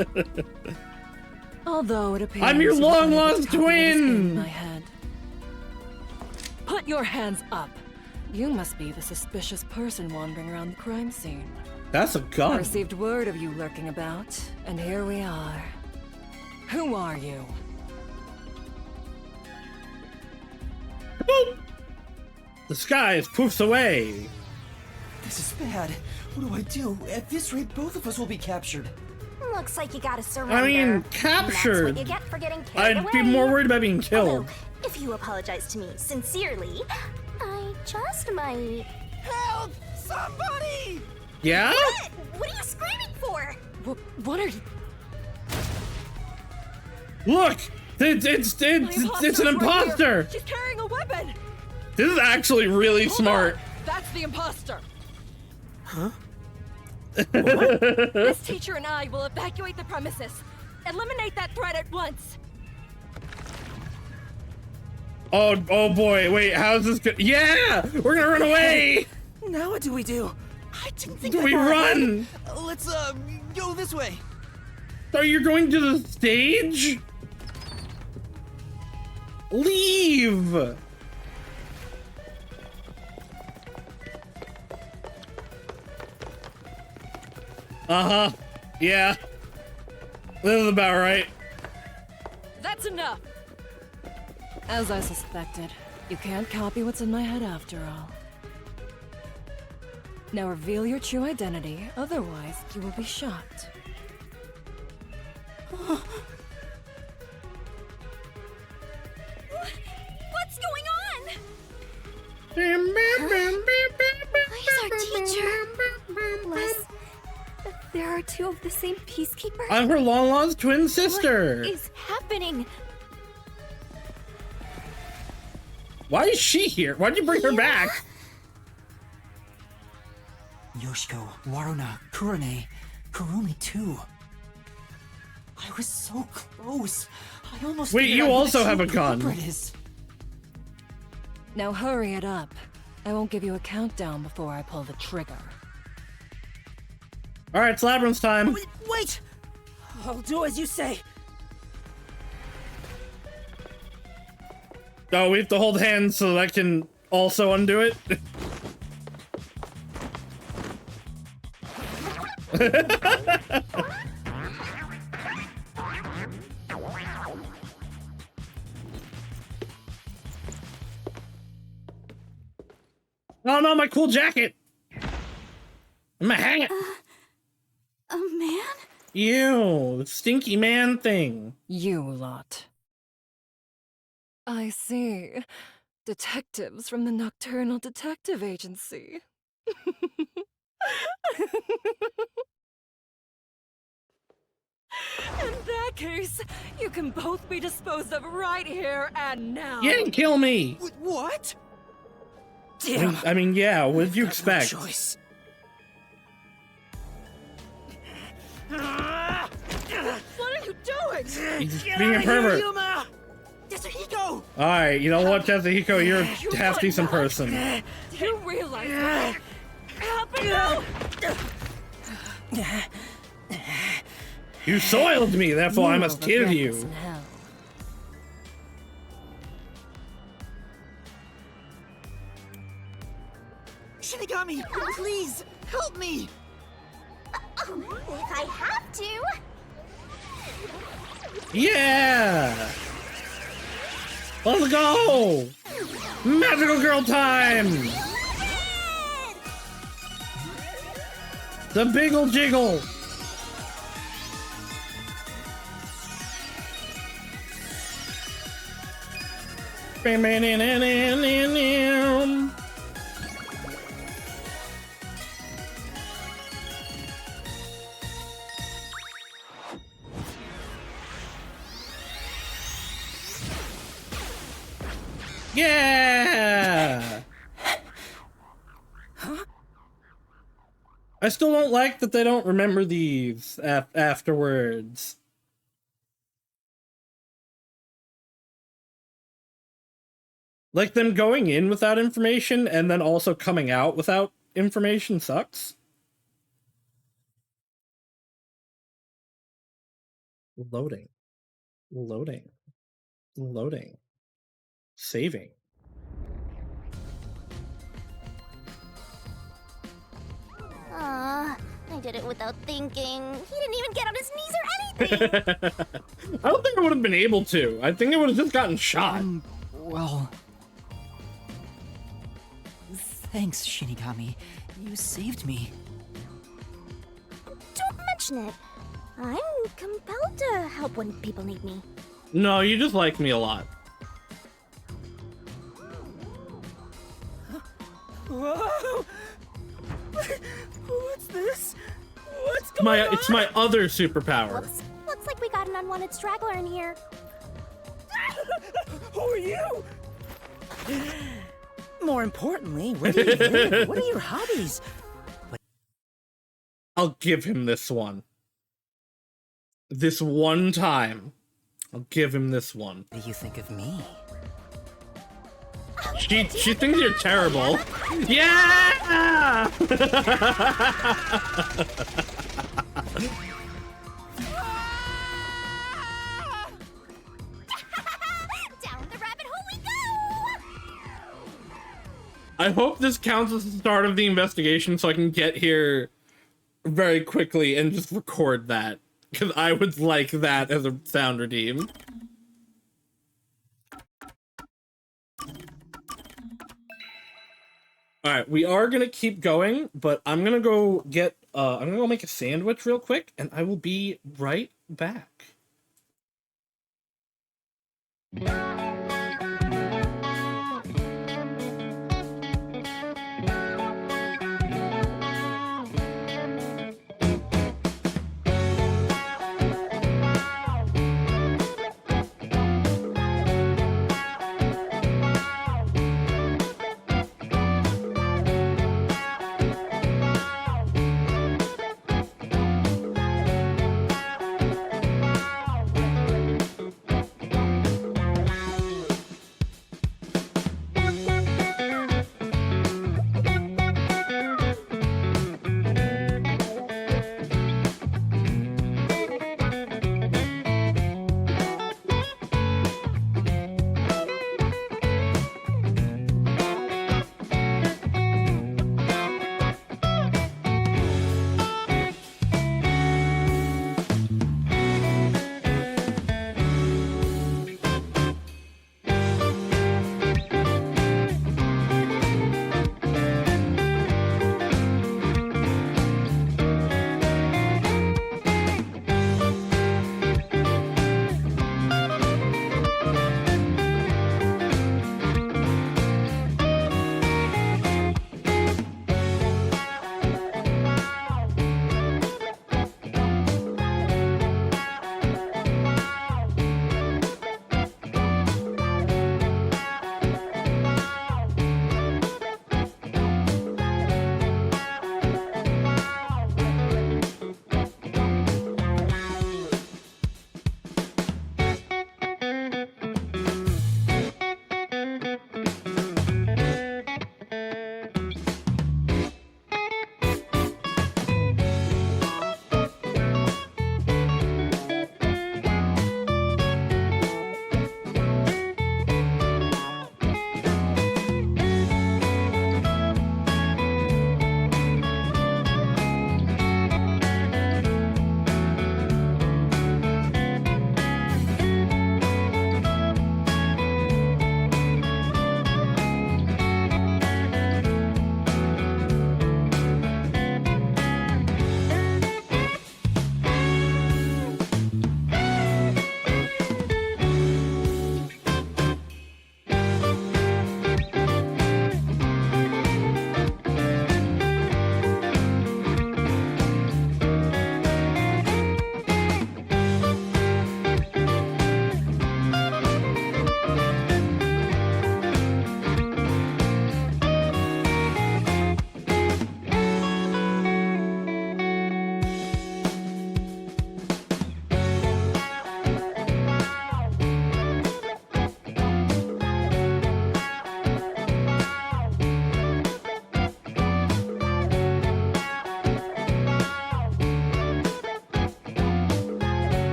Although it appears I'm your long-lost twin! In my head. Put your hands up. You must be the suspicious person wandering around the crime scene. That's a gun. I received word of you lurking about, and here we are. Who are you? Boop. The skies poofs away. This is bad. What do I do? At this rate, both of us will be captured. Looks like you gotta surrender. I mean, And captured. that's what you get for getting carried I'd be away. more worried about being killed. Although, if you apologize to me sincerely, I just might. Help! Somebody! Yeah? What? What are you screaming for? What are you? Look! It's an imposter! She's carrying a weapon! This is actually really smart. That's the imposter! Huh? This teacher and I will evacuate the premises. Eliminate that threat at once. Oh boy, wait, how's this go? Yeah! We're gonna run away! Now what do we do? I didn't think Do we run? Let's go this way. So you're going to the stage? Leave! Uh-huh. Yeah. This is about right. That's enough. As I suspected, you can't copy what's in my head after all. Now reveal your true identity, otherwise you will be shot. What's going on? Where's our teacher? Les, there are two of the same peacekeepers? I'm her long-lost twin sister. What is happening? Why is she here? Why'd you bring her back? Yoshiko, Waruna, Kurane, Kurumi too. I was so close. I almost Wait, figured you out who the also have true a gun. culprit is. Now hurry it up. I won't give you a countdown before I pull the trigger. Alright, it's Labyrinth time. Wait! I'll do as you say. Oh, we have to hold hands so that I can also undo it. Oh no, my cool jacket! I'm gonna hang it! A man? Ew, stinky man thing. You lot. I see. Detectives from the Nocturnal Detective Agency. In that case, you can both be disposed of right here and now. You didn't kill me! What? I mean, yeah, what did you expect? Choice. What are you doing? He's being a pervert. Desuhiko! Alright, you know what, Desuhiko, you're a half decent person. Do you realize that? Help me out! You soiled me, therefore I must kill you. Shinigami, please, help me! If I have to. Yeah! Let's go! Magical girl time! The Biggle Jiggle! Yeah! Huh? I still don't like that they don't remember these afterwards. Like, them going in without information and then also coming out without information sucks. Loading. Loading. Loading. Saving. I did it without thinking. He didn't even get on his knees or anything. I don't think I would have been able to. I think I would have just gotten shot. Well... Thanks, Shinigami. You saved me. Don't mention it. I'm compelled to help when people need me. No, you just like me a lot. Whoa! What's this? What's going on? It's my other superpower. Whoops. Looks like we got an unwanted straggler in here. Who are you? More importantly, where do you live? What are your hobbies? I'll give him this one. This one time. I'll give him this one. What do you think of me? She thinks you're terrible. Yeah! Down the rabbit hole we go! I hope this counts as the start of the investigation so I can get here very quickly and just record that. Because I would like that as a sound redeem. Alright, we are gonna keep going, but I'm gonna go get, I'm gonna go make a sandwich real quick, and I will be right back.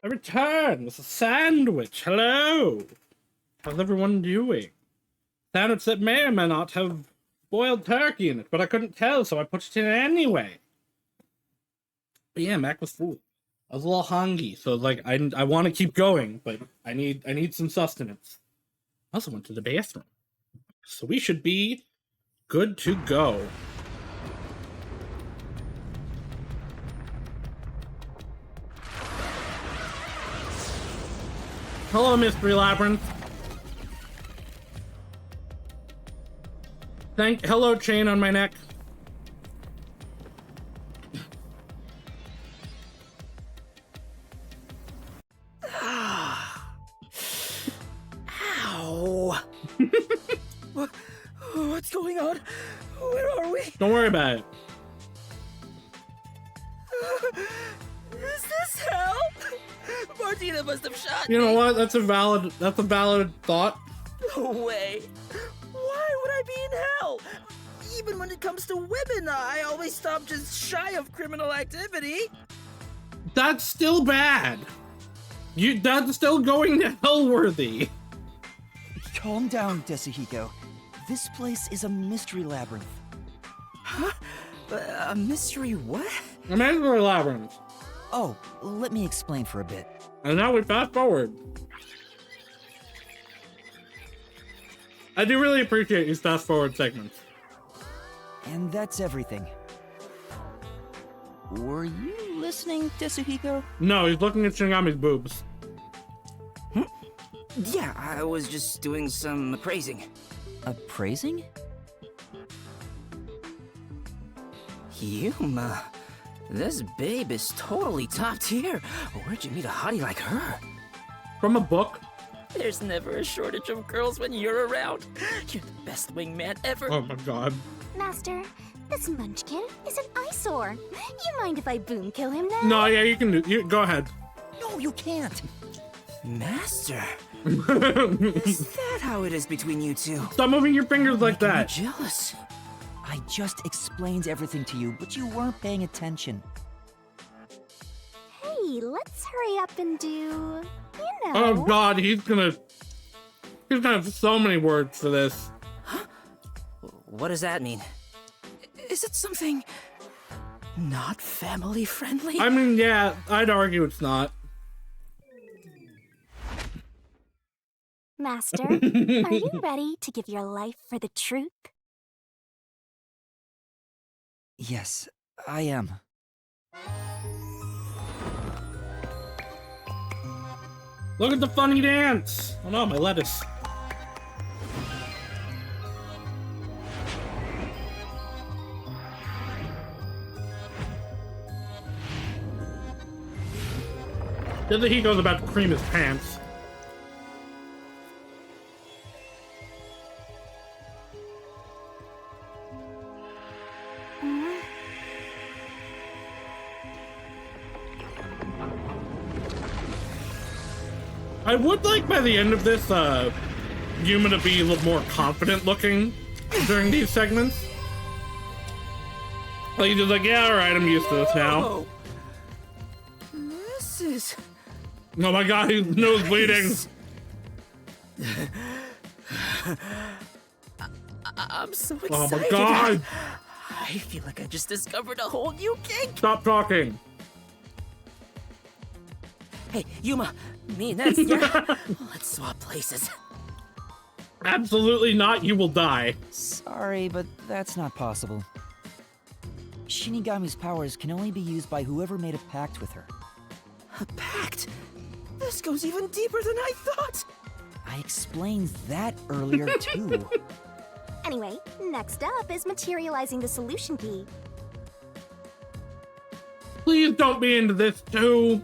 I returned with a sandwich. Hello. How's everyone doing? Sandwich that may or may not have boiled turkey in it, but I couldn't tell, so I put it in anyway. But yeah, Mac was full. I was a little hungry, so like I want to keep going, but I need some sustenance. I also went to the bathroom, so we should be good to go. Hello, Mystery Labyrinth. Hello, chain on my neck. Ow! What's going on? Where are we? Don't worry about it. Is this hell? Martina must have shot You know me. what? That's a valid thought. No way. Why would I be in hell? Even when it comes to women, I always stop just shy of criminal activity. That's still bad. That's still going to hell worthy. Calm down, Desuhiko. This place is a mystery labyrinth. Huh? A mystery what? A mystery labyrinth. Oh, let me explain for a bit. And now we fast forward. I do really appreciate these fast forward segments. And that's everything. Were you listening, Desuhiko? No, he's looking at Shinigami's boobs. Yeah, I was just doing some appraising. Appraising? Yuma, this babe is totally top tier. Where'd you meet a hottie like her? From a book. There's never a shortage of girls when you're around. You're the best wingman ever. Oh my god. Master, this munchkin is an eyesore. You mind if I boom kill him now? No, yeah, you can go ahead. No, you can't. Master. Is that how it is between you two? Stop moving your fingers like that. I'm jealous. I just explained everything to you, but you weren't paying attention. Hey, let's hurry up and do, you know. Oh god, he's gonna have so many words for this. Huh? What does that mean? Is it something not family friendly? I mean, yeah, I'd argue it's not. Master, are you ready to give your life for the truth? Yes, I am. Look at the funny dance! Oh no, my lettuce. Desuhiko's about to cream his pants. I would like by the end of this, Yuma to be a little more confident looking during these segments. Like, he's just like, yeah, alright, I'm used to this now. This is... Oh my god, his nose bleeding. I'm so excited. Oh my god. I feel like I just discovered a whole new kink. Stop talking. Hey, Yuma, me next, yeah? Let's swap places. Absolutely not, you will die. Sorry, but that's not possible. Shinigami's powers can only be used by whoever made a pact with her. A pact? This goes even deeper than I thought! I explained that earlier, too. Anyway, next up is materializing the solution key. Please don't be into this too.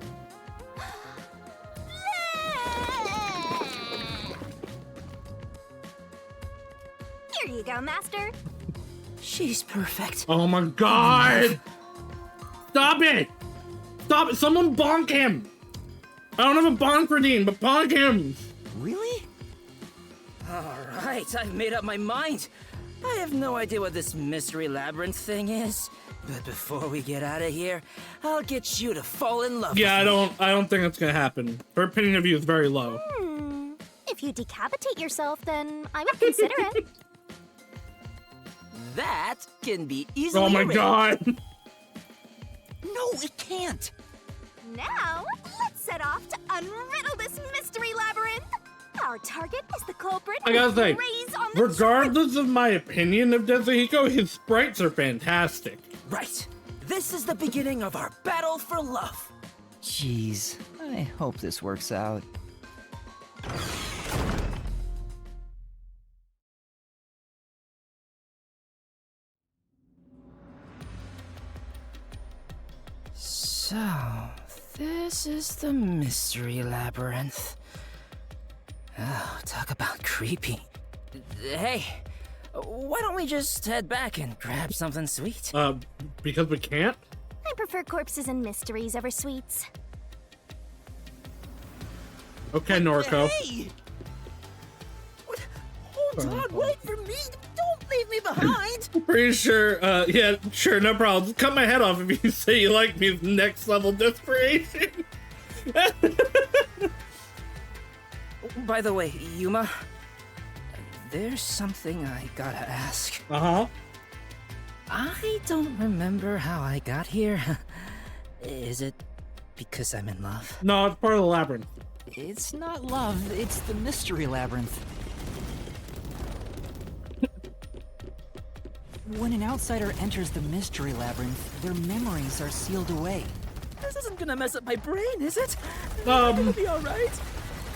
Here you go, Master. She's perfect. Oh my god! Stop it! Stop it! Someone bonk him! I don't have a bonk for Dean, but bonk him! Really? Alright, I've made up my mind. I have no idea what this mystery labyrinth thing is. But before we get out of here, I'll get you to fall in love with me. I don't think that's gonna happen. Her opinion of you is very low. If you decapitate yourself, then I would consider it. That can be easily Oh my arranged. god! No, it can't. Now, let's set off to unriddle this mystery labyrinth. Our target is the culprit. I gotta say, Raise on the regardless of my opinion of Desuhiko, his sprites are fantastic. Right. This is the beginning of our battle for love. Jeez, I hope this works out. So, this is the mystery labyrinth. Oh, talk about creepy. Hey, why don't we just head back and grab something sweet? Because we can't? I prefer corpses and mysteries over sweets. Okay, Noriko. Hey! Hold on, wait for me! Don't leave me behind! Pretty sure, yeah, sure, no problem. Just cut my head off if you say you like me. Next level desperation. By the way, Yuma, there's something I gotta ask. Uh-huh. I don't remember how I got here. Is it because I'm in love? No, it's part of the labyrinth. It's not love, it's the mystery labyrinth. When an outsider enters the mystery labyrinth, their memories are sealed away. This isn't gonna mess up my brain, is it? It'll be alright.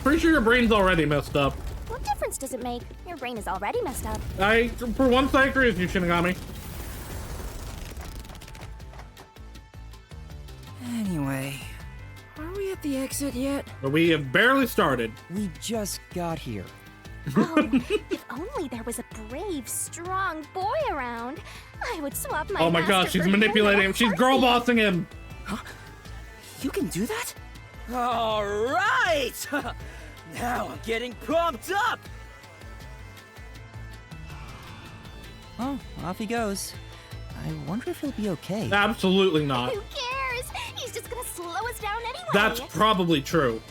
Pretty sure your brain's already messed up. What difference does it make? Your brain is already messed up. For once, I agree with you, Shinigami. Anyway, are we at the exit yet? But we have barely started. We just got here. Oh, if only there was a brave, strong boy around. I would swap my Oh my god, she's manipulating him. She's girl bossing him. Huh? You can do that? Alright! Now I'm getting pumped up! Oh, off he goes. I wonder if he'll be okay. Absolutely not. Who cares? He's just gonna slow us down anyway. That's probably true.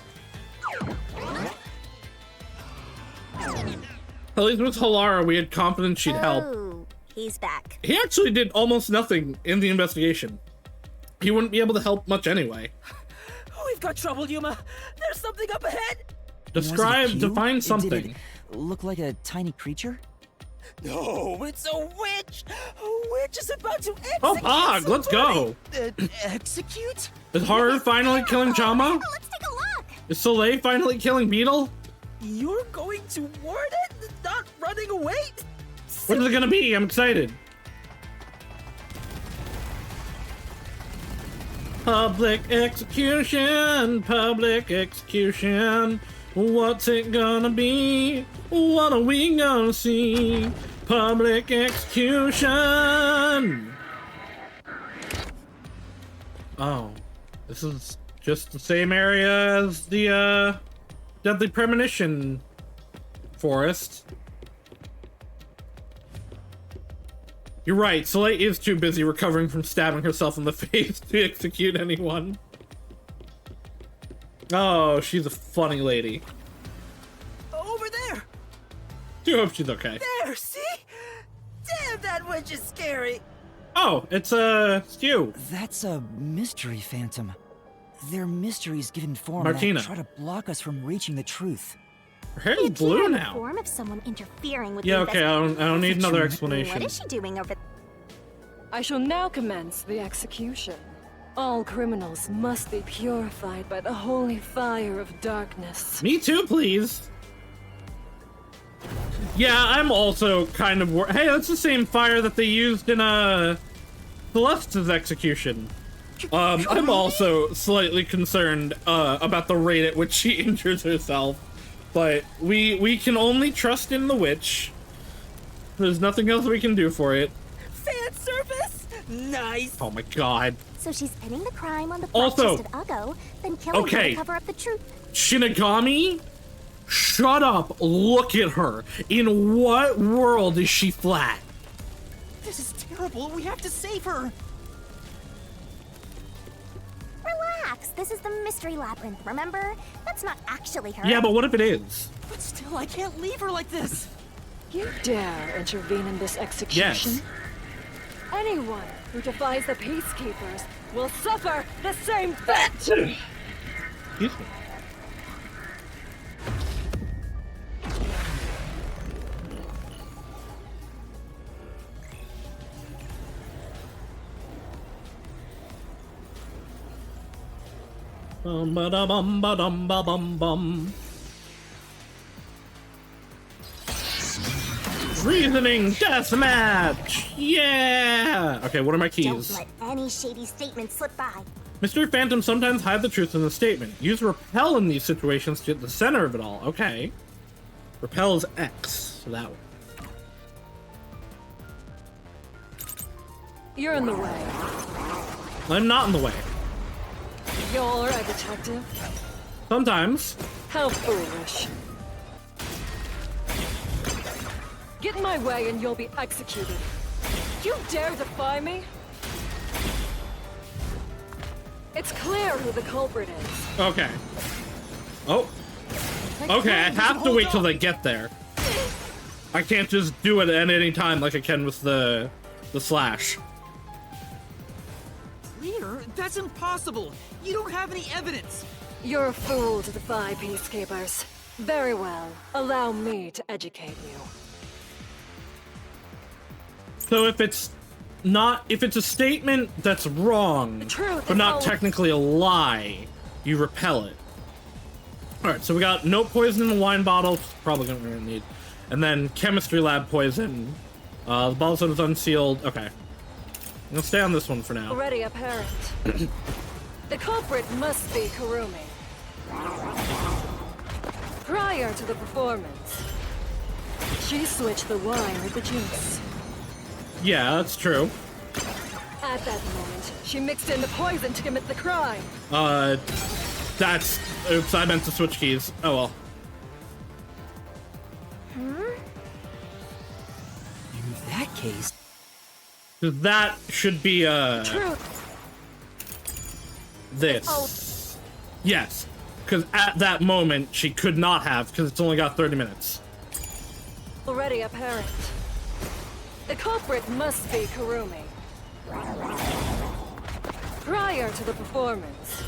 At least with Halara, we had confidence she'd help. Oh, he's back. He actually did almost nothing in the investigation. He wouldn't be able to help much anyway. We've got trouble, Yuma. There's something up ahead. Define something. Did it look like a tiny creature? No, it's a witch. A witch is about to execute Oh, Pog, let's go. Execute? Is Haru finally killing Chama? Let's take a look. Is Soleil finally killing Beetle? You're going to ward it? Not running away? What is it gonna be? I'm excited. Public execution, public execution. What's it gonna be? What are we gonna see? Public execution. Oh, this is just the same area as the Deadly Premonition forest. You're right, Soleil is too busy recovering from stabbing herself in the face to execute anyone. Oh, she's a funny lady. Over there! Do hope she's okay. There, see? Damn, that witch is scary! Oh, it's Skew. That's a mystery phantom. They're mysteries given form Martina. that try to block us from reaching the truth. Her hair is blue In the now. form of someone interfering with Yeah, the okay, I don't need another explanation. What is she doing over I shall now commence the execution. All criminals must be purified by the holy fire of darkness. Me too, please. Yeah, I'm also kind of hey, that's the same fire that they used in Celeste's execution. I'm also slightly concerned about the rate at which she injures herself, but we can only trust in the witch. There's nothing else we can do for it. Fan service? Nice. Oh my god. So she's pinning the crime on the Also, flat-chested Uggo, then killing her to cover up the truth. Shinigami? Shut up. Look at her. In what world is she flat? This is terrible. We have to save her. Relax. This is the mystery labyrinth, remember? That's not actually her. Yeah, but what if it is? But still, I can't leave her like this. You dare intervene in this execution? Yes. Anyone who defies the peacekeepers will suffer the same fate! Excuse me. Bum ba da bum ba dum ba bum bum. Reasoning deathmatch! Yeah! Okay, what are my keys? Don't let any shady statement slip by. Mr. Phantom sometimes hide the truth in the statement. Use repel in these situations to get the center of it all. Okay. Repel is X, so that one. You're in the way. I'm not in the way. You're a detective? Sometimes. How foolish. Get in my way and you'll be executed. You dare defy me? It's clear who the culprit is. Okay. Oh. Okay, I have to wait till they get there. I can't just do it at any time like I can with the slash. Clear? That's impossible. You don't have any evidence. You're a fool to defy peacekeepers. Very well. Allow me to educate you. So if it's a statement that's wrong, but not technically a lie, you repel it. Alright, so we got no poison in the wine bottle, probably gonna need. And then chemistry lab poison. The bottle is unsealed. Okay. I'm gonna stay on this one for now. Already apparent. The culprit must be Kurumi. Prior to the performance, she switched the wine with the juice. Yeah, that's true. At that moment, she mixed in the poison to commit the crime. That's... Oops, I meant to switch keys. Oh well. In that case... That should be, Truth. this. Oh. Yes. Because at that moment, she could not have, because it's only got 30 minutes. Already apparent. The culprit must be Kurumi. Prior to the performance,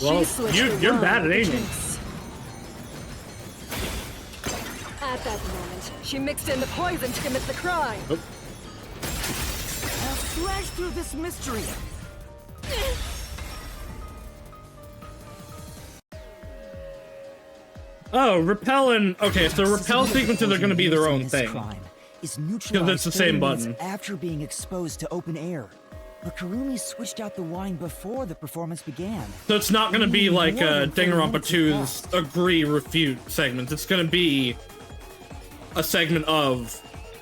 Well, she switched the you're wine bad at with the aiming. juice. At that moment, she mixed in the poison to commit the crime. Oh. I'll slash through this mystery. Oh, repel and... Okay, so repel sequences are going to be their own thing. Is Because it's the same button. after being exposed to open air. But Kurumi switched out the wine before the performance began. So it's not going to be like Danganronpa 2's agree refute segments. It's going to be a segment of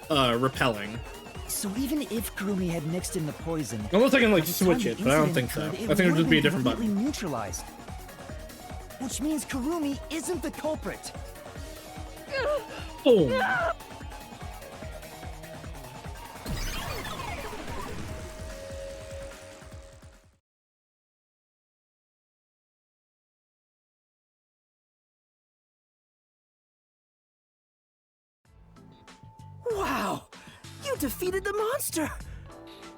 repelling. So even if Kurumi had mixed in the poison, Unless I can like by the switch time it, the but I don't incident think so. occurred, I think it'll just be a different completely button. neutralized. Which means Kurumi isn't the culprit. Boom. Wow! You defeated the monster!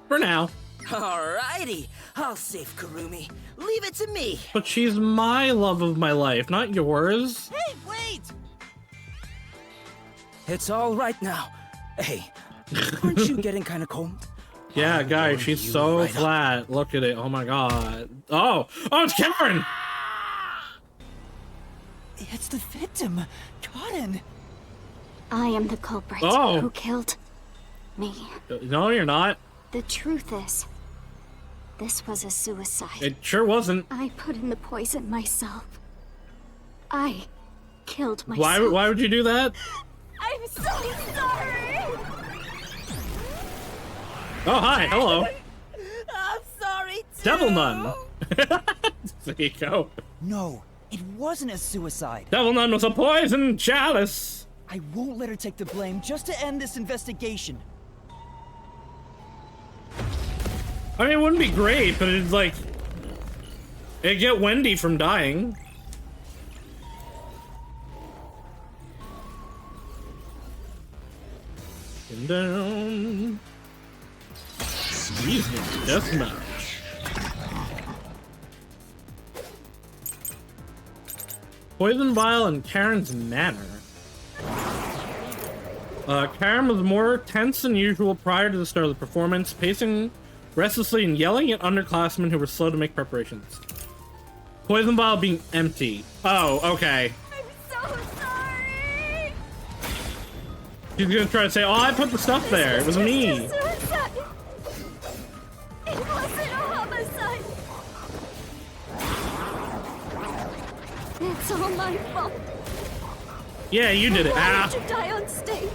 For now. Alrighty, I'll save Kurumi. Leave it to me. But she's my love of my life, not yours. Hey, wait! It's all right now. Hey, aren't you getting kind of cold? Yeah, guys, she's so flat. Look at it. Oh my god. Oh, it's Karen. It's the victim, Cotton. I am the culprit who killed me. No, you're not. The truth is, this was a suicide. It sure wasn't. I put in the poison myself. I killed myself. Why would you do that? I'm so sorry. Oh, hi. Hello. I'm sorry too. Devil Nun. There you go. No, it wasn't a suicide. Devil Nun was a poison chalice. I won't let her take the blame just to end this investigation. I mean, it wouldn't be great, but it'd like... it'd get Wendy from dying. And down. Easy deathmatch. Poison vial in Karen's manor. Karen was more tense than usual prior to the start of the performance, pacing restlessly and yelling at underclassmen who were slow to make preparations. Poison vial being empty. Oh, okay. I'm so sorry. She's gonna try to say, oh, I put the stuff there. It was me. It wasn't a homicide. It's all my fault. Yeah, you did it. I wanted to die on stage.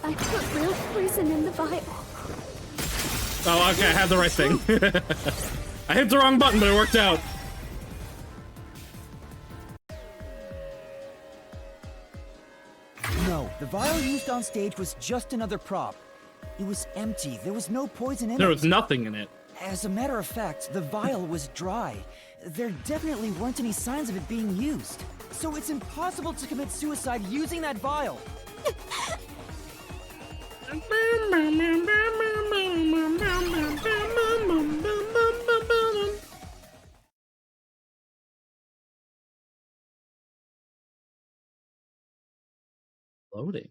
I put real poison in the vial. Oh, okay, I had the right thing. I hit the wrong button, but it worked out. No, the vial used on stage was just another prop. It was empty. There was no poison in it. There was nothing in it. As a matter of fact, the vial was dry. There definitely weren't any signs of it being used. So it's impossible to commit suicide using that vial. Loading.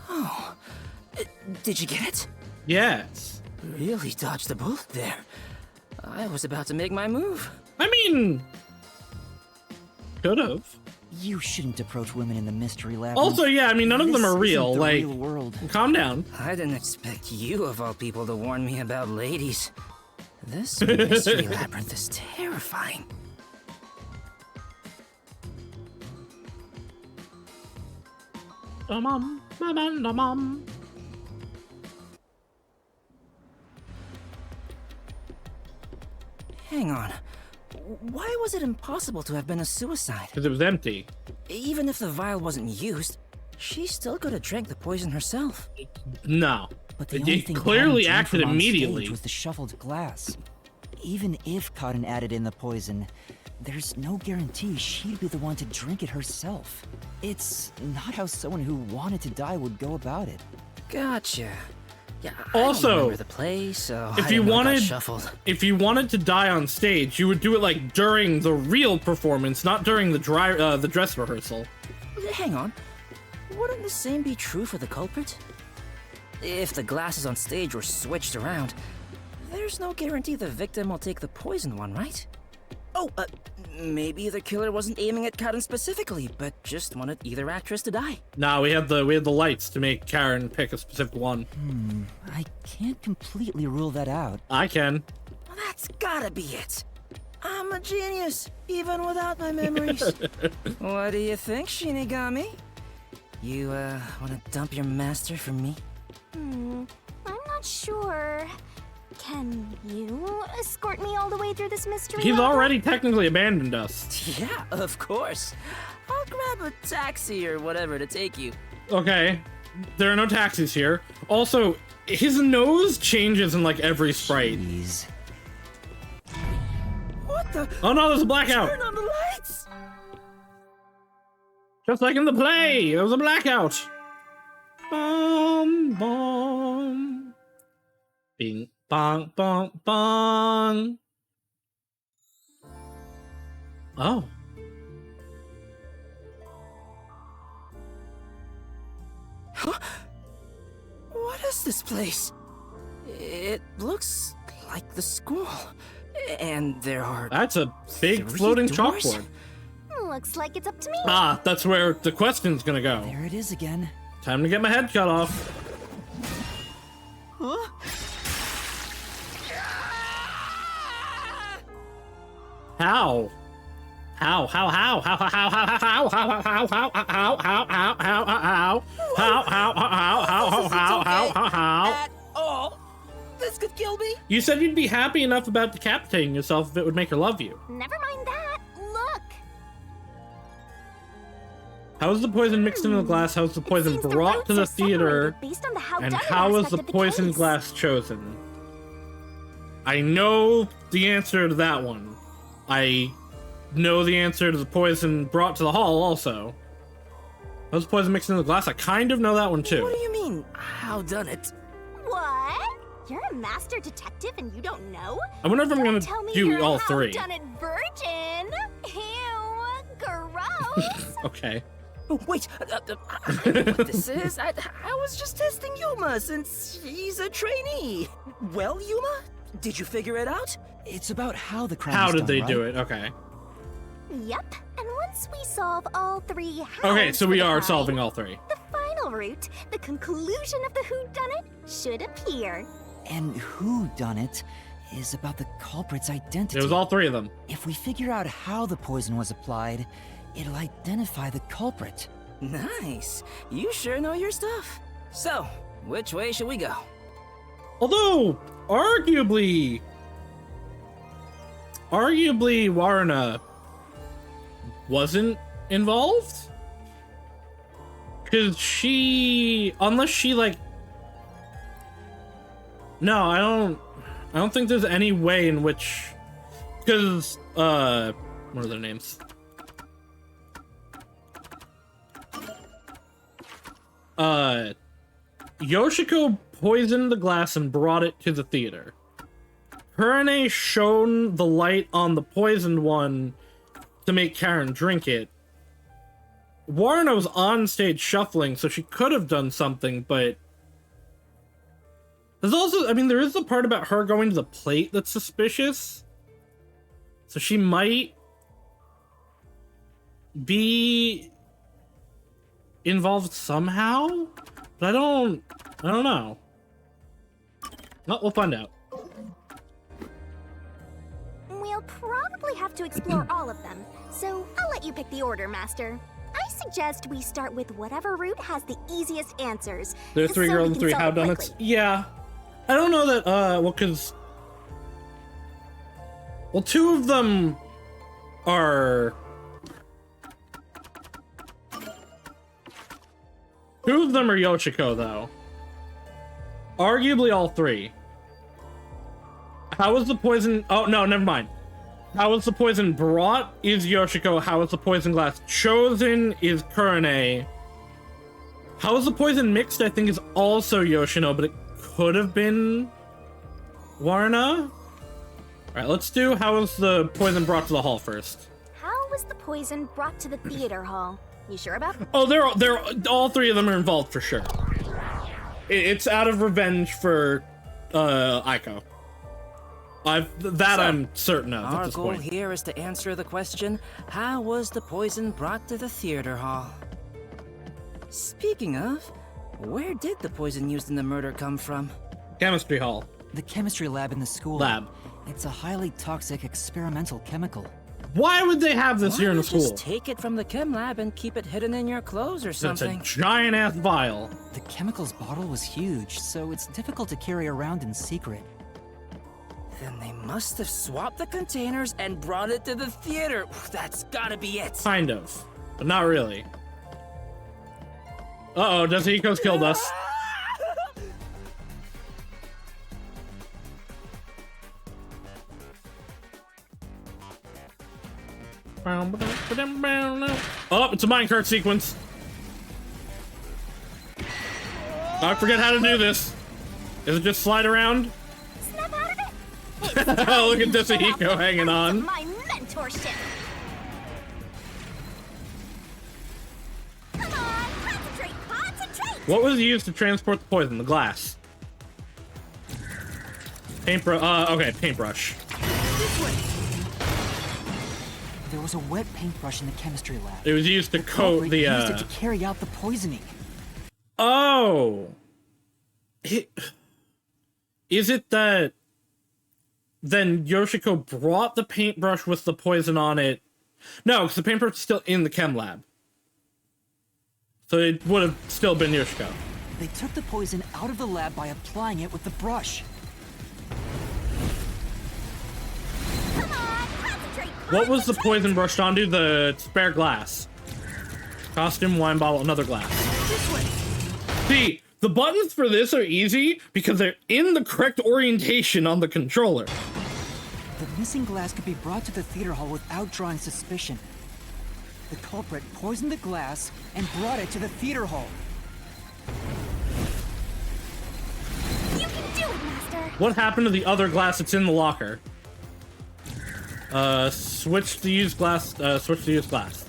Oh, did you get it? Yes. Really dodged the bullet there. I was about to make my move. I mean, could've. You shouldn't approach women in the mystery lab. Also, yeah, I mean, none of them are real. The like, real world. Calm down. I didn't expect you, of all people, to warn me about ladies. This mystery labyrinth is terrifying. Hang on. Why was it impossible to have been a suicide? Because it was empty. Even if the vial wasn't used, she still could have drank the poison herself. No. But the only It thing clearly Cotton acted drank from on immediately. stage was the shuffled glass. Even if Cotton added in the poison, there's no guarantee she'd be the one to drink it herself. It's not how someone who wanted to die would go about it. Gotcha. Yeah, Also, I don't remember the play, so if I you didn't know it got wanted, shuffled. if you wanted to die on stage, you would do it like during the real performance, not during the dress rehearsal. Hang on. Wouldn't the same be true for the culprit? If the glasses on stage were switched around, there's no guarantee the victim will take the poisoned one, right? Oh, maybe the killer wasn't aiming at Karen specifically, but just wanted either actress to die. Nah, we had the lights to make Karen pick a specific one. I can't completely rule that out. I can. Well, that's gotta be it. I'm a genius, even without my memories. What do you think, Shinigami? You, wanna dump your master for me? I'm not sure. Can you escort me all the way through this mystery? He's lab? already technically abandoned us. Yeah, of course. I'll grab a taxi or whatever to take you. Okay. There are no taxis here. Also, his nose changes in like every sprite. Jeez. What the? Oh no, there's a blackout. Turn on the lights! Just like in the play, there was a blackout. Bum, bum. Bing, bong, bong, bong. Oh. Huh? this place? It looks like the school. And there are... That's a big floating doors? chalkboard. Looks like it's up to me. Ah, that's where the question's gonna go. There it is again. Time to get my head cut off. Huh? How? How? At all? This could kill me? You said you'd be happy enough about decapitating yourself if it would make her love you. Never mind that. Look. How is the poison mixed into the glass? How is the poison brought to the theater? And how is the poison glass chosen? I know the answer to that one. I know the answer to the poison brought to the hall also. How's the poison mixed into the glass? I kind of know that one too. What do you mean, how done it? What? You're a master detective and you don't know? I wonder if I'm gonna do all three. Done it virgin. Ew, gross. Oh, Okay. wait, I don't know what this is. I was just testing Yuma since she's a trainee. Well, Yuma, did you figure it out? It's about how the crime How is did done, they right? do it? Okay. Yep. And once we solve all three Okay, hows so for we the are crime, solving all three. The final route, the conclusion of the whodunit, should appear. And who done it is about the culprit's identity. It was all three of them. If we figure out how the poison was applied, it'll identify the culprit. Nice. You sure know your stuff. So, which way should we go? Although, arguably, Warna wasn't involved? Because unless she, like... No, I don't think there's any way in which... Because, what are their names? Yoshiko poisoned the glass and brought it to the theater. Kurane shone the light on the poisoned one to make Karen drink it. Warren was on stage shuffling, so she could have done something, but... There's also, I mean, there is the part about her going to the plate that's suspicious. So she might be involved somehow, but I don't know. Well, we'll find out. We'll probably have to explore all of them, so I'll let you pick the order, Master. I suggest we start with whatever route has the easiest answers. There's three so girls we and can three solve it howdonuts. quickly. Yeah. I don't know that, well, because... Well, two of them are... Two of them are Yoshiko, though. Arguably all three. How was the poison... Oh, no, never mind. How was the poison brought is Yoshiko. How was the poison glass chosen is Kurane. How was the poison mixed, I think, is also Yoshino, but it could have been Warna. Alright, let's do how was the poison brought to the hall first. How was the poison brought to the theater hall? You sure about? Oh, they're all three of them are involved for sure. It's out of revenge for Aiko. I'm certain of at Our this goal point. here is to answer the question, how was the poison brought to the theater hall? Speaking of, where did the poison used in the murder come from? Chemistry hall. The chemistry lab in the school. Lab. It's a highly toxic experimental chemical. Why would they have this here in the Why not school? just take it from the chem lab and keep it hidden in your clothes or That's something? a giant ass vial. The chemicals bottle was huge, so it's difficult to carry around in secret. Then they must have swapped the containers and brought it to the theater. That's gotta be it. Kind of, but not really. Uh-oh, Desuhiko's killed us. Oh, it's a minecart sequence. I forget how to do this. Is it just slide around? Snap out of it. Look at Desuhiko hanging on. My mentorship. Come on, concentrate. What was used to transport the poison? The glass. Paintbrush. Okay, paintbrush. This way. There was a wet paintbrush in the chemistry lab. It was used to coat the. Used it to carry out the poisoning. Oh. Is it that? Then Yoshiko brought the paintbrush with the poison on it. No, because the paintbrush is still in the chem lab. So it would have still been Yoshiko. They took the poison out of the lab by applying it with the brush. Come on, concentrate. What was the poison brushed onto? The spare glass. Costume, wine bottle, another glass. This way. See, the buttons for this are easy because they're in the correct orientation on the controller. The missing glass could be brought to the theater hall without drawing suspicion. The culprit poisoned the glass and brought it to the theater hall. You can do it, Master. What happened to the other glass that's in the locker? Switch to use glass. Switch to use glass.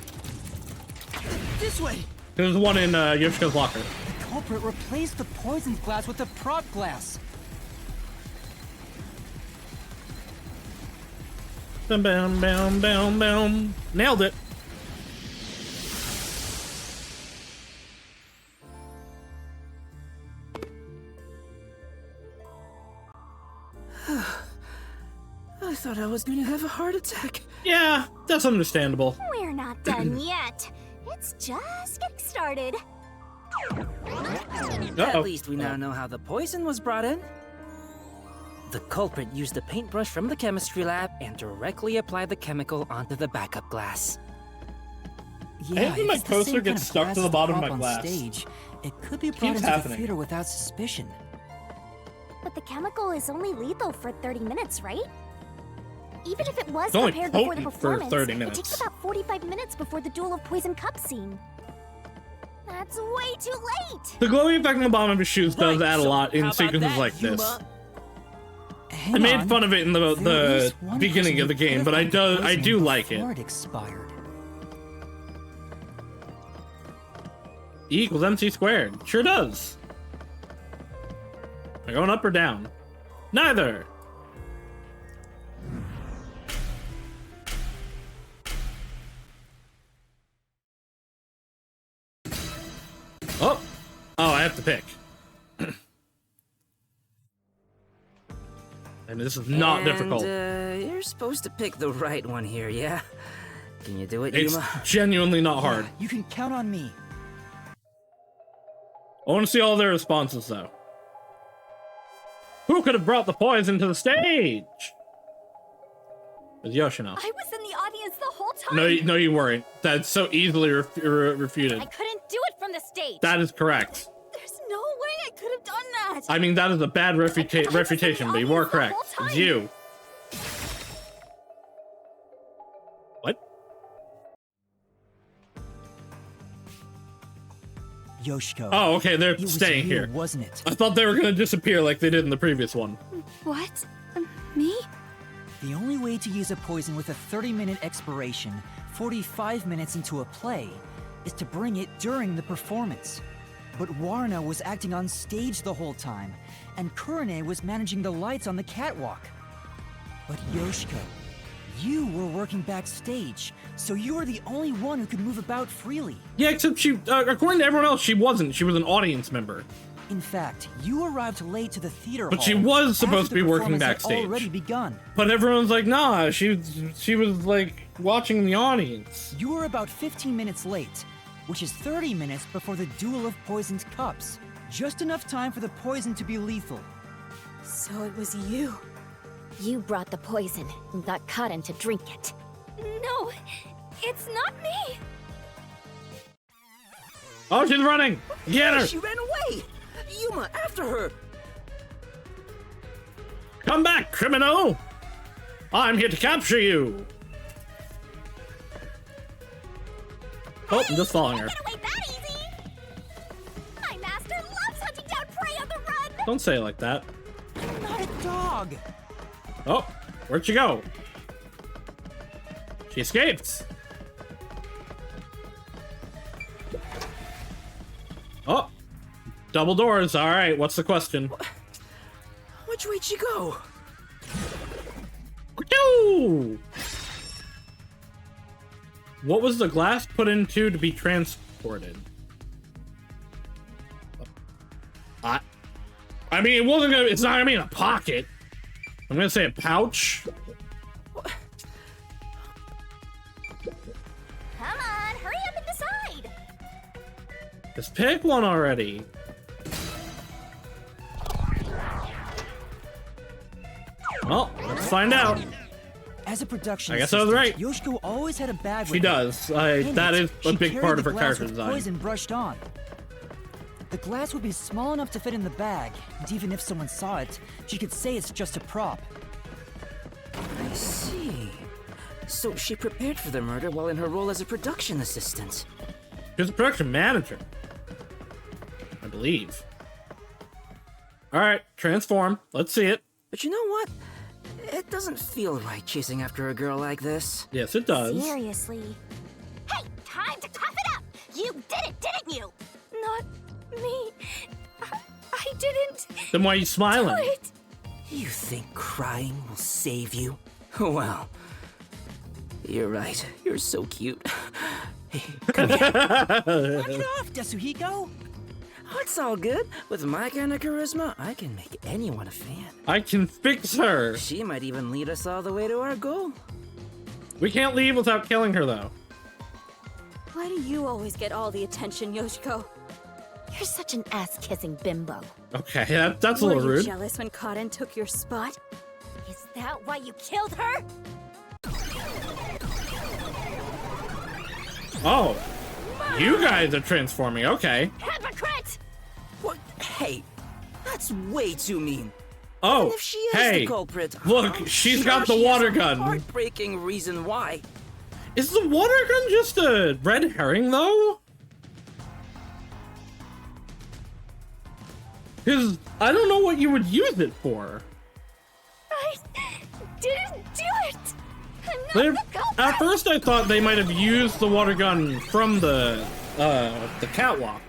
This way. There's one in Yoshiko's locker. The culprit replaced the poisoned glass with the prop glass. Bam, bam, bam, bam, bam. Nailed it. I thought I was gonna have a heart attack. Yeah, that's understandable. We're not done yet. It's just getting started. At least we now know how the poison was brought in. The culprit used a paintbrush from the chemistry lab and directly applied the chemical onto the backup glass. Yeah, I think my poster gets stuck to the bottom of my glass. Stage. It could be brought into the theater without suspicion. But the chemical is only lethal for 30 minutes, right? Even if it was It's only prepared before the potent for performance, 30 it minutes. takes about 45 minutes before the Duel of Poison Cup scene. That's way too late! The glowing effect on the bottom of his shoes does add a lot in sequences like this. I made fun of it in the beginning of the game, but I do like it. Expired. E equals MC squared. Sure does. Am I going up or down? Neither. Oh, I have to pick. And this is not difficult. You're supposed to pick the right one here, yeah? Can you do it, It's Yuma? genuinely not hard. You can count on me. I want to see all their responses, though. Who could have brought the poison to the stage? It was Yoshino. I was in the audience the whole time. No, you weren't. That's so easily refuted. I couldn't do it from the stage. That is correct. There's no way I could have done that. I mean, that is a bad refutation, but you are correct. It's you. What? Yoshiko. Oh, okay, they're it was staying you, here. wasn't it? I thought they were gonna disappear like they did in the previous one. What? Me? The only way to use a poison with a 30-minute expiration, 45 minutes into a play, is to bring it during the performance. But Warna was acting on stage the whole time, and Kurane was managing the lights on the catwalk. But Yoshiko, you were working backstage, so you were the only one who could move about freely. Yeah, except she, according to everyone else, she wasn't. She was an audience member. In fact, you arrived late to the theater But hall she was supposed after to be the working performance had backstage. already begun. But everyone's like, nah, she was like watching the audience. You were about 15 minutes late, which is 30 minutes before the Duel of Poisoned Cups. Just enough time for the poison to be lethal. So it was you. You brought the poison and got Karin to drink it. No, it's not me. Oh, she's running! Get her! She ran away! Yuma, after her! Come back, criminal! I'm here to capture you! Oh, I'm just following her. Get away that easy! My master loves hunting down prey on the run! Don't say it like that. I'm not a dog! Oh, where'd she go? She escaped! Oh! Double doors, alright, what's the question? Which way'd she go? What was the glass put into to be transported? I mean, it's not gonna be in a pocket. I'm gonna say a pouch. Come on, hurry up and decide. Just pick one already. Well, let's find out. As a production I guess I was right. Yoshiko always had a bag with She her. does. In That it, is a she big carried part the of her glass character with design. Poison brushed on. The glass would be small enough to fit in the bag, and even if someone saw it, she could say it's just a prop. I see. So she prepared for the murder while in her role as a production assistant. She was a production manager, I believe. All right, transform. Let's see it. But you know what? It doesn't feel right chasing after a girl like this. Yes, it does. Seriously. Hey, time to cough it up! You did it, didn't you? Not me. I didn't. Then why are you smiling? do it. You think crying will save you? Well, you're right. You're so cute. Hey, come here. Knock it off, Desuhiko! Oh, it's all good. With my kind of charisma, I can make anyone a fan. I can fix her. She might even lead us all the way to our goal. We can't leave without killing her, though. Why do you always get all the attention, Yoshiko? You're such an ass-kissing bimbo. Okay, that's a Were little you rude. jealous when Kaden took your spot? Is that why you killed her? Oh, you guys are transforming. Okay. Hypocrite! What? Hey, that's way too mean. Oh, Even if she is hey, the culprit, look, I'm she's sure got the she water has a gun. Heartbreaking reason why. Is the water gun just a red herring, though? Because I don't know what you would use it for. I didn't do it. At first, I thought they might have used the water gun from the catwalk,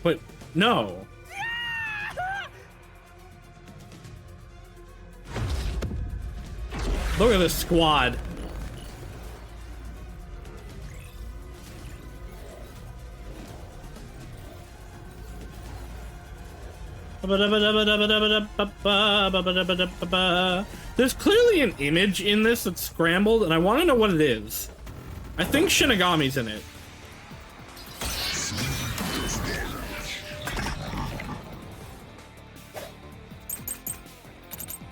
but no. Look at this squad. There's clearly an image in this that's scrambled, and I want to know what it is. I think Shinigami's in it.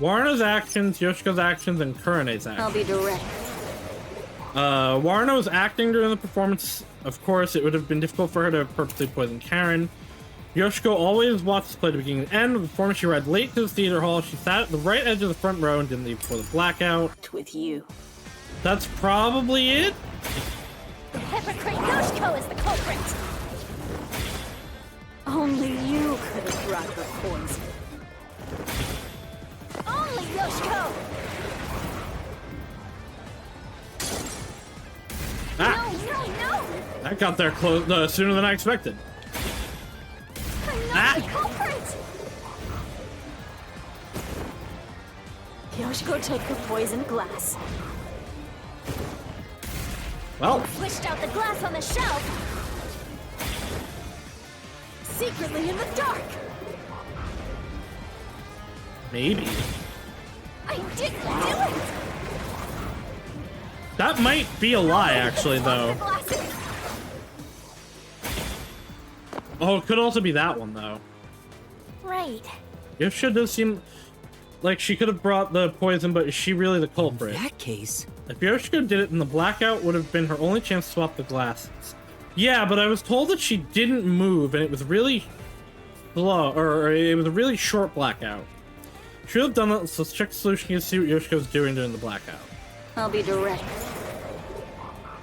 Warno's actions, Yoshiko's actions, and Kurene's actions. I'll be direct. Warno's acting during the performance, of course, it would have been difficult for her to purposely poison Karen. Yoshiko always watched the play to begin and end. Of the performance, she arrived late to the theater hall. She sat at the right edge of the front row and didn't leave before the blackout. With you. That's probably it. The hypocrite Yoshiko is the culprit! Only you could have brought her poison. Only Yoshiko! Ah! No! That got there sooner than I expected. I'm not the culprit! Yoshiko took the poisoned glass. Well, Pushed out the glass on the shelf! Secretly in the dark! maybe. I didn't do it! That might be a lie, actually, though. Oh, it could also be that one, though. Right. Yoshiko does seem like she could have brought the poison, but is she really the culprit? In that case... If Yoshiko did it, then the blackout would have been her only chance to swap the glasses. Yeah, but I was told that she didn't move, and it was really slow, or it was a really short blackout. She would have done that, so let's check the solution and see what Yoshiko's doing during the blackout. I'll be direct.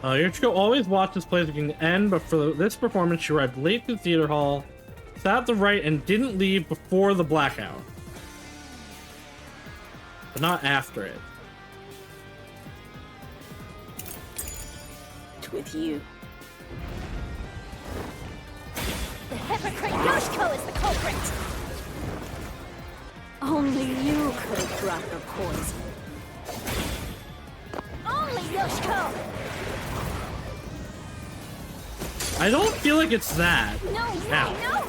Yoshiko always watches plays beginning to end, but for this performance, she arrived late to the theater hall, sat at the right, and didn't leave before the blackout. But not after it. With you. The hypocrite Yoshiko is the culprit! Only you could have brought the poison. Only Yoshiko! I don't feel like it's that. No, Ow. no!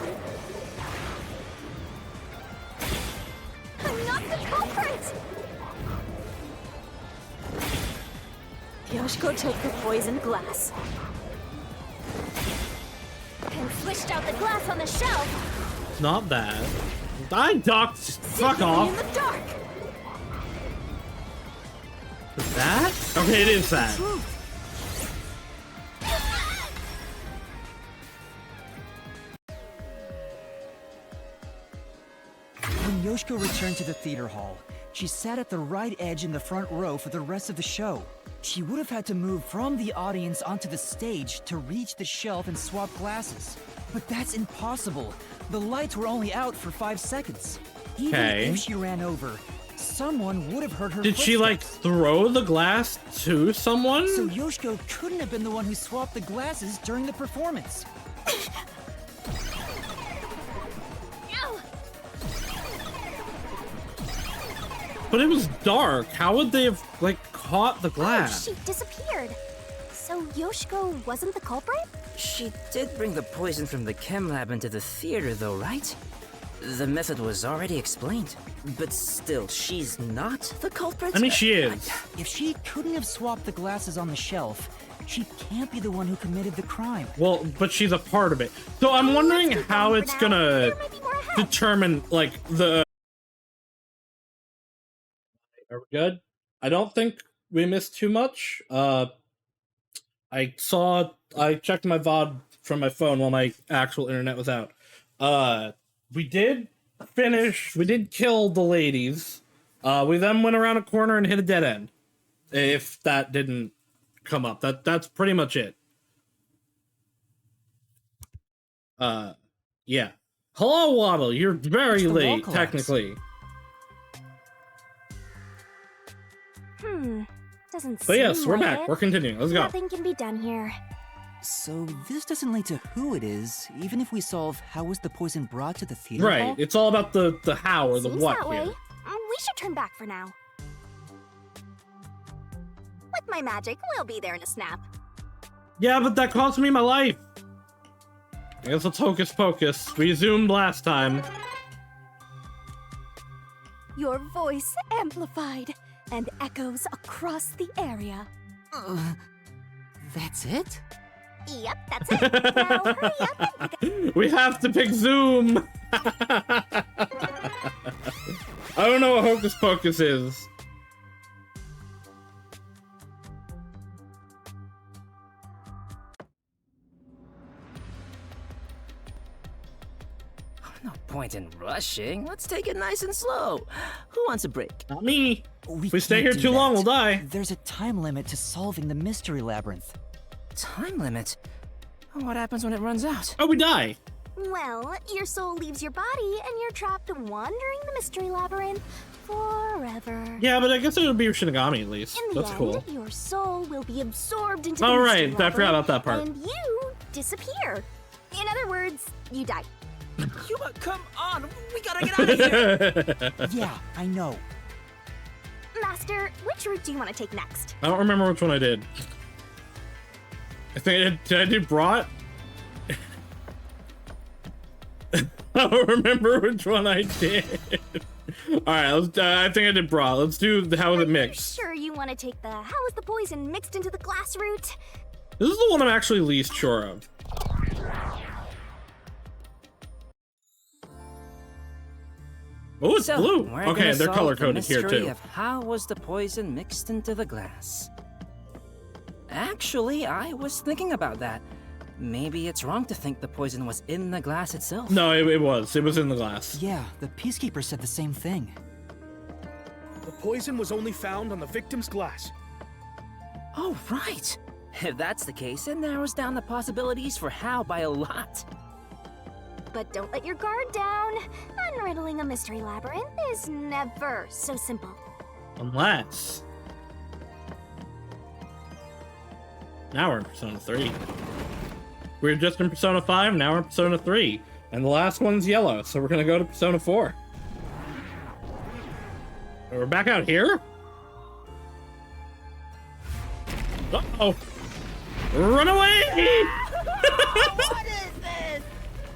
I'm not the culprit! Yoshiko took the poisoned glass and switched out the glass on the shelf. It's not that. I docked. Fuck off. In the dark. Is that? Okay, it is that. When Yoshiko returned to the theater hall, she sat at the right edge in the front row for the rest of the show. She would have had to move from the audience onto the stage to reach the shelf and swap glasses. But that's impossible. The lights were only out for 5 seconds. Even if she ran over, someone would have heard her Did she like throw the glass to someone? So Yoshiko couldn't have been the one who swapped the glasses during the performance. But it was dark. How would they have like caught the glass? Oh, she disappeared. So Yoshiko wasn't the culprit? She did bring the poison from the chem lab into the theater though, right? The method was already explained. But still, she's not the culprit? I mean, she is. If she couldn't have swapped the glasses on the shelf, she can't be the one who committed the crime. Well, but she's a part of it. So I'm wondering how it's gonna determine like the... Are we good? I don't think we missed too much. I checked my VOD from my phone while my actual internet was out. We did kill the ladies. We then went around a corner and hit a dead end. If that didn't come up. That's pretty much it. Yeah. Hello, Waddle. You're very late, technically. Doesn't But yes, seem we're like back. it. We're continuing. Let's go. Nothing can be done here. So this doesn't lead to who it is, even if we solve how was the poison brought to the theater Right. hall? It's all about the how or the Seems what that way. here. We should turn back for now. With my magic, we'll be there in a snap. Yeah, but that cost me my life. I guess it's hocus pocus. We zoomed last time. Your voice amplified and echoes across the area. That's it? Yep, that's it. Now hurry up and pick We have to pick Zoom. I don't know what hocus pocus is. No point in rushing. Let's take it nice and slow. Who wants a break? Not me. If we stay can't here do too long, that. we'll die. There's a time limit to solving the mystery labyrinth. Time limit? What happens when it runs out? Oh, we die. Well, your soul leaves your body and you're trapped wandering the mystery labyrinth forever. Yeah, but I guess it would be Shinigami at least. In the That's end, cool. your soul will be absorbed into the Oh, mystery right. I forgot about that part. And you disappear. In other words, you die. Yuma, come on! We gotta get out of here! Yeah, I know. Master, which route do you want to take next? I don't remember which one I did. I think did I do brought? I don't remember which one I did. All right, let's. I think I did brought. Let's do the how is it mixed. Sure, you want to take the how is the poison mixed into the glass route? This is the one I'm actually least sure of. Oh, it's So, blue. we're Okay, gonna they're solve color the coded here mystery too. Of how was the poison mixed into the glass? Actually, I was thinking about that. Maybe it's wrong to think the poison was in the glass itself. No, it was. It was in the glass. Yeah, the Peacekeeper said the same thing. The poison was only found on the victim's glass. Oh, right. If that's the case, it narrows down the possibilities for how by a lot. But don't let your guard down. Unriddling a mystery labyrinth is never so simple. Unless. Now we're in Persona 3. We were just in Persona 5, now we're in Persona 3. And the last one's yellow, so we're gonna go to Persona 4. We're back out here? Uh-oh. Run away! What is this?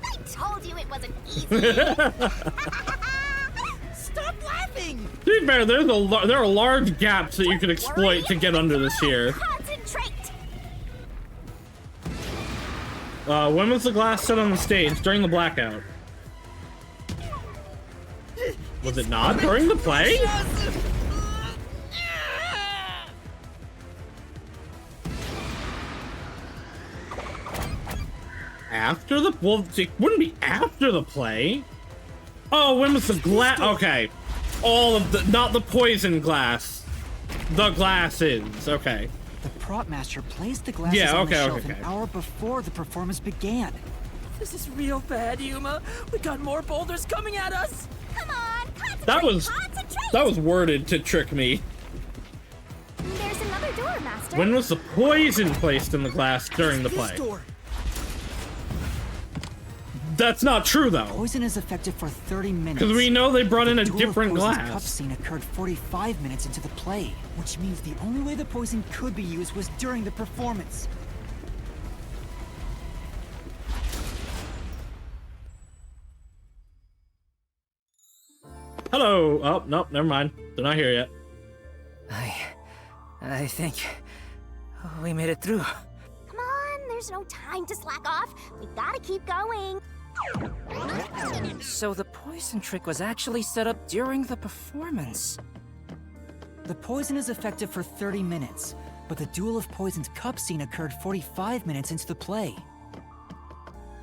I told you it wasn't easy. Stop laughing! To be fair, there are large gaps that you can exploit to get under this here. Concentrate. When was the glass set on the stage? During the blackout. Was it not during the play? After the, well, it wouldn't be after the play. Oh, when was the glass? Okay, all of the, not the poison glass. The glasses. Okay. The prop master placed the glasses on the shelf an hour before the performance began. This is real bad, Yuma. We got more boulders coming at us. Come on, concentrate. That was worded to trick me. There's another door, Master. When was the poison placed in the glass during the play? That's not true, though. Poison is effective for 30 minutes. Because we know they brought in a different The glass. cup scene occurred 45 minutes into the play, which means the only way the poison could be used was during the performance. Hello. Oh, nope, never mind. They're not here yet. I think we made it through. Come on, there's no time to slack off. We gotta keep going. So the poison trick was actually set up during the performance. The poison is effective for 30 minutes, but the Duel of Poison's cup scene occurred 45 minutes into the play.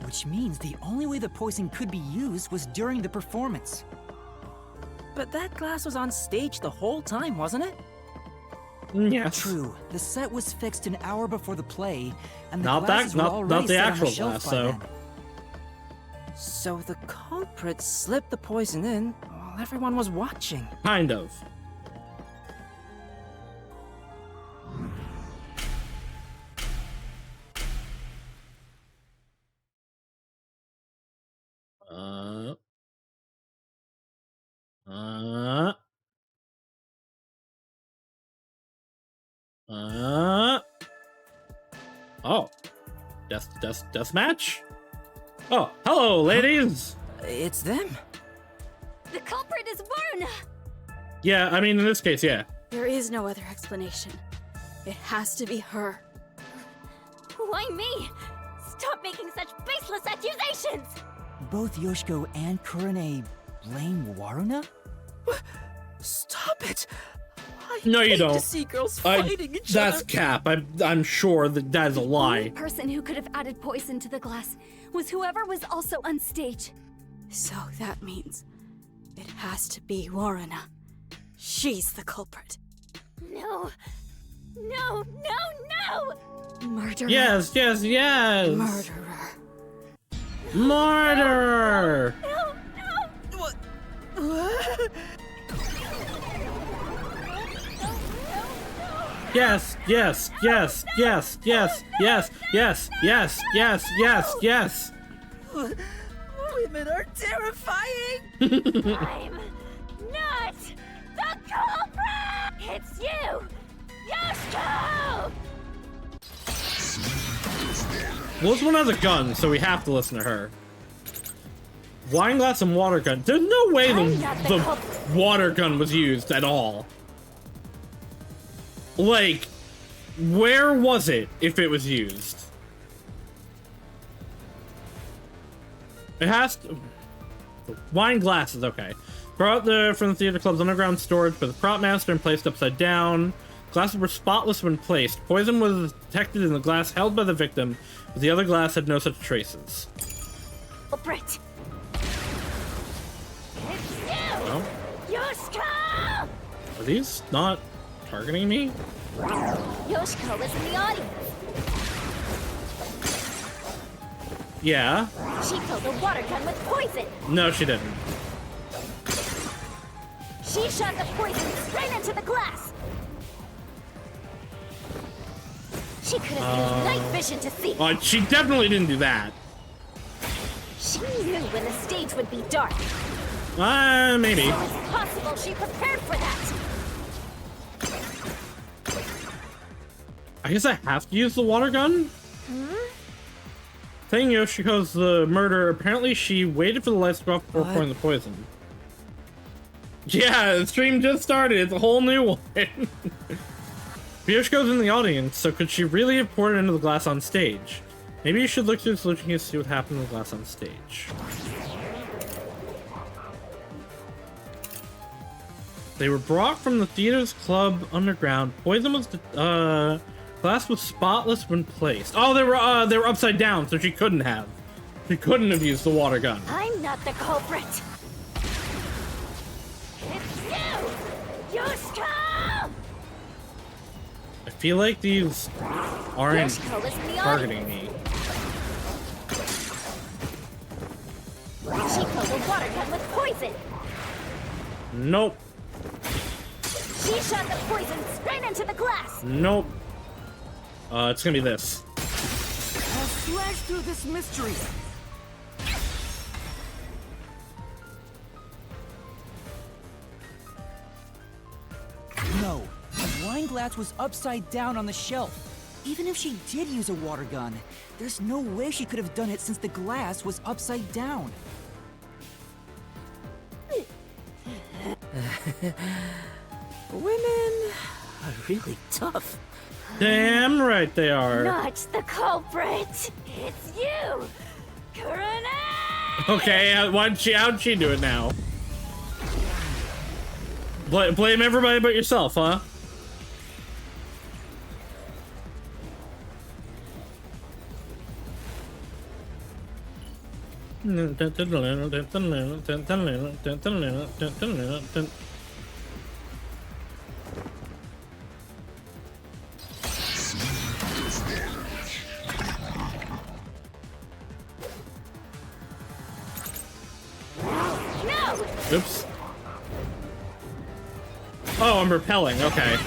Which means the only way the poison could be used was during the performance. But that glass was on stage the whole time, wasn't it? Yes. True. The set was fixed an hour before the play, and the Not glasses that, were not already the set on actual the shelf glass, by so. then. So the culprit slipped the poison in while everyone was watching. Kind of. Oh. Death match? Oh, hello, ladies! It's them. The culprit is Werner! Yeah, I mean, in this case, yeah. There is no other explanation. It has to be her. Why me? Stop making such baseless accusations! Both Yoshiko and Kurane blame Waruna? Stop it! No, you don't. To see girls fighting each other. That's cap. I'm sure that is a The lie. only person who could have added poison to the glass was whoever was also on stage. So that means it has to be Waruna. She's the culprit. No! No, no, no! Murderer. Yes. Murderer. Murderer! No, no! What? Yes. Women are terrifying! I'm not the culprit! It's you! Yoshiko! Well, this one has a gun, so we have to listen to her. Wine glass and water gun. There's no way the water gun was used at all. Like, where was it if it was used? It has to... Wine glasses, okay. Brought there from the theater club's underground storage by the prop master and placed upside down. Glasses were spotless when placed. Poison was detected in the glass held by the victim, but the other glass had no such traces. Culprit! It's you! No? Yoshiko! Are these not targeting me? Yoshiko was in the audience. Yeah. She filled the water gun with poison. No, she didn't. She shot the poison straight into the glass. She could have used night vision to see. She definitely didn't do that. She knew when the stage would be dark. Maybe. So it's possible she prepared for that. I guess I have to use the water gun? Saying Yoshiko's the murderer, apparently she waited for the lights to go off before pouring the poison. Yeah, the stream just started. It's a whole new one. Yoshiko's in the audience, so could she really have poured it into the glass on stage? Maybe you should look through the solution to see what happened to the glass on stage. They were brought from the theater's club underground. Poison was glass was spotless when placed. Oh, they were upside down, so she couldn't have. She couldn't have used the water gun. I'm not the culprit. It's you, Yoshiko! I feel like these aren't targeting me. Yoshiko, the water gun with poison. Nope. She shot the poison straight into the glass. Nope. It's gonna be this. I'll slash through this mystery. No, the wine glass was upside down on the shelf. Even if she did use a water gun, there's no way she could have done it since the glass was upside down. Women are really tough. Damn right they are. Not the culprit. It's you, Kurane! Okay, how'd she do it now? Blame everybody but yourself, huh? Oops. Oh, I'm repelling. Okay.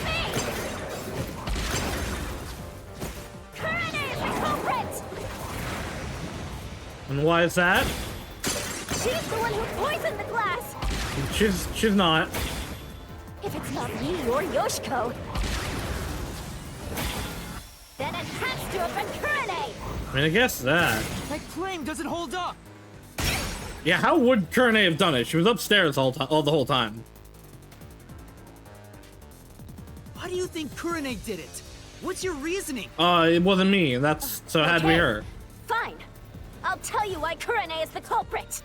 And why is that? She's the one who poisoned the glass. She's not. If it's not me or Yoshiko, then it has to have been Kurane. I mean, I guess that. That claim doesn't hold up. Yeah, how would Kurane have done it? She was upstairs all the whole time. Why do you think Kurane did it? What's your reasoning? It wasn't me. That's so it had to be her. Fine. I'll tell you why Kurane is the culprit.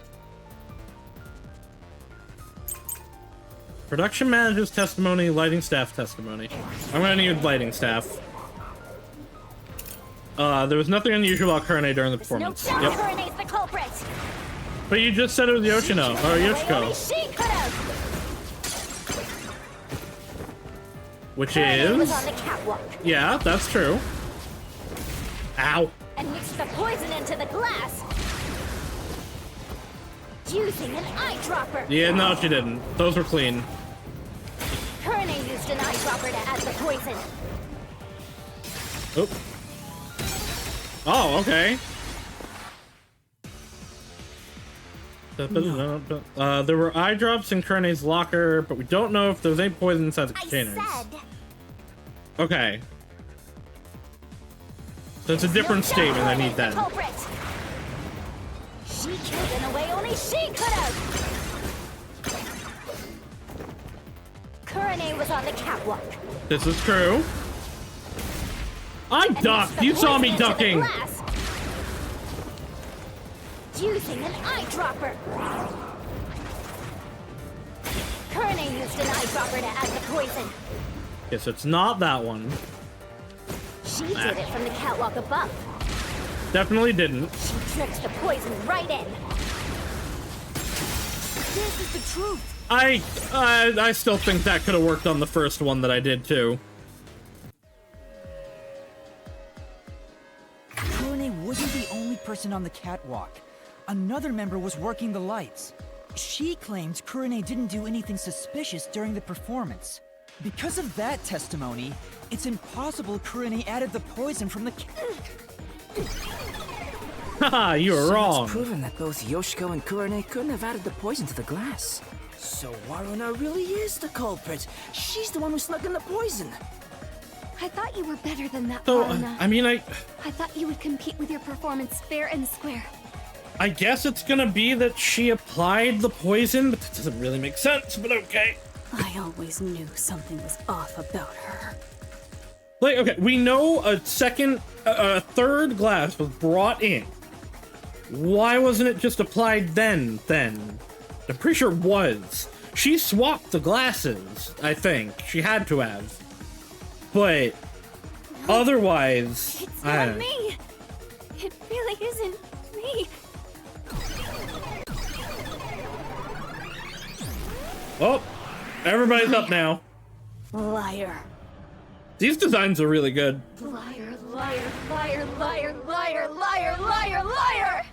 Production manager's testimony, lighting staff testimony. I'm gonna need lighting staff. There was nothing unusual about Kurane during the performance. No doubt Kurane's the culprit. But you just said it was Yoshino, or Yoshiko. She could have. Which Kurane was is... on the catwalk. Yeah, that's true. Ow. And mixed the poison into the glass. Using an eyedropper. Yeah, no, she didn't. Those were clean. Kurane used an eyedropper to add the poison. Oop. Oh, okay. There were eye drops in Kurane's locker, but we don't know if there was any poison inside the containers. Okay. So it's a different statement I need then. She killed in a way only she could have. Kurane was on the catwalk. This is true. I ducked. You saw me ducking. Using an eyedropper. Kurane used an eyedropper to add the poison. Yes, it's not that one. She did it from the catwalk above. Definitely didn't. She tricked the poison right in. This is the truth. I still think that could have worked on the first one that I did too. Kurane wasn't the only person on the catwalk. Another member was working the lights. She claims Kurane didn't do anything suspicious during the performance. Because of that testimony, it's impossible Kurane added the poison from the Haha, you were wrong. It's proven that both Yoshiko and Kurane couldn't have added the poison to the glass. So Waruna really is the culprit. She's the one who snuck in the poison. I thought you were better than that, So, Varuna. I mean, I thought you would compete with your performance fair and square. I guess it's gonna be that she applied the poison, but that doesn't really make sense, but okay. I always knew something was off about her. Like, okay, we know a third glass was brought in. Why wasn't it just applied then? I'm pretty sure it was. She swapped the glasses, I think. She had to have. But otherwise, It's not me. It really isn't me. Oh, everybody's up now. Liar. These designs are really good. Liar, liar, liar, liar, liar, liar, liar, liar!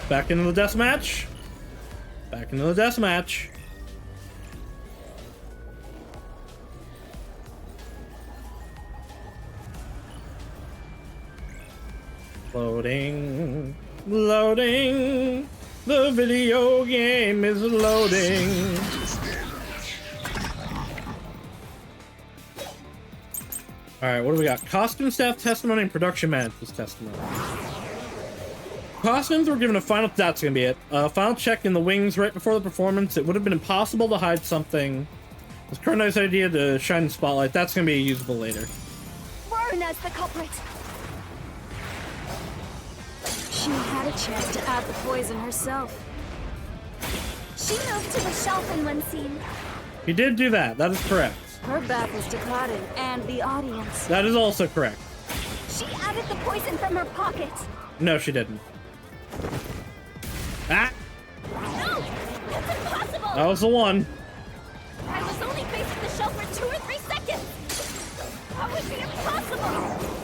Back into the deathmatch. Back into the deathmatch. Loading. Loading. The video game is loading. Alright, what do we got? Costume staff testimony and production manager's testimony. Costumes were given a final... That's gonna be it. Final check in the wings right before the performance. It would have been impossible to hide something. It was Kurenai's idea to shine the spotlight. That's gonna be usable later. Varuna's the culprit. She had a chance to add the poison herself. She moved to the shelf in one scene. He did do that. That is correct. Her back was to Karin and the audience. That is also correct. She added the poison from her pocket. No, she didn't. Ah! No! That's impossible! That was the one. I was only facing the shelf for 2 or 3 seconds! That would be impossible!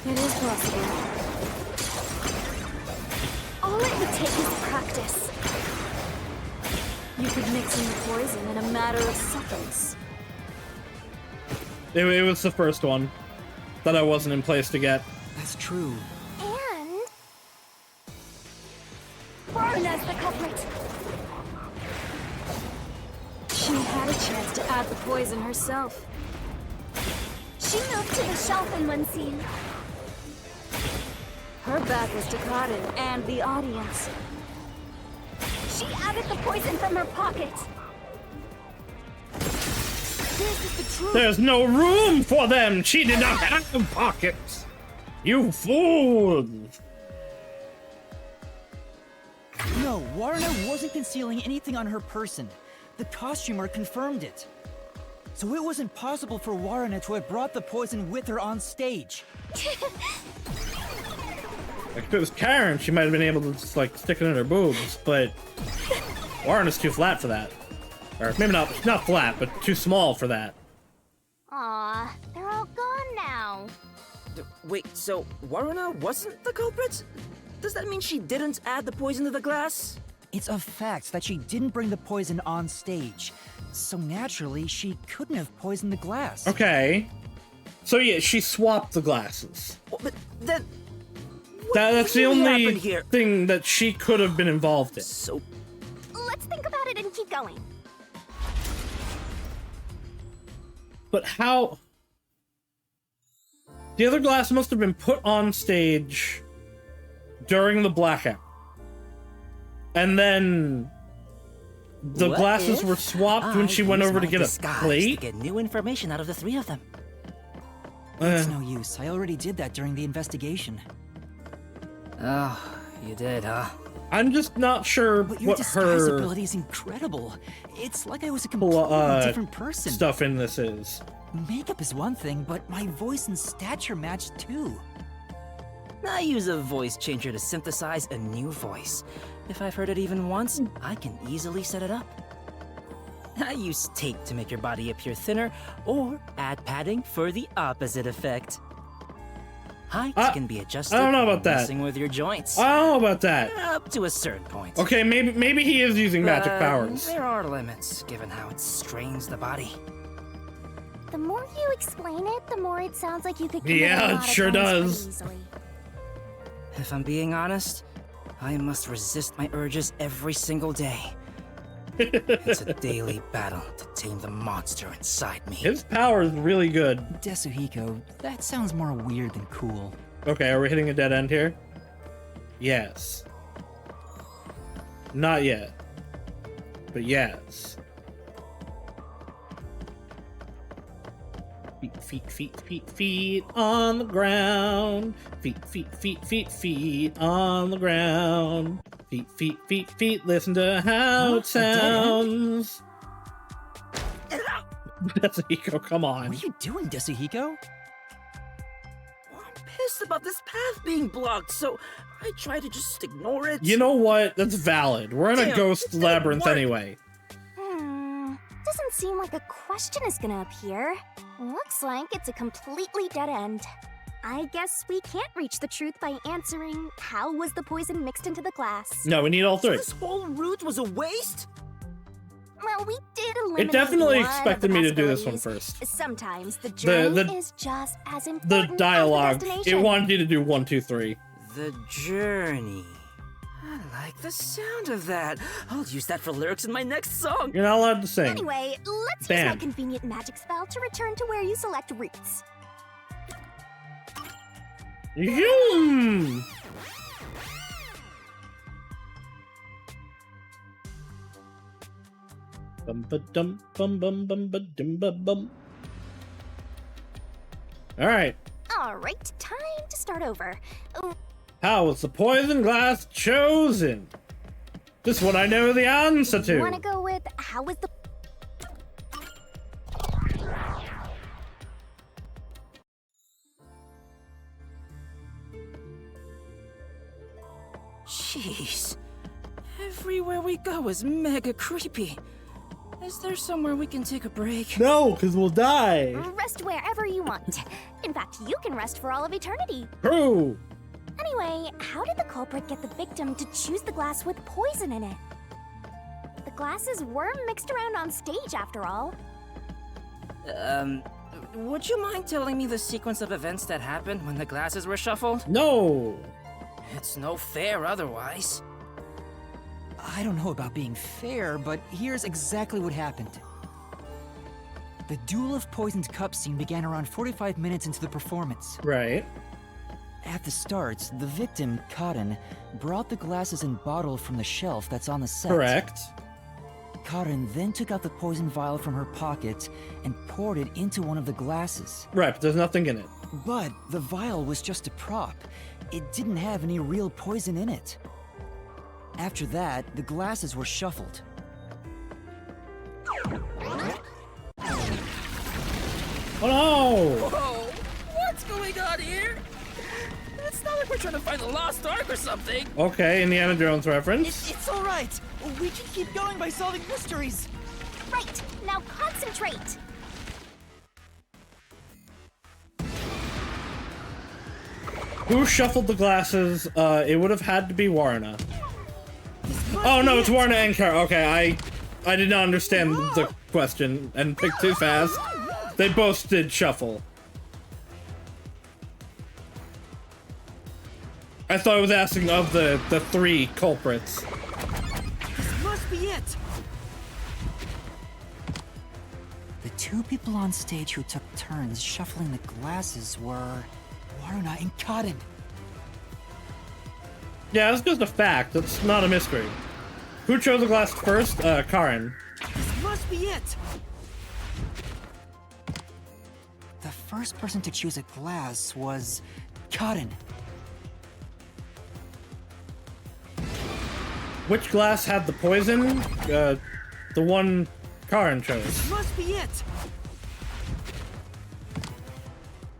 It is possible. All it would take is practice. You could mix in the poison in a matter of seconds. It was the first one that I wasn't in place to get. That's true. And... Varuna's the culprit. She had a chance to add the poison herself. She moved to the shelf in one scene. Her back was to Karin and the audience. She added the poison from her pocket. This is the truth. There's no room for them! She did not have pockets! You fools! No, Warna wasn't concealing anything on her person. The costumer confirmed it. So it wasn't possible for Warna to have brought the poison with her on stage. Like, if it was Karen, she might have been able to just, like, stick it in her boobs, but Warren is too flat for that. Or maybe not flat, but too small for that. Aw, they're all gone now. Wait, so Waruna wasn't the culprit? Does that mean she didn't add the poison to the glass? It's a fact that she didn't bring the poison on stage. So naturally, she couldn't have poisoned the glass. Okay. So yeah, she swapped the glasses. But then... That's the only thing that she could have been involved in. So... Let's think about it and keep going. But how... The other glass must have been put on stage during the blackout. And then... The What glasses if were swapped when I she went use over to my get a disguise plate? to get new information out of the 3 of them. It's no use. I already did that during the investigation. Oh, you did, huh? I'm just not sure But your what disguise her ability is incredible. It's like I was a completely different person. stuff in this is. Makeup is one thing, but my voice and stature match too. I use a voice changer to synthesize a new voice. If I've heard it even once, I can easily set it up. I use tape to make your body appear thinner, or add padding for the opposite effect. Heights can be adjusted. I don't know about that. Messing with your joints. I don't know about that. Up to a certain point. Okay, maybe he is using magic powers. There are limits, given how it strains the body. The more you explain it, the more it sounds like you could commit a Yeah, lot it of sure crimes pretty does. easily. If I'm being honest, I must resist my urges every single day. It's a daily battle to tame the monster inside me. His power is really good. Desuhiko, that sounds more weird than cool. Okay, are we hitting a dead end here? Yes. Not yet. But yes. Feet on the ground. Feet on the ground. Feet, listen to how it sounds. Desuhiko, come on. What are you doing, Desuhiko? I'm pissed about this path being blocked, so I try to just ignore it. You know what? That's valid. We're in a ghost labyrinth anyway. Doesn't seem like a question is gonna appear. Looks like it's a completely dead end. I guess we can't reach the truth by answering, how was the poison mixed into the glass? No, we need all three. So this whole route was a waste? Well, we did eliminate It definitely one expected of the me to do this one possibilities. first. Sometimes the journey is just as important The dialogue, as the destination. it wanted you to do 1, 2, 3. The journey. I like the sound of that. I'll use that for lyrics in my next song. You're not allowed to sing. Anyway, let's use my convenient magic spell to return to where you select routes. Zoom! Bum ba dum bum bum bum ba dum ba bum. All right. All right, time to start over. How was the poison glass chosen? This one I know the answer to. Want to go with how was the... Jeez. Everywhere we go is mega creepy. Is there somewhere we can take a break? No, because we'll die. Rest wherever you want. In fact, you can rest for all of eternity. True. Anyway, how did the culprit get the victim to choose the glass with poison in it? The glasses were mixed around on stage, after all. Would you mind telling me the sequence of events that happened when the glasses were shuffled? No. It's no fair otherwise. I don't know about being fair, but here's exactly what happened. The Duel of Poisoned Cups scene began around 45 minutes into the performance. Right. At the start, the victim, Karin, brought the glasses and bottle from the shelf that's on the set. Correct. Karin then took out the poison vial from her pocket and poured it into one of the glasses. Right, but there's nothing in it. But the vial was just a prop. It didn't have any real poison in it. After that, the glasses were shuffled. Oh no! Whoa! What's going on here? It's not like we're trying to find a lost ark or something. Okay, Indiana Jones reference. It's all right. We can keep going by solving mysteries. Right, now concentrate. Who shuffled the glasses? It would have had to be Warna. Oh no, it's Warna and Kara. Okay, I did not understand the question and picked too fast. They both did shuffle. I thought I was asking of the three culprits. This must be it. The two people on stage who took turns shuffling the glasses were Warna and Karin. Yeah, that's just a fact. That's not a mystery. Who chose the glass first? Karin. This must be it. The first person to choose a glass was Karin. Which glass had the poison? The one Karin chose. This must be it.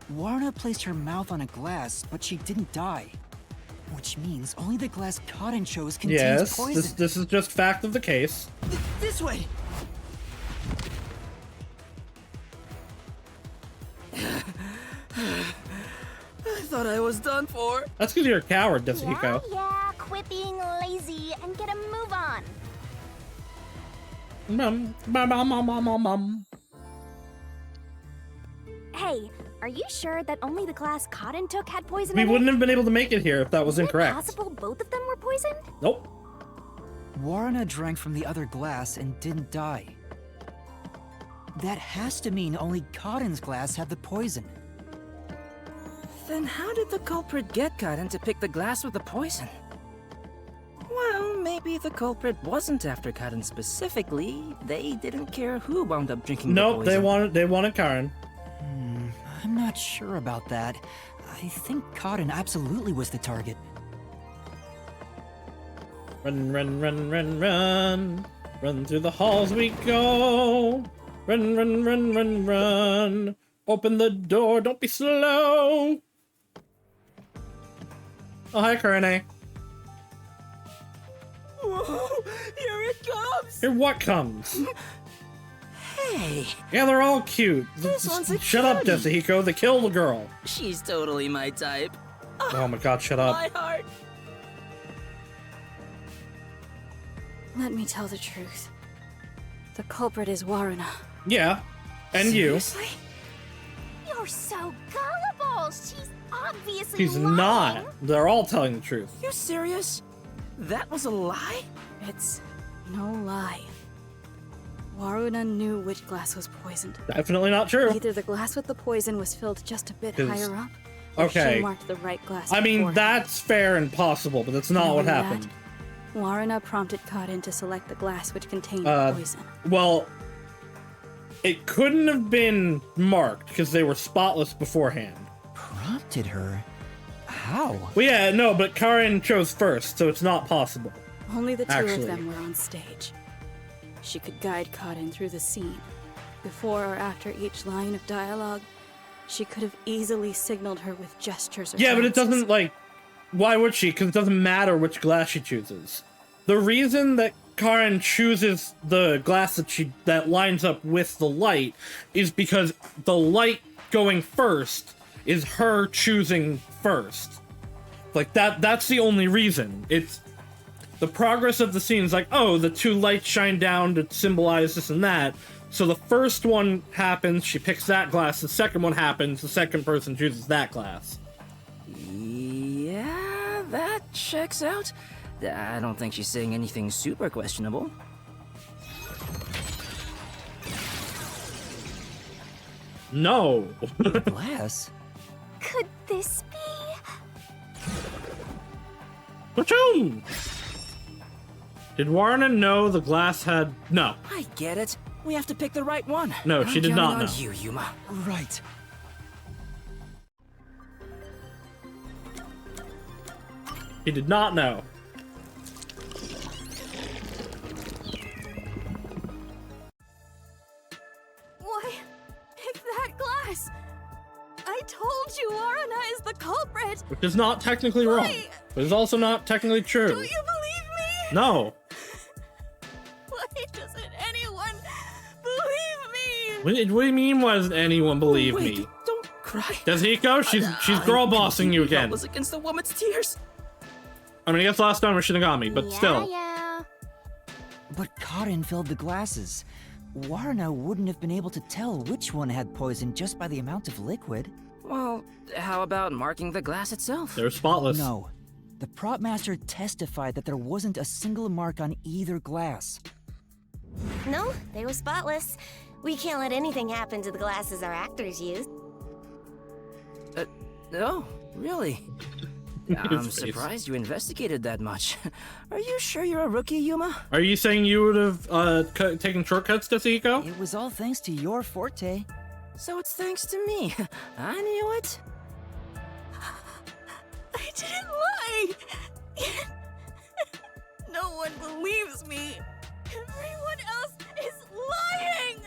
Warna placed her mouth on a glass, but she didn't die. Which means only the glass Karin chose contains poison. Yes, this is just fact of the case. This way! I thought I was done for. That's because you're a coward, Desuhiko. Yeah, quit being lazy and get a move on. Hey, are you sure that only the glass Karin took had poison We in wouldn't it? have been able to make it here if that was Is it incorrect. possible both of them were poisoned? Nope. Warrena drank from the other glass and didn't die. That has to mean only Cotton's glass had the poison. Then how did the culprit get Cotton to pick the glass with the poison? Well, maybe the culprit wasn't after Cotton specifically. They didn't care who wound up drinking the Nope, poison. they wanted Karen. I'm not sure about that. I think Cotton absolutely was the target. Run, run, run, run, run. Run through the halls we go. Run, run, run, run, run. Open the door, don't be slow. Oh, hi, Karene. Whoa, here it comes! Here what comes? Hey! Yeah, they're all cute. This one's a Shut up, cutie. Desuhiko. They killed the girl. She's totally my type. Oh my god, shut up. My heart. Let me tell the truth. The culprit is Warrena. Yeah, and Seriously? You're so gullible. She's obviously you. He's lying. not. They're all telling the truth. You serious? That was a lie? It's no lie. Warrena knew which glass was poisoned. Definitely not true. Either the glass with the poison was filled just a bit 'Cause- higher up, or Okay. she marked the right glass I mean, beforehand. that's fair and possible, but that's not what Knowing that, happened. Warrena prompted Cotton to select the glass which contained the poison. Well, it couldn't have been marked because they were spotless beforehand. Prompted her? How? Well, yeah, no, but Karen chose first, so it's not possible. Only the two Actually. of them were on stage. She could guide Cotton through the scene. Before or after each line of dialogue, she could have easily signaled her with gestures or Yeah, but it glances. doesn't, like, why would she? Because it doesn't matter which glass she chooses. The reason that Karen chooses the glass that lines up with the light is because the light going first is her choosing first. Like, that's the only reason. It's the progress of the scene is like, oh, the two lights shine down to symbolize this and that. So the first one happens, she picks that glass. The second one happens, the second person chooses that glass. Yeah, that checks out. I don't think she's saying anything super questionable. No. Glass? Could this be? Platoon! Did Warrena know the glass had... No. I get it. We have to pick the right one. No, she did not I'm know. counting on you, Yuma. Right. He did not know. Why, pick that glass! I told you Warrena is the culprit! Which is not technically wrong. Why? But it's also not technically true. Don't you believe me? No. Why doesn't anyone believe me? What do you mean, why doesn't anyone believe Wait, me? don't cry. Desuhiko, she's girl bossing you again. Was against the woman's tears. I mean, I guess last time was Shinigami, but still. Yeah. But Cotton filled the glasses. Warrena wouldn't have been able to tell which one had poison just by the amount of liquid. Well, how about marking the glass itself? They're spotless. No. The prop master testified that there wasn't a single mark on either glass. No, they were spotless. We can't let anything happen to the glasses our actors use. No, really? I'm surprised you investigated that much. Are you sure you're a rookie, Yuma? Are you saying you would have taken shortcuts, Desuhiko? It was all thanks to your forte. So it's thanks to me. I knew it. I didn't lie! No one believes me! Everyone else is lying!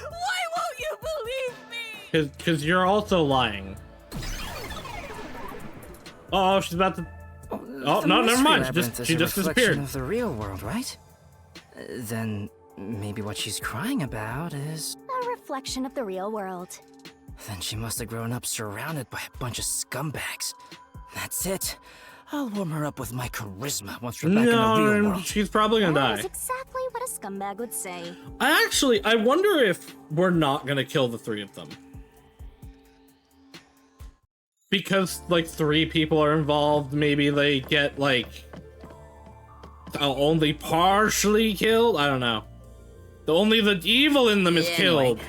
Why won't you believe me? Because you're also lying. Oh, she's about to... Oh, The no, never mystery mind. labyrinth is She a just reflection disappeared. of the real world, right? Then maybe what she's crying about is... A reflection of the real world. Then she must have grown up surrounded by a bunch of scumbags. That's it. I'll warm her up with my charisma once we're back in the real No, world. she's probably gonna That die. is exactly what a scumbag would say. I wonder if we're not gonna kill the three of them. Because, like, 3 people are involved, maybe they get, like, only partially killed? I don't know. Only the evil in them is Anyway, killed.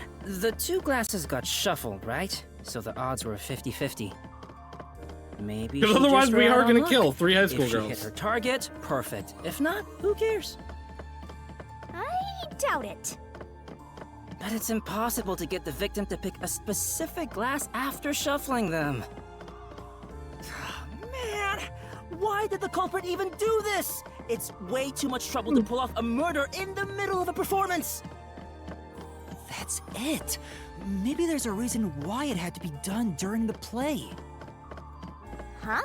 the 2 glasses got shuffled, right? So the odds were 50-50. Maybe Because she otherwise just we ran are on gonna luck. kill 3 high school If she girls. hit her target, perfect. If not, who cares? I doubt it. But it's impossible to get the victim to pick a specific glass after shuffling them. Man, why did the culprit even do this? It's way too much trouble to pull off a murder in the middle of a performance. That's it. Maybe there's a reason why it had to be done during the play. Huh?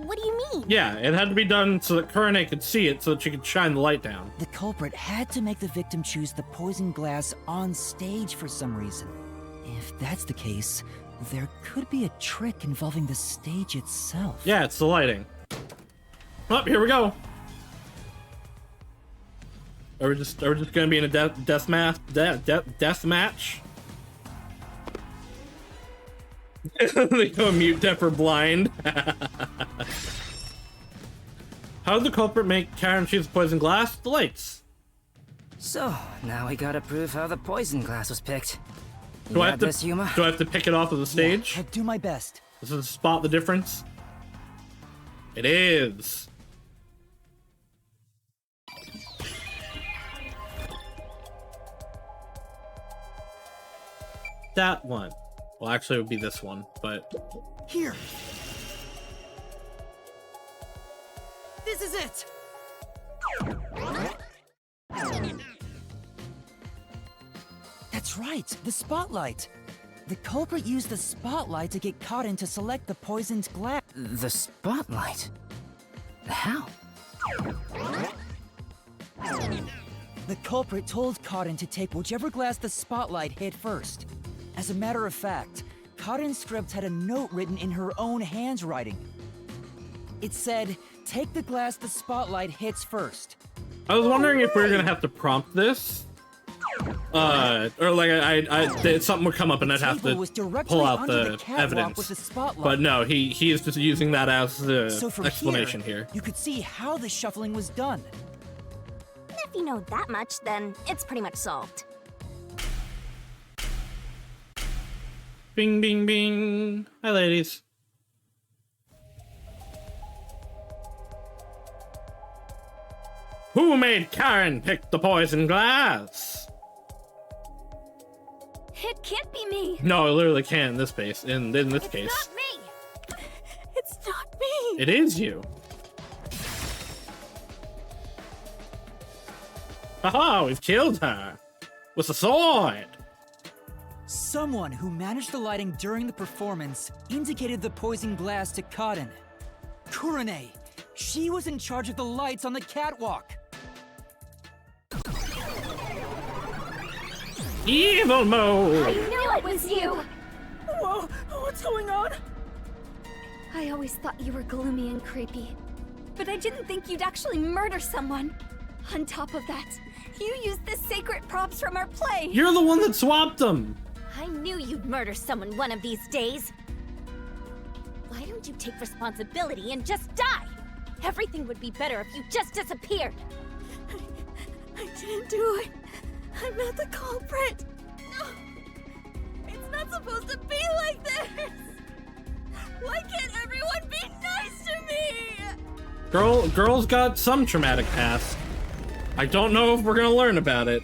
What do you mean? Yeah, it had to be done so that Kurane could see it, so that she could shine the light down. The culprit had to make the victim choose the poisoned glass on stage for some reason. If that's the case, there could be a trick involving the stage itself. Yeah, it's the lighting. Oh, here we go. Are we just gonna be in a death match? They go mute, deaf, or blind. How did the culprit make Karen choose the poison glass? The lights. So, now we gotta prove how the poison glass was picked. You Do I got have to this, Yuma? do I have to pick it off of the stage? Yeah, I'll do my best. This is spot the difference. It is. That one. Well, actually, it would be this one, but Here. This is it. That's right, the spotlight. The culprit used the spotlight to get Cotton to select the poisoned glass. The spotlight? How? The culprit told Cotton to take whichever glass the spotlight hit first. As a matter of fact, Cotton's script had a note written in her own handwriting. It said, "Take the glass the spotlight hits first." I was wondering if we were gonna have to prompt this, or like something would come up and I'd have to pull out the evidence. But no, he is just using that as the So from explanation here. you could see how the shuffling was done. If you know that much, then it's pretty much solved. Bing, bing, bing. Hi, ladies. Who made Karen pick the poison glass? It can't be me. No, it literally can in this case. In this case, Not me. It's not me. it is you. Haha, we've killed her with a sword. Someone who managed the lighting during the performance indicated the poison glass to Cotton. Kurane. She was in charge of the lights on the catwalk. Evil mode. I knew it was you. Whoa, what's going on? I always thought you were gloomy and creepy, but I didn't think you'd actually murder someone. On top of that, you used the sacred props from our play. You're the one that swapped them. I knew you'd murder someone one of these days. Why don't you take responsibility and just die? Everything would be better if you just disappeared. I didn't do it. I'm not the culprit. No. It's not supposed to be like this. Why can't everyone be nice to me? Girl's got some traumatic past. I don't know if we're gonna learn about it.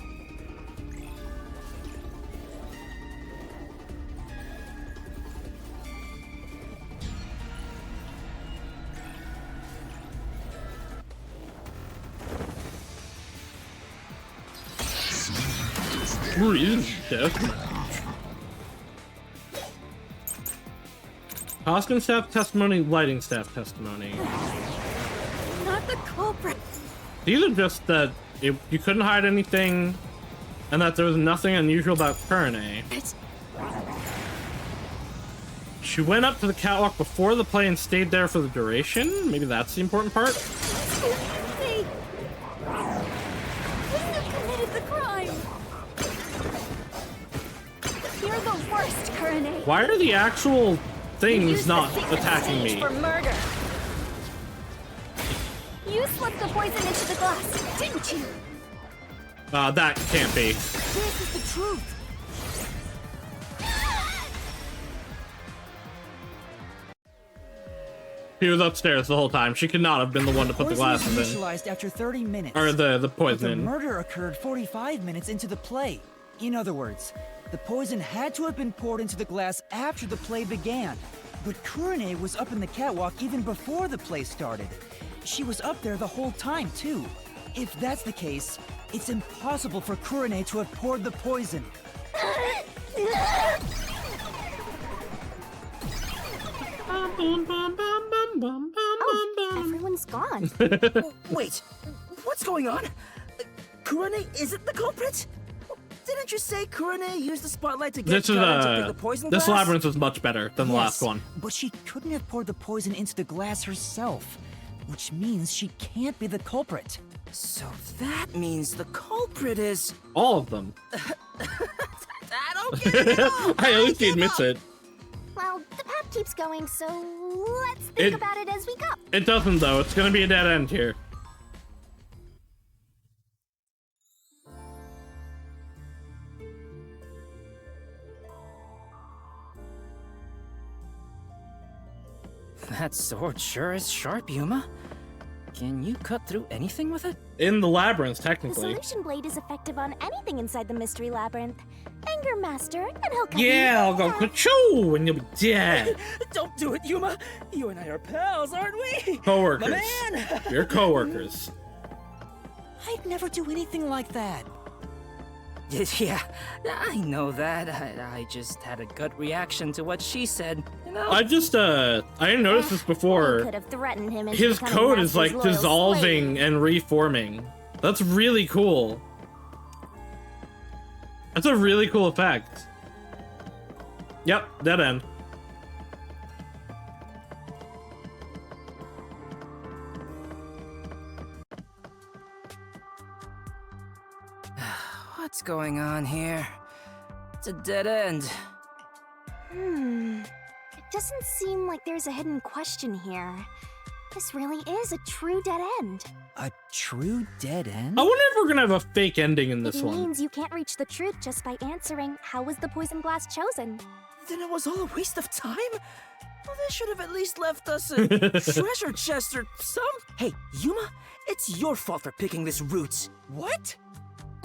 Deathmatch. Costume staff testimony, lighting staff testimony. Not the culprit. These are just that you couldn't hide anything, and that there was nothing unusual about Kurane. She went up to the catwalk before the play and stayed there for the duration. Maybe that's the important part. Hey. Wouldn't have committed the crime. You're the worst, Kurane. Why are the actual things not attacking me? For murder. You slipped the poison into the glass, didn't you? That can't be. This is the truth. He was upstairs the whole time. She could not have been the one to put the glasses in. Initialized after 30 minutes. Or the poison But in. the murder occurred 45 minutes into the play. In other words, the poison had to have been poured into the glass after the play began. But Kurane was up in the catwalk even before the play started. She was up there the whole time, too. If that's the case, it's impossible for Kurane to have poured the poison. Oh, everyone's gone. Wait, what's going on? Kurane isn't the culprit? Didn't you say Kurane used the spotlight to get This is Karen to pick the poison this glass? labyrinth is much better than the last one. But she couldn't have poured the poison into the glass herself, which means she can't be the culprit. So that means the culprit is... All of them. I don't get it at all. At least he admits it. Well, the path keeps going, so let's think about it as we go. It doesn't though. It's gonna be a dead end here. That sword sure is sharp, Yuma. Can you cut through anything with it? In the labyrinth, The technically. solution blade is effective on anything inside the mystery labyrinth. Anger master, and he'll cut Yeah, I'll go ka-choo, and you'll be dead. Don't do it, Yuma. You and I are pals, aren't we? Coworkers. My man. You're coworkers. I'd never do anything like that. Yeah, I know that. I just had a gut reaction to what she said, you know? I didn't notice this before. could have threatened him into His becoming code is Master's like loyal dissolving and reforming. That's really cool. That's a really cool effect. Yep, dead end. What's going on here? It's a dead end. It doesn't seem like there's a hidden question here. This really is a true dead end. A true dead end? I wonder if we're gonna have a fake ending in this It one. means you can't reach the truth just by answering, how was the poison glass chosen? Then it was all a waste of time? Well, they should have at least left us a treasure chest or some... Hey, Yuma, it's your fault for picking this route. What?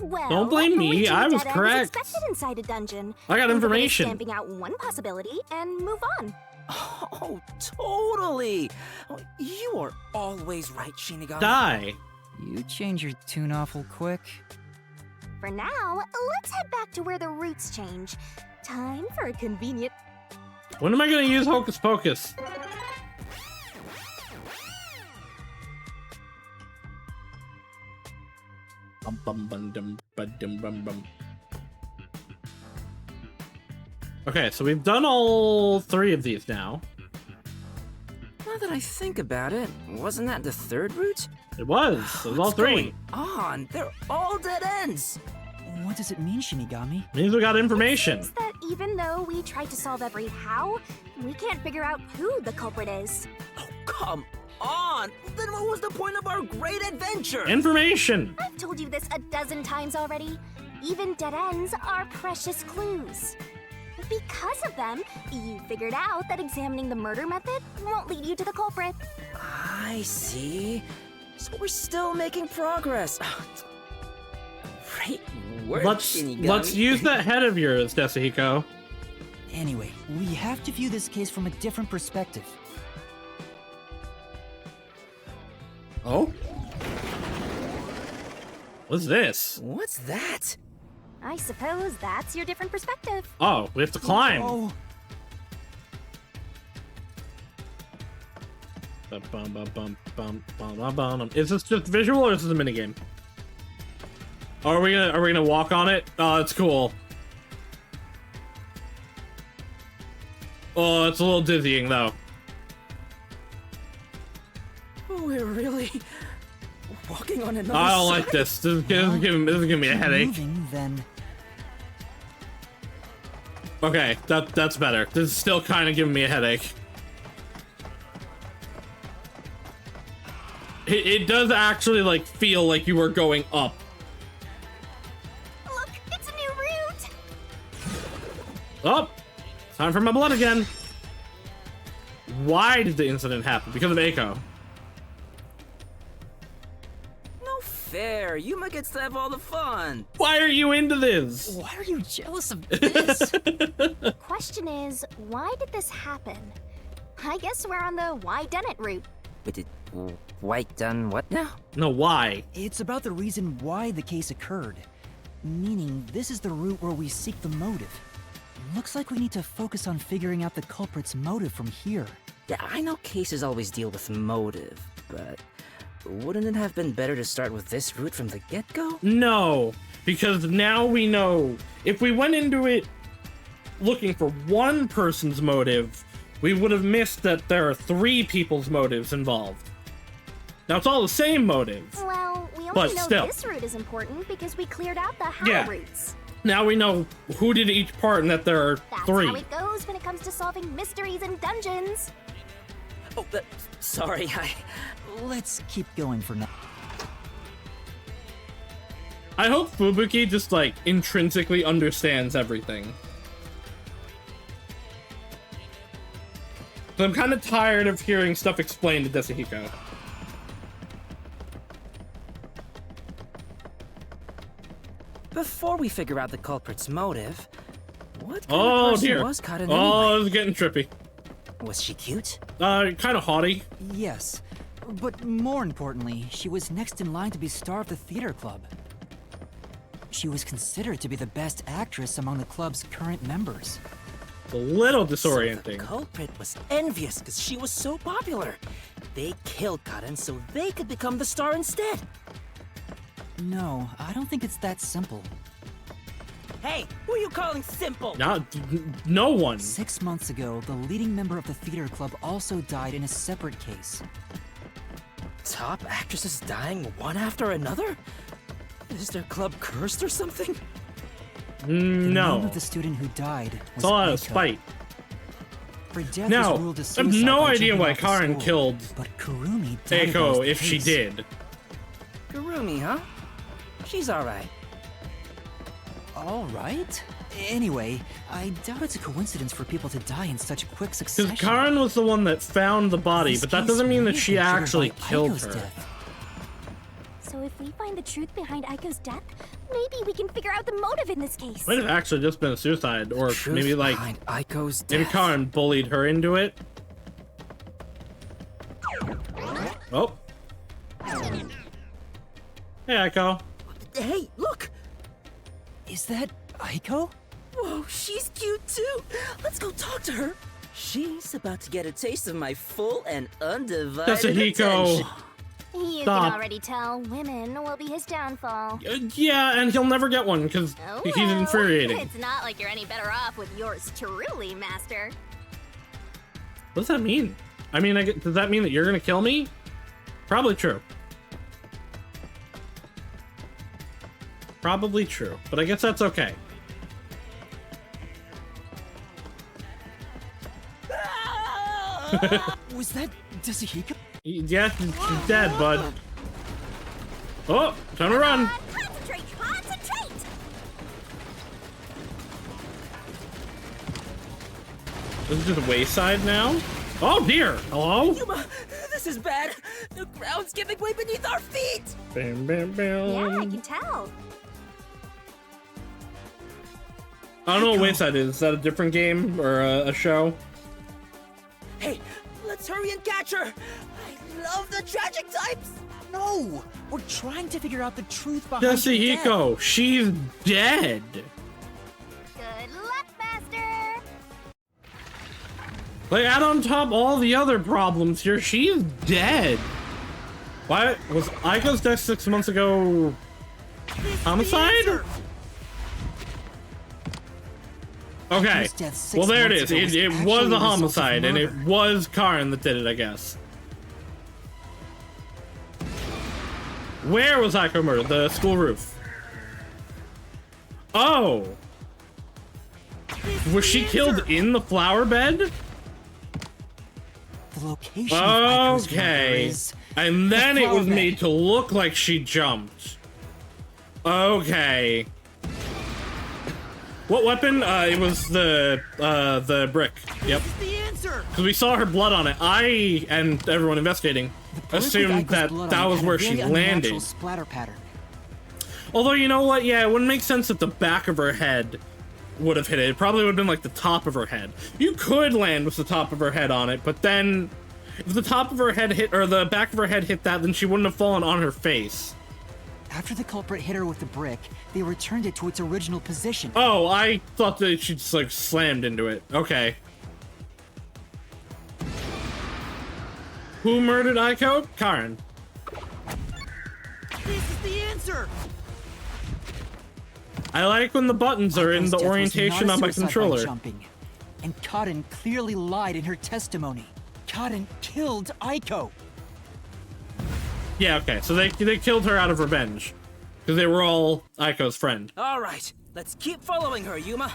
Well, Don't blame going me, to a I was dead end is correct. expected inside a dungeon. I got Think of it as information. Stamping out one possibility and move on. Oh, totally. Oh, you are always right, Shinigami. Die. You change your tune awful quick. For now, let's head back to where the routes change. Time for a convenient... When am I gonna use Hocus Pocus? Bum, bum, bum, dum, ba, dum, bum, bum. Okay, so we've done all 3 of these now. Now that I think about it, wasn't that the third route? It was. It was all 3. Going on? They're all dead ends. What does it mean, Shinigami? Means we got information. Seems that even though we tried to solve every how, we can't figure out who the culprit is. Oh, come on. Then what was the point of our great adventure? Information. I've told you this a dozen times already. Even dead ends are precious clues. Because of them, you figured out that examining the murder method won't lead you to the culprit. I see. So we're still making progress. Great work, Shinigami. Let's use that head of yours, Desuhiko. Anyway, we have to view this case from a different perspective. Oh? What's this? What's that? I suppose that's your different perspective. Oh, we have to climb. Oh, Bum, bum, bum, bum, bum, bum, bum, bum. Is this just visual or is this a minigame? Are we gonna walk on it? Oh, it's cool. Oh, it's a little dizzying though. We're really walking on another I don't side? like this. This is giving me a headache. moving, then. Okay, that's better. This is still kind of giving me a headache. It does actually like feel like you were going up. Look, it's a new route. Oh, time for my blood again. Why did the incident happen? Because of Eiko. No fair. Yuma gets to have all the fun. Why are you into this? Why are you jealous of this? Question is, why did this happen? I guess we're on the why done it route. Wait, did White done what now? No, why? It's about the reason why the case occurred. Meaning, this is the route where we seek the motive. Looks like we need to focus on figuring out the culprit's motive from here. Yeah, I know cases always deal with motive, but wouldn't it have been better to start with this route from the get-go? No, because now we know if we went into it looking for one person's motive, we would have missed that there are 3 people's motives involved. Now it's all the same motive. Well, we but only know still. this route is important because we cleared out the how routes. Now we know who did each part and that there are That's 3. how it goes when it comes to solving mysteries and dungeons. Oh, sorry, Let's keep going for now. I hope Fubuki just like intrinsically understands everything. So I'm kind of tired of hearing stuff explained to Desuhiko. Before we figure out the culprit's motive, what kind of person dear. was Karin Oh, anyway? it's getting trippy. Was she cute? Kind of haughty. Yes, but more importantly, she was next in line to be star of the theater club. She was considered to be the best actress among the club's current members. A little So disorienting. the culprit was envious because she was so popular. They killed Karin so they could become the star instead. No, I don't think it's that simple. Hey, who are you calling simple? No one. 6 months ago, the leading member of the theater club also died in a separate case. Top actresses dying one after another? Is their club cursed or something? The name No. of the student who died was It's all out of Eiko. spite. Her death Now, was ruled as I have suicide no by idea jumping why off the Karin school, killed but Kurumi doubted that was Eiko the if she case. did. Kurumi, huh? She's alright. All right. Anyway, I doubt it's a coincidence for people to die in such quick Because succession. Karin was the one that found the body, This but that case doesn't mean may that have she been triggered actually by killed Aiko's her. death. So if we find the truth behind Aiko's death, maybe we can figure out the motive in this case. Might have actually just been a suicide, or Truth maybe like behind Aiko's maybe death. Karin bullied her into it. Oh. Hey, Eiko. Hey, look! Is that Aiko? Whoa, she's cute too! Let's go talk to her! She's about to get a taste of my full and undivided Desuhiko. attention. You Stop. can already tell women will be his downfall. Yeah, and he'll never get one because Oh, he's well. infuriating. It's not like you're any better off with yours truly, Master. What does that mean? I mean, does that mean that you're gonna kill me? Probably true. Probably true, but I guess that's okay. Was that Desuhiko? Yeah, she's dead, bud. Oh, time to run. Concentrate! Concentrate! This is just wayside now? Oh dear! Hello? Yuma, this is bad! The ground's giving way beneath our feet! Bam, bam, bam. Yeah, I can tell. I don't know what Wayside is. Is that a different game or a show? Hey, let's hurry and catch her! I love the tragic types! No! We're trying to figure out the truth behind her death. Desuhiko, she's dead. Good luck, Master! Like, add on top all the other problems here, she's dead. Why was Aiko's death 6 months ago? Homicide? Okay, Aiko's death 6 well there it months is. ago It was was actually a a result of homicide, and it murder. was Karin that did it, I guess. Where was Aiko murdered? The school roof. Oh! Was she killed in the flower bed? The location of Aiko's murder Okay. is And then it was flower made to look like she jumped. Okay. What weapon? It was the brick. Yep. The answer. Because we saw her blood on it. I and everyone investigating assumed that that was where she landed. Splatter pattern. Although, you know what? Yeah, it wouldn't make sense if the back of her head would have hit it. It probably would have been like the top of her head. You could land with the top of her head on it, but then if the top of her head hit, or the back of her head hit that, then she wouldn't have fallen on her face. After the culprit hit her with the brick, they returned it to its original position. Oh, I thought that she just like slammed into it. Okay. Who murdered Aiko? Karen. This is the answer. I like when the buttons are in the orientation on my controller. Jumping. And Cotton clearly lied in her testimony. Cotton killed Aiko. Yeah, okay. So they killed her out of revenge. Because they were all Aiko's friend. All right, let's keep following her, Yuma.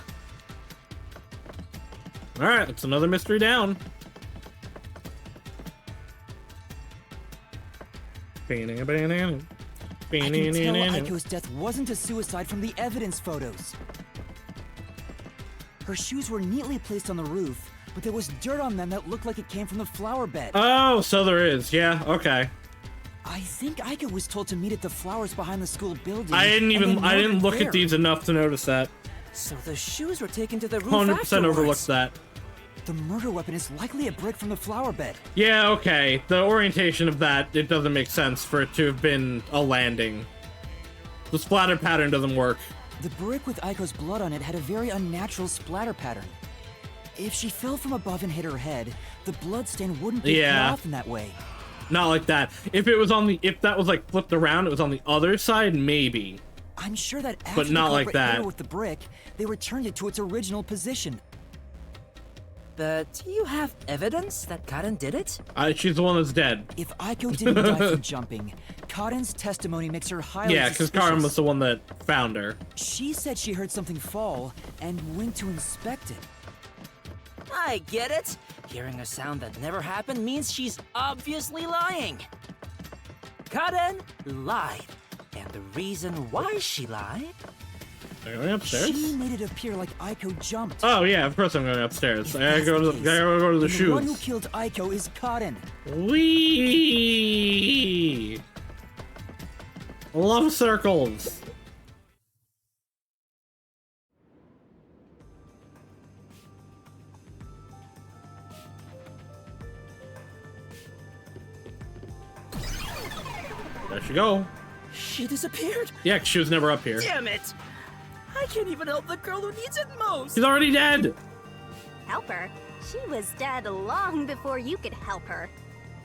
Alright, that's another mystery down. I can tell Aiko's death wasn't a suicide from the evidence photos. Her shoes were neatly placed on the roof, but there was dirt on them that looked like it came from the flower bed. Oh, so there is. Yeah, okay. I think Aiko was told to meet at the flowers behind the school building. I didn't look at these enough to notice that. So the shoes were taken to the roof 100% afterwards. overlooked that. The murder weapon is likely a brick from the flower bed. Yeah, okay. The orientation of that, it doesn't make sense for it to have been a landing. The splatter pattern doesn't work. The brick with Aiko's blood on it had a very unnatural splatter pattern. If she fell from above and hit her head, the blood stain wouldn't be cut off in that way. Not like that. If that was like flipped around, it was on the other side, maybe. I'm sure that after but not the like culprit hit her that. with the brick, they returned it to its original position. But you have evidence that Karen did it? She's the one that's dead. If Aiko didn't die from jumping, Cotton's testimony makes her highly Yeah, because suspicious. Karen was the one that found her. She said she heard something fall and went to inspect it. I get it. Hearing a sound that never happened means she's obviously lying. Karen lied. And the reason why she lied? Are you going upstairs? She made it appear like Aiko jumped. Oh yeah, of course I'm going upstairs. I gotta go to the shoes. The one who killed Aiko is Cotton. Wee. Love circles. There she go. She disappeared? Yeah, 'cause she was never up here. Damn it! I can't even help the girl who needs it most! She's already dead! Help her? She was dead long before you could help her.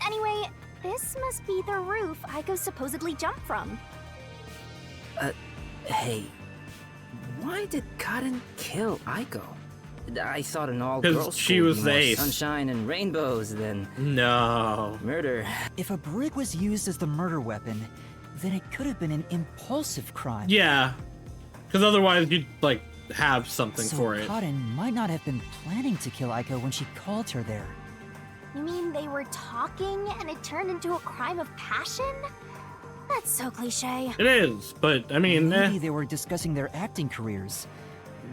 Anyway, this must be the roof Aiko supposedly jumped from. Hey, why did Karen kill Aiko? I thought an all-girls Because she school was would the be more ace. sunshine and rainbows than No. murder. If a brick was used as the murder weapon, then it could have been an impulsive crime. Yeah. Because otherwise you'd, like, have something So for it. Cotton might not have been planning to kill Aiko when she called her there. You mean they were talking and it turned into a crime of passion? That's so cliche. It is, but, I mean, Maybe they were discussing their acting careers.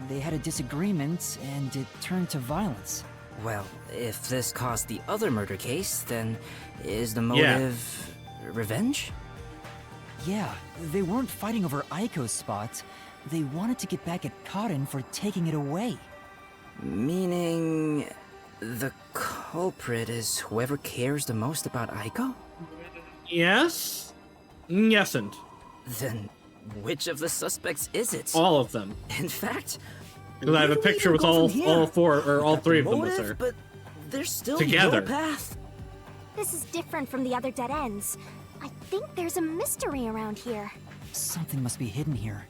They had a disagreement, and it turned to violence. Well, if this caused the other murder case, then is the motive revenge? Yeah, they weren't fighting over Aiko's spot. They wanted to get back at Cotton for taking it away. Meaning the culprit is whoever cares the most about Aiko? Yes? Yesn't. Then which of the suspects is it? All of them. In fact, Because I have a picture with all four, or all three of them with her. But there's still Together. your path. This is different from the other dead ends. I think there's a mystery around here. Something must be hidden here.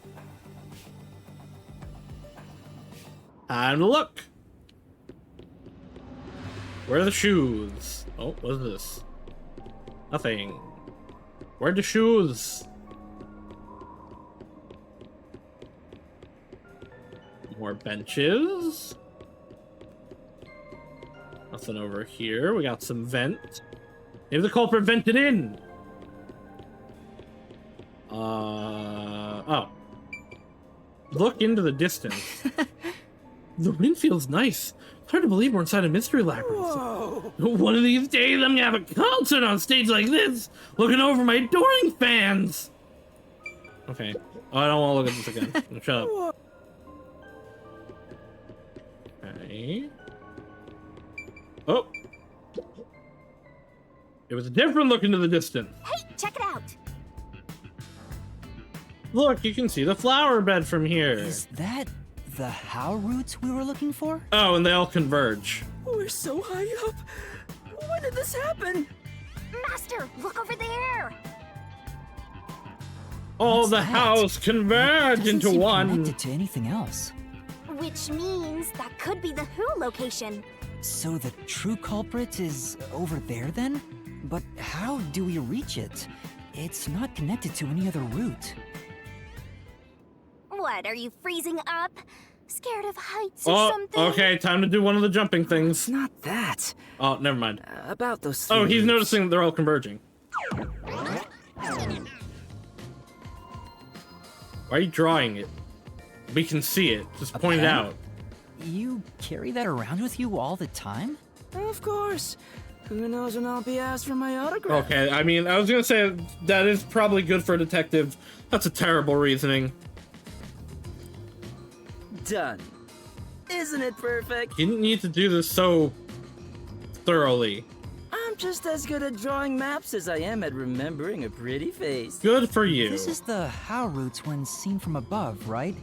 Time to look. Where are the shoes? Oh, what is this? Nothing. Where are the shoes? More benches. Nothing over here. We got some vent. Maybe the culprit vented in. Oh. Look into the distance. The wind feels nice. It's hard to believe we're inside a mystery labyrinth. Whoa. One of these days, I'm gonna have a concert on stage like this, looking over my adoring fans. Okay. Oh, I don't want to look at this again. Shut up. Okay. Oh. It was a different look into the distance. Hey, check it out. Look, you can see the flower bed from here. Is that the how roots we were looking for? Oh, and they all converge. We're so high up. When did this happen? Master, look over there. All the house converge into one. Connected to anything else. Which means that could be the Who location. So the true culprit is over there then? But how do we reach it? It's not connected to any other route. What, are you freezing up? Scared of heights or something? Okay, time to do one of the jumping things. It's not that. Oh, never mind. About those Oh, he's routes. noticing they're all converging. Why are you drawing it? We can see it. Just point it out. You carry that around with you all the time? Of course. Who knows when I'll be asked for my autograph? Okay, I mean, I was gonna say that is probably good for a detective. That's a terrible reasoning. Done. Isn't it perfect? You didn't need to do this so thoroughly. I'm just as good at drawing maps as I am at remembering a pretty face. Good for you. This is the how roots when seen from above, right?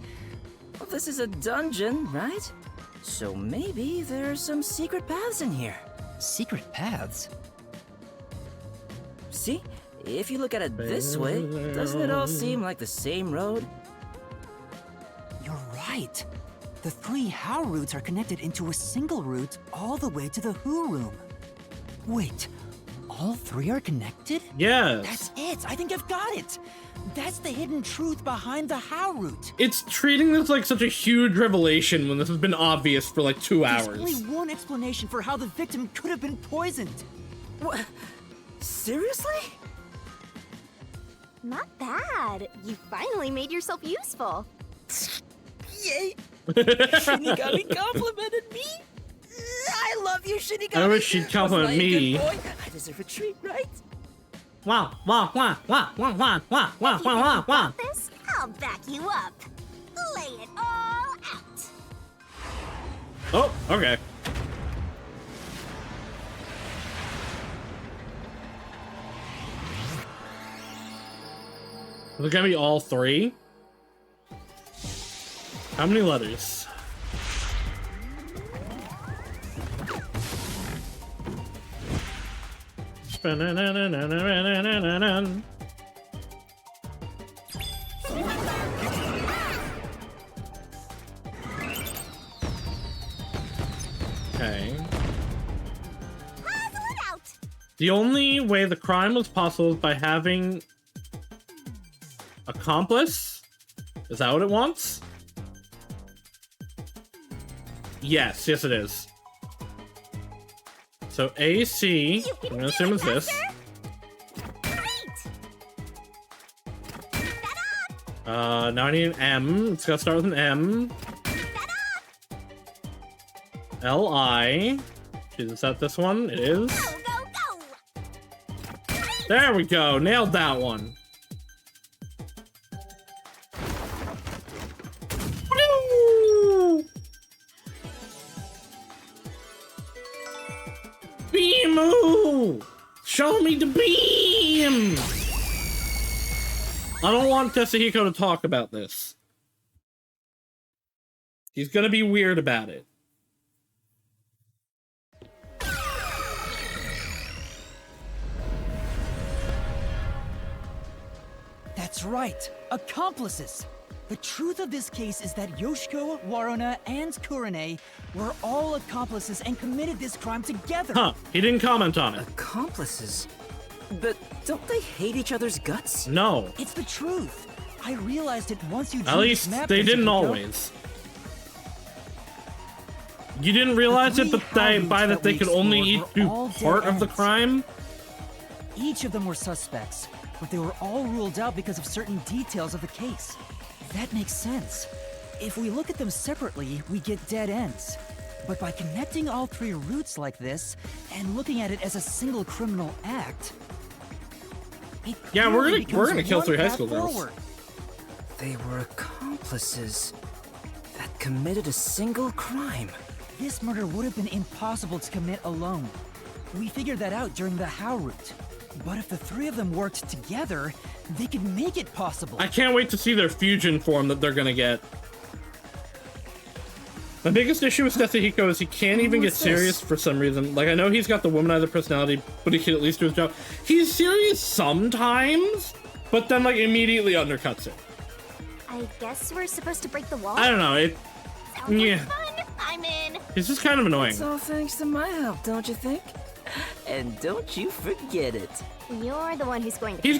Well, this is a dungeon, right? So maybe there are some secret paths in here. Secret paths? See? If you look at it this way, doesn't it all seem like the same road? You're right. The three how routes are connected into a single route all the way to the who room. Wait, all three are connected? Yes. That's it. I think I've got it. That's the hidden truth behind the how route. It's treating this like such a huge revelation when this has been obvious for like 2 hours. There's only one explanation for how the victim could have been poisoned. What? Seriously? Not bad. You finally made yourself useful. Yay! Shinigami complimented me. I love you, Shinigami. I wish she'd compliment me. Boy? I deserve a treat, right? Wah, wah, wah, wah, wah, wah, wah, wah, wah, wah. This, I'll back you up. Lay it all out. Oh, okay. Is it gonna be all three? How many letters? Okay. The only way the crime was possible is by having accomplice? Is that what it wants? Yes, yes it is. So AC, I'm gonna assume it's this. Now I need an M. It's gotta start with an M. L-I. Is that this one? It is. There we go. Nailed that one. Woo! Beamoo! Show me the beam! I don't want Desuhiko to talk about this. He's gonna be weird about it. That's right, accomplices. The truth of this case is that Yoshiko, Waruna, and Kurane were all accomplices and committed this crime together. Huh, he didn't comment on it. Accomplices? But don't they hate each other's guts? No. It's the truth. I realized it once you drew At least this map, they didn't Desuhiko. always. You didn't realize it, but by that they could only each do part of the crime? Each of them were suspects, but they were all ruled out because of certain details of the case. That makes sense. If we look at them separately, we get dead ends. But by connecting all three routes like this, and looking at it as a single criminal act... Yeah, we're gonna kill 3 high school girls. Forward. They were accomplices that committed a single crime. This murder would have been impossible to commit alone. We figured that out during the how route. But if the 3 of them worked together, they could make it possible. I can't wait to see their fusion form that they're gonna get. My biggest issue with Desuhiko is he can't even get serious for some reason. Like, I know he's got the womanizer personality, but he can at least do his job. He's serious sometimes, but then, like, immediately undercuts it. I guess we're supposed to break the wall? I don't know, yeah. Fun. I'm in. It's just kind of annoying. It's all thanks to my help, don't you think? And don't you forget it. You're the one who's going to... He's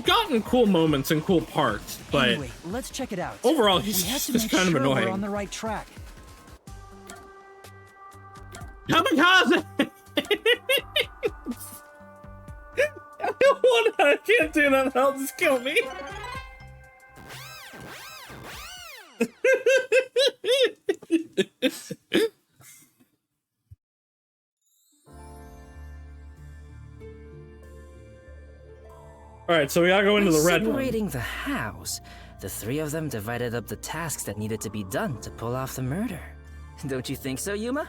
gotten cool moments and cool parts, but... Anyway, let's check it out. Overall, he's just kind of annoying. We're on the right track. Kamikaze! I can't do that, that'll just kill me. Alright, so we gotta go into the red one. Separating the hows, the 3 of them divided up the tasks that needed to be done to pull off the murder. Don't you think so, Yuma?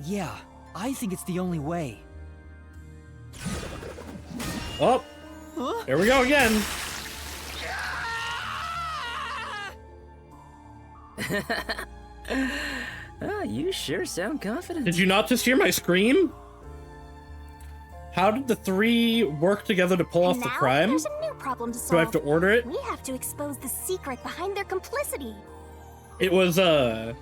Yeah, I think it's the only way. Oh, here we go again. You sure sound confident. Did you not just hear my scream? How did the 3 work together to pull off the crime? There's a new problem to solve. Do I have to order it? We have to expose the secret behind their complicity. It was, it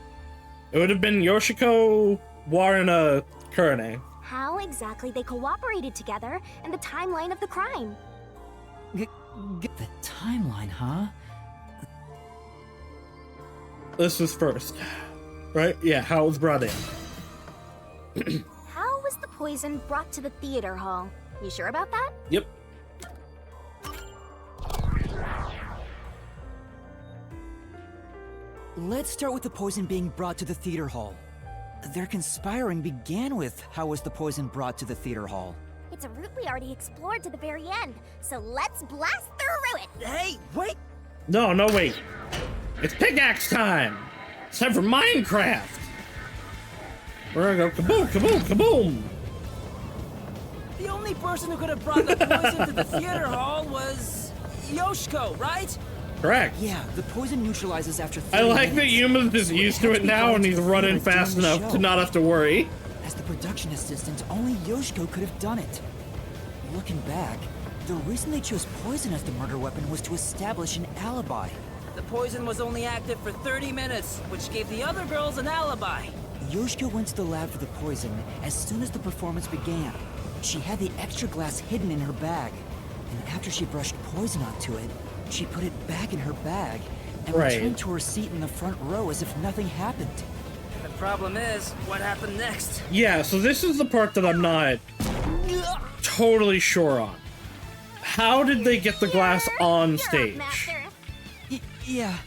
would have been Yoshiko, Waruna, Kurane. How exactly they cooperated together and the timeline of the crime. The timeline, huh? This was first, right? Yeah, how it was brought in. How was the poison brought to the theater hall? You sure about that? Yep. Let's start with the poison being brought to the theater hall. Their conspiring began with how was the poison brought to the theater hall. It's a route we already explored to the very end, so let's blast through it! Hey, wait! No, wait. It's pickaxe time! It's time for Minecraft! We're gonna go kaboom, kaboom, kaboom! The only person who could have brought the poison to the theater hall was Yoshiko, right? Correct. Yeah, the poison neutralizes after 30 I like minutes. that Yuma's just used to it now and he's running fast enough to not have to worry. As the production assistant, only Yoshiko could have done it. Looking back, the reason they chose poison as the murder weapon was to establish an alibi. The poison was only active for 30 minutes, which gave the other girls an alibi. Yoshiko went to the lab for the poison as soon as the performance began. She had the extra glass hidden in her bag, and after she brushed poison onto it, she put it back in her bag and returned to her seat in the front row as if nothing happened. The problem is, what happened next? Yeah, so this is the part that I'm not totally sure on. How did they get the glass on stage? Yeah.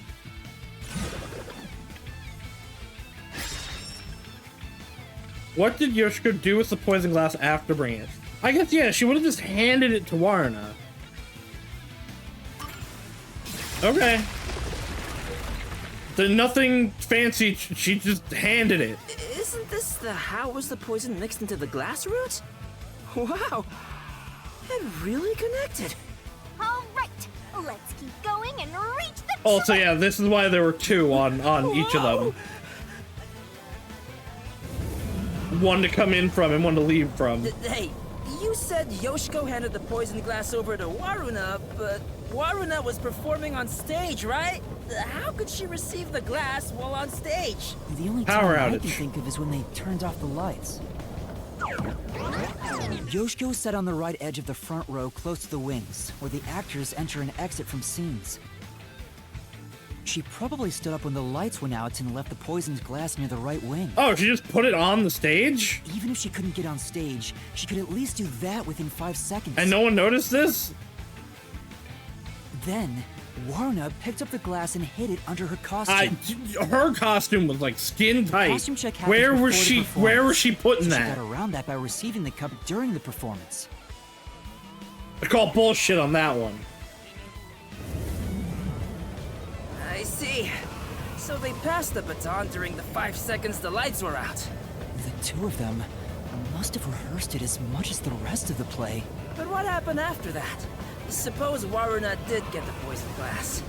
What did Yoshiko do with the poison glass after bringing it? I guess, yeah, she would have just handed it to Waruna. Okay. Nothing fancy, she just handed it. Isn't this the how was the poison mixed into the glass root? Wow, it really connected. All right, let's keep going and reach the Also, yeah, this is why there were 2 on each of them. One to come in from and one to leave from. Hey, you said Yoshiko handed the poison glass over to Waruna, but Waruna was performing on stage, right? How could she receive the glass while on stage? The only power time outage I can think of is when they turned off the lights. Yoshiko sat on the right edge of the front row close to the wings, where the actors enter and exit from scenes. She probably stood up when the lights went out and left the poisoned glass near the right wing. Oh, she just put it on the stage? Even if she couldn't get on stage, she could at least do that within 5 seconds. And no one noticed this? Then, Warna picked up the glass and hid it under her costume. Her costume was like skin tight. Costume check happened Where was before the she? performance. Where was she putting So that? She got around that by receiving the cup during the performance. I call bullshit on that one. I see. So they passed the baton during the 5 seconds the lights were out. The two of them must have rehearsed it as much as the rest of the play. But what happened after that? Suppose Waruna did get the poisoned glass.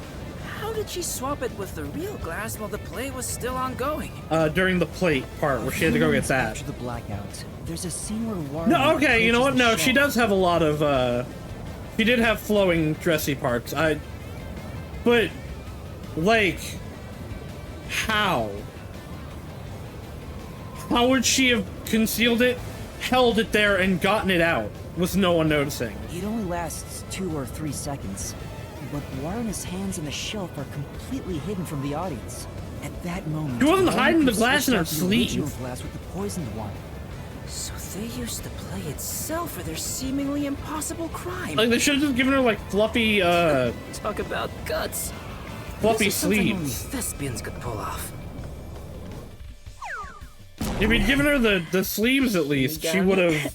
How did she swap it with the real glass while the play was still ongoing? During the plate part where she had to go get that. After the blackout, there's a scene where Warna... No, okay, you know what? approaches the No, she shelf. does have a lot of, she did have flowing, dressy parts. But, like, how? How would she have concealed it, held it there, and gotten it out with no one noticing? It only lasts 2 or 3 seconds, but Warna's hands on the shelf are completely hidden from the audience. At that moment, She wasn't Warna hiding the could glass in her switch out the original sleeve. glass with the poisoned one. So they used the play itself for their seemingly impossible crime. Like, they should have just given her, like, fluffy, Talk about guts. fluffy This is something only sleeves. thespians could pull off. If you'd given her the sleeves at least, she would have,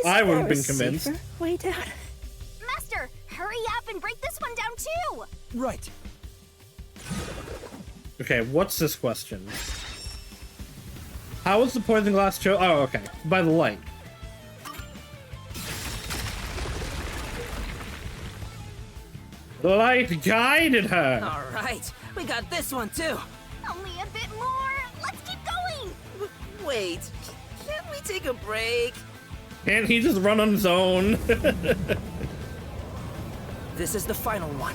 I would have been convinced. Way down. Master, hurry up and break this one down too! Right. Okay, what's this question? How was the poison glass chosen? Oh, okay. By the light. The light guided her! All right, we got this one too. Only a bit more! Let's keep going! Wait, can't we take a break? Can't he just run on his own? This is the final one.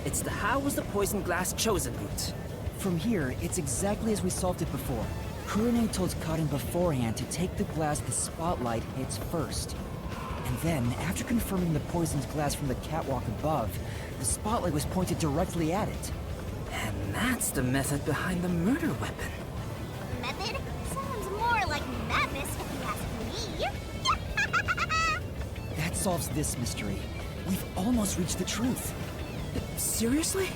It's the how was the poison glass chosen route. From here, it's exactly as we solved it before. Kurine told Karin beforehand to take the glass the spotlight hits first. And then, after confirming the poisoned glass from the catwalk above, the spotlight was pointed directly at it. And that's the method behind the murder weapon. Method? Sounds more like madness if you ask me. That solves this mystery. We've almost reached the truth. Seriously?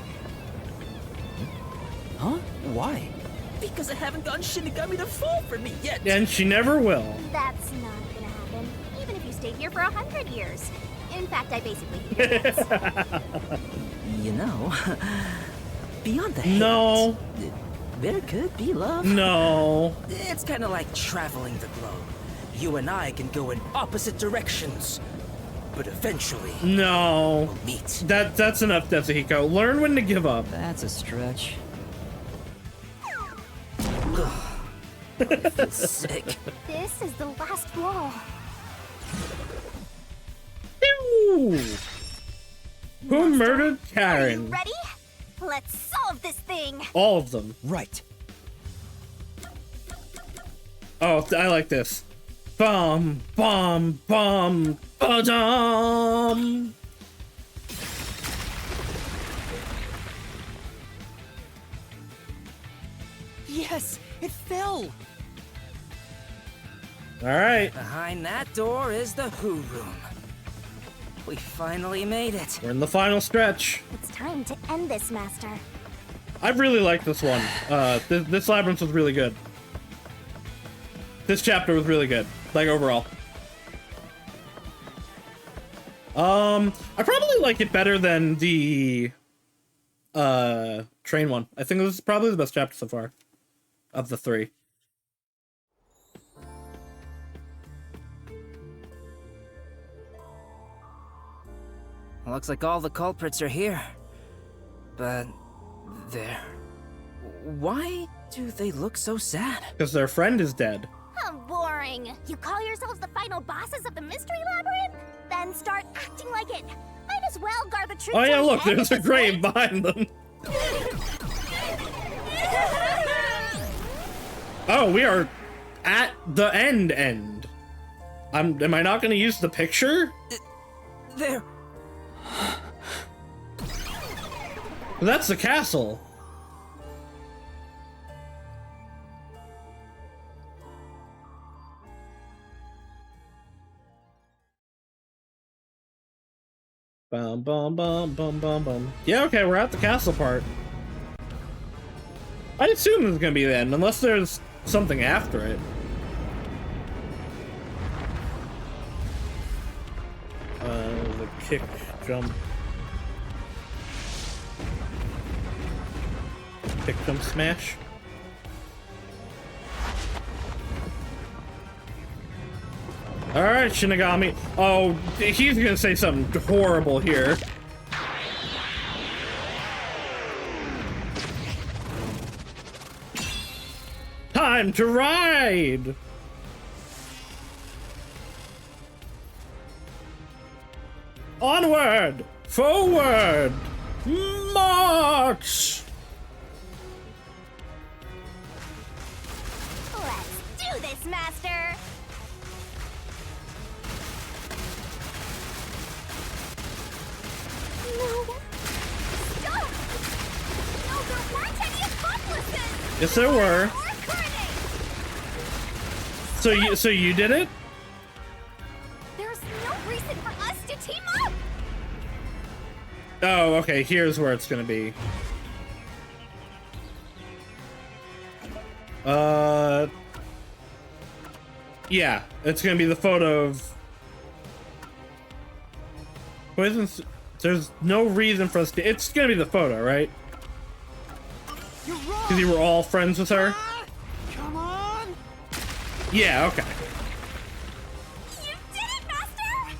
Huh? Why? Because I haven't gotten Shinigami to fall for me yet. And she never will. That's not gonna happen, even if you stayed here for 100 years. In fact, I basically hate your guts. You know, beyond the hate, No. there could be love. No. It's kind of like traveling the globe. You and I can go in opposite directions, but eventually No. we'll meet. That's enough, Desuhiko. Learn when to give up. That's a stretch. I feel sick. This is the last wall. Ew. Who murdered Are you Karen? ready? Let's solve this thing! All of them. Right. Oh, I like this. Bum, bum, bum, ba-dum. Yes! It fell! All right. Behind that door is the Who Room. We finally made it. We're in the final stretch. It's time to end this, Master. I really like this one. This labyrinth was really good. This chapter was really good, like overall. I probably like it better than the train one. I think this is probably the best chapter so far of the three. Looks like all the culprits are here. But there. Why do they look so sad? Because their friend is dead. How boring. You call yourselves the final bosses of the Mystery Labyrinth? Then start acting like it. Might as well guard the truth. Oh yeah, till the look, end there's at a this grave rate. behind them. Oh, we are at the end. Am I not going to use the picture? There. That's the castle. Bum, bum, bum, bum, bum, bum. Yeah, okay, we're at the castle part. I assume it's gonna be the end, unless there's something after it. The kick, jump. Kick, jump, smash. Alright, Shinigami. Oh, he's gonna say something horrible here. Time to ride! Onward! Forward! March! Let's do this, Master! No. Stop! No, there weren't any accomplices! Yes, there were. So you did it? There's no reason for us to team up! Oh, okay, here's where it's gonna be. Yeah, it's gonna be the photo of... There's no reason for us to... It's gonna be the photo, right? Because you were all friends with her? Come on! Yeah, okay. You did it, Master!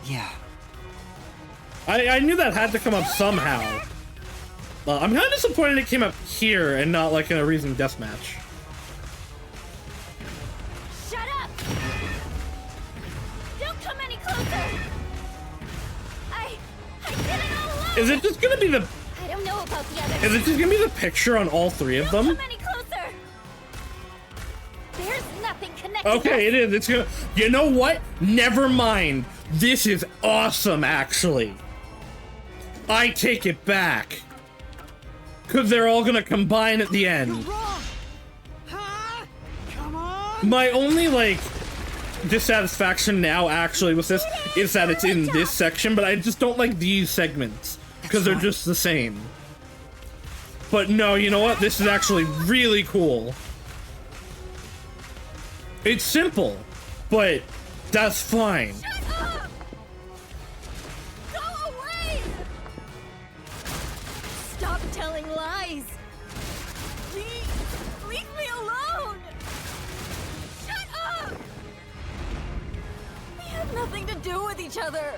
Yeah. I knew that had to come up somehow. I'm kind of disappointed it came up here and not like in a Reason Deathmatch. Shut up! Don't come any closer! I did it all alone! Is it just gonna be the... I don't know about the others. Is it just gonna be the picture on all three of them? Don't come any closer! There's nothing connected. Okay, it is. It's gonna... You know what? Never mind. This is awesome, actually. I take it back. Because they're all gonna combine at the end. My only, like, dissatisfaction now, actually, with this is that it's in this section, but I just don't like these segments. Because they're just the same. But no, you know what? This is actually really cool. It's simple, but that's fine. Go away! Stop telling lies! Please, leave me alone! Shut up! We have nothing to do with each other!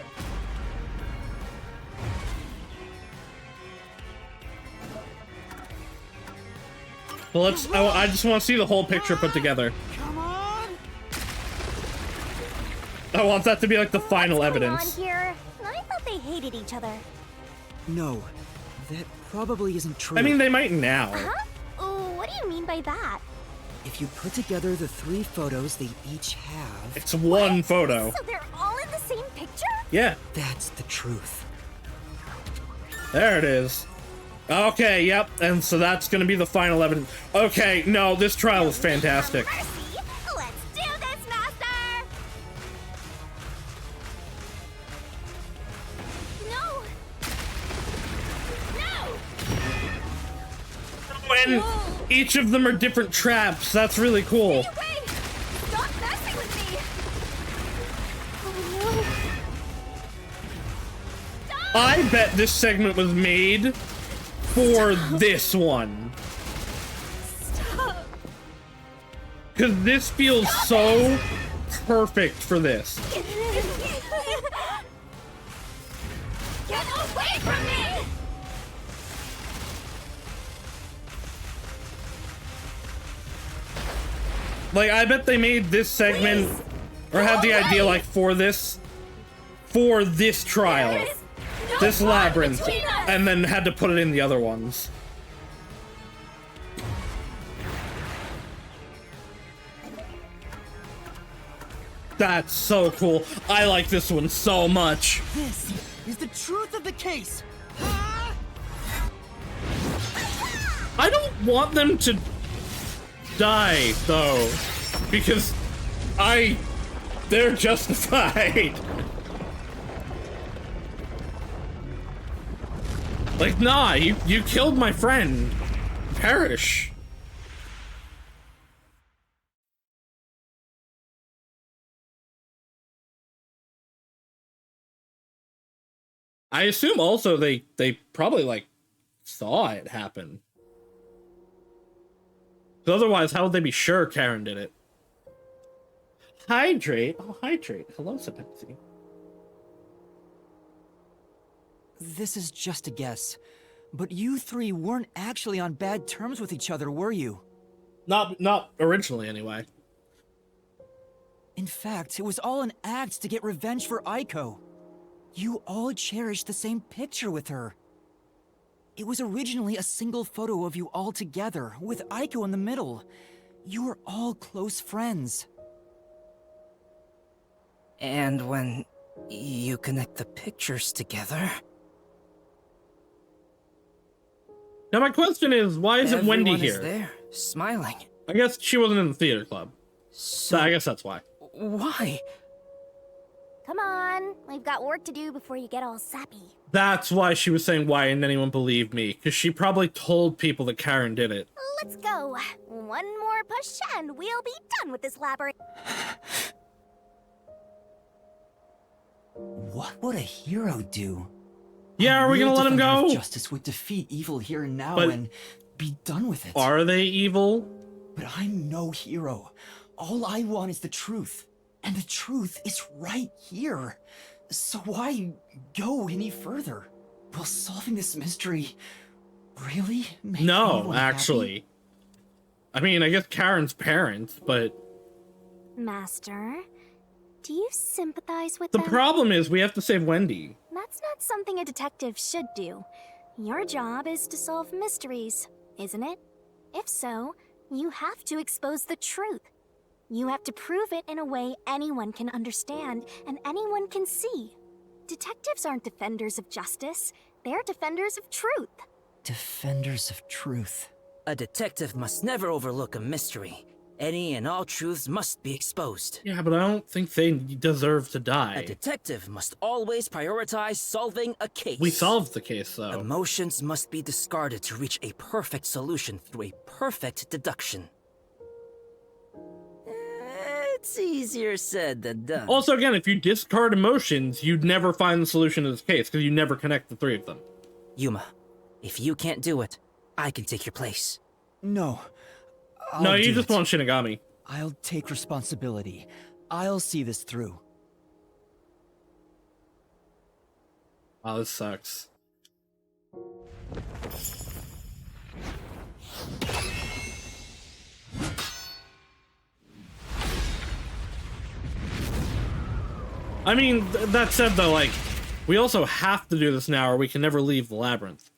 Well, let's... I just want to see the whole picture put together. Come on! I want that to be like the final What's going evidence. on here? I thought they hated each other. No, that probably isn't true. I mean, they might now. Huh? Oh, what do you mean by that? If you put together the 3 photos they each have... It's one photo. So they're all in the same picture? Yeah. That's the truth. There it is. Okay, yep, and so that's gonna be the final evidence. Okay, no, this trial was fantastic. Mercy. Let's do this, Master! No! No! When each of them are different traps, that's really cool. Stop messing with me! Oh no! I bet this segment was made for this one. Because this feels so perfect for this. Get away from me! Like, I bet they made this segment, or had the idea, like, for this trial, this labyrinth, and then had to put it in the other ones. That's so cool. I like this one so much. This is the truth of the case. I don't want them to die, though, because they're justified. Like, nah, you killed my friend. Perish. I assume also they probably, like, saw it happen. 'Cause otherwise, how would they be sure Karen did it? Hydrate? Oh, hydrate. Hello, Sapensi. This is just a guess, but you three weren't actually on bad terms with each other, were you? Not originally, anyway. In fact, it was all an act to get revenge for Aiko. You all cherished the same picture with her. It was originally a single photo of you all together, with Aiko in the middle. You were all close friends. And when you connect the pictures together... Now my question is, why isn't Wendy everyone here? is there, smiling. I guess she wasn't in the theater club. So I guess that's why. Why? Come on, we've got work to do before you get all sappy. That's why she was saying, why didn't anyone believe me? Because she probably told people that Karen did it. Let's go. One more push and we'll be done with this labyrinth. What would a hero do? Yeah, are we gonna let him go? Justice would defeat evil here and now But and be done with it. Are they evil? But I'm no hero. All I want is the truth. And the truth is right here. So why go any further? Will solving this mystery really make No, anyone actually. happy? I mean, I guess Karen's parents, but... Master, do you sympathize with The them? problem is we have to save Wendy. That's not something a detective should do. Your job is to solve mysteries, isn't it? If so, you have to expose the truth. You have to prove it in a way anyone can understand and anyone can see. Detectives aren't defenders of justice, they're defenders of truth. Defenders of truth. A detective must never overlook a mystery. Any and all truths must be exposed. Yeah, but I don't think they deserve to die. A detective must always prioritize solving a case. We solved the case, though. Emotions must be discarded to reach a perfect solution through a perfect deduction. It's easier said than done. Also, again, if you discard emotions, you'd never find the solution to this case, because you never connect the three of them. Yuma, if you can't do it, I can take your place. No. No, I'll you do just it. want Shinigami. I'll take responsibility. I'll see this through. Oh, this sucks. I mean, that said, though, like, we also have to do this now or we can never leave the labyrinth.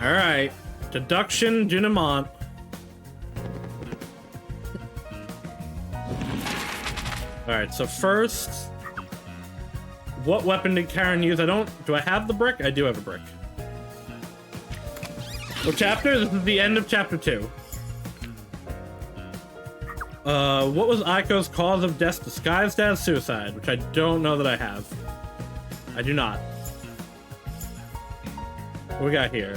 Alright. Deduction, Junimont. Alright, so first... What weapon did Karen use? Do I have the brick? I do have a brick. What chapter? This is the end of chapter 2. What was Aiko's cause of death disguised as suicide? Which I don't know that I have. I do not. What we got here?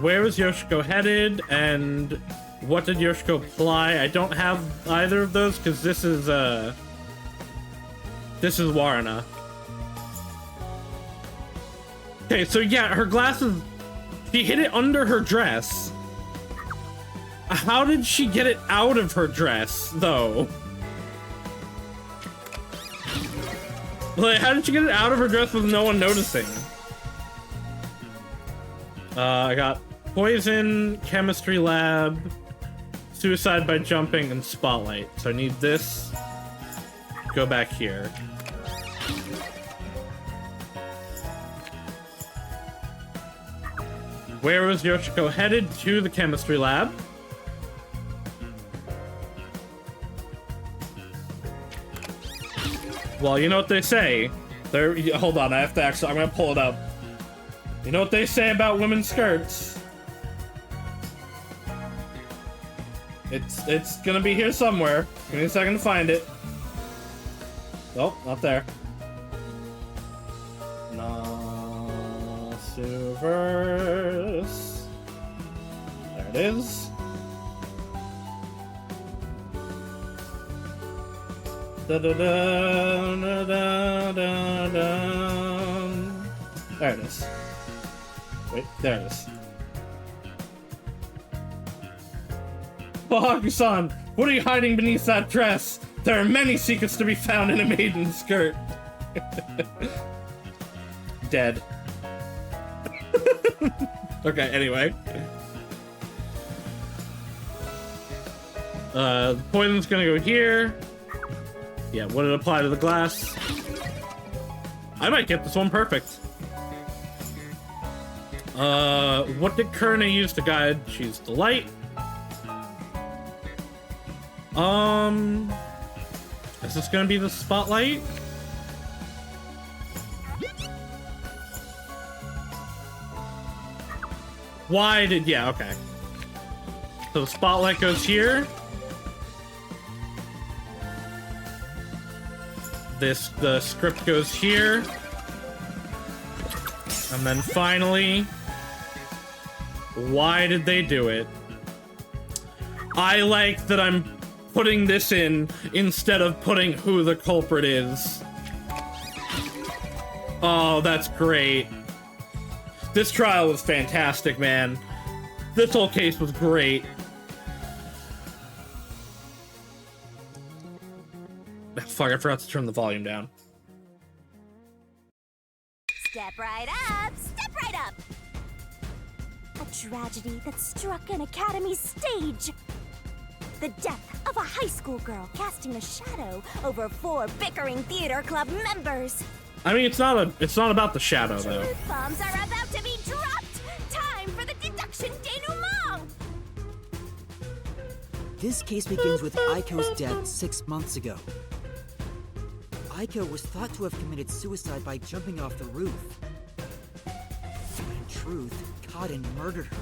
Where was Yoshiko headed? And what did Yoshiko apply? I don't have either of those because this is Warana. Okay, so yeah, her glasses, she hid it under her dress. How did she get it out of her dress, though? Like, how did she get it out of her dress with no one noticing? I got poison, chemistry lab, suicide by jumping, and spotlight. So I need this. Go back here. Where was Yoshiko headed? To the chemistry lab. Well, you know what they say. Hold on, I have to actually. I'm gonna pull it up. You know what they say about women's skirts? It's gonna be here somewhere. Give me a second to find it. Oh, not there. Nasuverse. There it is. Da da da da da da da. There it is. Wait, there it is. Bahaku-san, what are you hiding beneath that dress? There are many secrets to be found in a maiden's skirt. Dead. Okay, anyway. The poison's gonna go here. Yeah, would it apply to the glass? I might get this one perfect. What did Kurne use to guide? She's the light. Is this gonna be the spotlight? Why did, yeah, okay. So the spotlight goes here. The script goes here. And then finally, why did they do it? I like that I'm putting this in instead of putting who the culprit is. Oh, that's great. This trial was fantastic, man. This whole case was great. Fuck, I forgot to turn the volume down. Step right up! Step right up! A tragedy that struck an academy's stage. The death of a high school girl casting a shadow over 4 bickering theater club members. I mean, it's not about the shadow, though. Truth bombs are about to be dropped! Time for the deduction denouement! This case begins with Aiko's death 6 months ago. Aiko was thought to have committed suicide by jumping off the roof. But in truth, Kaden murdered her.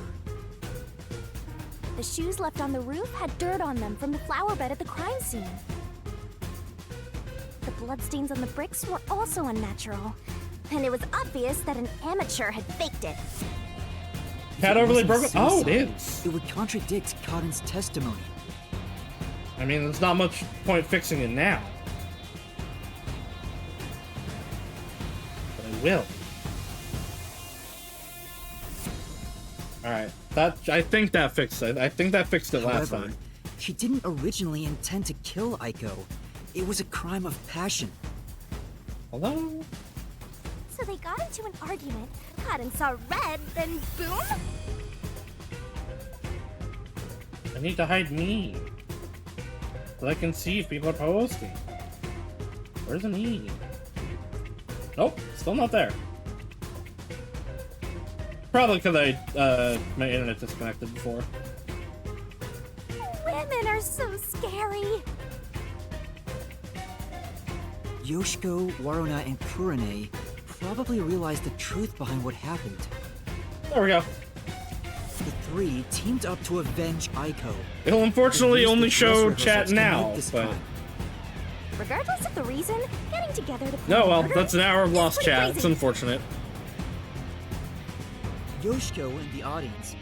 The shoes left on the roof had dirt on them from the flower bed at the crime scene. The bloodstains on the bricks were also unnatural, and it was obvious that an amateur had faked it. Cat overly broken? Oh, it is. It would contradict Kaden's testimony. I mean, there's not much point fixing it now. But I will. Alright, I think that fixed it. I think that fixed it last time. She didn't originally intend to kill Aiko. It was a crime of passion. Hello? So they got into an argument, Kaden saw red, then boom? I need to hide me. So I can see if people are posting. Where's the me? Nope, still not there. Probably because my internet disconnected before. Women are so scary. Yoshiko, Waruna, and Kurane probably realized the truth behind what happened. There we go. The 3 teamed up to avenge Aiko. It'll unfortunately only show chat now, but... Regardless of the reason, getting together to No, well, that's an hour of lost chat. It's unfortunate. Yoshiko and the audience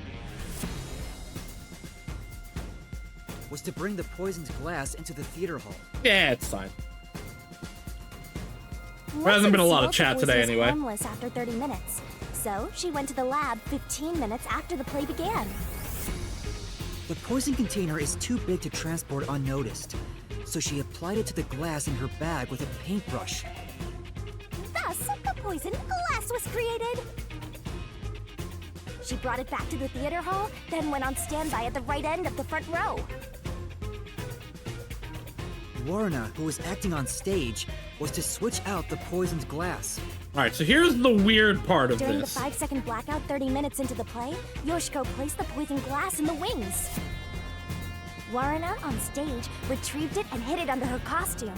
was to bring the poisoned glass into the theater hall. Yeah, it's fine. There hasn't been a lot of chat today anyway. Homeless after 30 minutes, so she went to the lab 15 minutes after the play began. The poison container is too big to transport unnoticed, so she applied it to the glass in her bag with a paintbrush. Thus, the poison glass was created. She brought it back to the theater hall, then went on standby at the right end of the front row. Waruna, who was acting on stage, was to switch out the poisoned glass. Alright, so here's the weird part of During this. the 5-second blackout 30 minutes into the play, Yoshiko placed the poisoned glass in the wings. Waruna, on stage, retrieved it and hid it under her costume.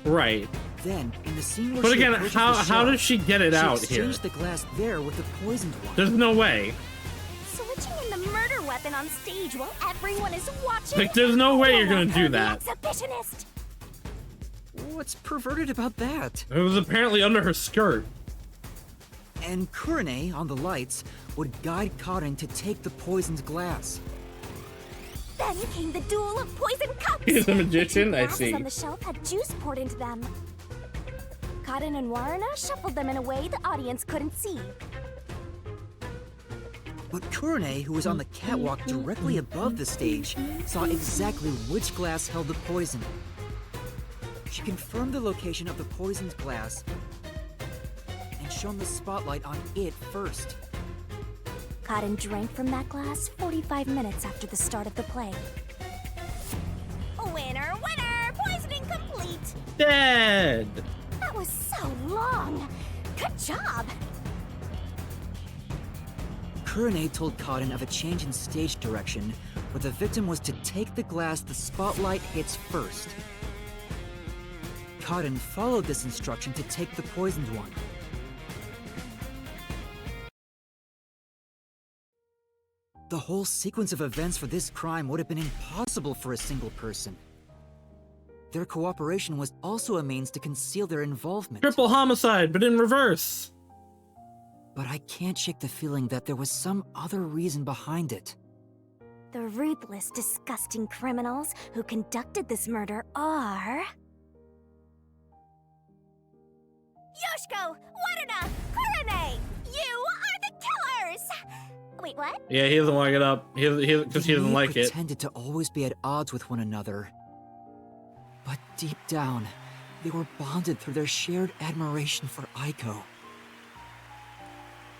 Right. Then, in the scene where But she again, approaches how the shelf, does she get it out she here? exchanged the glass there with the poisoned one. There's no way. Switching in the murder weapon on stage while everyone is watching. Like, there's no way you're gonna do The that. exhibitionist. What's perverted about that? It was apparently under her skirt. And Kurane, on the lights, would guide Karin to take the poisoned glass. Then came the duel of poison cups. He's a magician? I Glasses see. on the shelf had juice poured into them. Karin and Warna shuffled them in a way the audience couldn't see. But Kurane, who was on the catwalk directly above the stage, saw exactly which glass held the poison. She confirmed the location of the poisoned glass and shone the spotlight on it first. Karin drank from that glass 45 minutes after the start of the play. Winner, winner! Poisoning complete! Dead! That was so long! Good job! Kurane told Karin of a change in stage direction, where the victim was to take the glass the spotlight hits first. Karin followed this instruction to take the poisoned one. The whole sequence of events for this crime would have been impossible for a single person. Their cooperation was also a means to conceal their involvement. Triple homicide, but in reverse. But I can't shake the feeling that there was some other reason behind it. The ruthless, disgusting criminals who conducted this murder are... Yoshiko, Waruna, Kurane! You are the killers! Wait, what? Yeah, he doesn't want to get up. Because he doesn't like it. They pretended to always be at odds with one another. But deep down, they were bonded through their shared admiration for Aiko.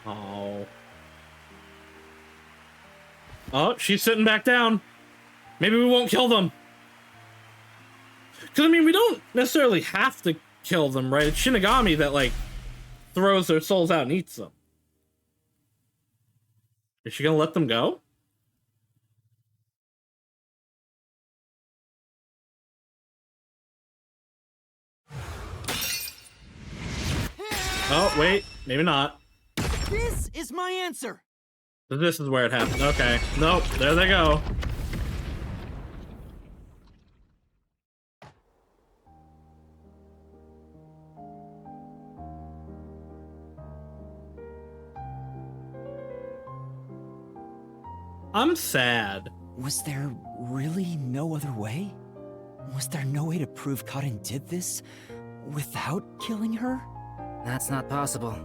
Oh. Oh, she's sitting back down. Maybe we won't kill them. Because, I mean, we don't necessarily have to kill them, right? It's Shinigami that, like, throws their souls out and eats them. Is she gonna let them go? Oh, wait. Maybe not. This is my answer! This is where it happened. Okay. Nope. There they go. I'm sad. Was there really no other way? Was there no way to prove Karin did this without killing her? That's not possible.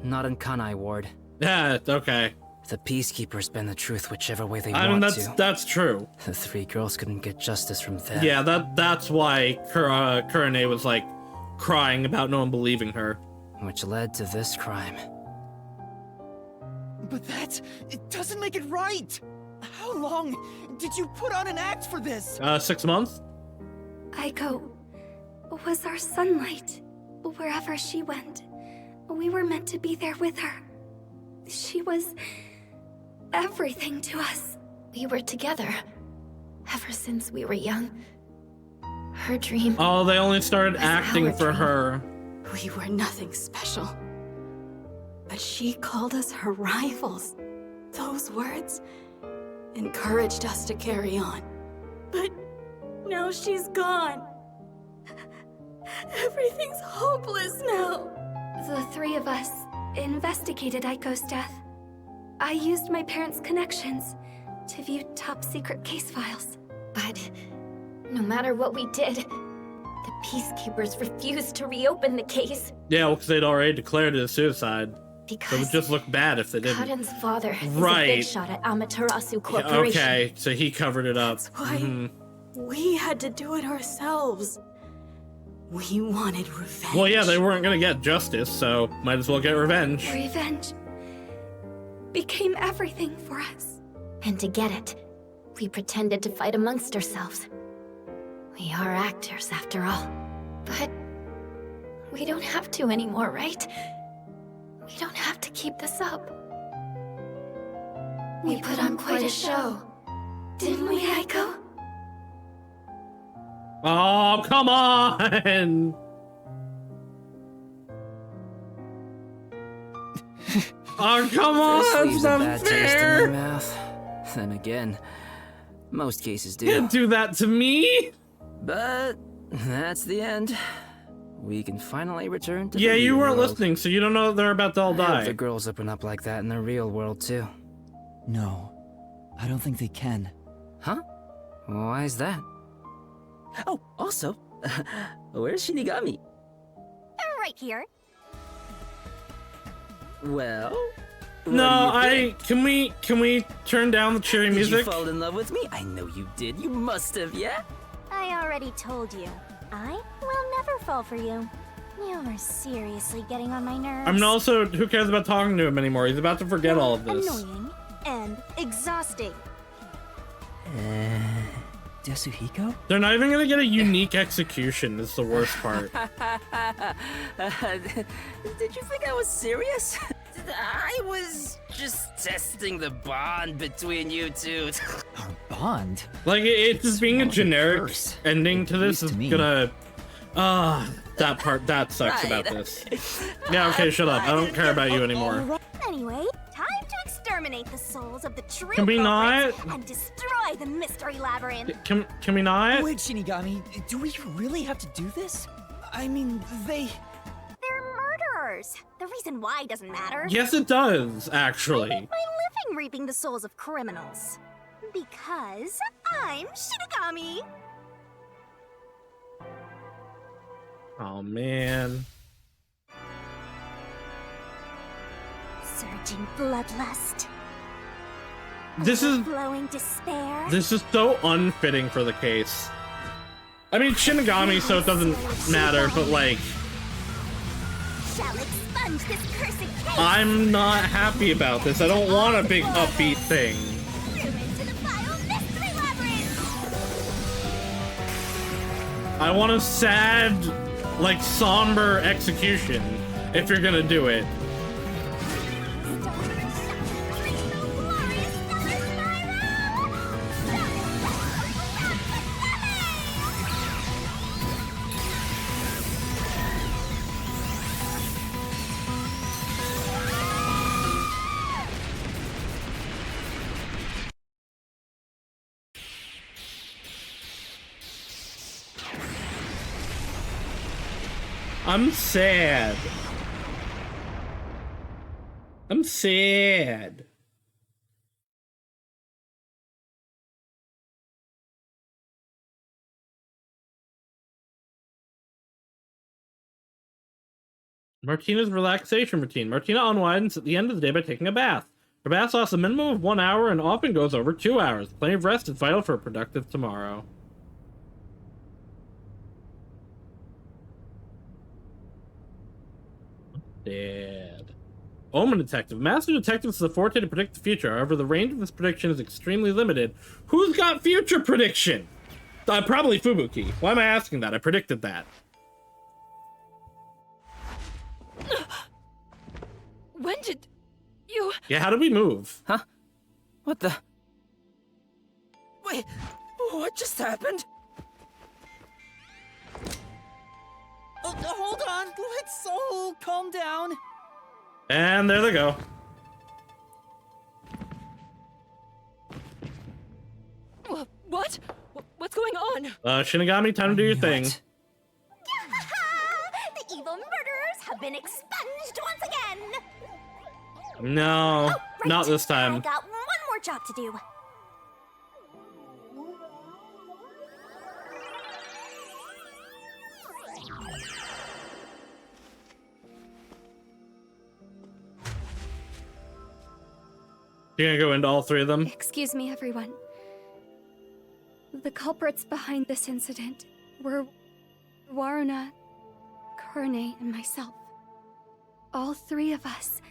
Not in Kanai Ward. Yeah, okay. The Peacekeepers bend the truth whichever way they I mean, want to. that's true. The three girls couldn't get justice from them. Yeah, that's why Kurane was, like, crying about no one believing her. Which led to this crime. But it doesn't make it right! How long did you put on an act for this? 6 months? Aiko was our sunlight. Wherever she went, we were meant to be there with her. She was everything to us. We were together ever since we were young. Her dream. Oh, they only started acting for her. We were nothing special. But she called us her rivals. Those words encouraged us to carry on. But now she's gone. Everything's hopeless now. The three of us investigated Aiko's death. I used my parents' connections to view top-secret case files. But no matter what we did, the Peacekeepers refused to reopen the case. Yeah, well, because they'd already declared it a suicide. Because so it would just look bad if they didn't. Karin's father is a Right. big shot at Amaterasu Corporation. Okay, so he covered it up. That's why we had to do it ourselves. We wanted revenge. Well, yeah, they weren't gonna get justice, so might as well get revenge. Revenge became everything for us. And to get it, we pretended to fight amongst ourselves. We are actors, after all. But we don't have to anymore, right? We don't have to keep this up. We put on quite a show, didn't we, Aiko? Oh, come on! Oh, come on, This that's leaves a not bad taste in fair. my mouth. Then again, most cases do. Can't do that to me. But that's the end. We can finally return to Yeah, the you real weren't world. listening, so you don't know they're about to all I hope die. the girls open up like that in the real world too. No, I don't think they can. Huh? Why is that? Oh, also, where's Shinigami? Right here. Well, No, can we turn down the cheery Did music? you fall in love with me? I know you did. You must have, yeah? I already told you. I will never fall for you. You're seriously getting on my nerves. I mean, also, who cares about talking to him anymore? He's about to forget all of this. Annoying and exhausting. Desuhiko? They're not even gonna get a unique execution, is the worst part. Did you think I was serious? I was just testing the bond between you two. Our bond? Like, it just being a generic ending to this is gonna... that sucks about this. Yeah, okay, shut up. I don't care about you anymore. Anyway, time to exterminate the souls of the true Can we culprits not? and destroy the mystery labyrinth. Can we not? Wait, Shinigami, do we really have to do this? I mean, They're murderers. The reason why doesn't matter. Yes, it does, actually. My living reaping the souls of criminals. Because I'm Shinigami. Oh, man. Surging bloodlust. This is Flowing despair. so unfitting for the case. I mean, Shinigami, so it doesn't matter, but like... Shall expunge this cursed case. I'm not happy about this. I don't want a big upbeat thing. I want a sad, like, somber execution, if you're gonna do it. I'm sad. I'm sad. Martina's relaxation routine. Martina unwinds at the end of the day by taking a bath. Her bath lasts a minimum of 1 hour and often goes over 2 hours. Plenty of rest is vital for a productive tomorrow. Dead. Omen Detective. Master Detective is a forte to predict the future. However, the range of this prediction is extremely limited. Who's got future prediction? Probably Fubuki. Why am I asking that? I predicted that. When did you... Yeah, how did we move? Huh? What the... Wait, what just happened? Oh, hold on, let's all calm down. And there they go. What? What's going on? Shinigami, time to do your thing. The evil murderers have been expunged once again. No, Right, not this I time. got one more job to do. You gonna go into all three of them? Excuse me, everyone. The culprits behind this incident were Waruna, Kurane, and myself. All three of us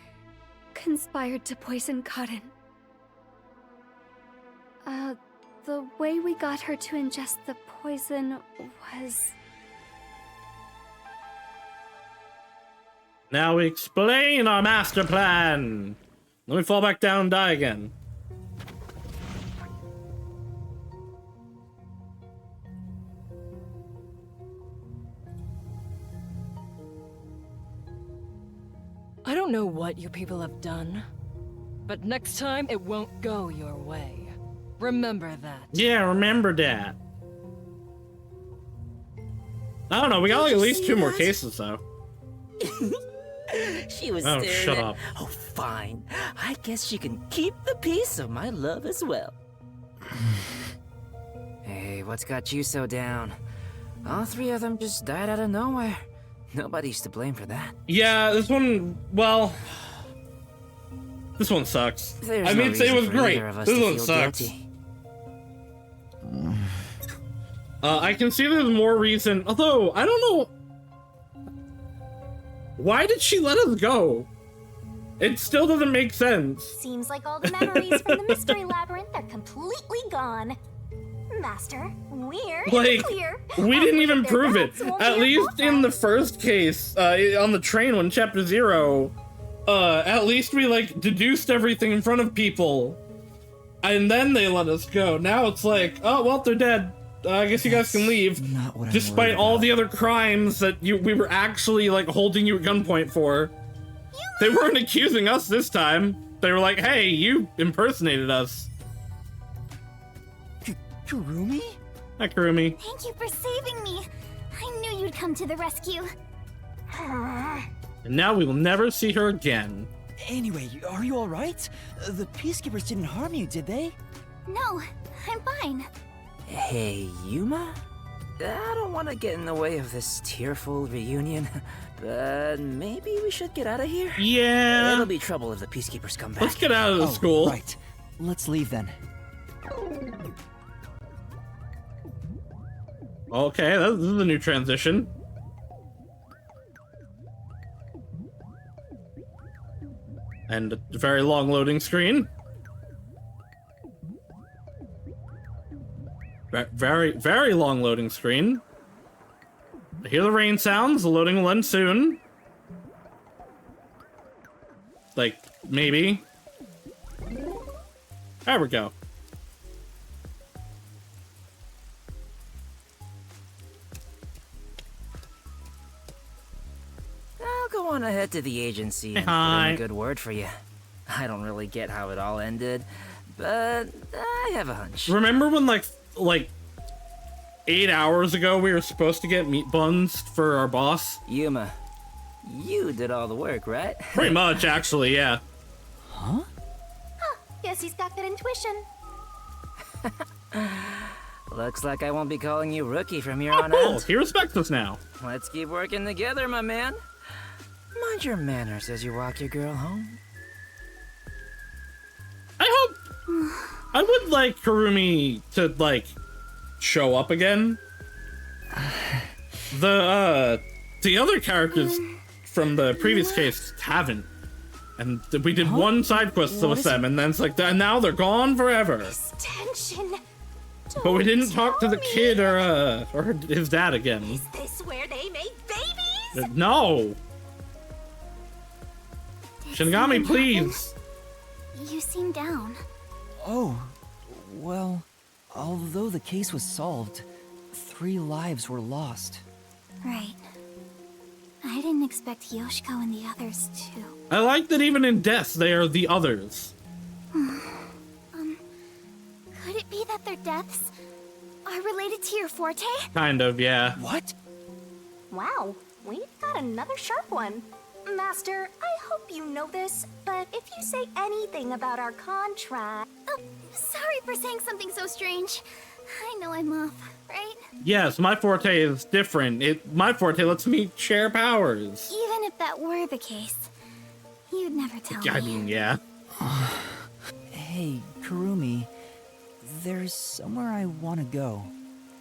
conspired to poison Cotton. The way we got her to ingest the poison was... Now we explain our master plan. Let me fall back down and die again. I don't know what you people have done, but next time it won't go your way. Remember that. Yeah, remember that. I don't know, we got like at least 2 more cases though. She was Oh, staring shut at... up. Oh, fine. I guess she can keep the piece of my love as well. Hey, what's got you so down? All 3 of them just died out of nowhere. Nobody's to blame for that. Yeah, this one, well... This one sucks. There's I no mean, it reason was for great. either of us This to one feel sucks. guilty. I can see there's more reason, although, I don't know... Why did she let us go? It still doesn't make sense. Seems like all the memories from the mystery labyrinth are completely gone. Master, we're Like, clear. we didn't even Their prove it. bats won't At be least in the first case, on the train when Chapter 0, at least we, like, deduced everything in front of people. And then they let us go. Now it's like, oh, well, they're dead. I guess you guys can leave. Not what I'm Despite worried all about. the other crimes that we were actually, like, holding you at gunpoint for. They weren't accusing us this time. They were like, hey, you impersonated us. Kurumi? Hi, Kurumi. Thank you for saving me. I knew you'd come to the rescue. And now we will never see her again. Anyway, are you alright? The Peacekeepers didn't harm you, did they? No, I'm fine. Hey, Yuma? I don't want to get in the way of this tearful reunion, but maybe we should get out of here? Yeah. It'll be trouble if the Peacekeepers come back. Let's get out of the school. Right. Let's leave then. Okay, this is a new transition. And a very long loading screen. Very, very long loading screen. I hear the rain sounds. The loading will end soon. Like, maybe. There we go. I'll go on ahead to the agency and put in a good word for you. I don't really get how it all ended, but I have a hunch. Remember when, like 8 hours ago, we were supposed to get meat buns for our boss? Yuma, you did all the work, right? Pretty much, actually, yeah. Huh? Guess he's got good intuition. Looks like I won't be calling you Rookie from here on Cool, out. he respects us now. Let's keep working together, my man. Mind your manners as you walk your girl home. I would like Kurumi to, like, show up again. The other characters from the previous case haven't. And we did one side quest with them, and then it's like, and now they're gone forever. Tension. But we didn't talk to the kid or his dad again. Is this where they make babies? No! Shinigami, please! You seem down. Oh, well, although the case was solved, 3 lives were lost. Right. I didn't expect Yoshiko and the others too. I like that even in death, they are the others. Could it be that their deaths are related to your forte? Kind of, yeah. What? Wow, we've got another sharp one. Master, I hope you know this, but if you say anything about our contract... Oh, sorry for saying something so strange. I know I'm off, right? Yes, my forte is different. My forte lets me share powers. Even if that were the case, you'd never tell me. I mean, yeah. Hey, Kurumi, there's somewhere I want to go.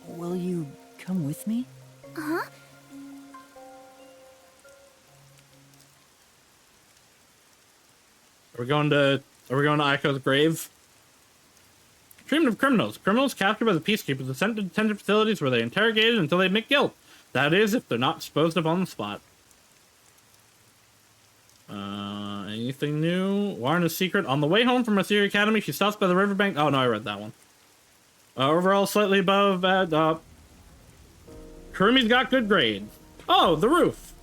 Will you come with me? Huh? Are we going to Aiko's grave? Treatment of criminals. Criminals captured by the Peacekeepers are sent to detention facilities where they're interrogated until they admit guilt. That is, if they're not disposed of on the spot. Anything new? Warren secret. On the way home from Asiri Academy, she stops by the riverbank. Oh, no, I read that one. Overall, slightly above. Kurumi's got good grades. Oh, the roof.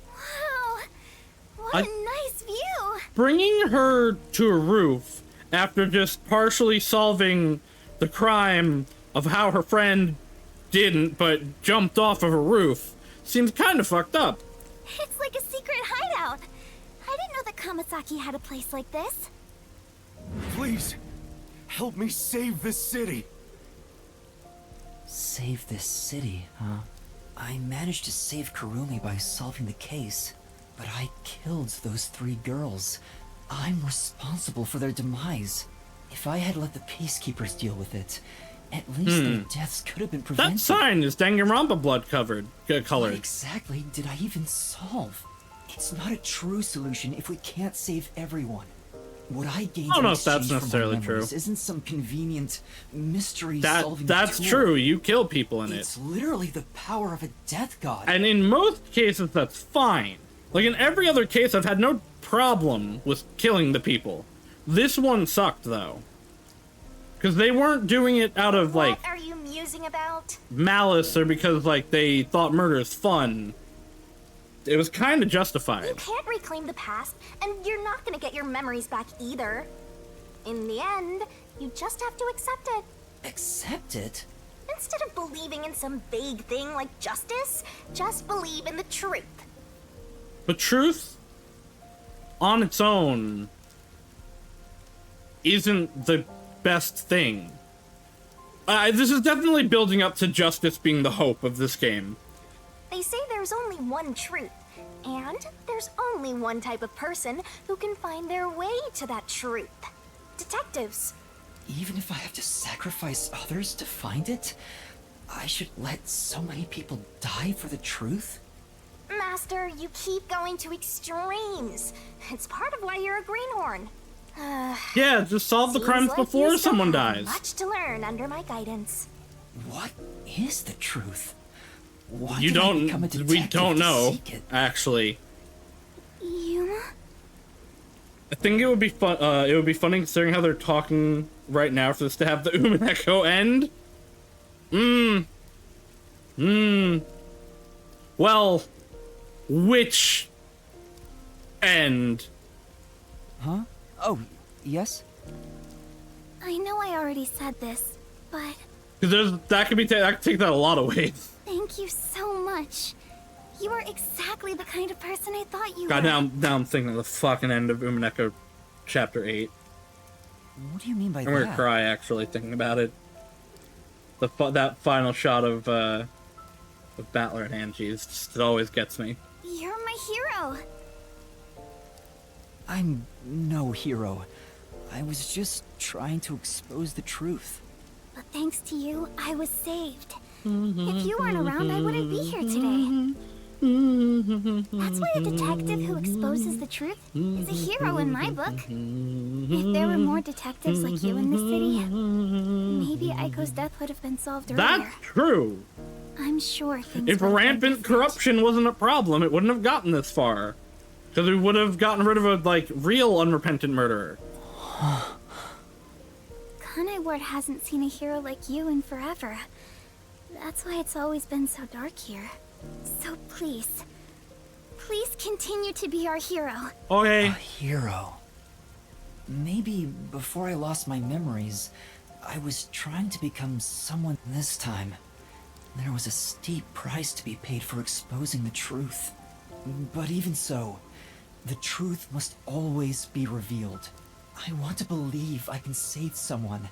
Wow, What a nice view! Bringing her to a roof after just partially solving the crime of how her friend didn't, but jumped off of a roof, seems kind of fucked up. It's like a secret hideout. I didn't know that Kamasaki had a place like this. Please, help me save this city. Save this city, huh? I managed to save Kurumi by solving the case, but I killed those 3 girls. I'm responsible for their demise. If I had let the peacekeepers deal with it, at least their deaths could have been prevented. That sign is Danganronpa blood colored. What exactly did I even solve? It's not a true solution if we can't save everyone. What I gained I don't know in if that's exchange for my necessarily true. memories isn't some convenient mystery-solving That's tool. true. You kill people in It's it. literally the power of a death god. And in most cases, that's fine. Like in every other case, I've had no problem with killing the people. This one sucked, though. Because they weren't doing it out of, like, What are you musing about? malice or because, like, they thought murder is fun. It was kind of justified. You can't reclaim the past, and you're not gonna get your memories back either. In the end, you just have to accept it. Accept it? Instead of believing in some vague thing like justice, just believe in the truth. But truth, on its own, isn't the best thing. This is definitely building up to justice being the hope of this game. They say there's only one truth, and there's only one type of person who can find their way to that truth. Detectives. Even if I have to sacrifice others to find it, I should let so many people die for the truth? Master, you keep going to extremes. It's part of why you're a greenhorn. Yeah, just solve the Seems crimes like before you still someone have dies. Much to learn under my guidance. What is the truth? Why You did I don't. become a We detective don't to know, seek it? actually. Yuma? I think it would be fun. It would be funny considering how they're talking right now for this to have the Umineko end. Well, which end? Huh? Oh, yes? I know I already said this, but Because that could take that a lot of ways. thank you so much. You are exactly the kind of person I thought you God, were. now I'm thinking of the fucking end of Umineko Chapter 8. What do you mean by I'm that? gonna cry, actually, thinking about it. That final shot of Battler and Angie, it always gets me. You're my hero. I'm no hero. I was just trying to expose the truth. But thanks to you, I was saved. If you weren't around, I wouldn't be here today. That's why a detective who exposes the truth is a hero in my book. If there were more detectives like you in the city, maybe Aiko's death would have been solved earlier. That's true. I'm sure things If would have been rampant different. corruption wasn't a problem, it wouldn't have gotten this far. Because we would have gotten rid of a, like, real unrepentant murderer. Kanai Ward hasn't seen a hero like you in forever. That's why it's always been so dark here. So please continue to be our hero. Okay. A hero. Maybe before I lost my memories, I was trying to become someone this time. There was a steep price to be paid for exposing the truth. But even so, the truth must always be revealed. I want to believe I can save someone.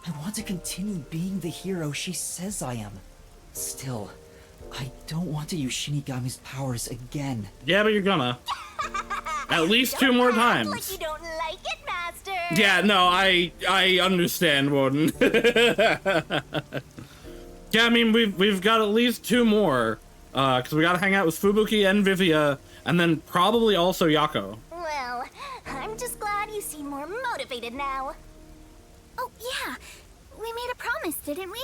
I want to continue being the hero she says I am. Still, I don't want to use Shinigami's powers again. Yeah, but you're gonna. At least 2 more times. Like you don't like it, Master. Yeah, no, I understand, Woden. Yeah, I mean, we've got at least 2 more. Because we gotta hang out with Fubuki and Vivia, and then probably also Yako. Well, I'm just glad you seem more motivated now. Oh, yeah. We made a promise, didn't we?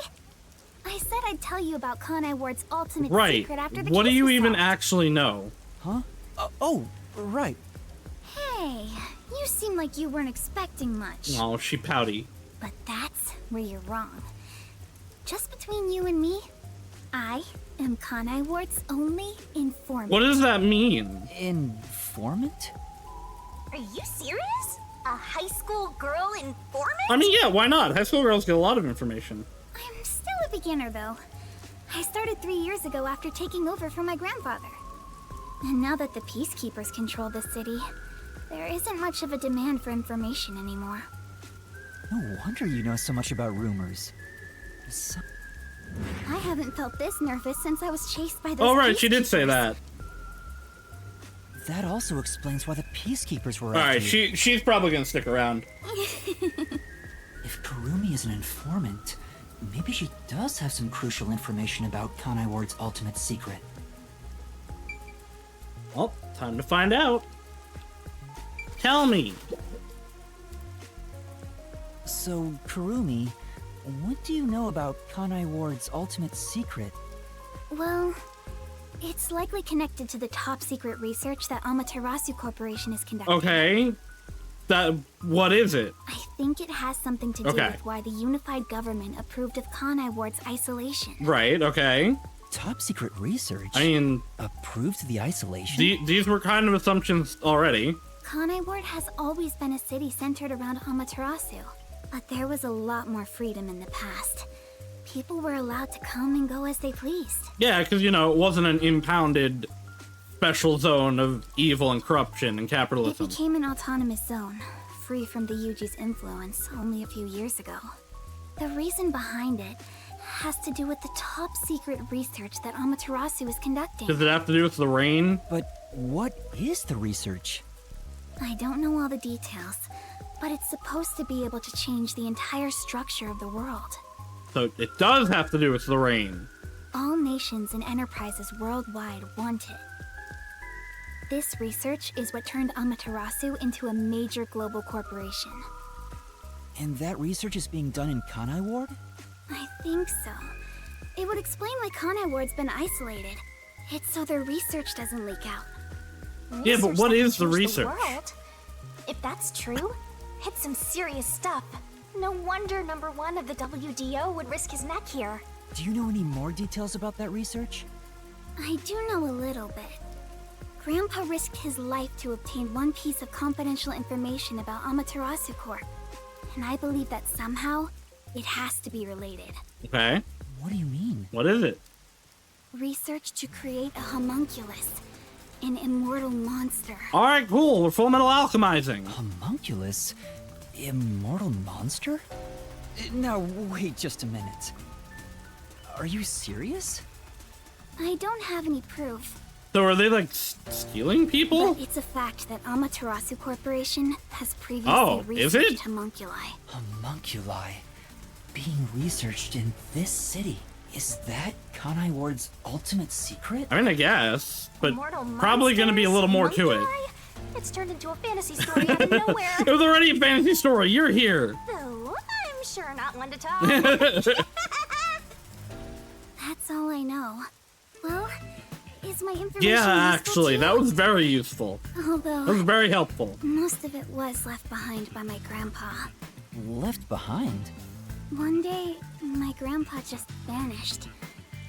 I said I'd tell you about Kanai Ward's ultimate Right. secret after the What do case you was even solved. actually know? Huh? Oh, right. Hey, you seem like you weren't expecting much. Oh, she pouty. But that's where you're wrong. Just between you and me, I am Kanai Ward's only informant. What does that mean? informant? Are you serious? A high school girl informant? I mean, yeah, why not? High school girls get a lot of information. I'm still a beginner, though. I started 3 years ago after taking over from my grandfather. And now that the Peacekeepers control the city, there isn't much of a demand for information anymore. No wonder you know so much about rumors. I haven't felt this nervous since I was chased by those Oh, right, she did say that. That also explains why the Peacekeepers were Alright, after you. she's probably gonna stick around. If Kurumi is an informant, maybe she does have some crucial information about Kanai Ward's ultimate secret. Well, time to find out. Tell me. So, Kurumi, what do you know about Kanai Ward's ultimate secret? Well, it's likely connected to the top secret research that Amaterasu Corporation is conducting. Okay. What is it? I think it has something to do Okay. with why the unified government approved of Kanai Ward's isolation. Right, okay. Top secret research? I mean... Approved the isolation? These were kind of assumptions already. Kanai Ward has always been a city centered around Amaterasu, but there was a lot more freedom in the past. People were allowed to come and go as they pleased. Yeah, because, you know, it wasn't an impounded special zone of evil and corruption and It capitalism. became an autonomous zone, free from the Yuji's influence only a few years ago. The reason behind it has to do with the top secret research that Amaterasu is conducting. Does it have to do with the rain? But what is the research? I don't know all the details, but it's supposed to be able to change the entire structure of the world. So it does have to do with the rain. All nations and enterprises worldwide want it. This research is what turned Amaterasu into a major global corporation. And that research is being done in Kanai Ward? I think so. It would explain why Kanai Ward's been isolated. It's so their research doesn't leak out. Yeah, but what is the Change research? world? If that's true, it's some serious stuff. No wonder number one of the WDO would risk his neck here. Do you know any more details about that research? I do know a little bit. Grandpa risked his life to obtain one piece of confidential information about Amaterasu Corp. And I believe that somehow, it has to be related. Okay. What do you mean? What is it? Research to create a homunculus, an immortal monster. Alright, cool. We're full metal alchemizing. Homunculus? Immortal monster? Now, wait just a minute. Are you serious? I don't have any proof, So are they, like, stealing people? but it's a fact that Amaterasu Corporation has previously Oh, is it? researched homunculi. Homunculi. Being researched in this city. Is that Kanai Ward's ultimate secret? I mean, I guess, but Immortal probably gonna be a little more to it. Homunculi? It's turned into a fantasy story out of nowhere. It was already a fantasy story. You're here. Though I'm sure not one to talk. That's all I know. Well, is my information Yeah, useful actually, too? that was very useful. Although, That was very helpful. most of it was left behind by my grandpa. Left behind? One day, my grandpa just vanished.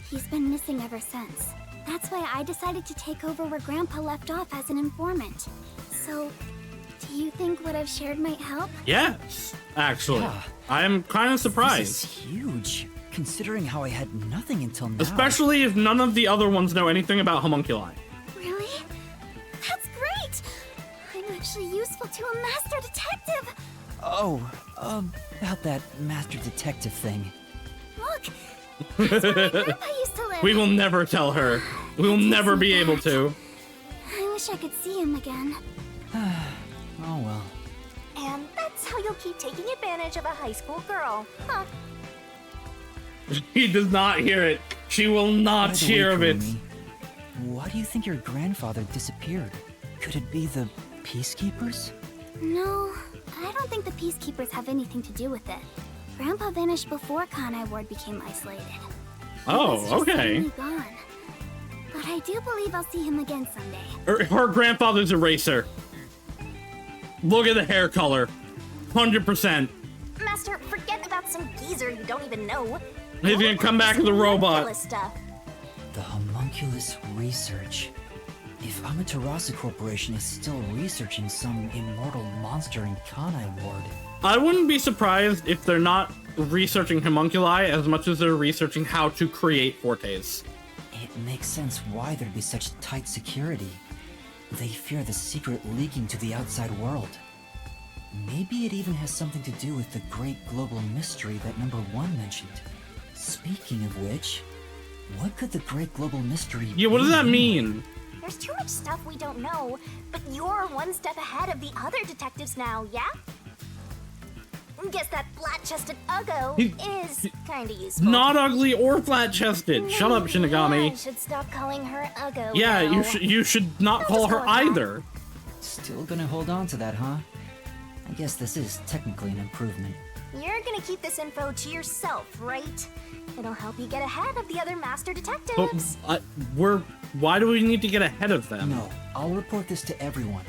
He's been missing ever since. That's why I decided to take over where grandpa left off as an informant. So, do you think what I've shared might help? Yes, actually. Yeah. I'm kind of surprised. This is huge, considering how I had nothing until now. Especially if none of the other ones know anything about homunculi. Really? That's great! I'm actually useful to a master detective! Oh, about that master detective thing. Look! That's where my grandpa used to live! We will never tell her. We will never be able to. I wish I could see him again. Oh well. And that's how you'll keep taking advantage of a high school girl, huh? He does not hear it. She will not By the hear way, of it. Kurumi, why do you think your grandfather disappeared? Could it be the Peacekeepers? No, I don't think the Peacekeepers have anything to do with it. Grandpa vanished before Kanai Ward became isolated. Oh, He was just okay. suddenly gone. But I do believe I'll see him again someday. Her grandfather's a racer. Look at the hair color. 100%. Master, forget about some geezer you don't even know. He's gonna come back as a robot. Homunculus stuff. The homunculus research. If Amaterasu Corporation is still researching some immortal monster in Kanai Ward... I wouldn't be surprised if they're not researching homunculi as much as they're researching how to create fortes. It makes sense why there'd be such tight security. They fear the secret leaking to the outside world. Maybe it even has something to do with the great global mystery that number 1 mentioned. Speaking of which, what could the great global mystery be? Yeah, what does that mean? There's too much stuff we don't know, but you're one step ahead of the other detectives now, yeah? Guess that flat-chested Uggo is kinda useful. Not ugly or flat-chested. Shut up, Shinigami. I should stop calling her Uggo. Yeah, now. you should not call her either. Still gonna hold on to that, huh? I guess this is technically an improvement. You're gonna keep this info to yourself, right? It'll help you get ahead of the other master detectives. But why do we need to get ahead of them? No, I'll report this to everyone.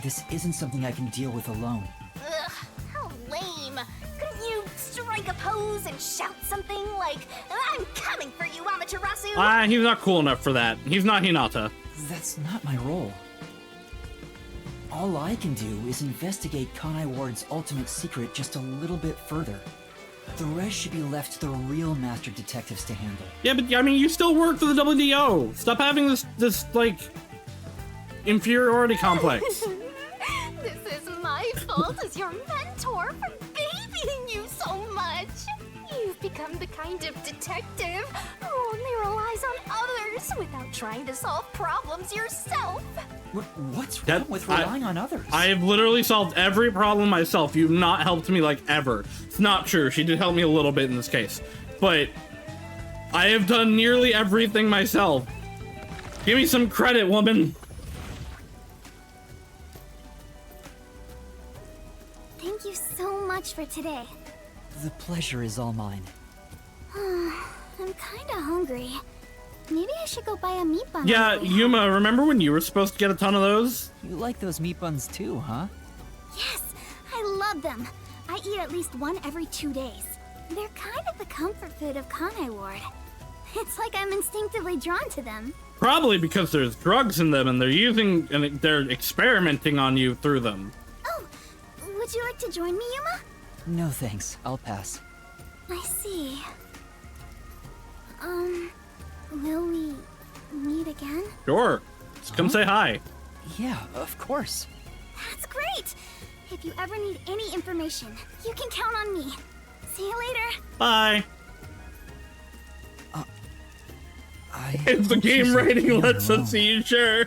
This isn't something I can deal with alone. Ugh, how lame. Couldn't you strike a pose and shout something like, "I'm coming for you, Amaterasu"? He's not cool enough for that. He's not Hinata. That's not my role. All I can do is investigate Kanai Ward's ultimate secret just a little bit further. The rest should be left to the real master detectives to handle. Yeah, but I mean, you still work for the WDO. Stop having this like inferiority complex. This is my fault as your mentor for babying you so much. You've become the kind of detective who only relies on others without trying to solve problems yourself. What's wrong with relying on others? I have literally solved every problem myself. You've not helped me like ever. It's not true. She did help me a little bit in this case, but I have done nearly everything myself. Give me some credit, woman. Thank you so much for today. The pleasure is all mine. I'm kinda hungry. Maybe I should go buy a meat bun. Yeah, Yuma, remember when you were supposed to get a ton of those? You like those meat buns too, huh? Yes, I love them. I eat at least one every 2 days. They're kind of the comfort food of Kanai Ward. It's like I'm instinctively drawn to them. Probably because there's drugs in them and they're experimenting on you through them. Oh, would you like to join me, Yuma? No thanks, I'll pass. I see. Will we meet again? Sure. Just come say hi. Yeah, of course. That's great! If you ever need any information, you can count on me. See you later. Bye. If the game rating lets us see you, sure.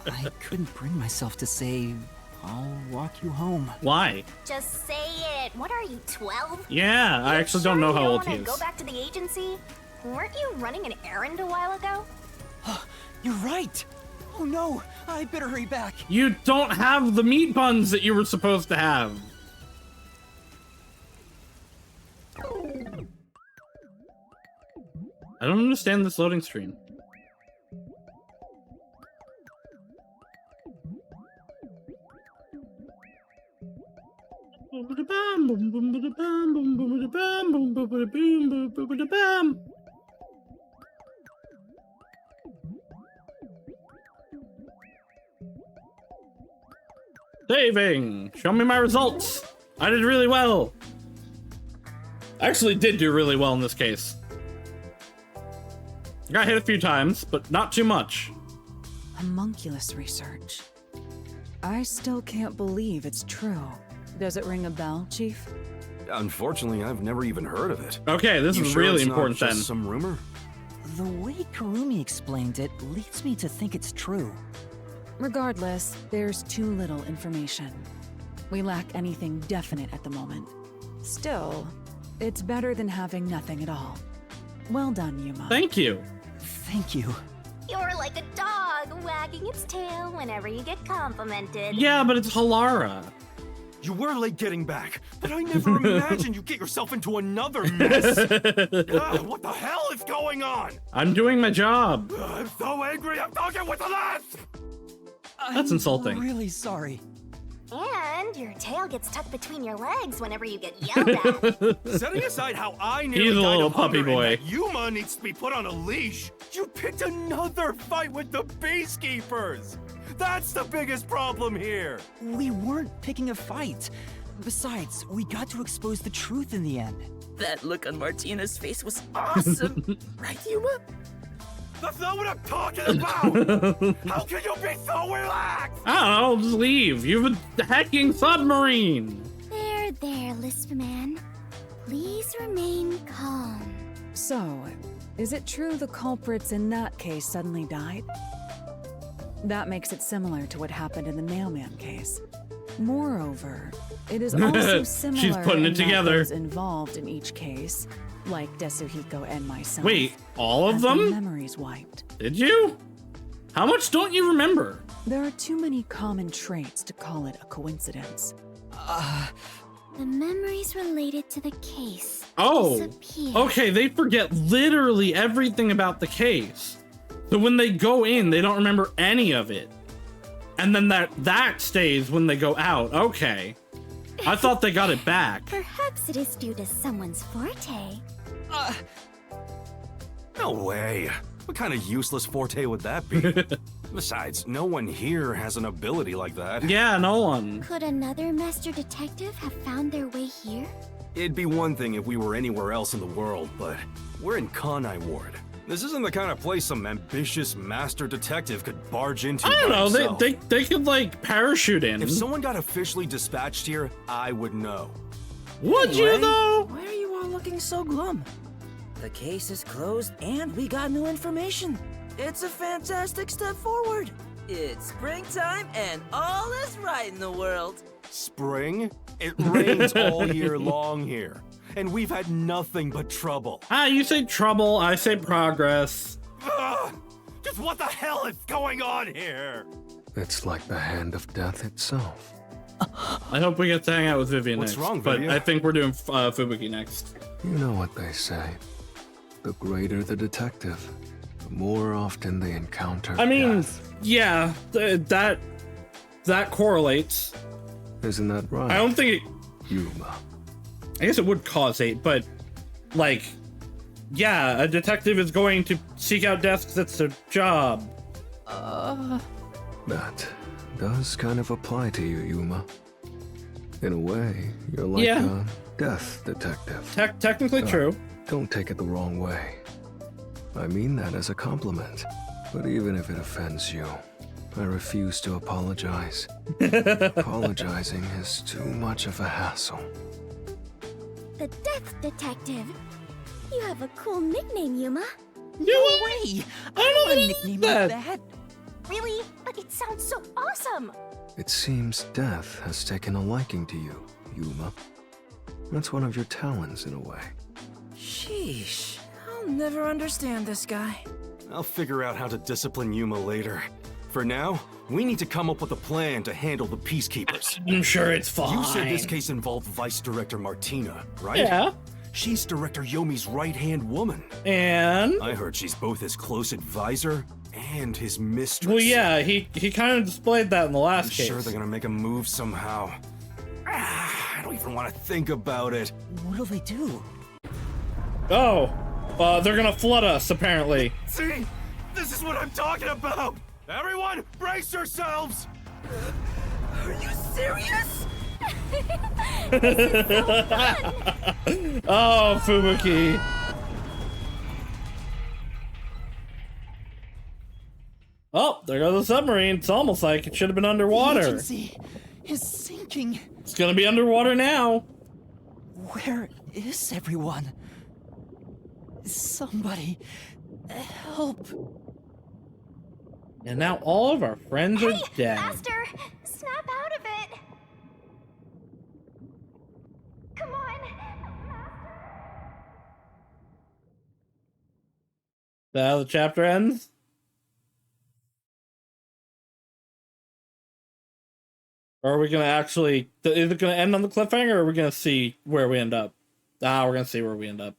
I couldn't bring myself to say, I'll walk you home. Why? Just say it. What are you, 12? Yeah, I actually don't know how old he is. Go back to the agency? Weren't you running an errand a while ago? You're right! Oh no, I better hurry back. You don't have the meat buns that you were supposed to have. I don't understand this loading screen. Saving! Show me my results! I did really well! I actually did do really well in this case. I got hit a few times, but not too much. Homunculus research. I still can't believe it's true. Does it ring a bell, Chief? Unfortunately, I've never even heard of it. Okay, this is sure really it's not important just then. Some rumor? The way Kurumi explained it leads me to think it's true. Regardless, there's too little information. We lack anything definite at the moment. Still, it's better than having nothing at all. Well done, Yuma. Thank you. Thank you. You're like a dog wagging its tail whenever you get complimented. Yeah, but it's Halara. You were late getting back, but I never imagined you'd get yourself into another mess. What the hell is going on? I'm doing my job. I'm so angry, I'm talking with the last! That's insulting. I'm really sorry. And And your tail gets tucked between your legs whenever you get yelled at. Setting aside how I He's nearly a died little of puppy hunger and boy. that Yuma needs to be put on a leash, you picked another fight with the Peacekeepers! That's the biggest problem here! We weren't picking a fight. Besides, we got to expose the truth in the end. That look on Martina's face was awesome. Right, Yuma? That's not what I'm talking about! How can you be so relaxed? I don't know, just leave. You have a hacking submarine. There, Lisp Man. Please remain calm. So, is it true the culprits in that case suddenly died? That makes it similar to what happened in the mailman case. Moreover, it is also similar She's putting it in that together. those involved in each case, like Desuhiko and myself. Wait, all of had their them? memories wiped. Did you? How much don't you remember? There are too many common traits to call it a coincidence. The memories related to the case Oh, disappear. okay, they forget literally everything about the case. So when they go in, they don't remember any of it. And then that stays when they go out. Okay. I thought they got it back. Perhaps it is due to someone's forte. No way. What kind of useless forte would that be? Besides, no one here has an ability like that. Yeah, no one. Could another master detective have found their way here? It'd be one thing if we were anywhere else in the world, but we're in Kanai Ward. This isn't the kind of place some ambitious master detective could barge into. I don't by know, himself. they could like parachute in. If someone got officially dispatched here, I would know. Would you though? Why are you all looking so glum? The case is closed and we got new information. It's a fantastic step forward. It's springtime and all is right in the world. Spring? It rains all year long here. And we've had nothing but trouble. You say trouble, I say progress. Ugh, just what the hell is going on here? It's like the hand of death itself. I hope we get to hang out with Vivian What's next. wrong, but Vivian? I think we're doing Fubuki next. You know what they say. The greater the detective, the more often they encounter I mean, death. yeah, that correlates. Isn't that right? I don't think it... Yuma. I guess it would cause hate, but, like, yeah, a detective is going to seek out death because it's their job. That does kind of apply to you, Yuma. In a way, you're like Yeah. a death detective. Technically true. Don't take it the wrong way. I mean that as a compliment. But even if it offends you, I refuse to apologize. Apologizing is too much of a hassle. The Death Detective. You have a cool nickname, Yuma. No way! I don't want a nickname like that. Really? But it sounds so awesome! It seems death has taken a liking to you, Yuma. That's one of your talents in a way. Sheesh, I'll never understand this guy. I'll figure out how to discipline Yuma later. For now, we need to come up with a plan to handle the Peacekeepers. I'm sure it's fine. You said this case involved Vice Director Martina, right? Yeah. She's Director Yomi's right-hand woman. And? I heard she's both his close advisor and his mistress. Well, yeah, he kind of displayed that in the last I'm case. sure they're gonna make a move somehow. I don't even want to think about it. What'll they do? Oh, they're gonna flood us, apparently. See? This is what I'm talking about! Everyone, brace yourselves! Are you serious? Oh, Fubuki. Oh, there goes the submarine. It's almost like it should have been The underwater. agency is sinking. It's gonna be underwater now. Where is everyone? Somebody help. And now all of our friends are dead. Master, snap out of it! Come on! Is that how the chapter ends? Or are we gonna actually... Is it gonna end on the cliffhanger, or are we gonna see where we end up? We're gonna see where we end up.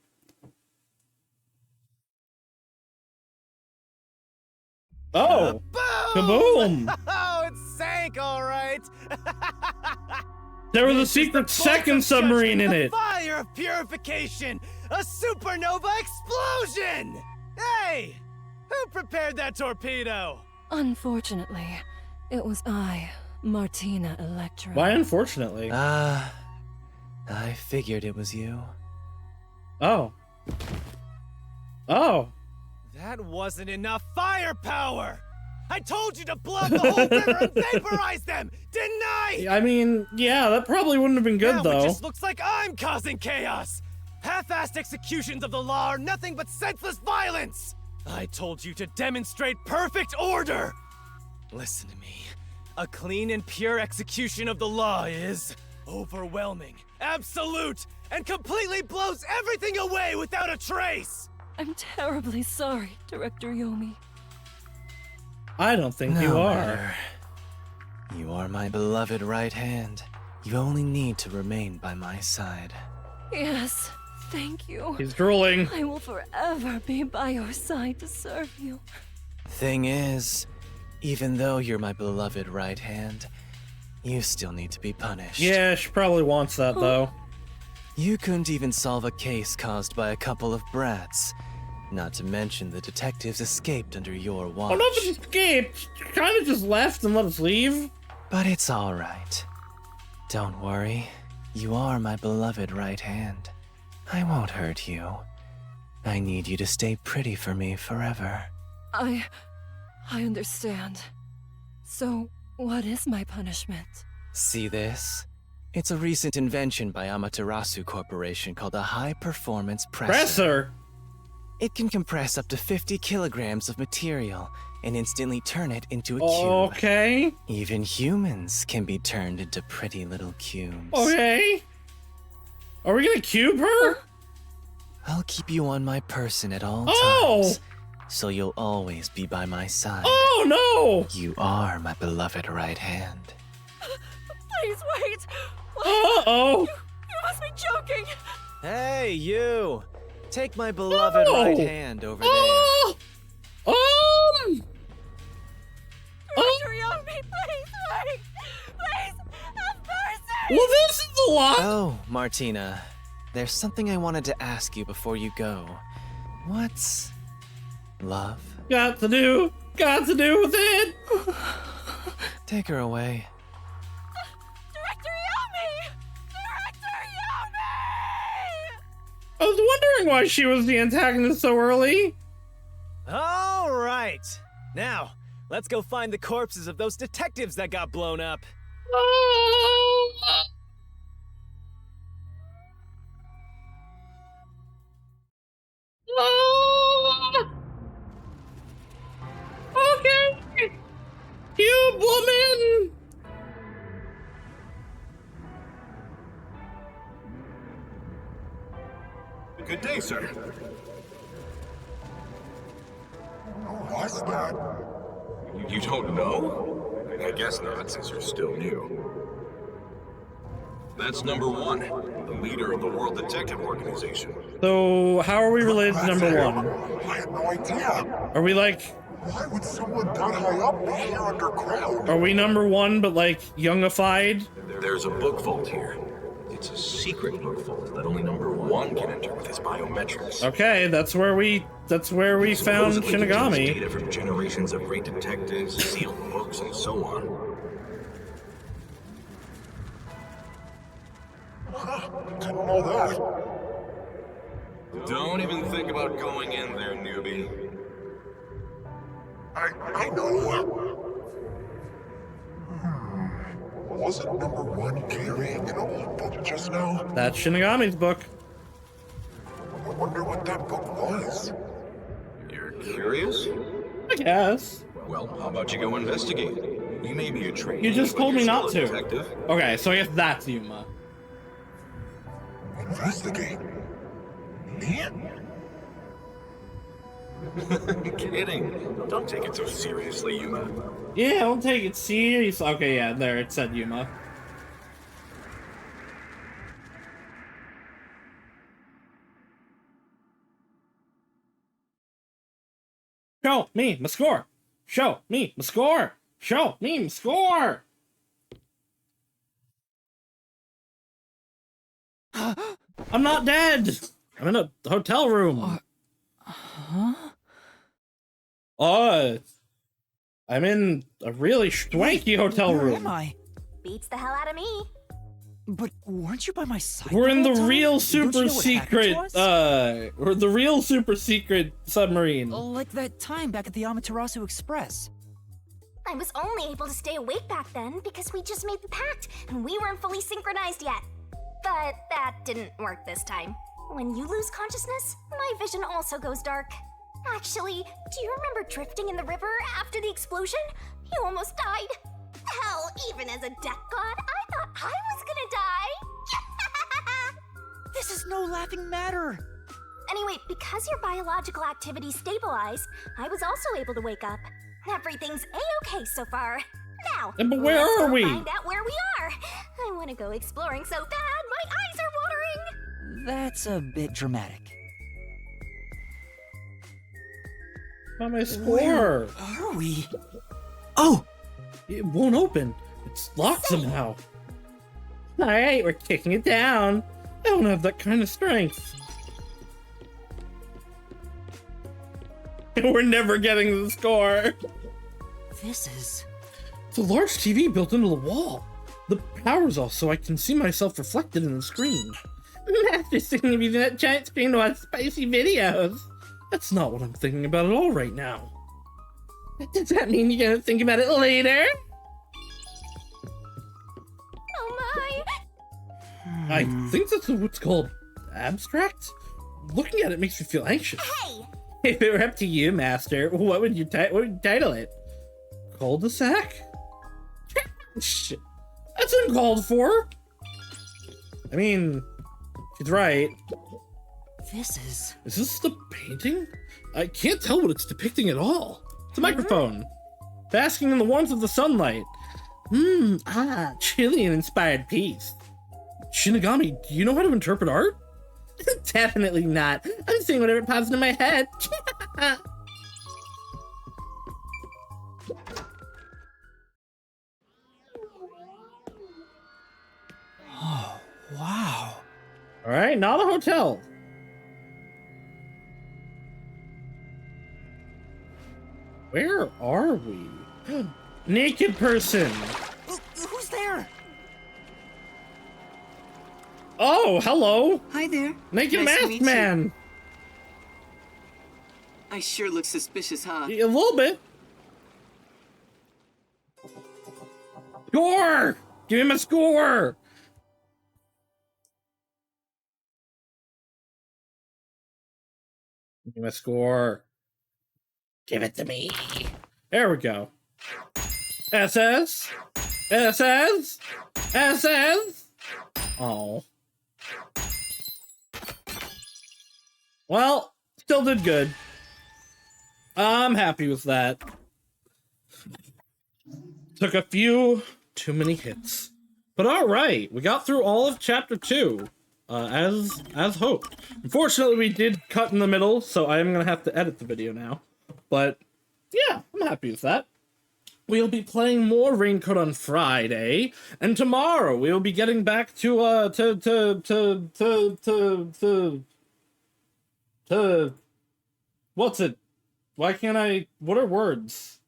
Oh! Kaboom! Oh, it sank, all right. There was a secret second submarine in it. Fire of purification! A supernova explosion! Hey! Who prepared that torpedo? Unfortunately, it was I, Martina Electra. Why unfortunately? I figured it was you. Oh. Oh. That wasn't enough firepower! I told you to blow up the whole river and vaporize them, didn't I? I mean, yeah, that probably wouldn't have been good, now though. It just looks like I'm causing chaos. Half-assed executions of the law are nothing but senseless violence. I told you to demonstrate perfect order. Listen to me. A clean and pure execution of the law is overwhelming, absolute, and completely blows everything away without a trace. I'm terribly sorry, Director Yomi. I don't think you are. You are my beloved right hand. You only need to remain by my side. Yes, thank you. He's drooling. I will forever be by your side to serve you. Thing is, even though you're my beloved right hand, you still need to be punished. Yeah, she probably wants that, though. You couldn't even solve a case caused by a couple of brats. Not to mention the detectives escaped under your watch. Oh, nobody escaped. She kind of just left and let us leave. But it's all right. Don't worry. You are my beloved right hand. I won't hurt you. I need you to stay pretty for me forever. I understand. So, what is my punishment? See this? It's a recent invention by Amaterasu Corporation called a high-performance presser. It can compress up to 50 kilograms of material and instantly turn it into a cube. Okay. Even humans can be turned into pretty little cubes. Okay. Are we gonna cube her? I'll keep you on my person at all times, so you'll always be by my side. Oh, no! You are my beloved right hand. Please wait! Uh-oh! You must be joking! Hey, you! Take my beloved right hand over there. Director Yomi, please wait! Please, have mercy! Well, this is a lot! Oh, Martina. There's something I wanted to ask you before you go. What's love? Got to do with it! Take her away. Director Yomi! Director Yomi! I was wondering why she was the antagonist so early. All right. Now, let's go find the corpses of those detectives that got blown up. Okay. You woman. Good day, sir. What's that? You don't know? I guess not, since you're still new. That's number one, the leader of the World Detective Organization. So, how are we related to number one? I had no idea. Are we like... Why would someone that high up be here underground? Are we number one, but like, youngified? There's a book vault here. It's a secret book vault that only number one can enter with his biometrics. Okay, that's where we found Supposedly contains Shinigami. data from generations of great detectives, sealed books, and so on. Didn't know that. Don't even think about going in there, newbie. I know. Wasn't number one carrying an old book just now? That's Shinigami's book. I wonder what that book was. You're curious? I guess. Well, how about you go investigate? You may be a trainee, You just but told you're me not still a to. detective. Okay, so I guess that's Yuma. Investigate? Me? Kidding. Don't take it so seriously, Yuma. Yeah, don't take it serious. Okay, yeah, there, it said Yuma. Show me my score. Show me my score. Show me my score. I'm not dead! I'm in a hotel room. Huh? I'm in a really swanky hotel room. Where am I? Beats the hell out of me. But weren't you by my side? We're in the whole time? real Don't you super know what happened secret, to us? we're the real super secret submarine. Like that time back at the Amaterasu Express. I was only able to stay awake back then because we just made the pact and we weren't fully synchronized yet. But that didn't work this time. When you lose consciousness, my vision also goes dark. Actually, do you remember drifting in the river after the explosion? You almost died. Hell, even as a death god, I thought I was gonna die. This is no laughing matter. Anyway, because your biological activity stabilized, I was also able to wake up. Everything's a-okay so far. Now, but where let's are go we? find out where we are. I want to go exploring so bad, my eyes are watering. That's a bit dramatic. Not my score. Where are we? Oh! It won't open. It's locked somehow. Alright, we're kicking it down. I don't have that kind of strength. We're never getting the score. This is... It's a large TV built into the wall. The power's off so I can see myself reflected in the screen. Master's thinking of using that giant screen to watch spicy videos. That's not what I'm thinking about at all right now. Does that mean you're gonna think about it later? Oh my! I think that's what's called abstract. Looking at it makes me feel anxious. Hey! If it were up to you, Master, what would you title it? Cul-de-sac? Shit. That's uncalled for. I mean, she's right. This is... Is this the painting? I can't tell what it's depicting at all. It's a microphone. Basking in the warmth of the sunlight. Chilean-inspired piece. Shinigami, do you know how to interpret art? Definitely not. I'm saying whatever pops into my head. Oh, wow. All right, now the hotel. Where are we? Naked person. Who's there? Oh, hello. Hi there. Naked Nice to masked meet you. man. I sure look suspicious, huh? A little bit. Score! Give him a score! Give him a score. Give it to me. There we go. SS. SS. SS. Oh. Well, still did good. I'm happy with that. Took a few too many hits. But alright, we got through all of chapter 2. As hoped. Unfortunately, we did cut in the middle, so I am gonna have to edit the video now. But yeah, I'm happy with that. We'll be playing more Rain Code on Friday, and tomorrow we'll be getting back to what's it? Why can't I? What are words?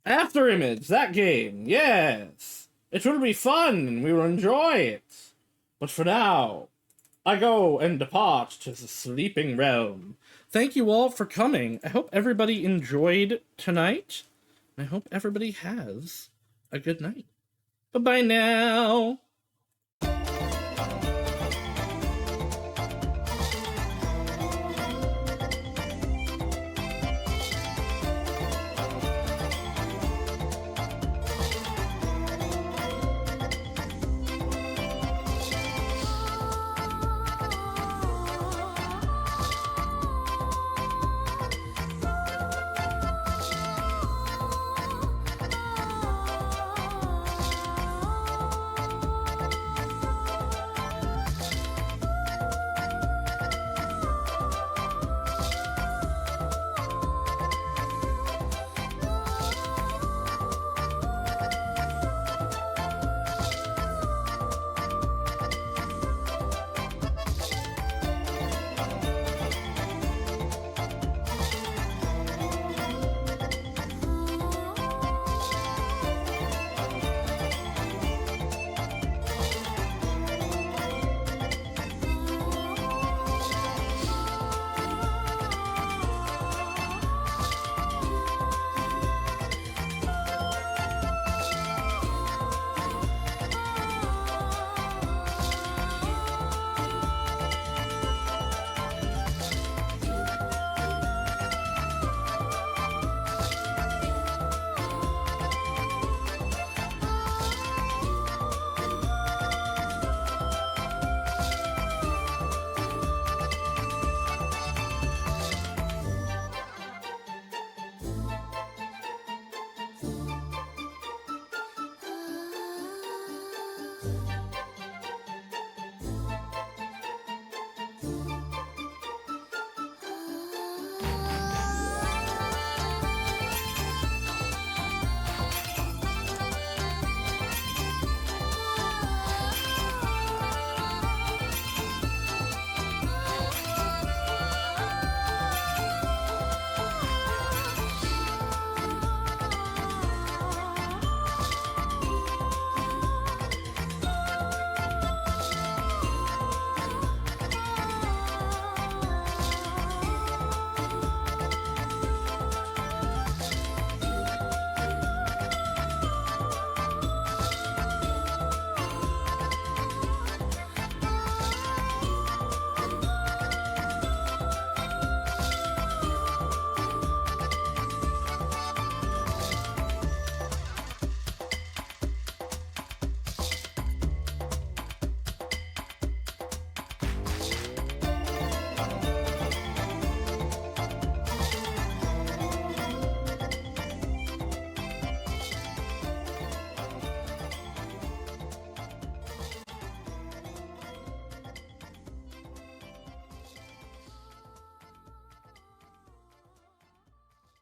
After Image, that game, yes. It will be fun, and we will enjoy it. But for now, I go and depart to the sleeping realm. Thank you all for coming. I hope everybody enjoyed tonight. I hope everybody has a good night. Bye-bye now.